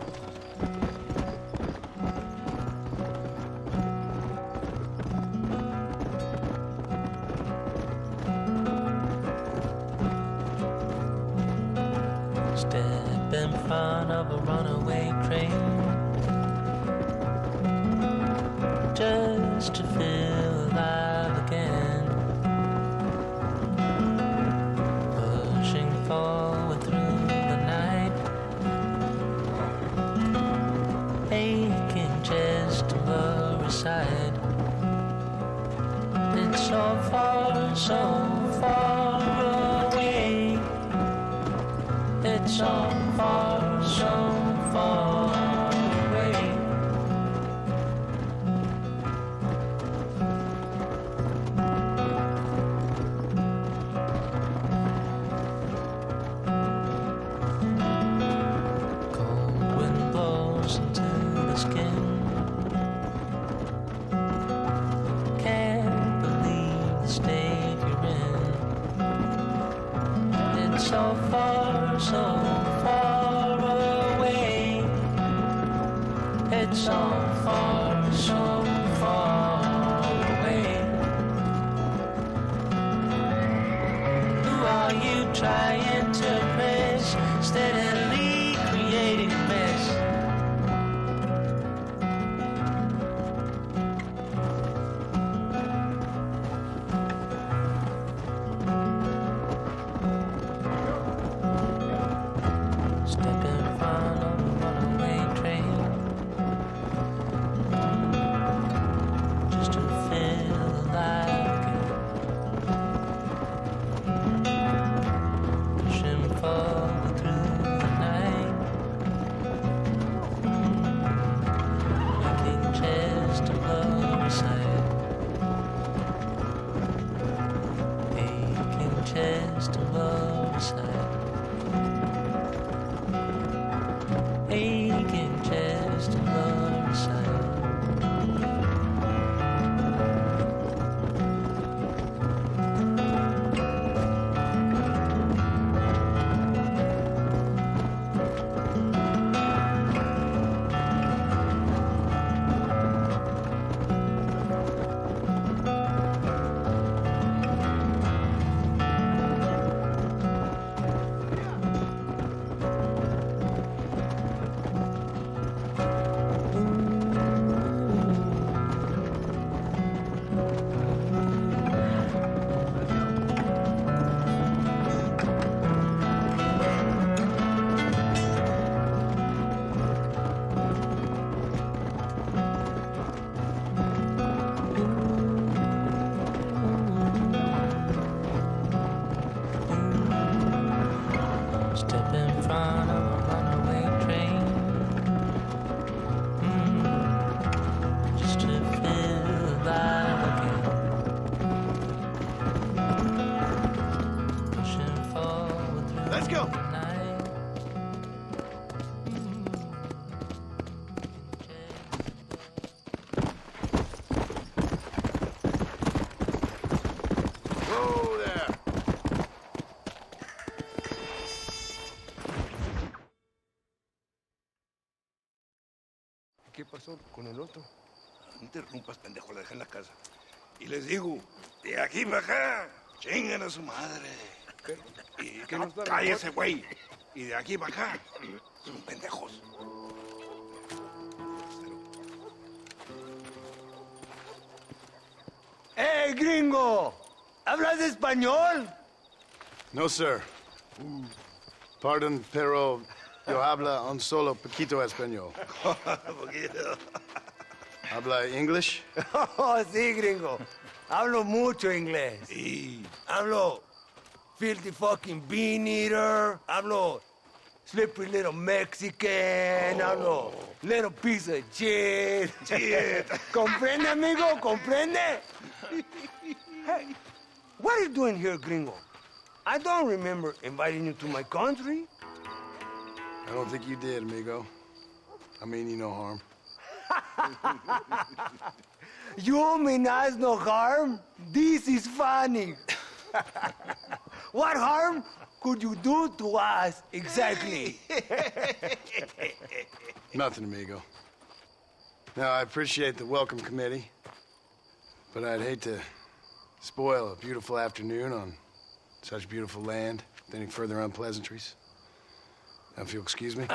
front of a runaway train, just to feel alive again, pushing forward through the night, aching chest and lower side. It's so far away. It's so far away. Cold wind blows into the skin. Can't believe the state you're in. It's so far away. It's so far away. Who are you trying to impress? Steadily creating a mess. Step in front of a runaway train, just to feel alive again. Pushing forward through the night, making chest and lower side, aching chest and lower side. Aching chest and lower side. Step in front of a runaway train, just to feel alive again. Pushing forward through Let's go. the night. Whoa there. ¿Qué pasó con el otro? No interrumpas, pendejo, la dejé en la casa. Y les digo, de aquí para acá, chingan a su madre. ¿Qué nos da la Cállese, güey. Y de aquí para acá, son pendejos. ¡Hey, gringo! ¿Hablas español? No, sir. Pardon, pero yo habla un solo poquito español. Poquito. ¿Habla English? Oh, sí, gringo. Hablo mucho inglés. Sí. Hablo filthy fucking bean eater. Hablo slippery little Mexican. Hablo little piece of shit. Shit. ¿Comprende, amigo? ¿Comprende? Hey, what are you doing here, gringo? I don't remember inviting you to my country. I don't think you did, amigo. I mean you no harm. You mean us no harm? This is funny. What harm could you do to us exactly? Nothing, amigo. Now, I appreciate the welcome committee, but I'd hate to spoil a beautiful afternoon on such beautiful land with any further unpleasantries. Now, if you'll excuse me.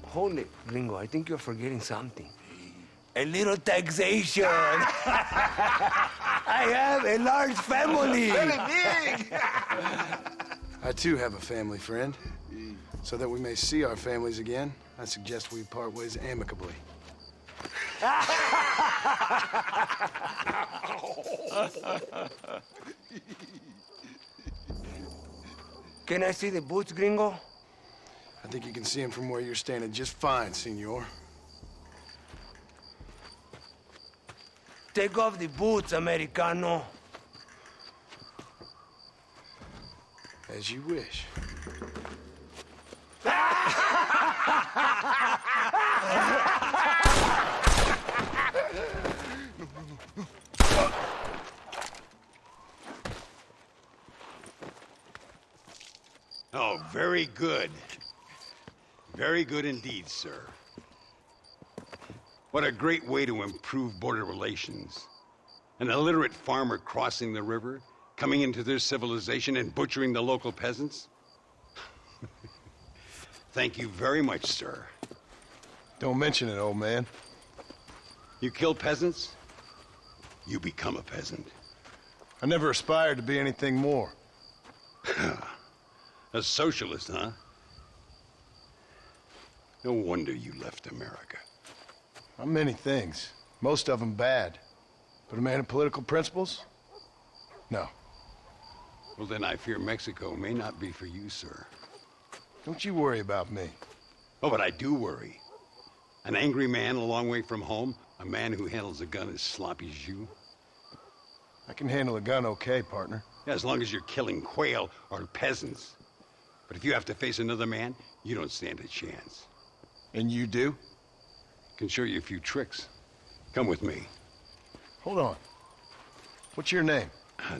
Hold it, Gringo. I think you're forgetting something. A little taxation. I have a large family. Very big. I, too, have a family friend. So that we may see our families again, I suggest we part ways amicably. Can I see the boots, Gringo? I think you can see him from where you're standing just fine, senor. Take off the boots, Americano. As you wish. Oh, very good. Very good indeed, sir. What a great way to improve border relations. An illiterate farmer crossing the river, coming into their civilization and butchering the local peasants? Thank you very much, sir. Don't mention it, old man. You kill peasants, you become a peasant. I never aspired to be anything more. A socialist, huh? No wonder you left America. I'm many things. Most of them bad. But a man of political principles? No. Well, then I fear Mexico may not be for you, sir. Don't you worry about me. Oh, but I do worry. An angry man a long way from home, a man who handles a gun as sloppy as you. I can handle a gun okay, partner. Yeah, as long as you're killing quail or peasants. But if you have to face another man, you don't stand a chance. And you do? Can show you a few tricks. Come with me. Hold on. What's your name?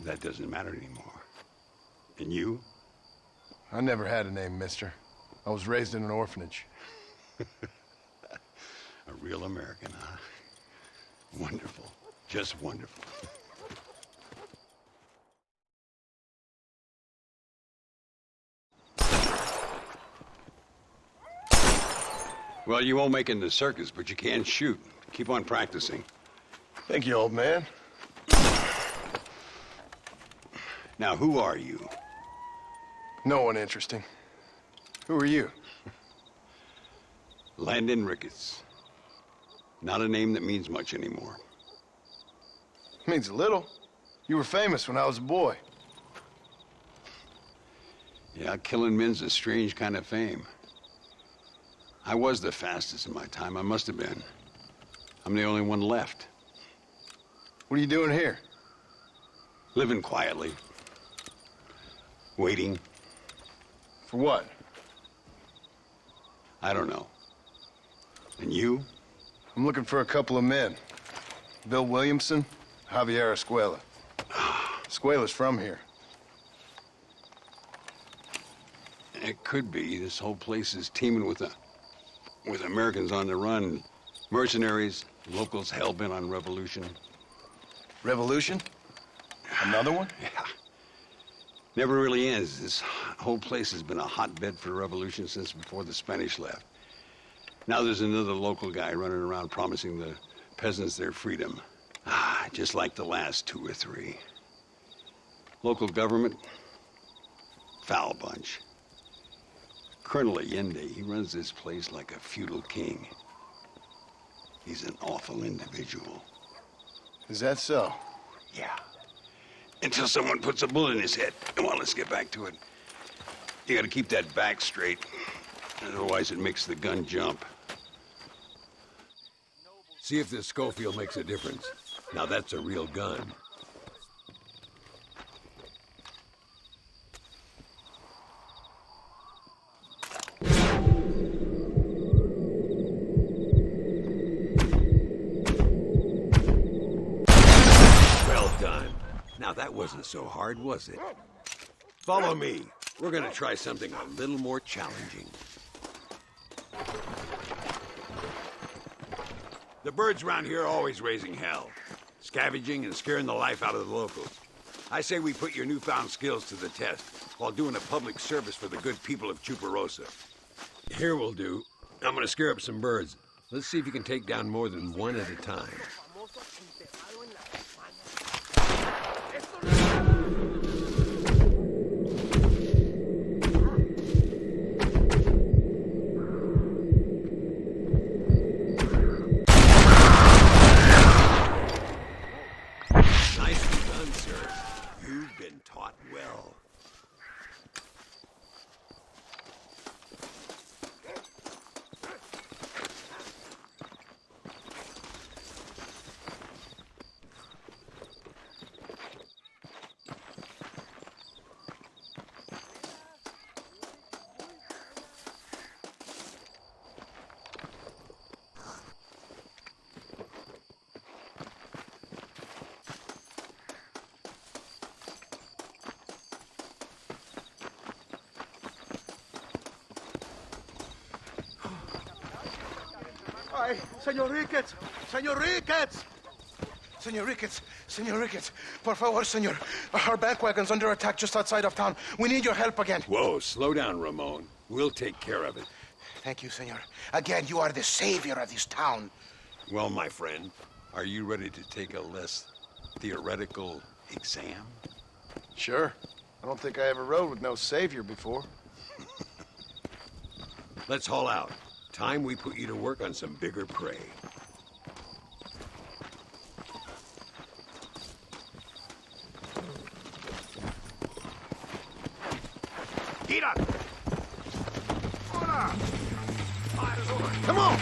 That doesn't matter anymore. And you? I never had a name, mister. I was raised in an orphanage. A real American, huh? Wonderful. Just wonderful. Well, you won't make it in the circus, but you can shoot. Keep on practicing. Thank you, old man. Now, who are you? No one interesting. Who are you? Landon Ricketts. Not a name that means much anymore. Means a little. You were famous when I was a boy. Yeah, killing men's a strange kind of fame. I was the fastest in my time. I must have been. I'm the only one left. What are you doing here? Living quietly. Waiting. For what? I don't know. And you? I'm looking for a couple of men. Bill Williamson, Javier Escuela. Escuela's from here. It could be. This whole place is teeming with Americans on the run. Mercenaries, locals hell-bent on revolution. Revolution? Another one? Yeah. Never really ends. This whole place has been a hotbed for revolution since before the Spanish left. Now there's another local guy running around promising the peasants their freedom. Just like the last 2 or 3. Local government, foul bunch. Colonel Allende, he runs this place like a feudal king. He's an awful individual. Is that so? Yeah. Until someone puts a bullet in his head. Well, let's get back to it. You gotta keep that back straight. Otherwise it makes the gun jump. See if this Schofield makes a difference. Now that's a real gun. Well done. Now that wasn't so hard, was it? Follow me. We're gonna try something a little more challenging. The birds around here are always raising hell, scavenging and scaring the life out of the locals. I say we put your newfound skills to the test while doing a public service for the good people of Chuparosa. Here will do. I'm gonna scare up some birds. Let's see if you can take down more than one at a time. Nicely done, sir. You've been taught well. Ay, Señor Ricketts! Señor Ricketts! Señor Ricketts! Señor Ricketts! Por favor, señor. Our bank wagon's under attack just outside of town. We need your help again. Whoa, slow down, Ramon. We'll take care of it. Thank you, senor. Again, you are the savior of this town. Well, my friend, are you ready to take a less theoretical exam? Sure. I don't think I ever rode with no savior before. Let's haul out. Time we put you to work on some bigger prey. Gira! Come on!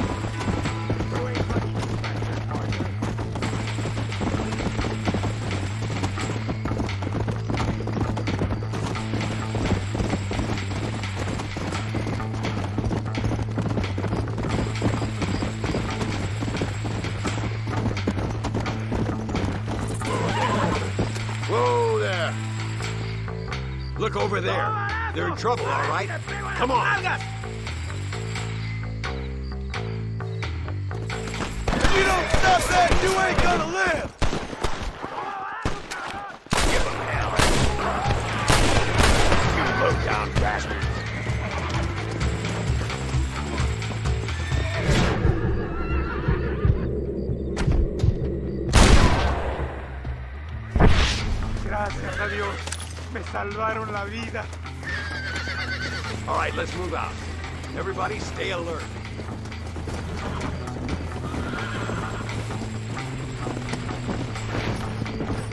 Whoa there! Look over there. They're in trouble, all right? Come on. If you don't stop that, you ain't gonna live! Give them hell. You low-down bastards. Gracias a Dios. Me salvaron la vida. All right, let's move out. Everybody stay alert.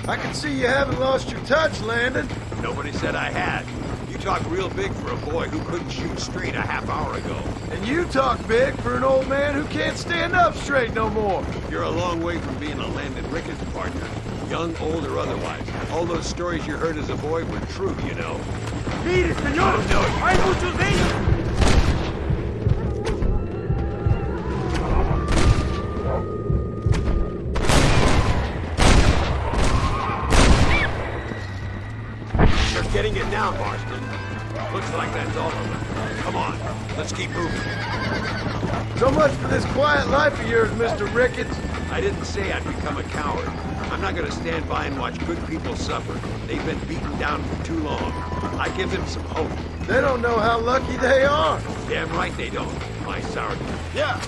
I can see you haven't lost your touch, Landon. Nobody said I had. You talk real big for a boy who couldn't shoot straight a half hour ago. And you talk big for an old man who can't stand up straight no more. You're a long way from being a Landon Ricketts partner. Young, old, or otherwise. All those stories you heard as a boy were true, you know. Mire, señor, hay muchos de ellos. They're getting it now, Marston. Looks like that's all of them. Come on, let's keep moving. So much for this quiet life of yours, Mr. Ricketts. I didn't say I'd become a coward. I'm not gonna stand by and watch good people suffer. They've been beaten down for too long. I give them some hope. They don't know how lucky they are. Damn right they don't, my sourdough. Yeah.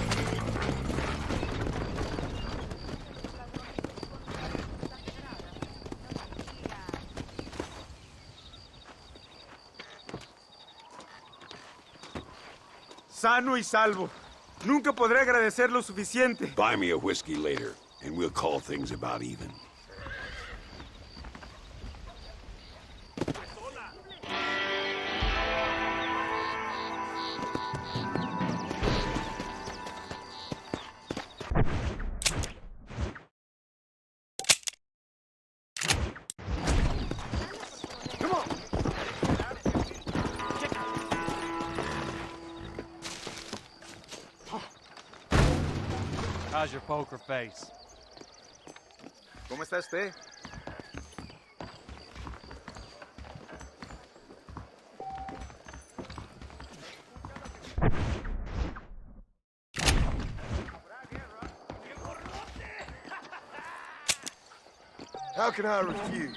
Sano y salvo. Nunca podré agradecer lo suficiente. Buy me a whiskey later, and we'll call things about even. How's your poker face? ¿Cómo está usted? How can I refuse?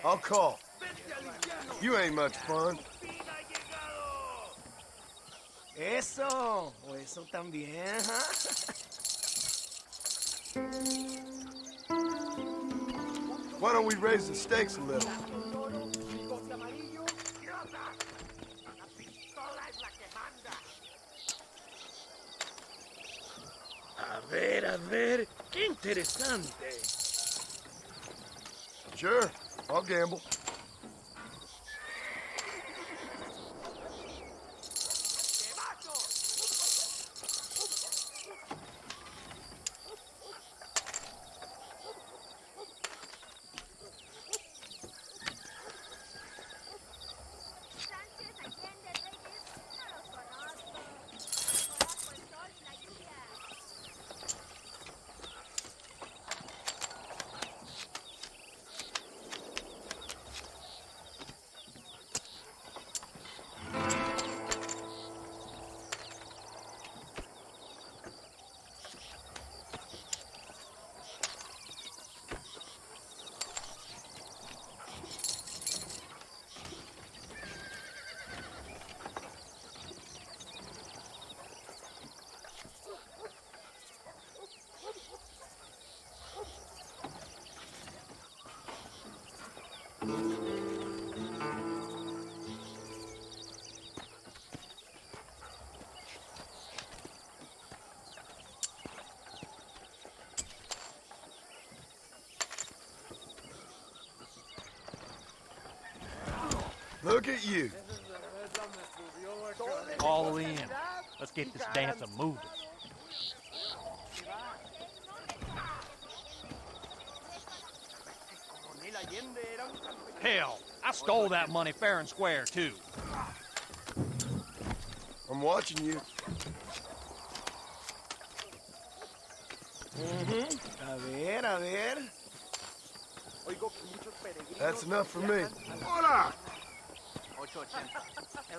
I'll call. You ain't much fun. Eso, o eso también, huh? Why don't we raise the stakes a little? A ver, qué interesante. Sure, I'll gamble. Look at you. All in. Let's get this dance a moving. Hell, I stole that money fair and square, too. I'm watching you. A ver. That's enough for me. Hola.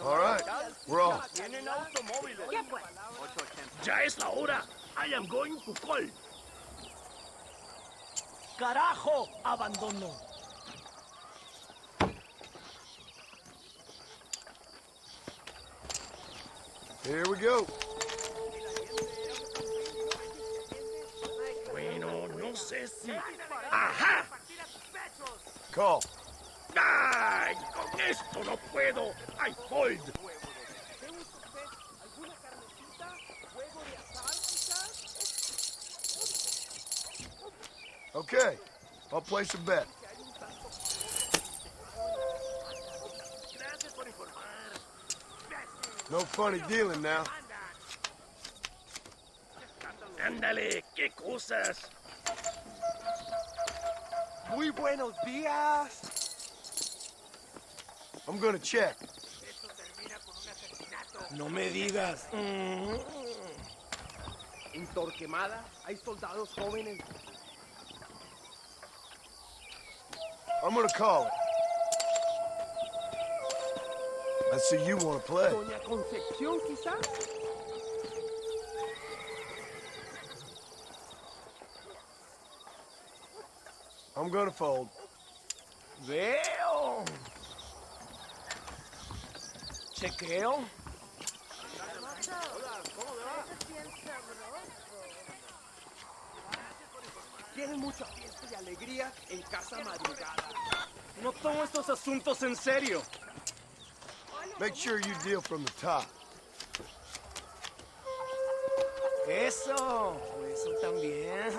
All right, we're off. Ya es la hora. I am going to call. Carajo, abandono. Here we go. Bueno, no sé si... ¡Ajá! Call. ¡Ay! Con esto no puedo. I fold. Okay, I'll place a bet. No funny dealing now. Ándale, qué cosas. Muy buenos días. I'm gonna check. No me digas. En Torquemada hay soldados jóvenes. I'm gonna call it. I see you want to play. Doña Concepción, quizás. I'm gonna fold. Veo. Chequeo. Tienen mucha fiesta y alegría en casa madrugada. No tomo estos asuntos en serio. Make sure you deal from the top. Eso también.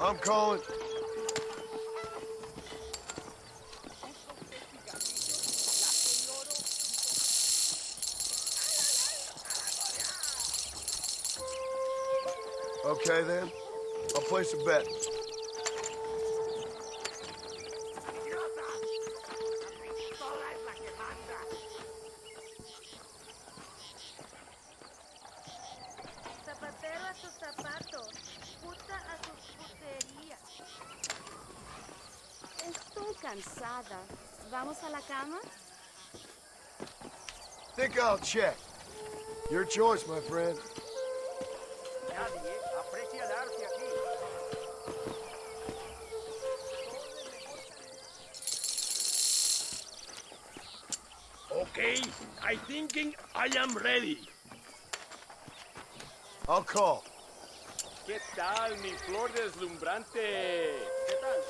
I'm calling. Okay, then. I'll place a bet. Zapatero a sus zapatos, puta a sus puterías. Estoy cansada. ¿Vamos a la cama? Think I'll check. Your choice, my friend. Nadie aprecia el arte aquí. Okay, I thinking I am ready. I'll call. ¿Qué tal, mi flor deslumbrante? ¿Qué tal?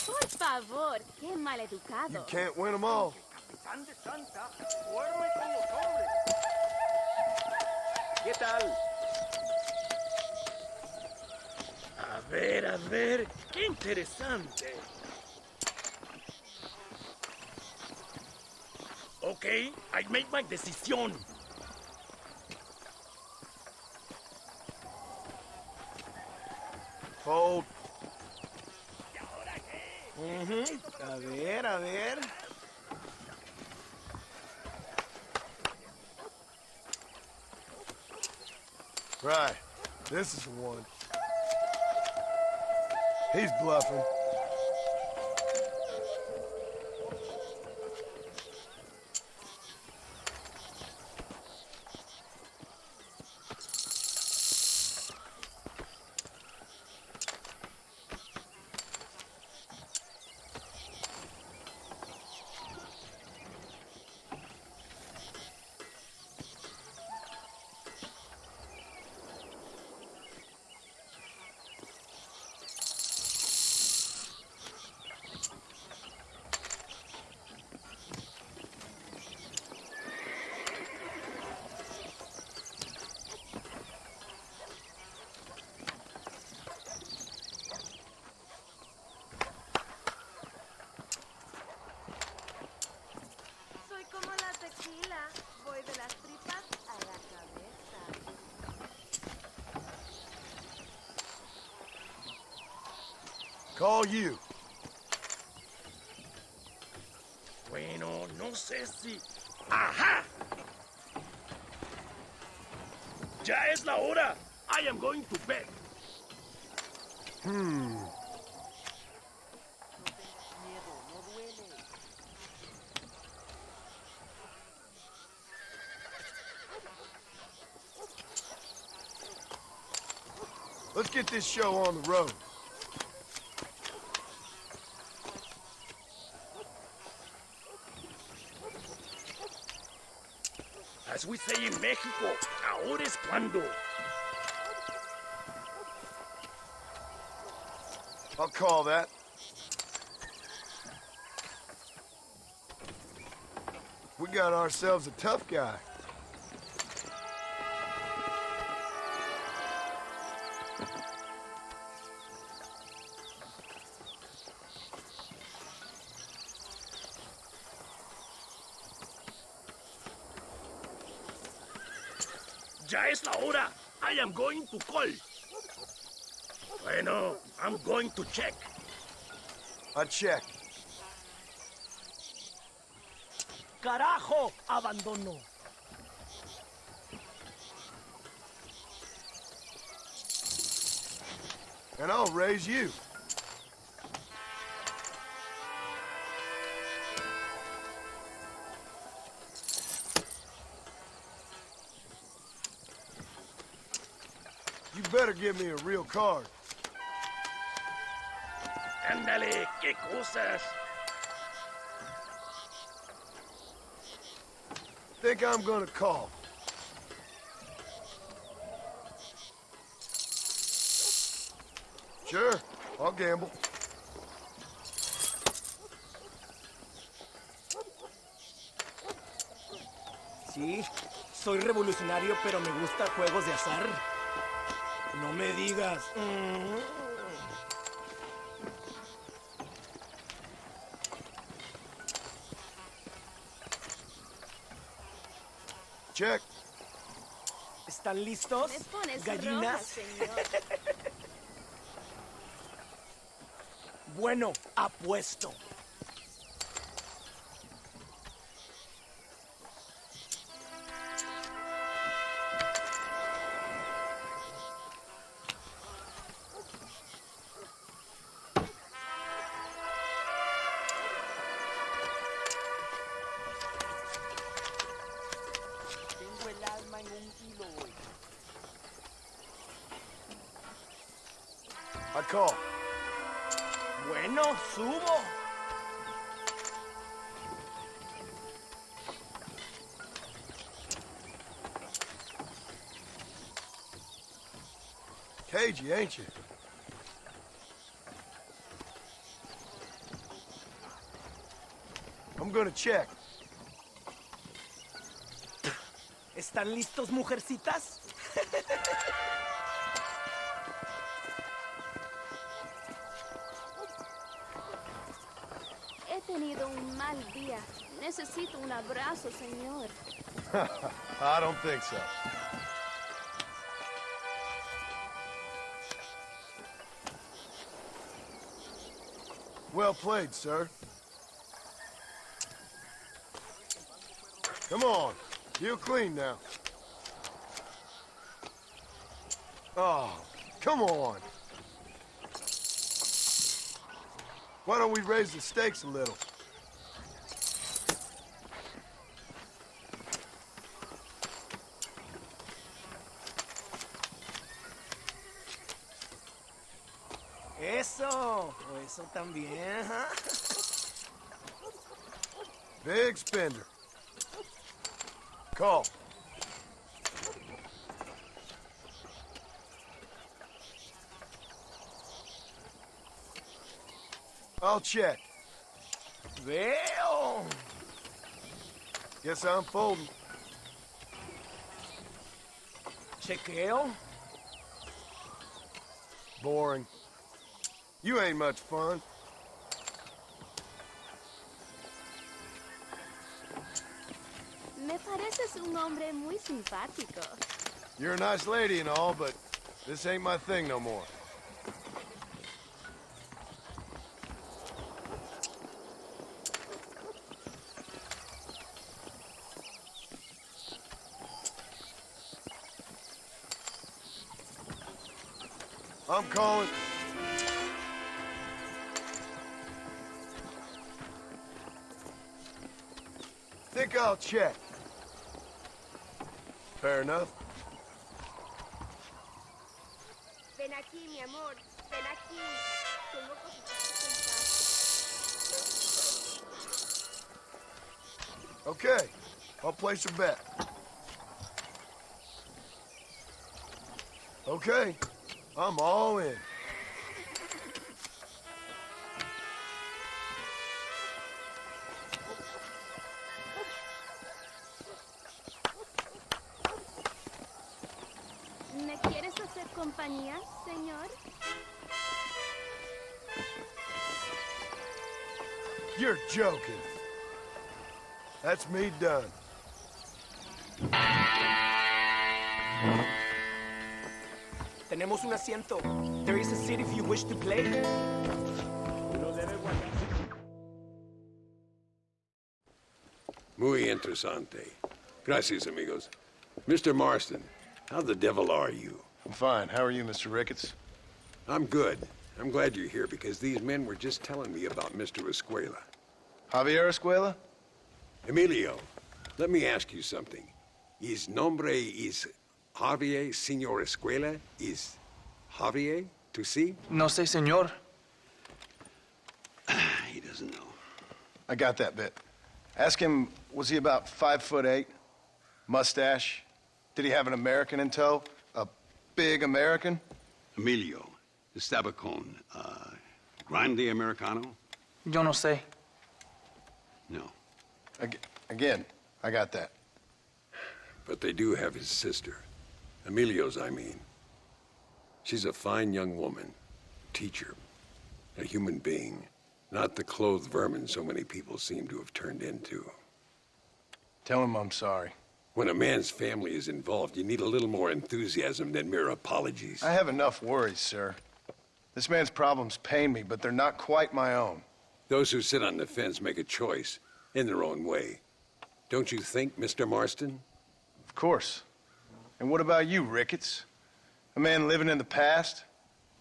Por favor, qué maleducado. You can't win them all. Capitán de Santa, duerme con los hombres. ¿Qué tal? A ver, qué interesante. Okay, I make my decision. Fold. A ver, a ver. Right. This is the one. He's bluffing. Soy como la tequila. Voy de las tripas a la cabeza. Call you. Bueno, no sé si... ¡Ajá! Ya es la hora. I am going to bed. Let's get this show on the road. As we say in Mexico, ahora es cuando. I'll call that. We got ourselves a tough guy. Ya es la hora. I am going to call. Bueno, I'm going to check. I check. Carajo, abandono. And I'll raise you. You better give me a real card. Ándale, qué cosas. Think I'm gonna call. Sure, I'll gamble. Sí, soy revolucionario, pero me gusta juegos de azar. No me digas. Check. ¿Están listos, Me pones roja, gallinas? señor. Bueno, apuesto. Tengo el alma en un hilo hoy. I call. Bueno, subo. Cagey, ain't you? I'm gonna check. ¿Están listos, mujercitas? He tenido un mal día. Necesito un abrazo, señor. I don't think so. Well played, sir. Come on. You're clean now. Oh, come on. Why don't we raise the stakes a little? Eso, eso también, ¿ah? Big spender. Call. I'll check. Veo. Guess I'm folding. Chequeo. Boring. You ain't much fun. Me pareces un hombre muy simpático. You're a nice lady and all, but this ain't my thing no more. I'm calling. Think I'll check. Fair enough. Ven aquí, mi amor. Ven aquí. Tengo cositas que contar. Okay, I'll place a bet. Okay, I'm all in. ¿Me quieres hacer compañía, señor? You're joking. That's me done. Tenemos un asiento. There is a seat if you wish to play. Muy interesante. Gracias, amigos. Mr. Marston, how the devil are you? I'm fine. How are you, Mr. Ricketts? I'm good. I'm glad you're here because these men were just telling me about Mr. Escuela. Javier Escuela? Emilio, let me ask you something. His nombre is Javier Señor Escuela? Is Javier to see? No sé, señor. He doesn't know. I got that bit. Ask him, was he about 5'8"? Mustache? Did he have an American in tow? A big American? Emilio, the Stabacon, Grande Americano? Yo no sé. No. Again, I got that. But they do have his sister. Emilio's, I mean. She's a fine young woman, teacher, a human being, not the clothed vermin so many people seem to have turned into. Tell him I'm sorry. When a man's family is involved, you need a little more enthusiasm than mere apologies. I have enough worries, sir. This man's problems pain me, but they're not quite my own. Those who sit on the fence make a choice in their own way. Don't you think, Mr. Marston? Of course. And what about you, Ricketts? A man living in the past?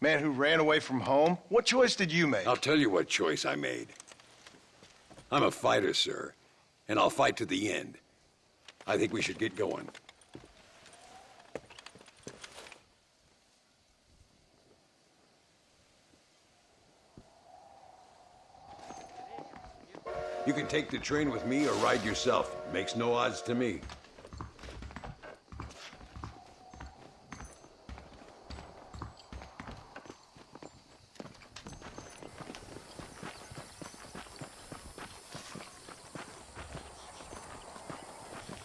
A man who ran away from home? What choice did you make? I'll tell you what choice I made. I'm a fighter, sir, and I'll fight to the end. I think we should get going. You can take the train with me or ride yourself. Makes no odds to me.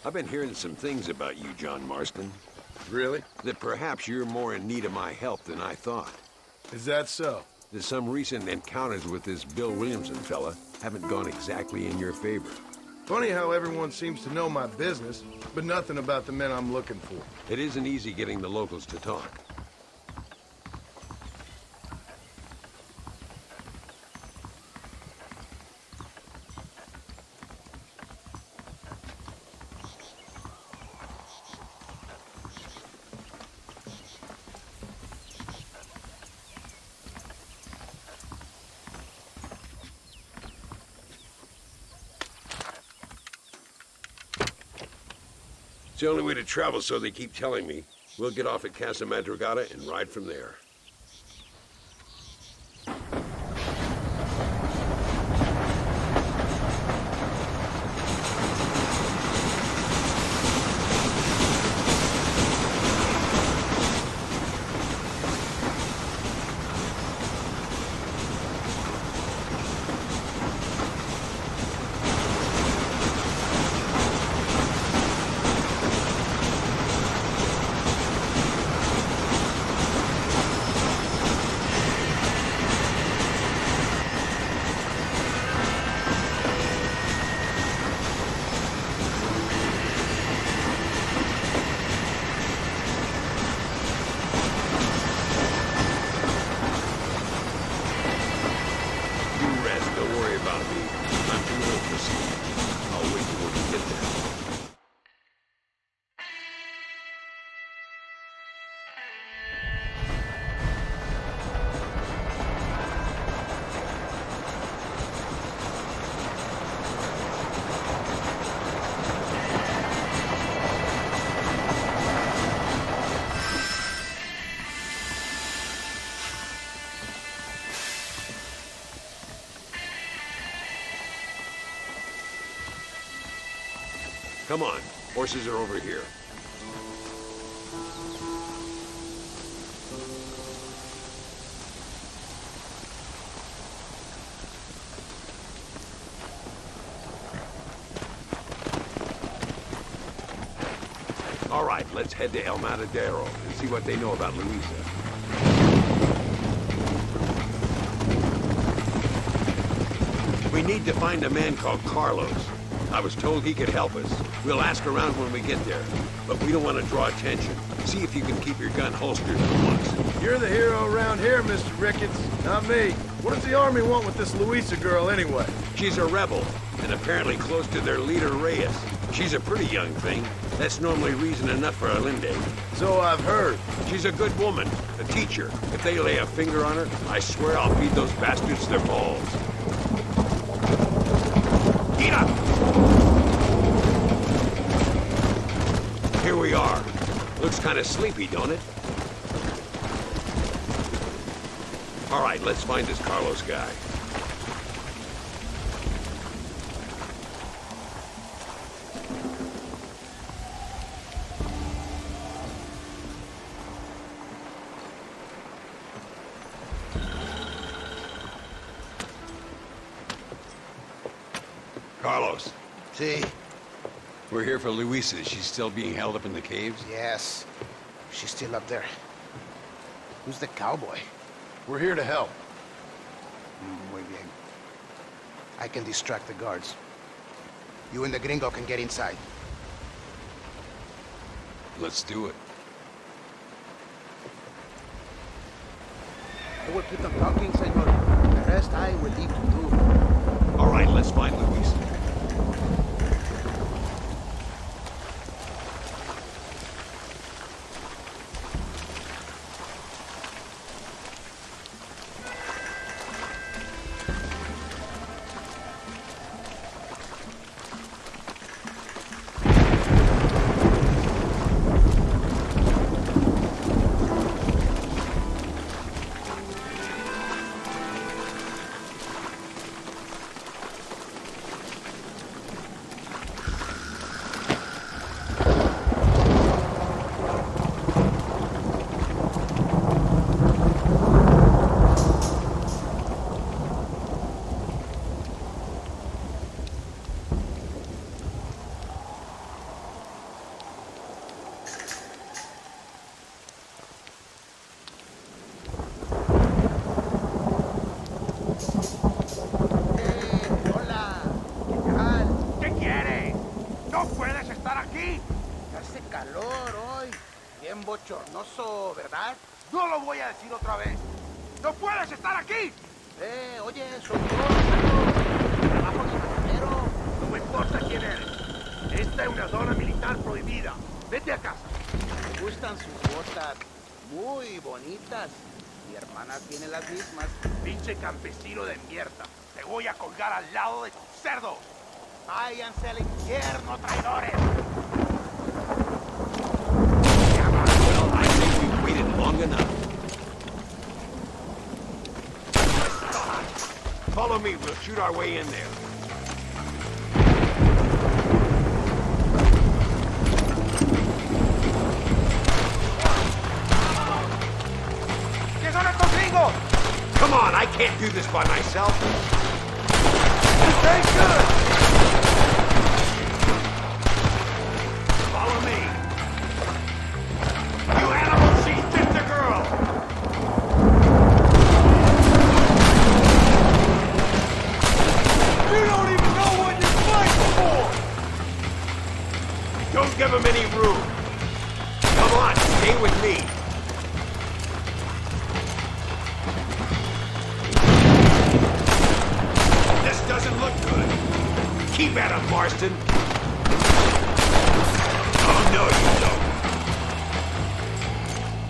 I've been hearing some things about you, John Marston. Really? That perhaps you're more in need of my help than I thought. Is that so? That some recent encounters with this Bill Williamson fella haven't gone exactly in your favor. Funny how everyone seems to know my business, but nothing about the men I'm looking for. It isn't easy getting the locals to talk. It's the only way to travel, so they keep telling me. We'll get off at Casa Madrugada and ride from there. Come on, horses are over here. All right, let's head to El Matadero and see what they know about Luisa. We need to find a man called Carlos. I was told he could help us. We'll ask around when we get there, but we don't want to draw attention. See if you can keep your gun holstered for once. You're the hero around here, Mr. Ricketts, not me. What does the army want with this Luisa girl anyway? She's a rebel, and apparently close to their leader, Reyes. She's a pretty young thing. That's normally reason enough for Alinde. So I've heard. She's a good woman, a teacher. If they lay a finger on her, I swear I'll feed those bastards their balls. Get up! Here we are. Looks kind of sleepy, don't it? All right, let's find this Carlos guy. Carlos. See? We're here for Luisa. She's still being held up in the caves? Yes. She's still up there. Who's the cowboy? We're here to help. Muy bien. I can distract the guards. You and the gringo can get inside. Let's do it. I will keep them talking, senor. The rest I will leave to do. All right, let's find Luis. Bochornoso, ¿verdad? No lo voy a decir otra vez. ¡No puedes estar aquí! Oye, soy yo, trabajo de ingeniero. No me importa quién eres. Esta es una zona militar prohibida. Vete a casa. Me gustan sus botas. Muy bonitas. Mi hermana tiene las mismas. Pinche campesino de mierda. Te voy a colgar al lado de tus cerdos. Váyanse al infierno, traidores. Waited long enough. Follow me, we'll shoot our way in there. ¿Qué son estos gringos? Come on, I can't do this by myself. This ain't good. Follow me. You animal, she's just a girl. You don't even know what you're fighting for. Don't give him any room. Come on, stay with me. This doesn't look good. Keep at him, Marston. Oh, no, you don't.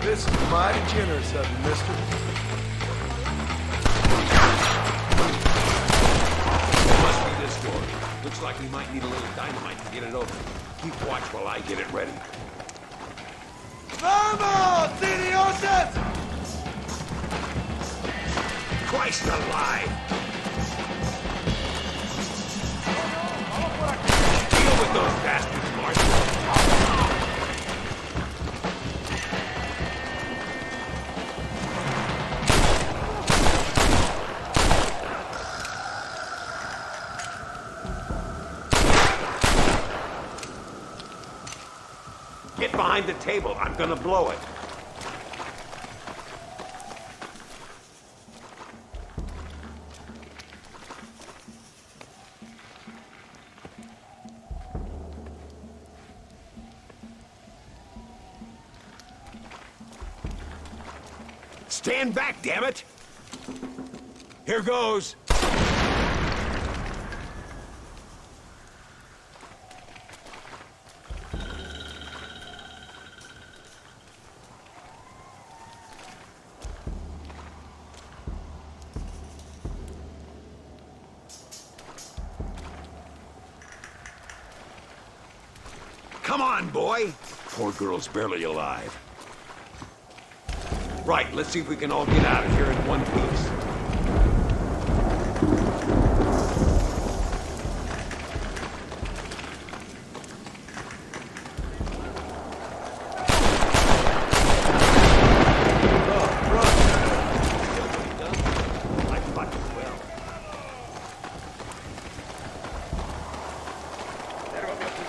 This is mighty generous of you, mister. Must be this door. Looks like we might need a little dynamite to get it open. Keep watch while I get it ready. Vamos, idiotas! Christ alive! Deal with those bastards, Marston. Get behind the table. I'm gonna blow it. Stand back, damn it! Here goes. Come on, boy! Poor girl's barely alive. Right, let's see if we can all get out of here in one piece. I fought you well.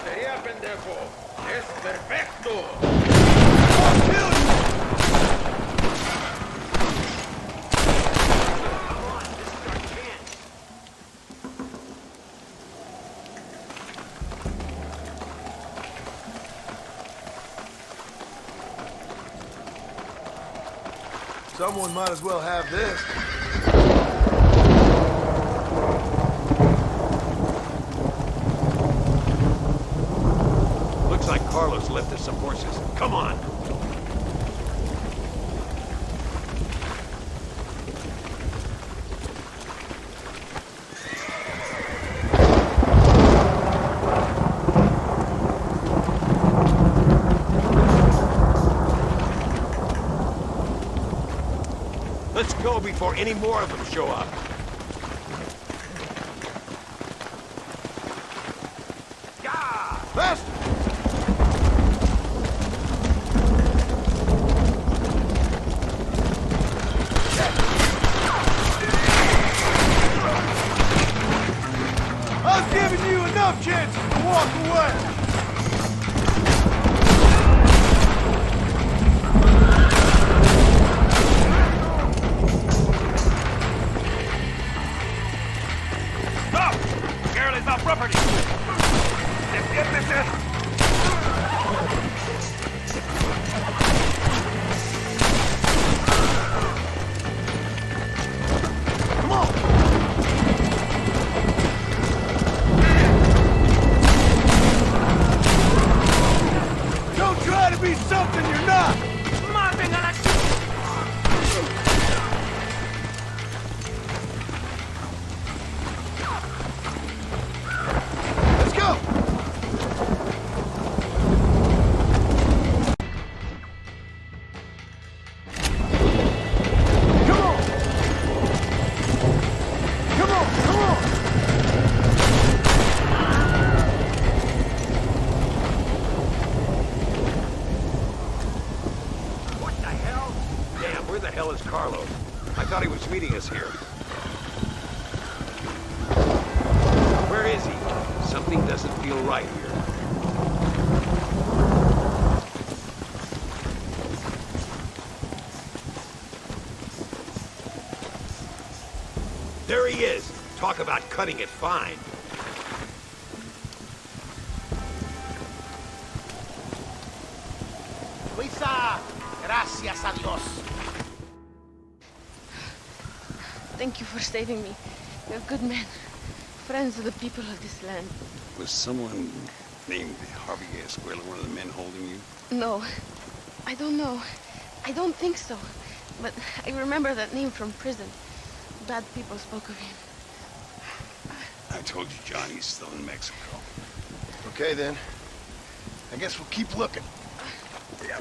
Sería pendejo. Es perfecto. Someone might as well have this. Looks like Carlos left us some horses. Come on. Let's go before any more of them show up. Yeah! Faster! I've given you enough chances to walk away! Property! Come on! Don't try to be something you're not! Let's go! Come on! Come on, come on! What the hell? Damn, where the hell is Carlos? I thought he was meeting us here. Where is he? Something doesn't feel right here. There he is. Talk about cutting it fine. Luisa, gracias a Dios. Thank you for saving me. You're good men. Friends of the people of this land. Was someone named Harvey Escuela one of the men holding you? No, I don't know. I don't think so. But I remember that name from prison. Bad people spoke of him. I told you, John, he's still in Mexico. Okay, then. I guess we'll keep looking. Yeah.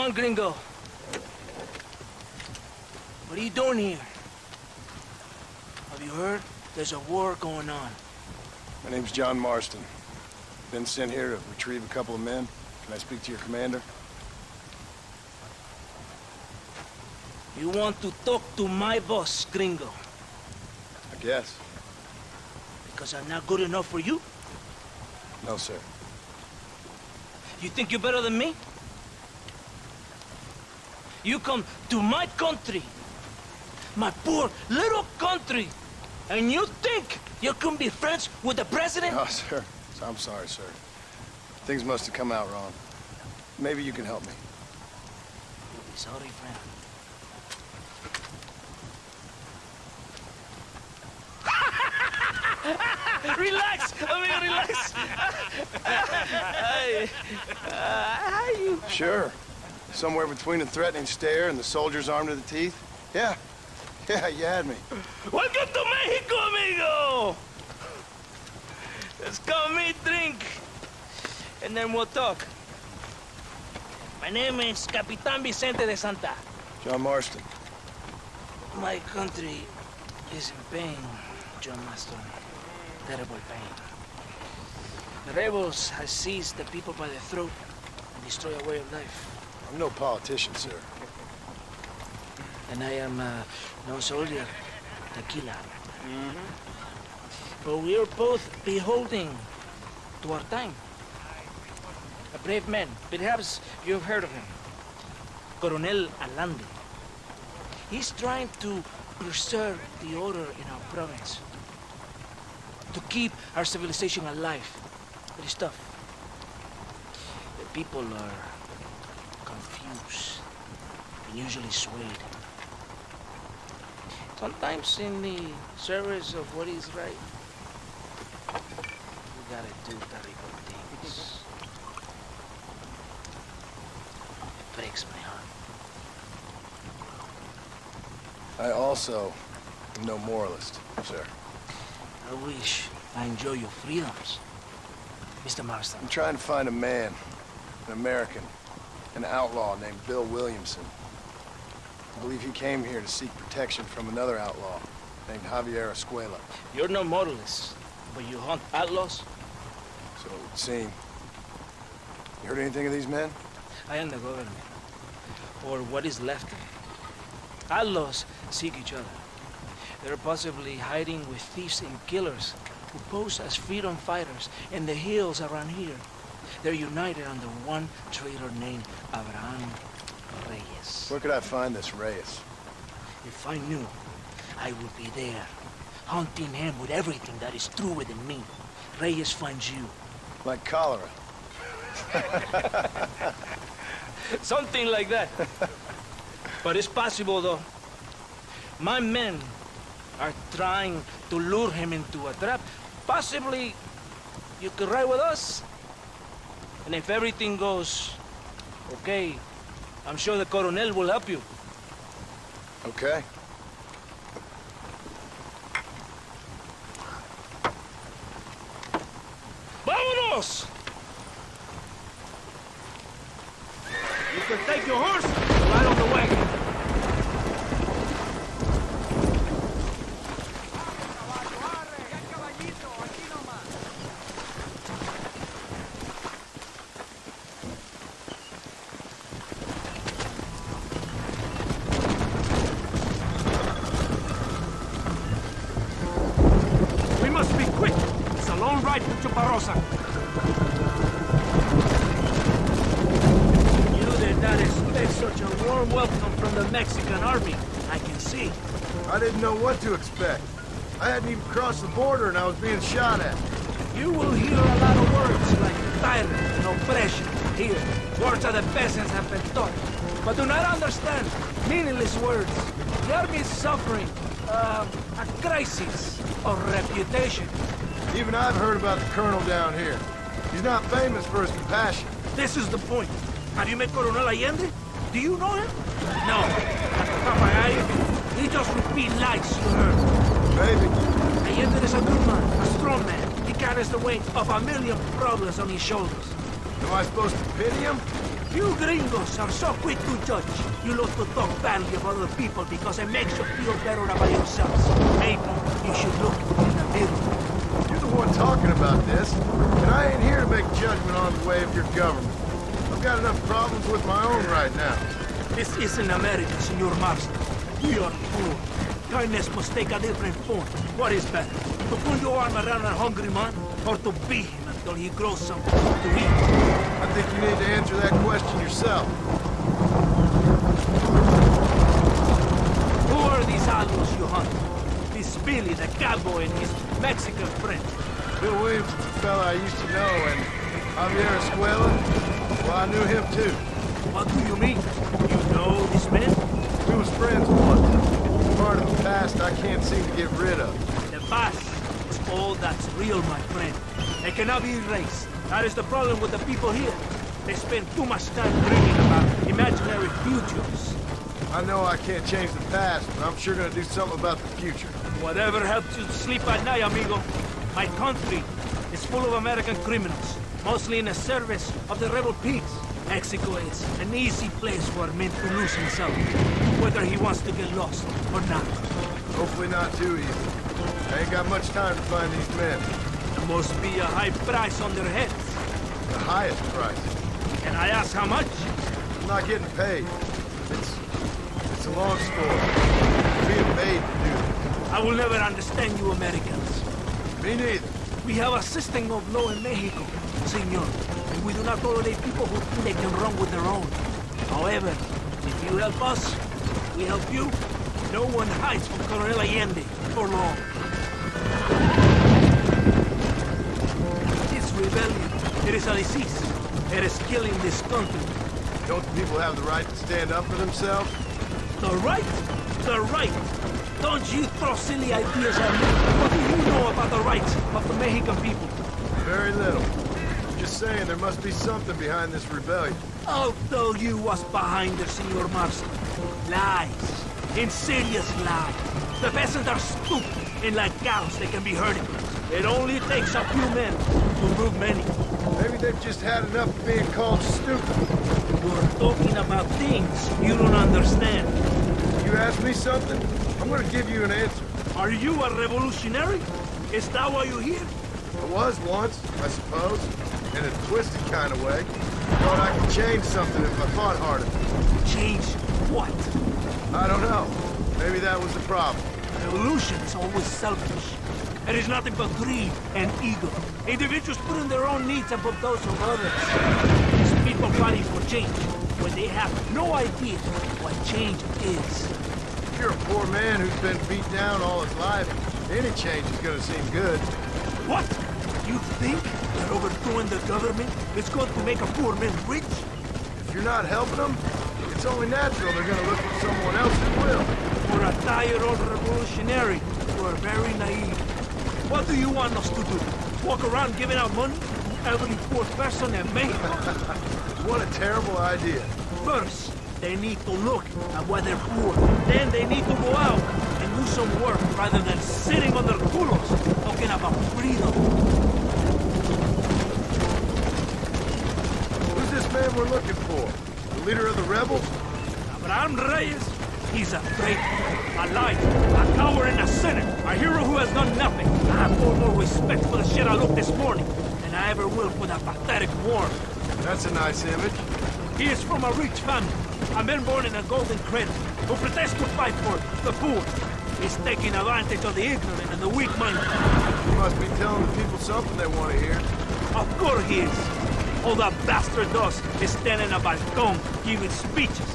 on, gringo. What are you doing here? Have you heard? There's a war going on. My name's John Marston. Been sent here to retrieve a couple of men. Can I speak to your commander? You want to talk to my boss, gringo? I guess. Because I'm not good enough for you? No, sir. You think you're better than me? You come to my country, my poor little country, and you think you can be friends with the president? No, sir. I'm sorry, sir. Things must have come out wrong. Maybe you can help me. You'll be sorry, friend. Relax! Relax! How you? Sure. Somewhere between a threatening stare and the soldiers armed to the teeth? Yeah. Yeah, you had me. Welcome to Mexico, amigo! Let's come eat, drink, and then we'll talk. My name is Capitan Vicente de Santa. John Marston. My country is in pain, John Marston. Terrible pain. The rebels have seized the people by the throat and destroy a way of life. I'm no politician, sir. And I am no soldier, tequila. But we are both beholding to our time. A brave man, perhaps you've heard of him. Coronel Allende. He's trying to preserve the order in our province. To keep our civilization alive. But it's tough. The people are confused and usually swayed. Sometimes in the service of what is right, we gotta do terrible things. It breaks my heart. I also am no moralist, sir. I wish I enjoy your freedoms, Mr. Marston. I'm trying to find a man, an American, an outlaw named Bill Williamson. I believe he came here to seek protection from another outlaw named Javier Escuela. You're no moralist, but you hunt outlaws? So it would seem. You heard anything of these men? I am the government, or what is left of it. Outlaws seek each other. They're possibly hiding with thieves and killers who pose as freedom fighters in the hills around here. They're united under one traitor named Abraham Reyes. Where could I find this Reyes? If I knew, I would be there, hunting him with everything that is true within me. Reyes finds you. Like cholera. Something like that. But it's possible, though. My men are trying to lure him into a trap. Possibly you could ride with us. And if everything goes okay, I'm sure the Coronel will help you. Okay. ¡Vámonos! You can take your horse right on the wagon. We must be quick. It's a long ride to Chuparosa. You did not expect such a warm welcome from the Mexican army. I can see. I didn't know what to expect. I hadn't even crossed the border and I was being shot at. You will hear a lot of words like tyrant and oppression here. Words that the peasants have been taught. But do not understand meaningless words. The army is suffering a crisis of reputation. Even I've heard about the colonel down here. He's not famous for his compassion. This is the point. Have you met Coronel Allende? Do you know him? No. Papagayo, he just repeat lies you heard. Maybe. Allende is a good man, a strong man. He carries the weight of 1,000,000 problems on his shoulders. Am I supposed to pity him? You gringos are so quick to judge. You love to talk badly of other people because it makes you feel better about yourselves. Maybe you should look in the mirror. You're the one talking about this, and I ain't here to make judgment on the way of your government. I've got enough problems with my own right now. This isn't America, Senor Marston. We are poor. Kindness must take a different form. What is better, to put your arm around a hungry man, or to beat him until he grows something to eat? I think you need to answer that question yourself. Who are these outlaws you hunt? This Billy, the cowboy, and his Mexican friend. Bill Williams is a fella I used to know, and Javier Escuela, well, I knew him too. What do you mean? You know this man? We was friends once. Part of the past I can't seem to get rid of. The past is all that's real, my friend. It cannot be erased. That is the problem with the people here. They spend too much time dreaming about imaginary futures. I know I can't change the past, but I'm sure gonna do something about the future. Whatever helps you sleep at night, amigo. My country is full of American criminals, mostly in the service of the rebel pigs. Mexico is an easy place for a man to lose himself, whether he wants to get lost or not. Hopefully not too easy. I ain't got much time to find these men. There must be a high price on their heads. The highest price. Can I ask how much? I'm not getting paid. It's a long story. I'm being paid to do it. I will never understand you Americans. Me neither. We have a system of law in Mexico, senor. And we do not tolerate people who think they can run with their own. However, if you help us, we help you. No one hides from Colonel Allende for long. This rebellion, it is a disease. It is killing this country. Don't the people have the right to stand up for themselves? The right? The right? Don't you throw silly ideas at me. What do you know about the rights of the Mexican people? Very little. Just saying there must be something behind this rebellion. I'll tell you what's behind it, Senor Marston. Lies. Insidious lies. The peasants are stupid, and like cows, they can be herded. It only takes a few men to move many. Maybe they've just had enough of being called stupid. You're talking about things you don't understand. You ask me something, I'm gonna give you an answer. Are you a revolutionary? Is that why you're here? I was once, I suppose. In a twisted kind of way. Thought I could change something if I fought harder. Change what? I don't know. Maybe that was the problem. Revolution is always selfish. It is nothing but greed and ego. Individuals putting their own needs above those of others. These people fighting for change when they have no idea what change is. If you're a poor man who's been beat down all his life, any change is gonna seem good. What? You think that overthrowing the government is going to make a poor man rich? If you're not helping them, it's only natural they're gonna look for someone else who will. For a tired old revolutionary, you are very naive. What do you want us to do? Walk around giving out money? Every poor person in Mexico? What a terrible idea. First, they need to look at why they're poor. Then they need to go out and do some work rather than sitting on their culos talking about freedom. Who's this man we're looking for? The leader of the rebels? Abraham Reyes? He's a traitor, a liar, a coward, and a sinner. A hero who has done nothing. I have more respect for the shit I looked this morning than I ever will for that pathetic war. That's a nice image. He is from a rich family, a man born in a golden cradle, who pretends to fight for the poor. He's taking advantage of the ignorant and the weak-minded. He must be telling the people something they want to hear. Of course he is. All that bastard does is stand in a balcón giving speeches.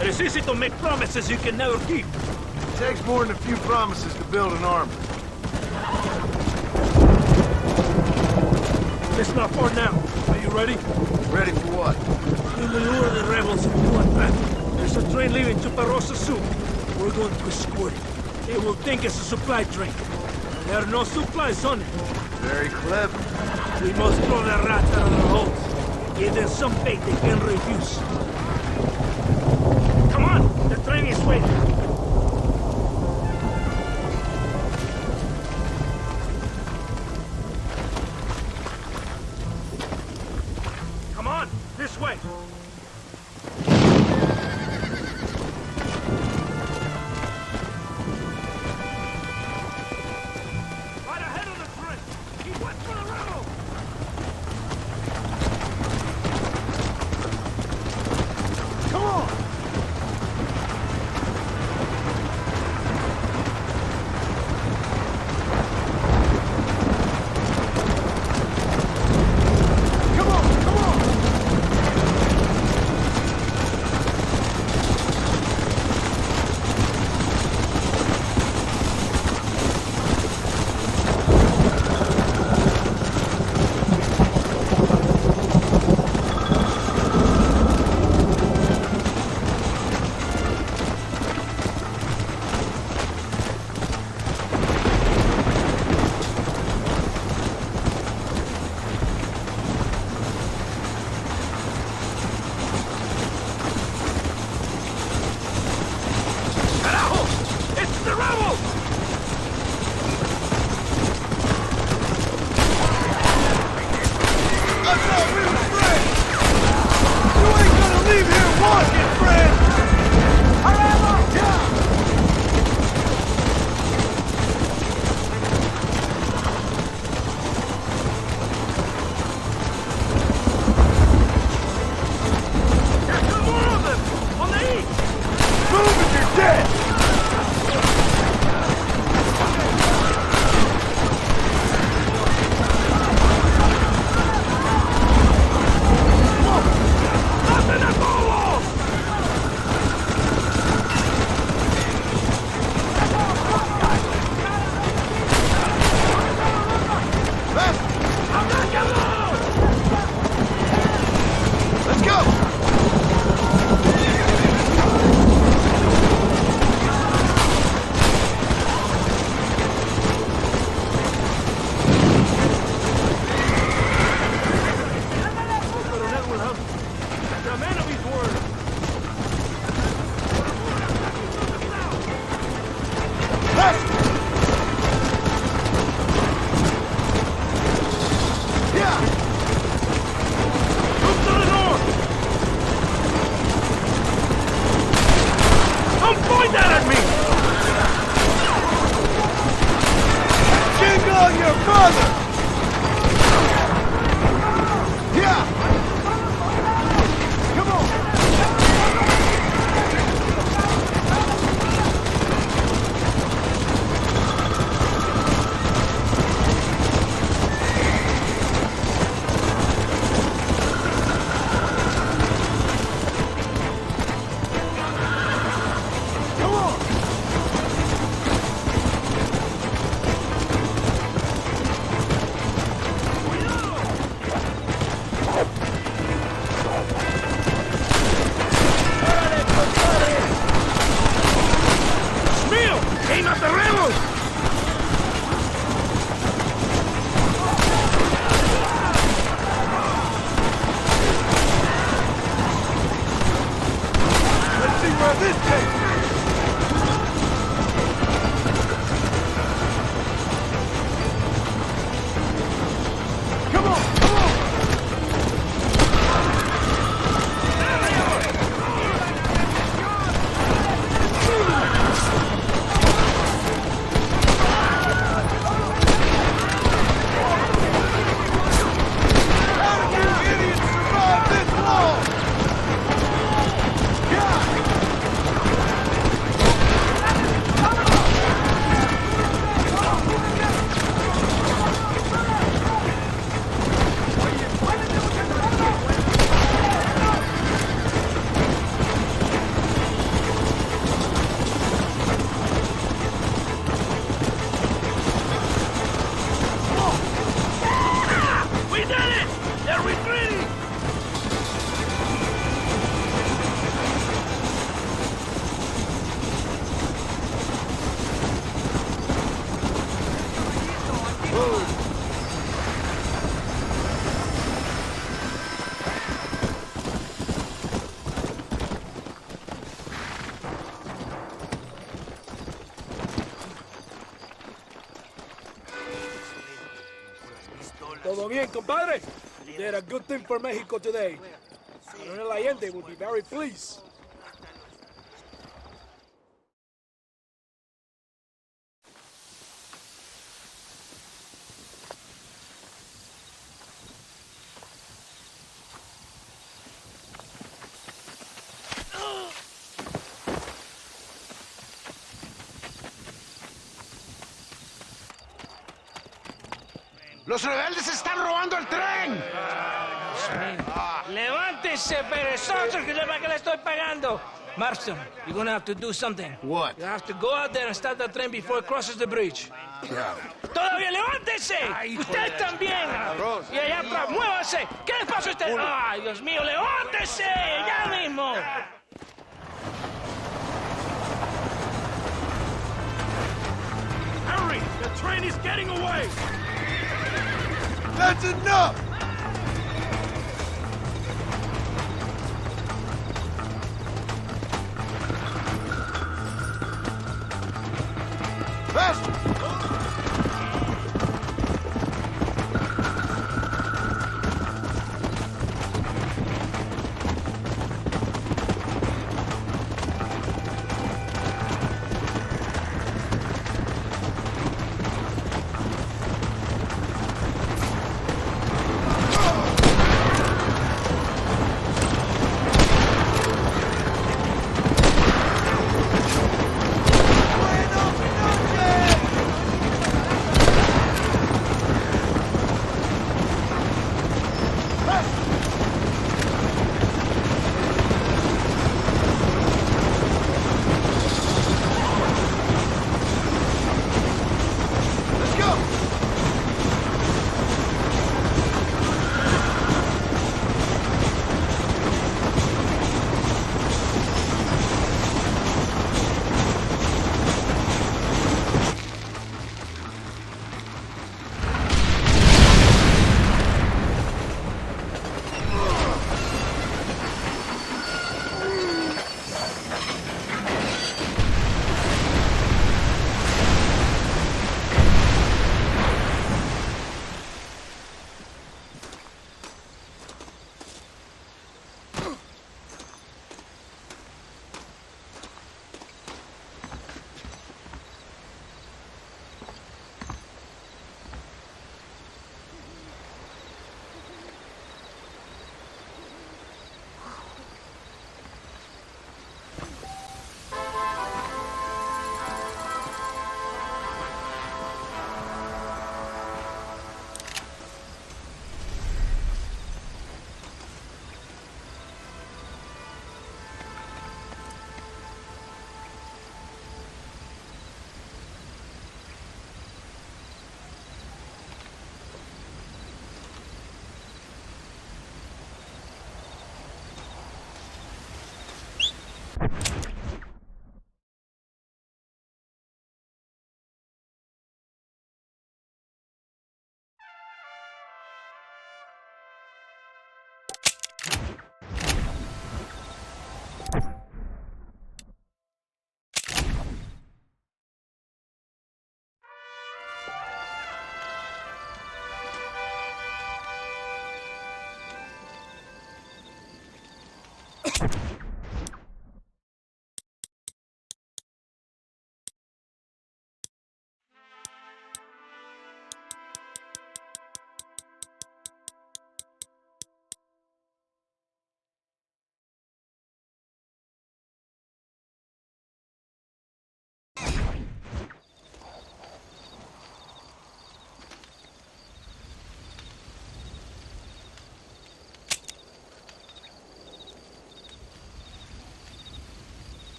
It is easy to make promises you can never keep. It takes more than a few promises to build an army. It's not far now. Are you ready? Ready for what? To lure the rebels into a trap. There's a train leaving Chuparosa soon. We're going to escort it. They will think it's a supply train. There are no supplies on it. Very clever. We must throw the rats out of their holes. Give them some bait they can refuse. Come on! The train is waiting. Come on! This way! the rebels! I thought we were friends! You ain't gonna leave here walking, friend! ¿Todo bien, compadre? You did a good thing for Mexico today. Coronel Allende will be very pleased. ¡Los rebeldes están robando el tren! ¡Levántese, perezosos, que yo para qué le estoy pagando! Marston, you're gonna have to do something. What? You have to go out there and stop the train before it crosses the bridge. Yeah. ¡Todavía levántese! ¡Usted también! Y allá atrás, muévase. ¿Qué le pasa a usted? ¡Ay, Dios mío, levántese! ¡Ya mismo! Hurry! The train is getting away! That's enough!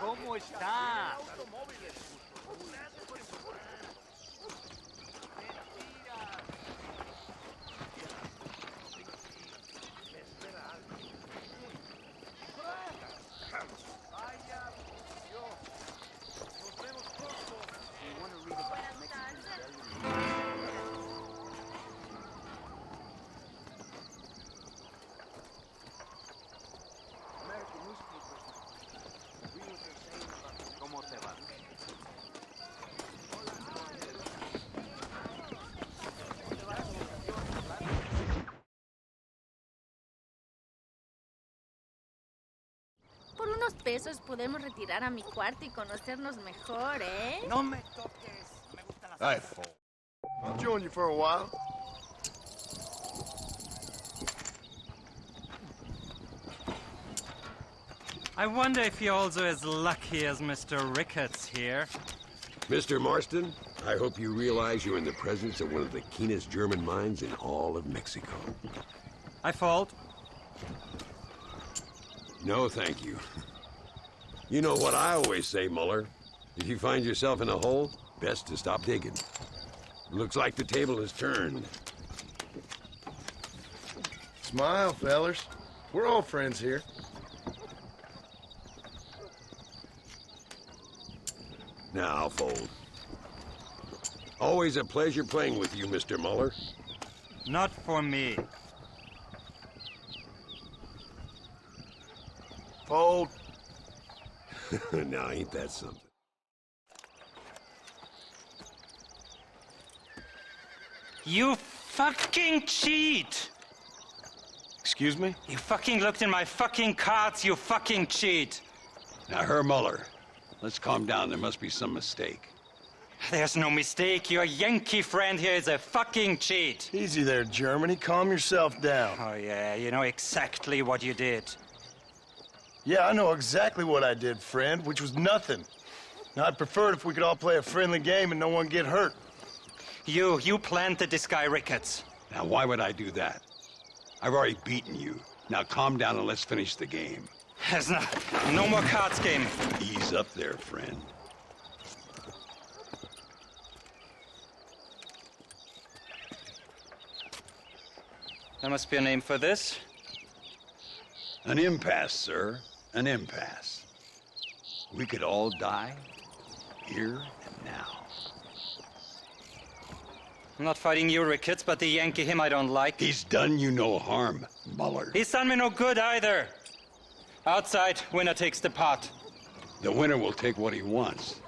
¿Cómo está? ¿Cómo te va? Por unos pesos podemos retirar a mi cuarto y conocernos mejor, ¿eh? No me toques. Me gustan las... All right. I'll join you for a while. I wonder if you're also as lucky as Mr. Ricketts here. Mr. Marston, I hope you realize you're in the presence of one of the keenest German minds in all of Mexico. I fault. No, thank you. You know what I always say, Muller. If you find yourself in a hole, best to stop digging. Looks like the table has turned. Smile, fellers. We're all friends here. Now I'll fold. Always a pleasure playing with you, Mr. Muller. Not for me. Fold. Now, ain't that something? You fucking cheat! Excuse me? You fucking looked in my fucking cards, you fucking cheat! Now, Herr Muller, let's calm down. There must be some mistake. There's no mistake. Your Yankee friend here is a fucking cheat. Easy there, Germany. Calm yourself down. Oh, yeah, you know exactly what you did. Yeah, I know exactly what I did, friend, which was nothing. Now, I'd prefer it if we could all play a friendly game and no one get hurt. You planted this guy Ricketts. Now, why would I do that? I've already beaten you. Now, calm down and let's finish the game. There's no more cards game. Ease up there, friend. There must be a name for this. An impasse, sir. An impasse. We could all die here and now. I'm not fighting you, Ricketts, but the Yankee him I don't like. He's done you no harm, Muller. He's done me no good either. Outside, winner takes the pot. The winner will take what he wants.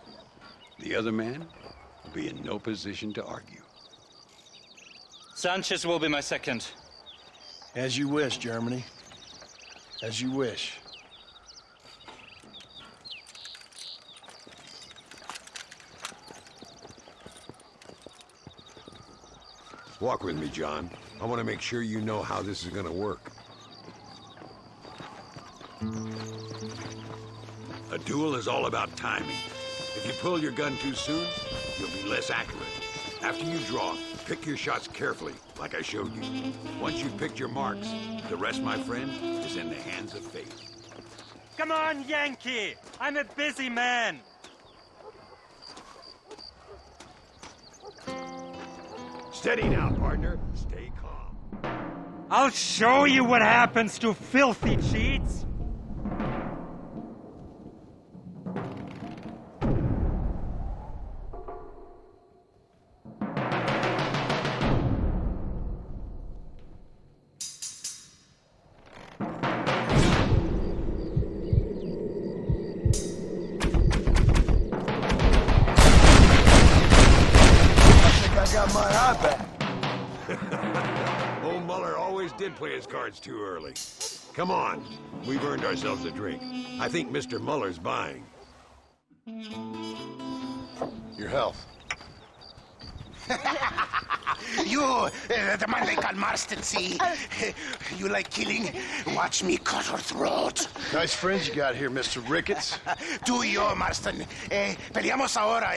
The other man will be in no position to argue. Sanchez will be my second. As you wish, Germany. As you wish. Walk with me, John. I want to make sure you know how this is going to work. A duel is all about timing. If you pull your gun too soon, you'll be less accurate. After you draw, pick your shots carefully, like I showed you. Once you've picked your marks, the rest, my friend, is in the hands of fate. Come on, Yankee! I'm a busy man! Steady now, partner. Stay calm. I'll show you what happens to filthy cheats! Old Muller always did play his cards too early. Come on, we've earned ourselves a drink. I think Mr. Muller's buying. Your health. You, the man they call Marston, see? You like killing? Watch me cut her throat. Nice friends you got here, Mr. Ricketts. Tú y yo, Marston. Peleamos ahora,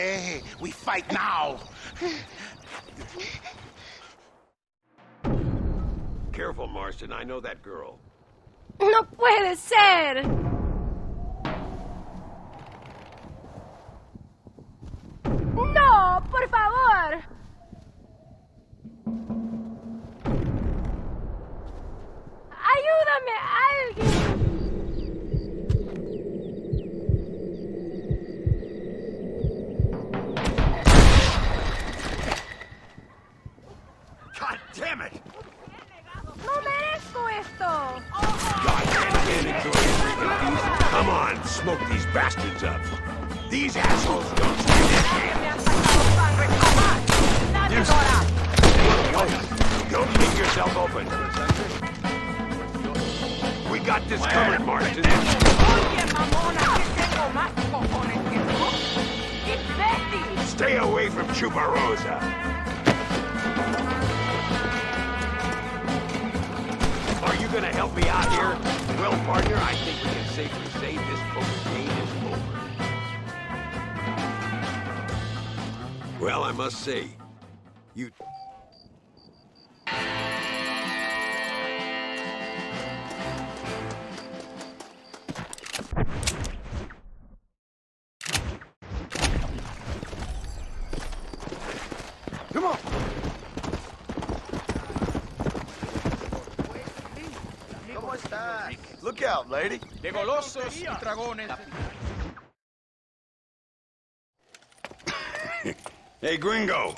We fight now. Careful, Marston. I know that girl. No puede ser. No, por favor. Ayúdame, alguien. God damn it! No merezco esto. God can't enjoy it. Come on, smoke these bastards up. These assholes don't stand a chance. Don't leave yourself open. We got this covered, Marston. Stay away from Chuparosa. Are you gonna help me out here? Well, partner, I think we can safely say this boat's game is over. Well, I must say, you... Come on! ¿Cómo estás? Look out, lady. De golosos y dragones. Hey, gringo.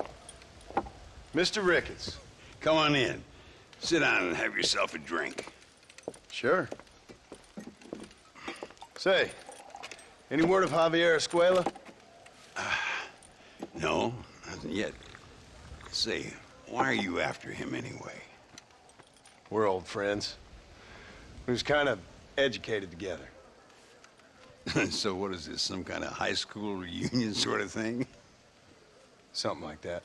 Mr. Ricketts. Come on in. Sit down and have yourself a drink. Sure. Say, any word of Javier Escuela? No, nothing yet. Say, why are you after him anyway? We're old friends. We was kind of educated together. So what is this, some kind of high school reunion sort of thing? Something like that.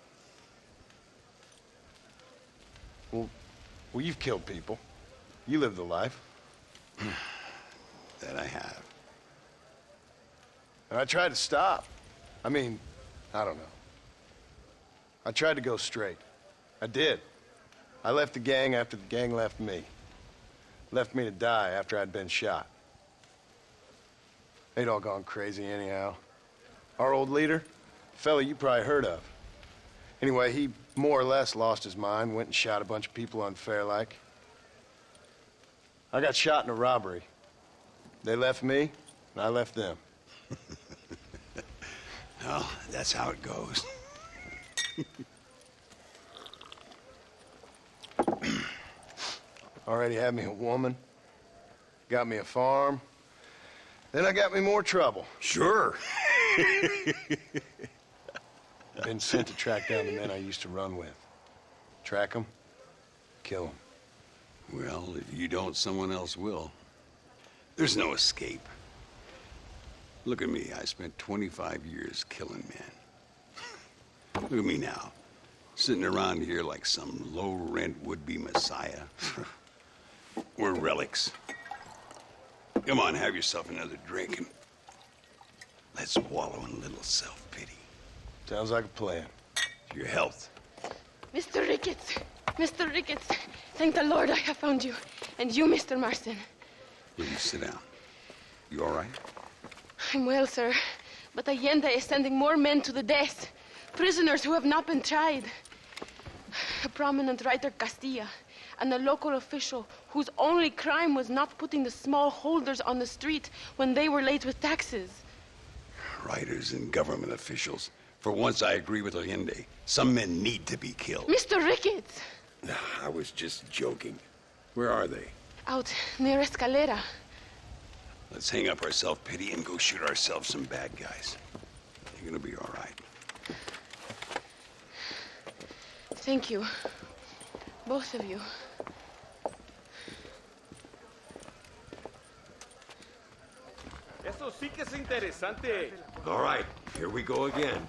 Well, you've killed people. You lived the life. That I have. And I tried to stop. I mean, I don't know. I tried to go straight. I did. I left the gang after the gang left me. Left me to die after I'd been shot. They'd all gone crazy anyhow. Our old leader, fella you probably heard of. Anyway, he more or less lost his mind, went and shot a bunch of people unfair like. I got shot in a robbery. They left me, and I left them. Well, that's how it goes. Already had me a woman, got me a farm, then I got me more trouble. Sure. Been sent to track down the men I used to run with. Track them, kill them. Well, if you don't, someone else will. There's no escape. Look at me. I spent 25 years killing men. Look at me now. Sitting around here like some low-rent would-be messiah. We're relics. Come on, have yourself another drink and let's wallow in a little self-pity. Sounds like a plan. Your health. Mr. Ricketts! Mr. Ricketts! Thank the Lord I have found you. And you, Mr. Marston. Will you sit down? You all right? I'm well, sir. But Allende is sending more men to the death. Prisoners who have not been tried. A prominent writer, Castilla, and a local official whose only crime was not putting the small holders on the street when they were late with taxes. Writers and government officials. For once, I agree with Allende. Some men need to be killed. Mr. Ricketts! I was just joking. Where are they? Out near Escalera. Let's hang up our self-pity and go shoot ourselves some bad guys. You're gonna be all right. Thank you. Both of you. Eso sí que es interesante. All right, here we go again.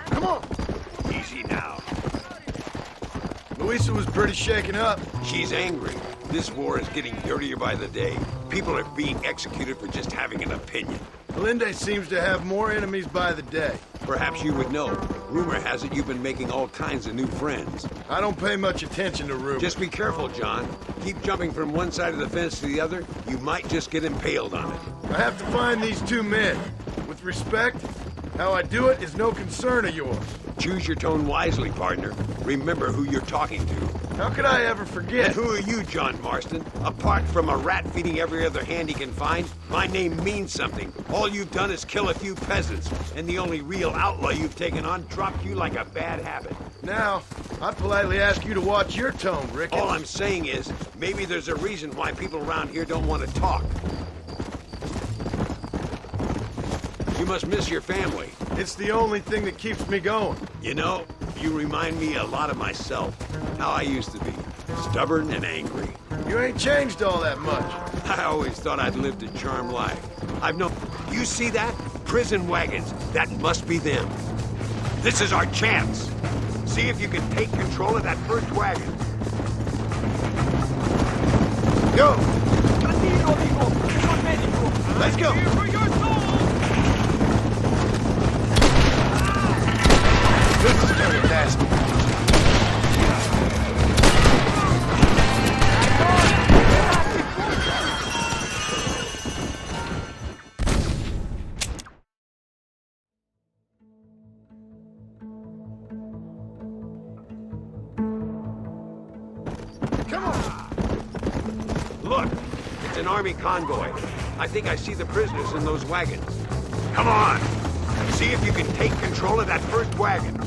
Come on! Easy now. Luisa was pretty shaken up. She's angry. This war is getting dirtier by the day. People are being executed for just having an opinion. Allende seems to have more enemies by the day. Perhaps you would know. Rumor has it you've been making all kinds of new friends. I don't pay much attention to rumors. Just be careful, John. Keep jumping from one side of the fence to the other. You might just get impaled on it. I have to find these two men. With respect, how I do it is no concern of yours. Choose your tone wisely, partner. Remember who you're talking to. How could I ever forget? And who are you, John Marston? Apart from a rat feeding every other hand he can find, my name means something. All you've done is kill a few peasants, and the only real outlaw you've taken on dropped you like a bad habit. Now, I politely ask you to watch your tone, Ricketts. All I'm saying is, maybe there's a reason why people around here don't want to talk. You must miss your family. It's the only thing that keeps me going. You know, You remind me a lot of myself. How I used to be. Stubborn and angry. You ain't changed all that much. I always thought I'd lived a charmed life. I've no... You see that? Prison wagons. That must be them. This is our chance. See if you can take control of that first wagon. Go! Let's go! This is very nasty. Come on! Look, it's an army convoy. I think I see the prisoners in those wagons. Come on! See if you can take control of that first wagon.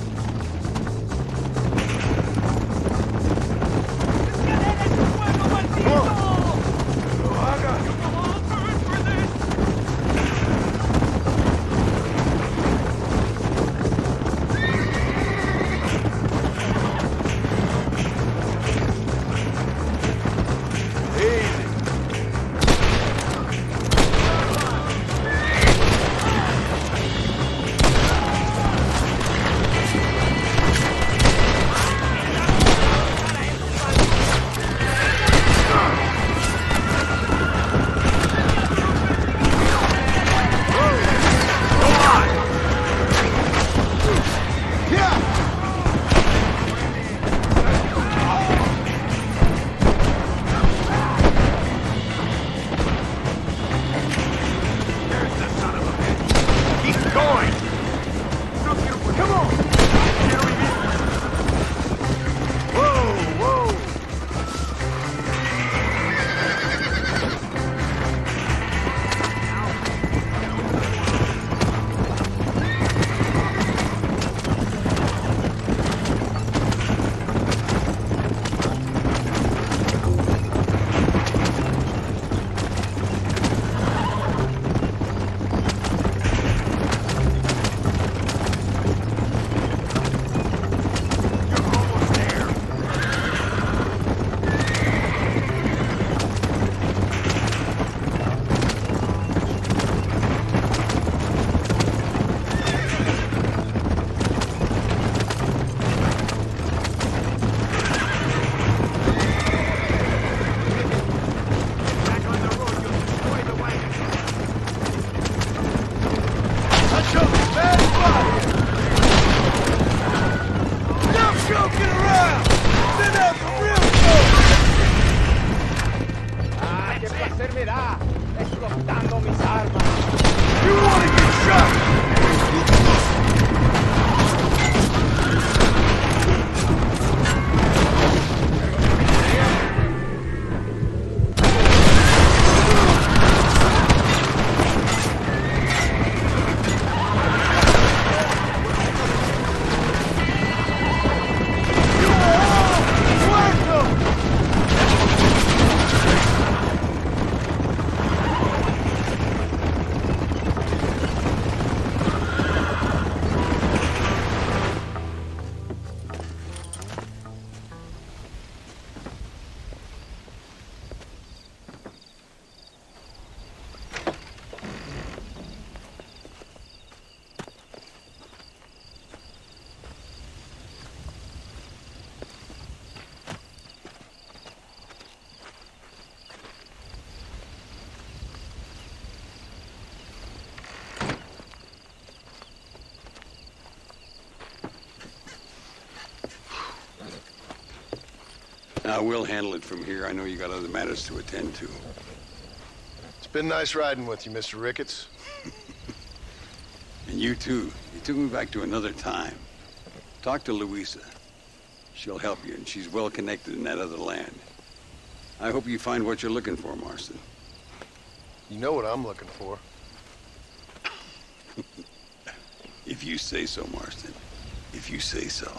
Now, we'll handle it from here. I know you got other matters to attend to. It's been nice riding with you, Mr. Ricketts. And you, too. You took me back to another time. Talk to Louisa. She'll help you, and she's well connected in that other land. I hope you find what you're looking for, Marston. You know what I'm looking for. If you say so, Marston. If you say so.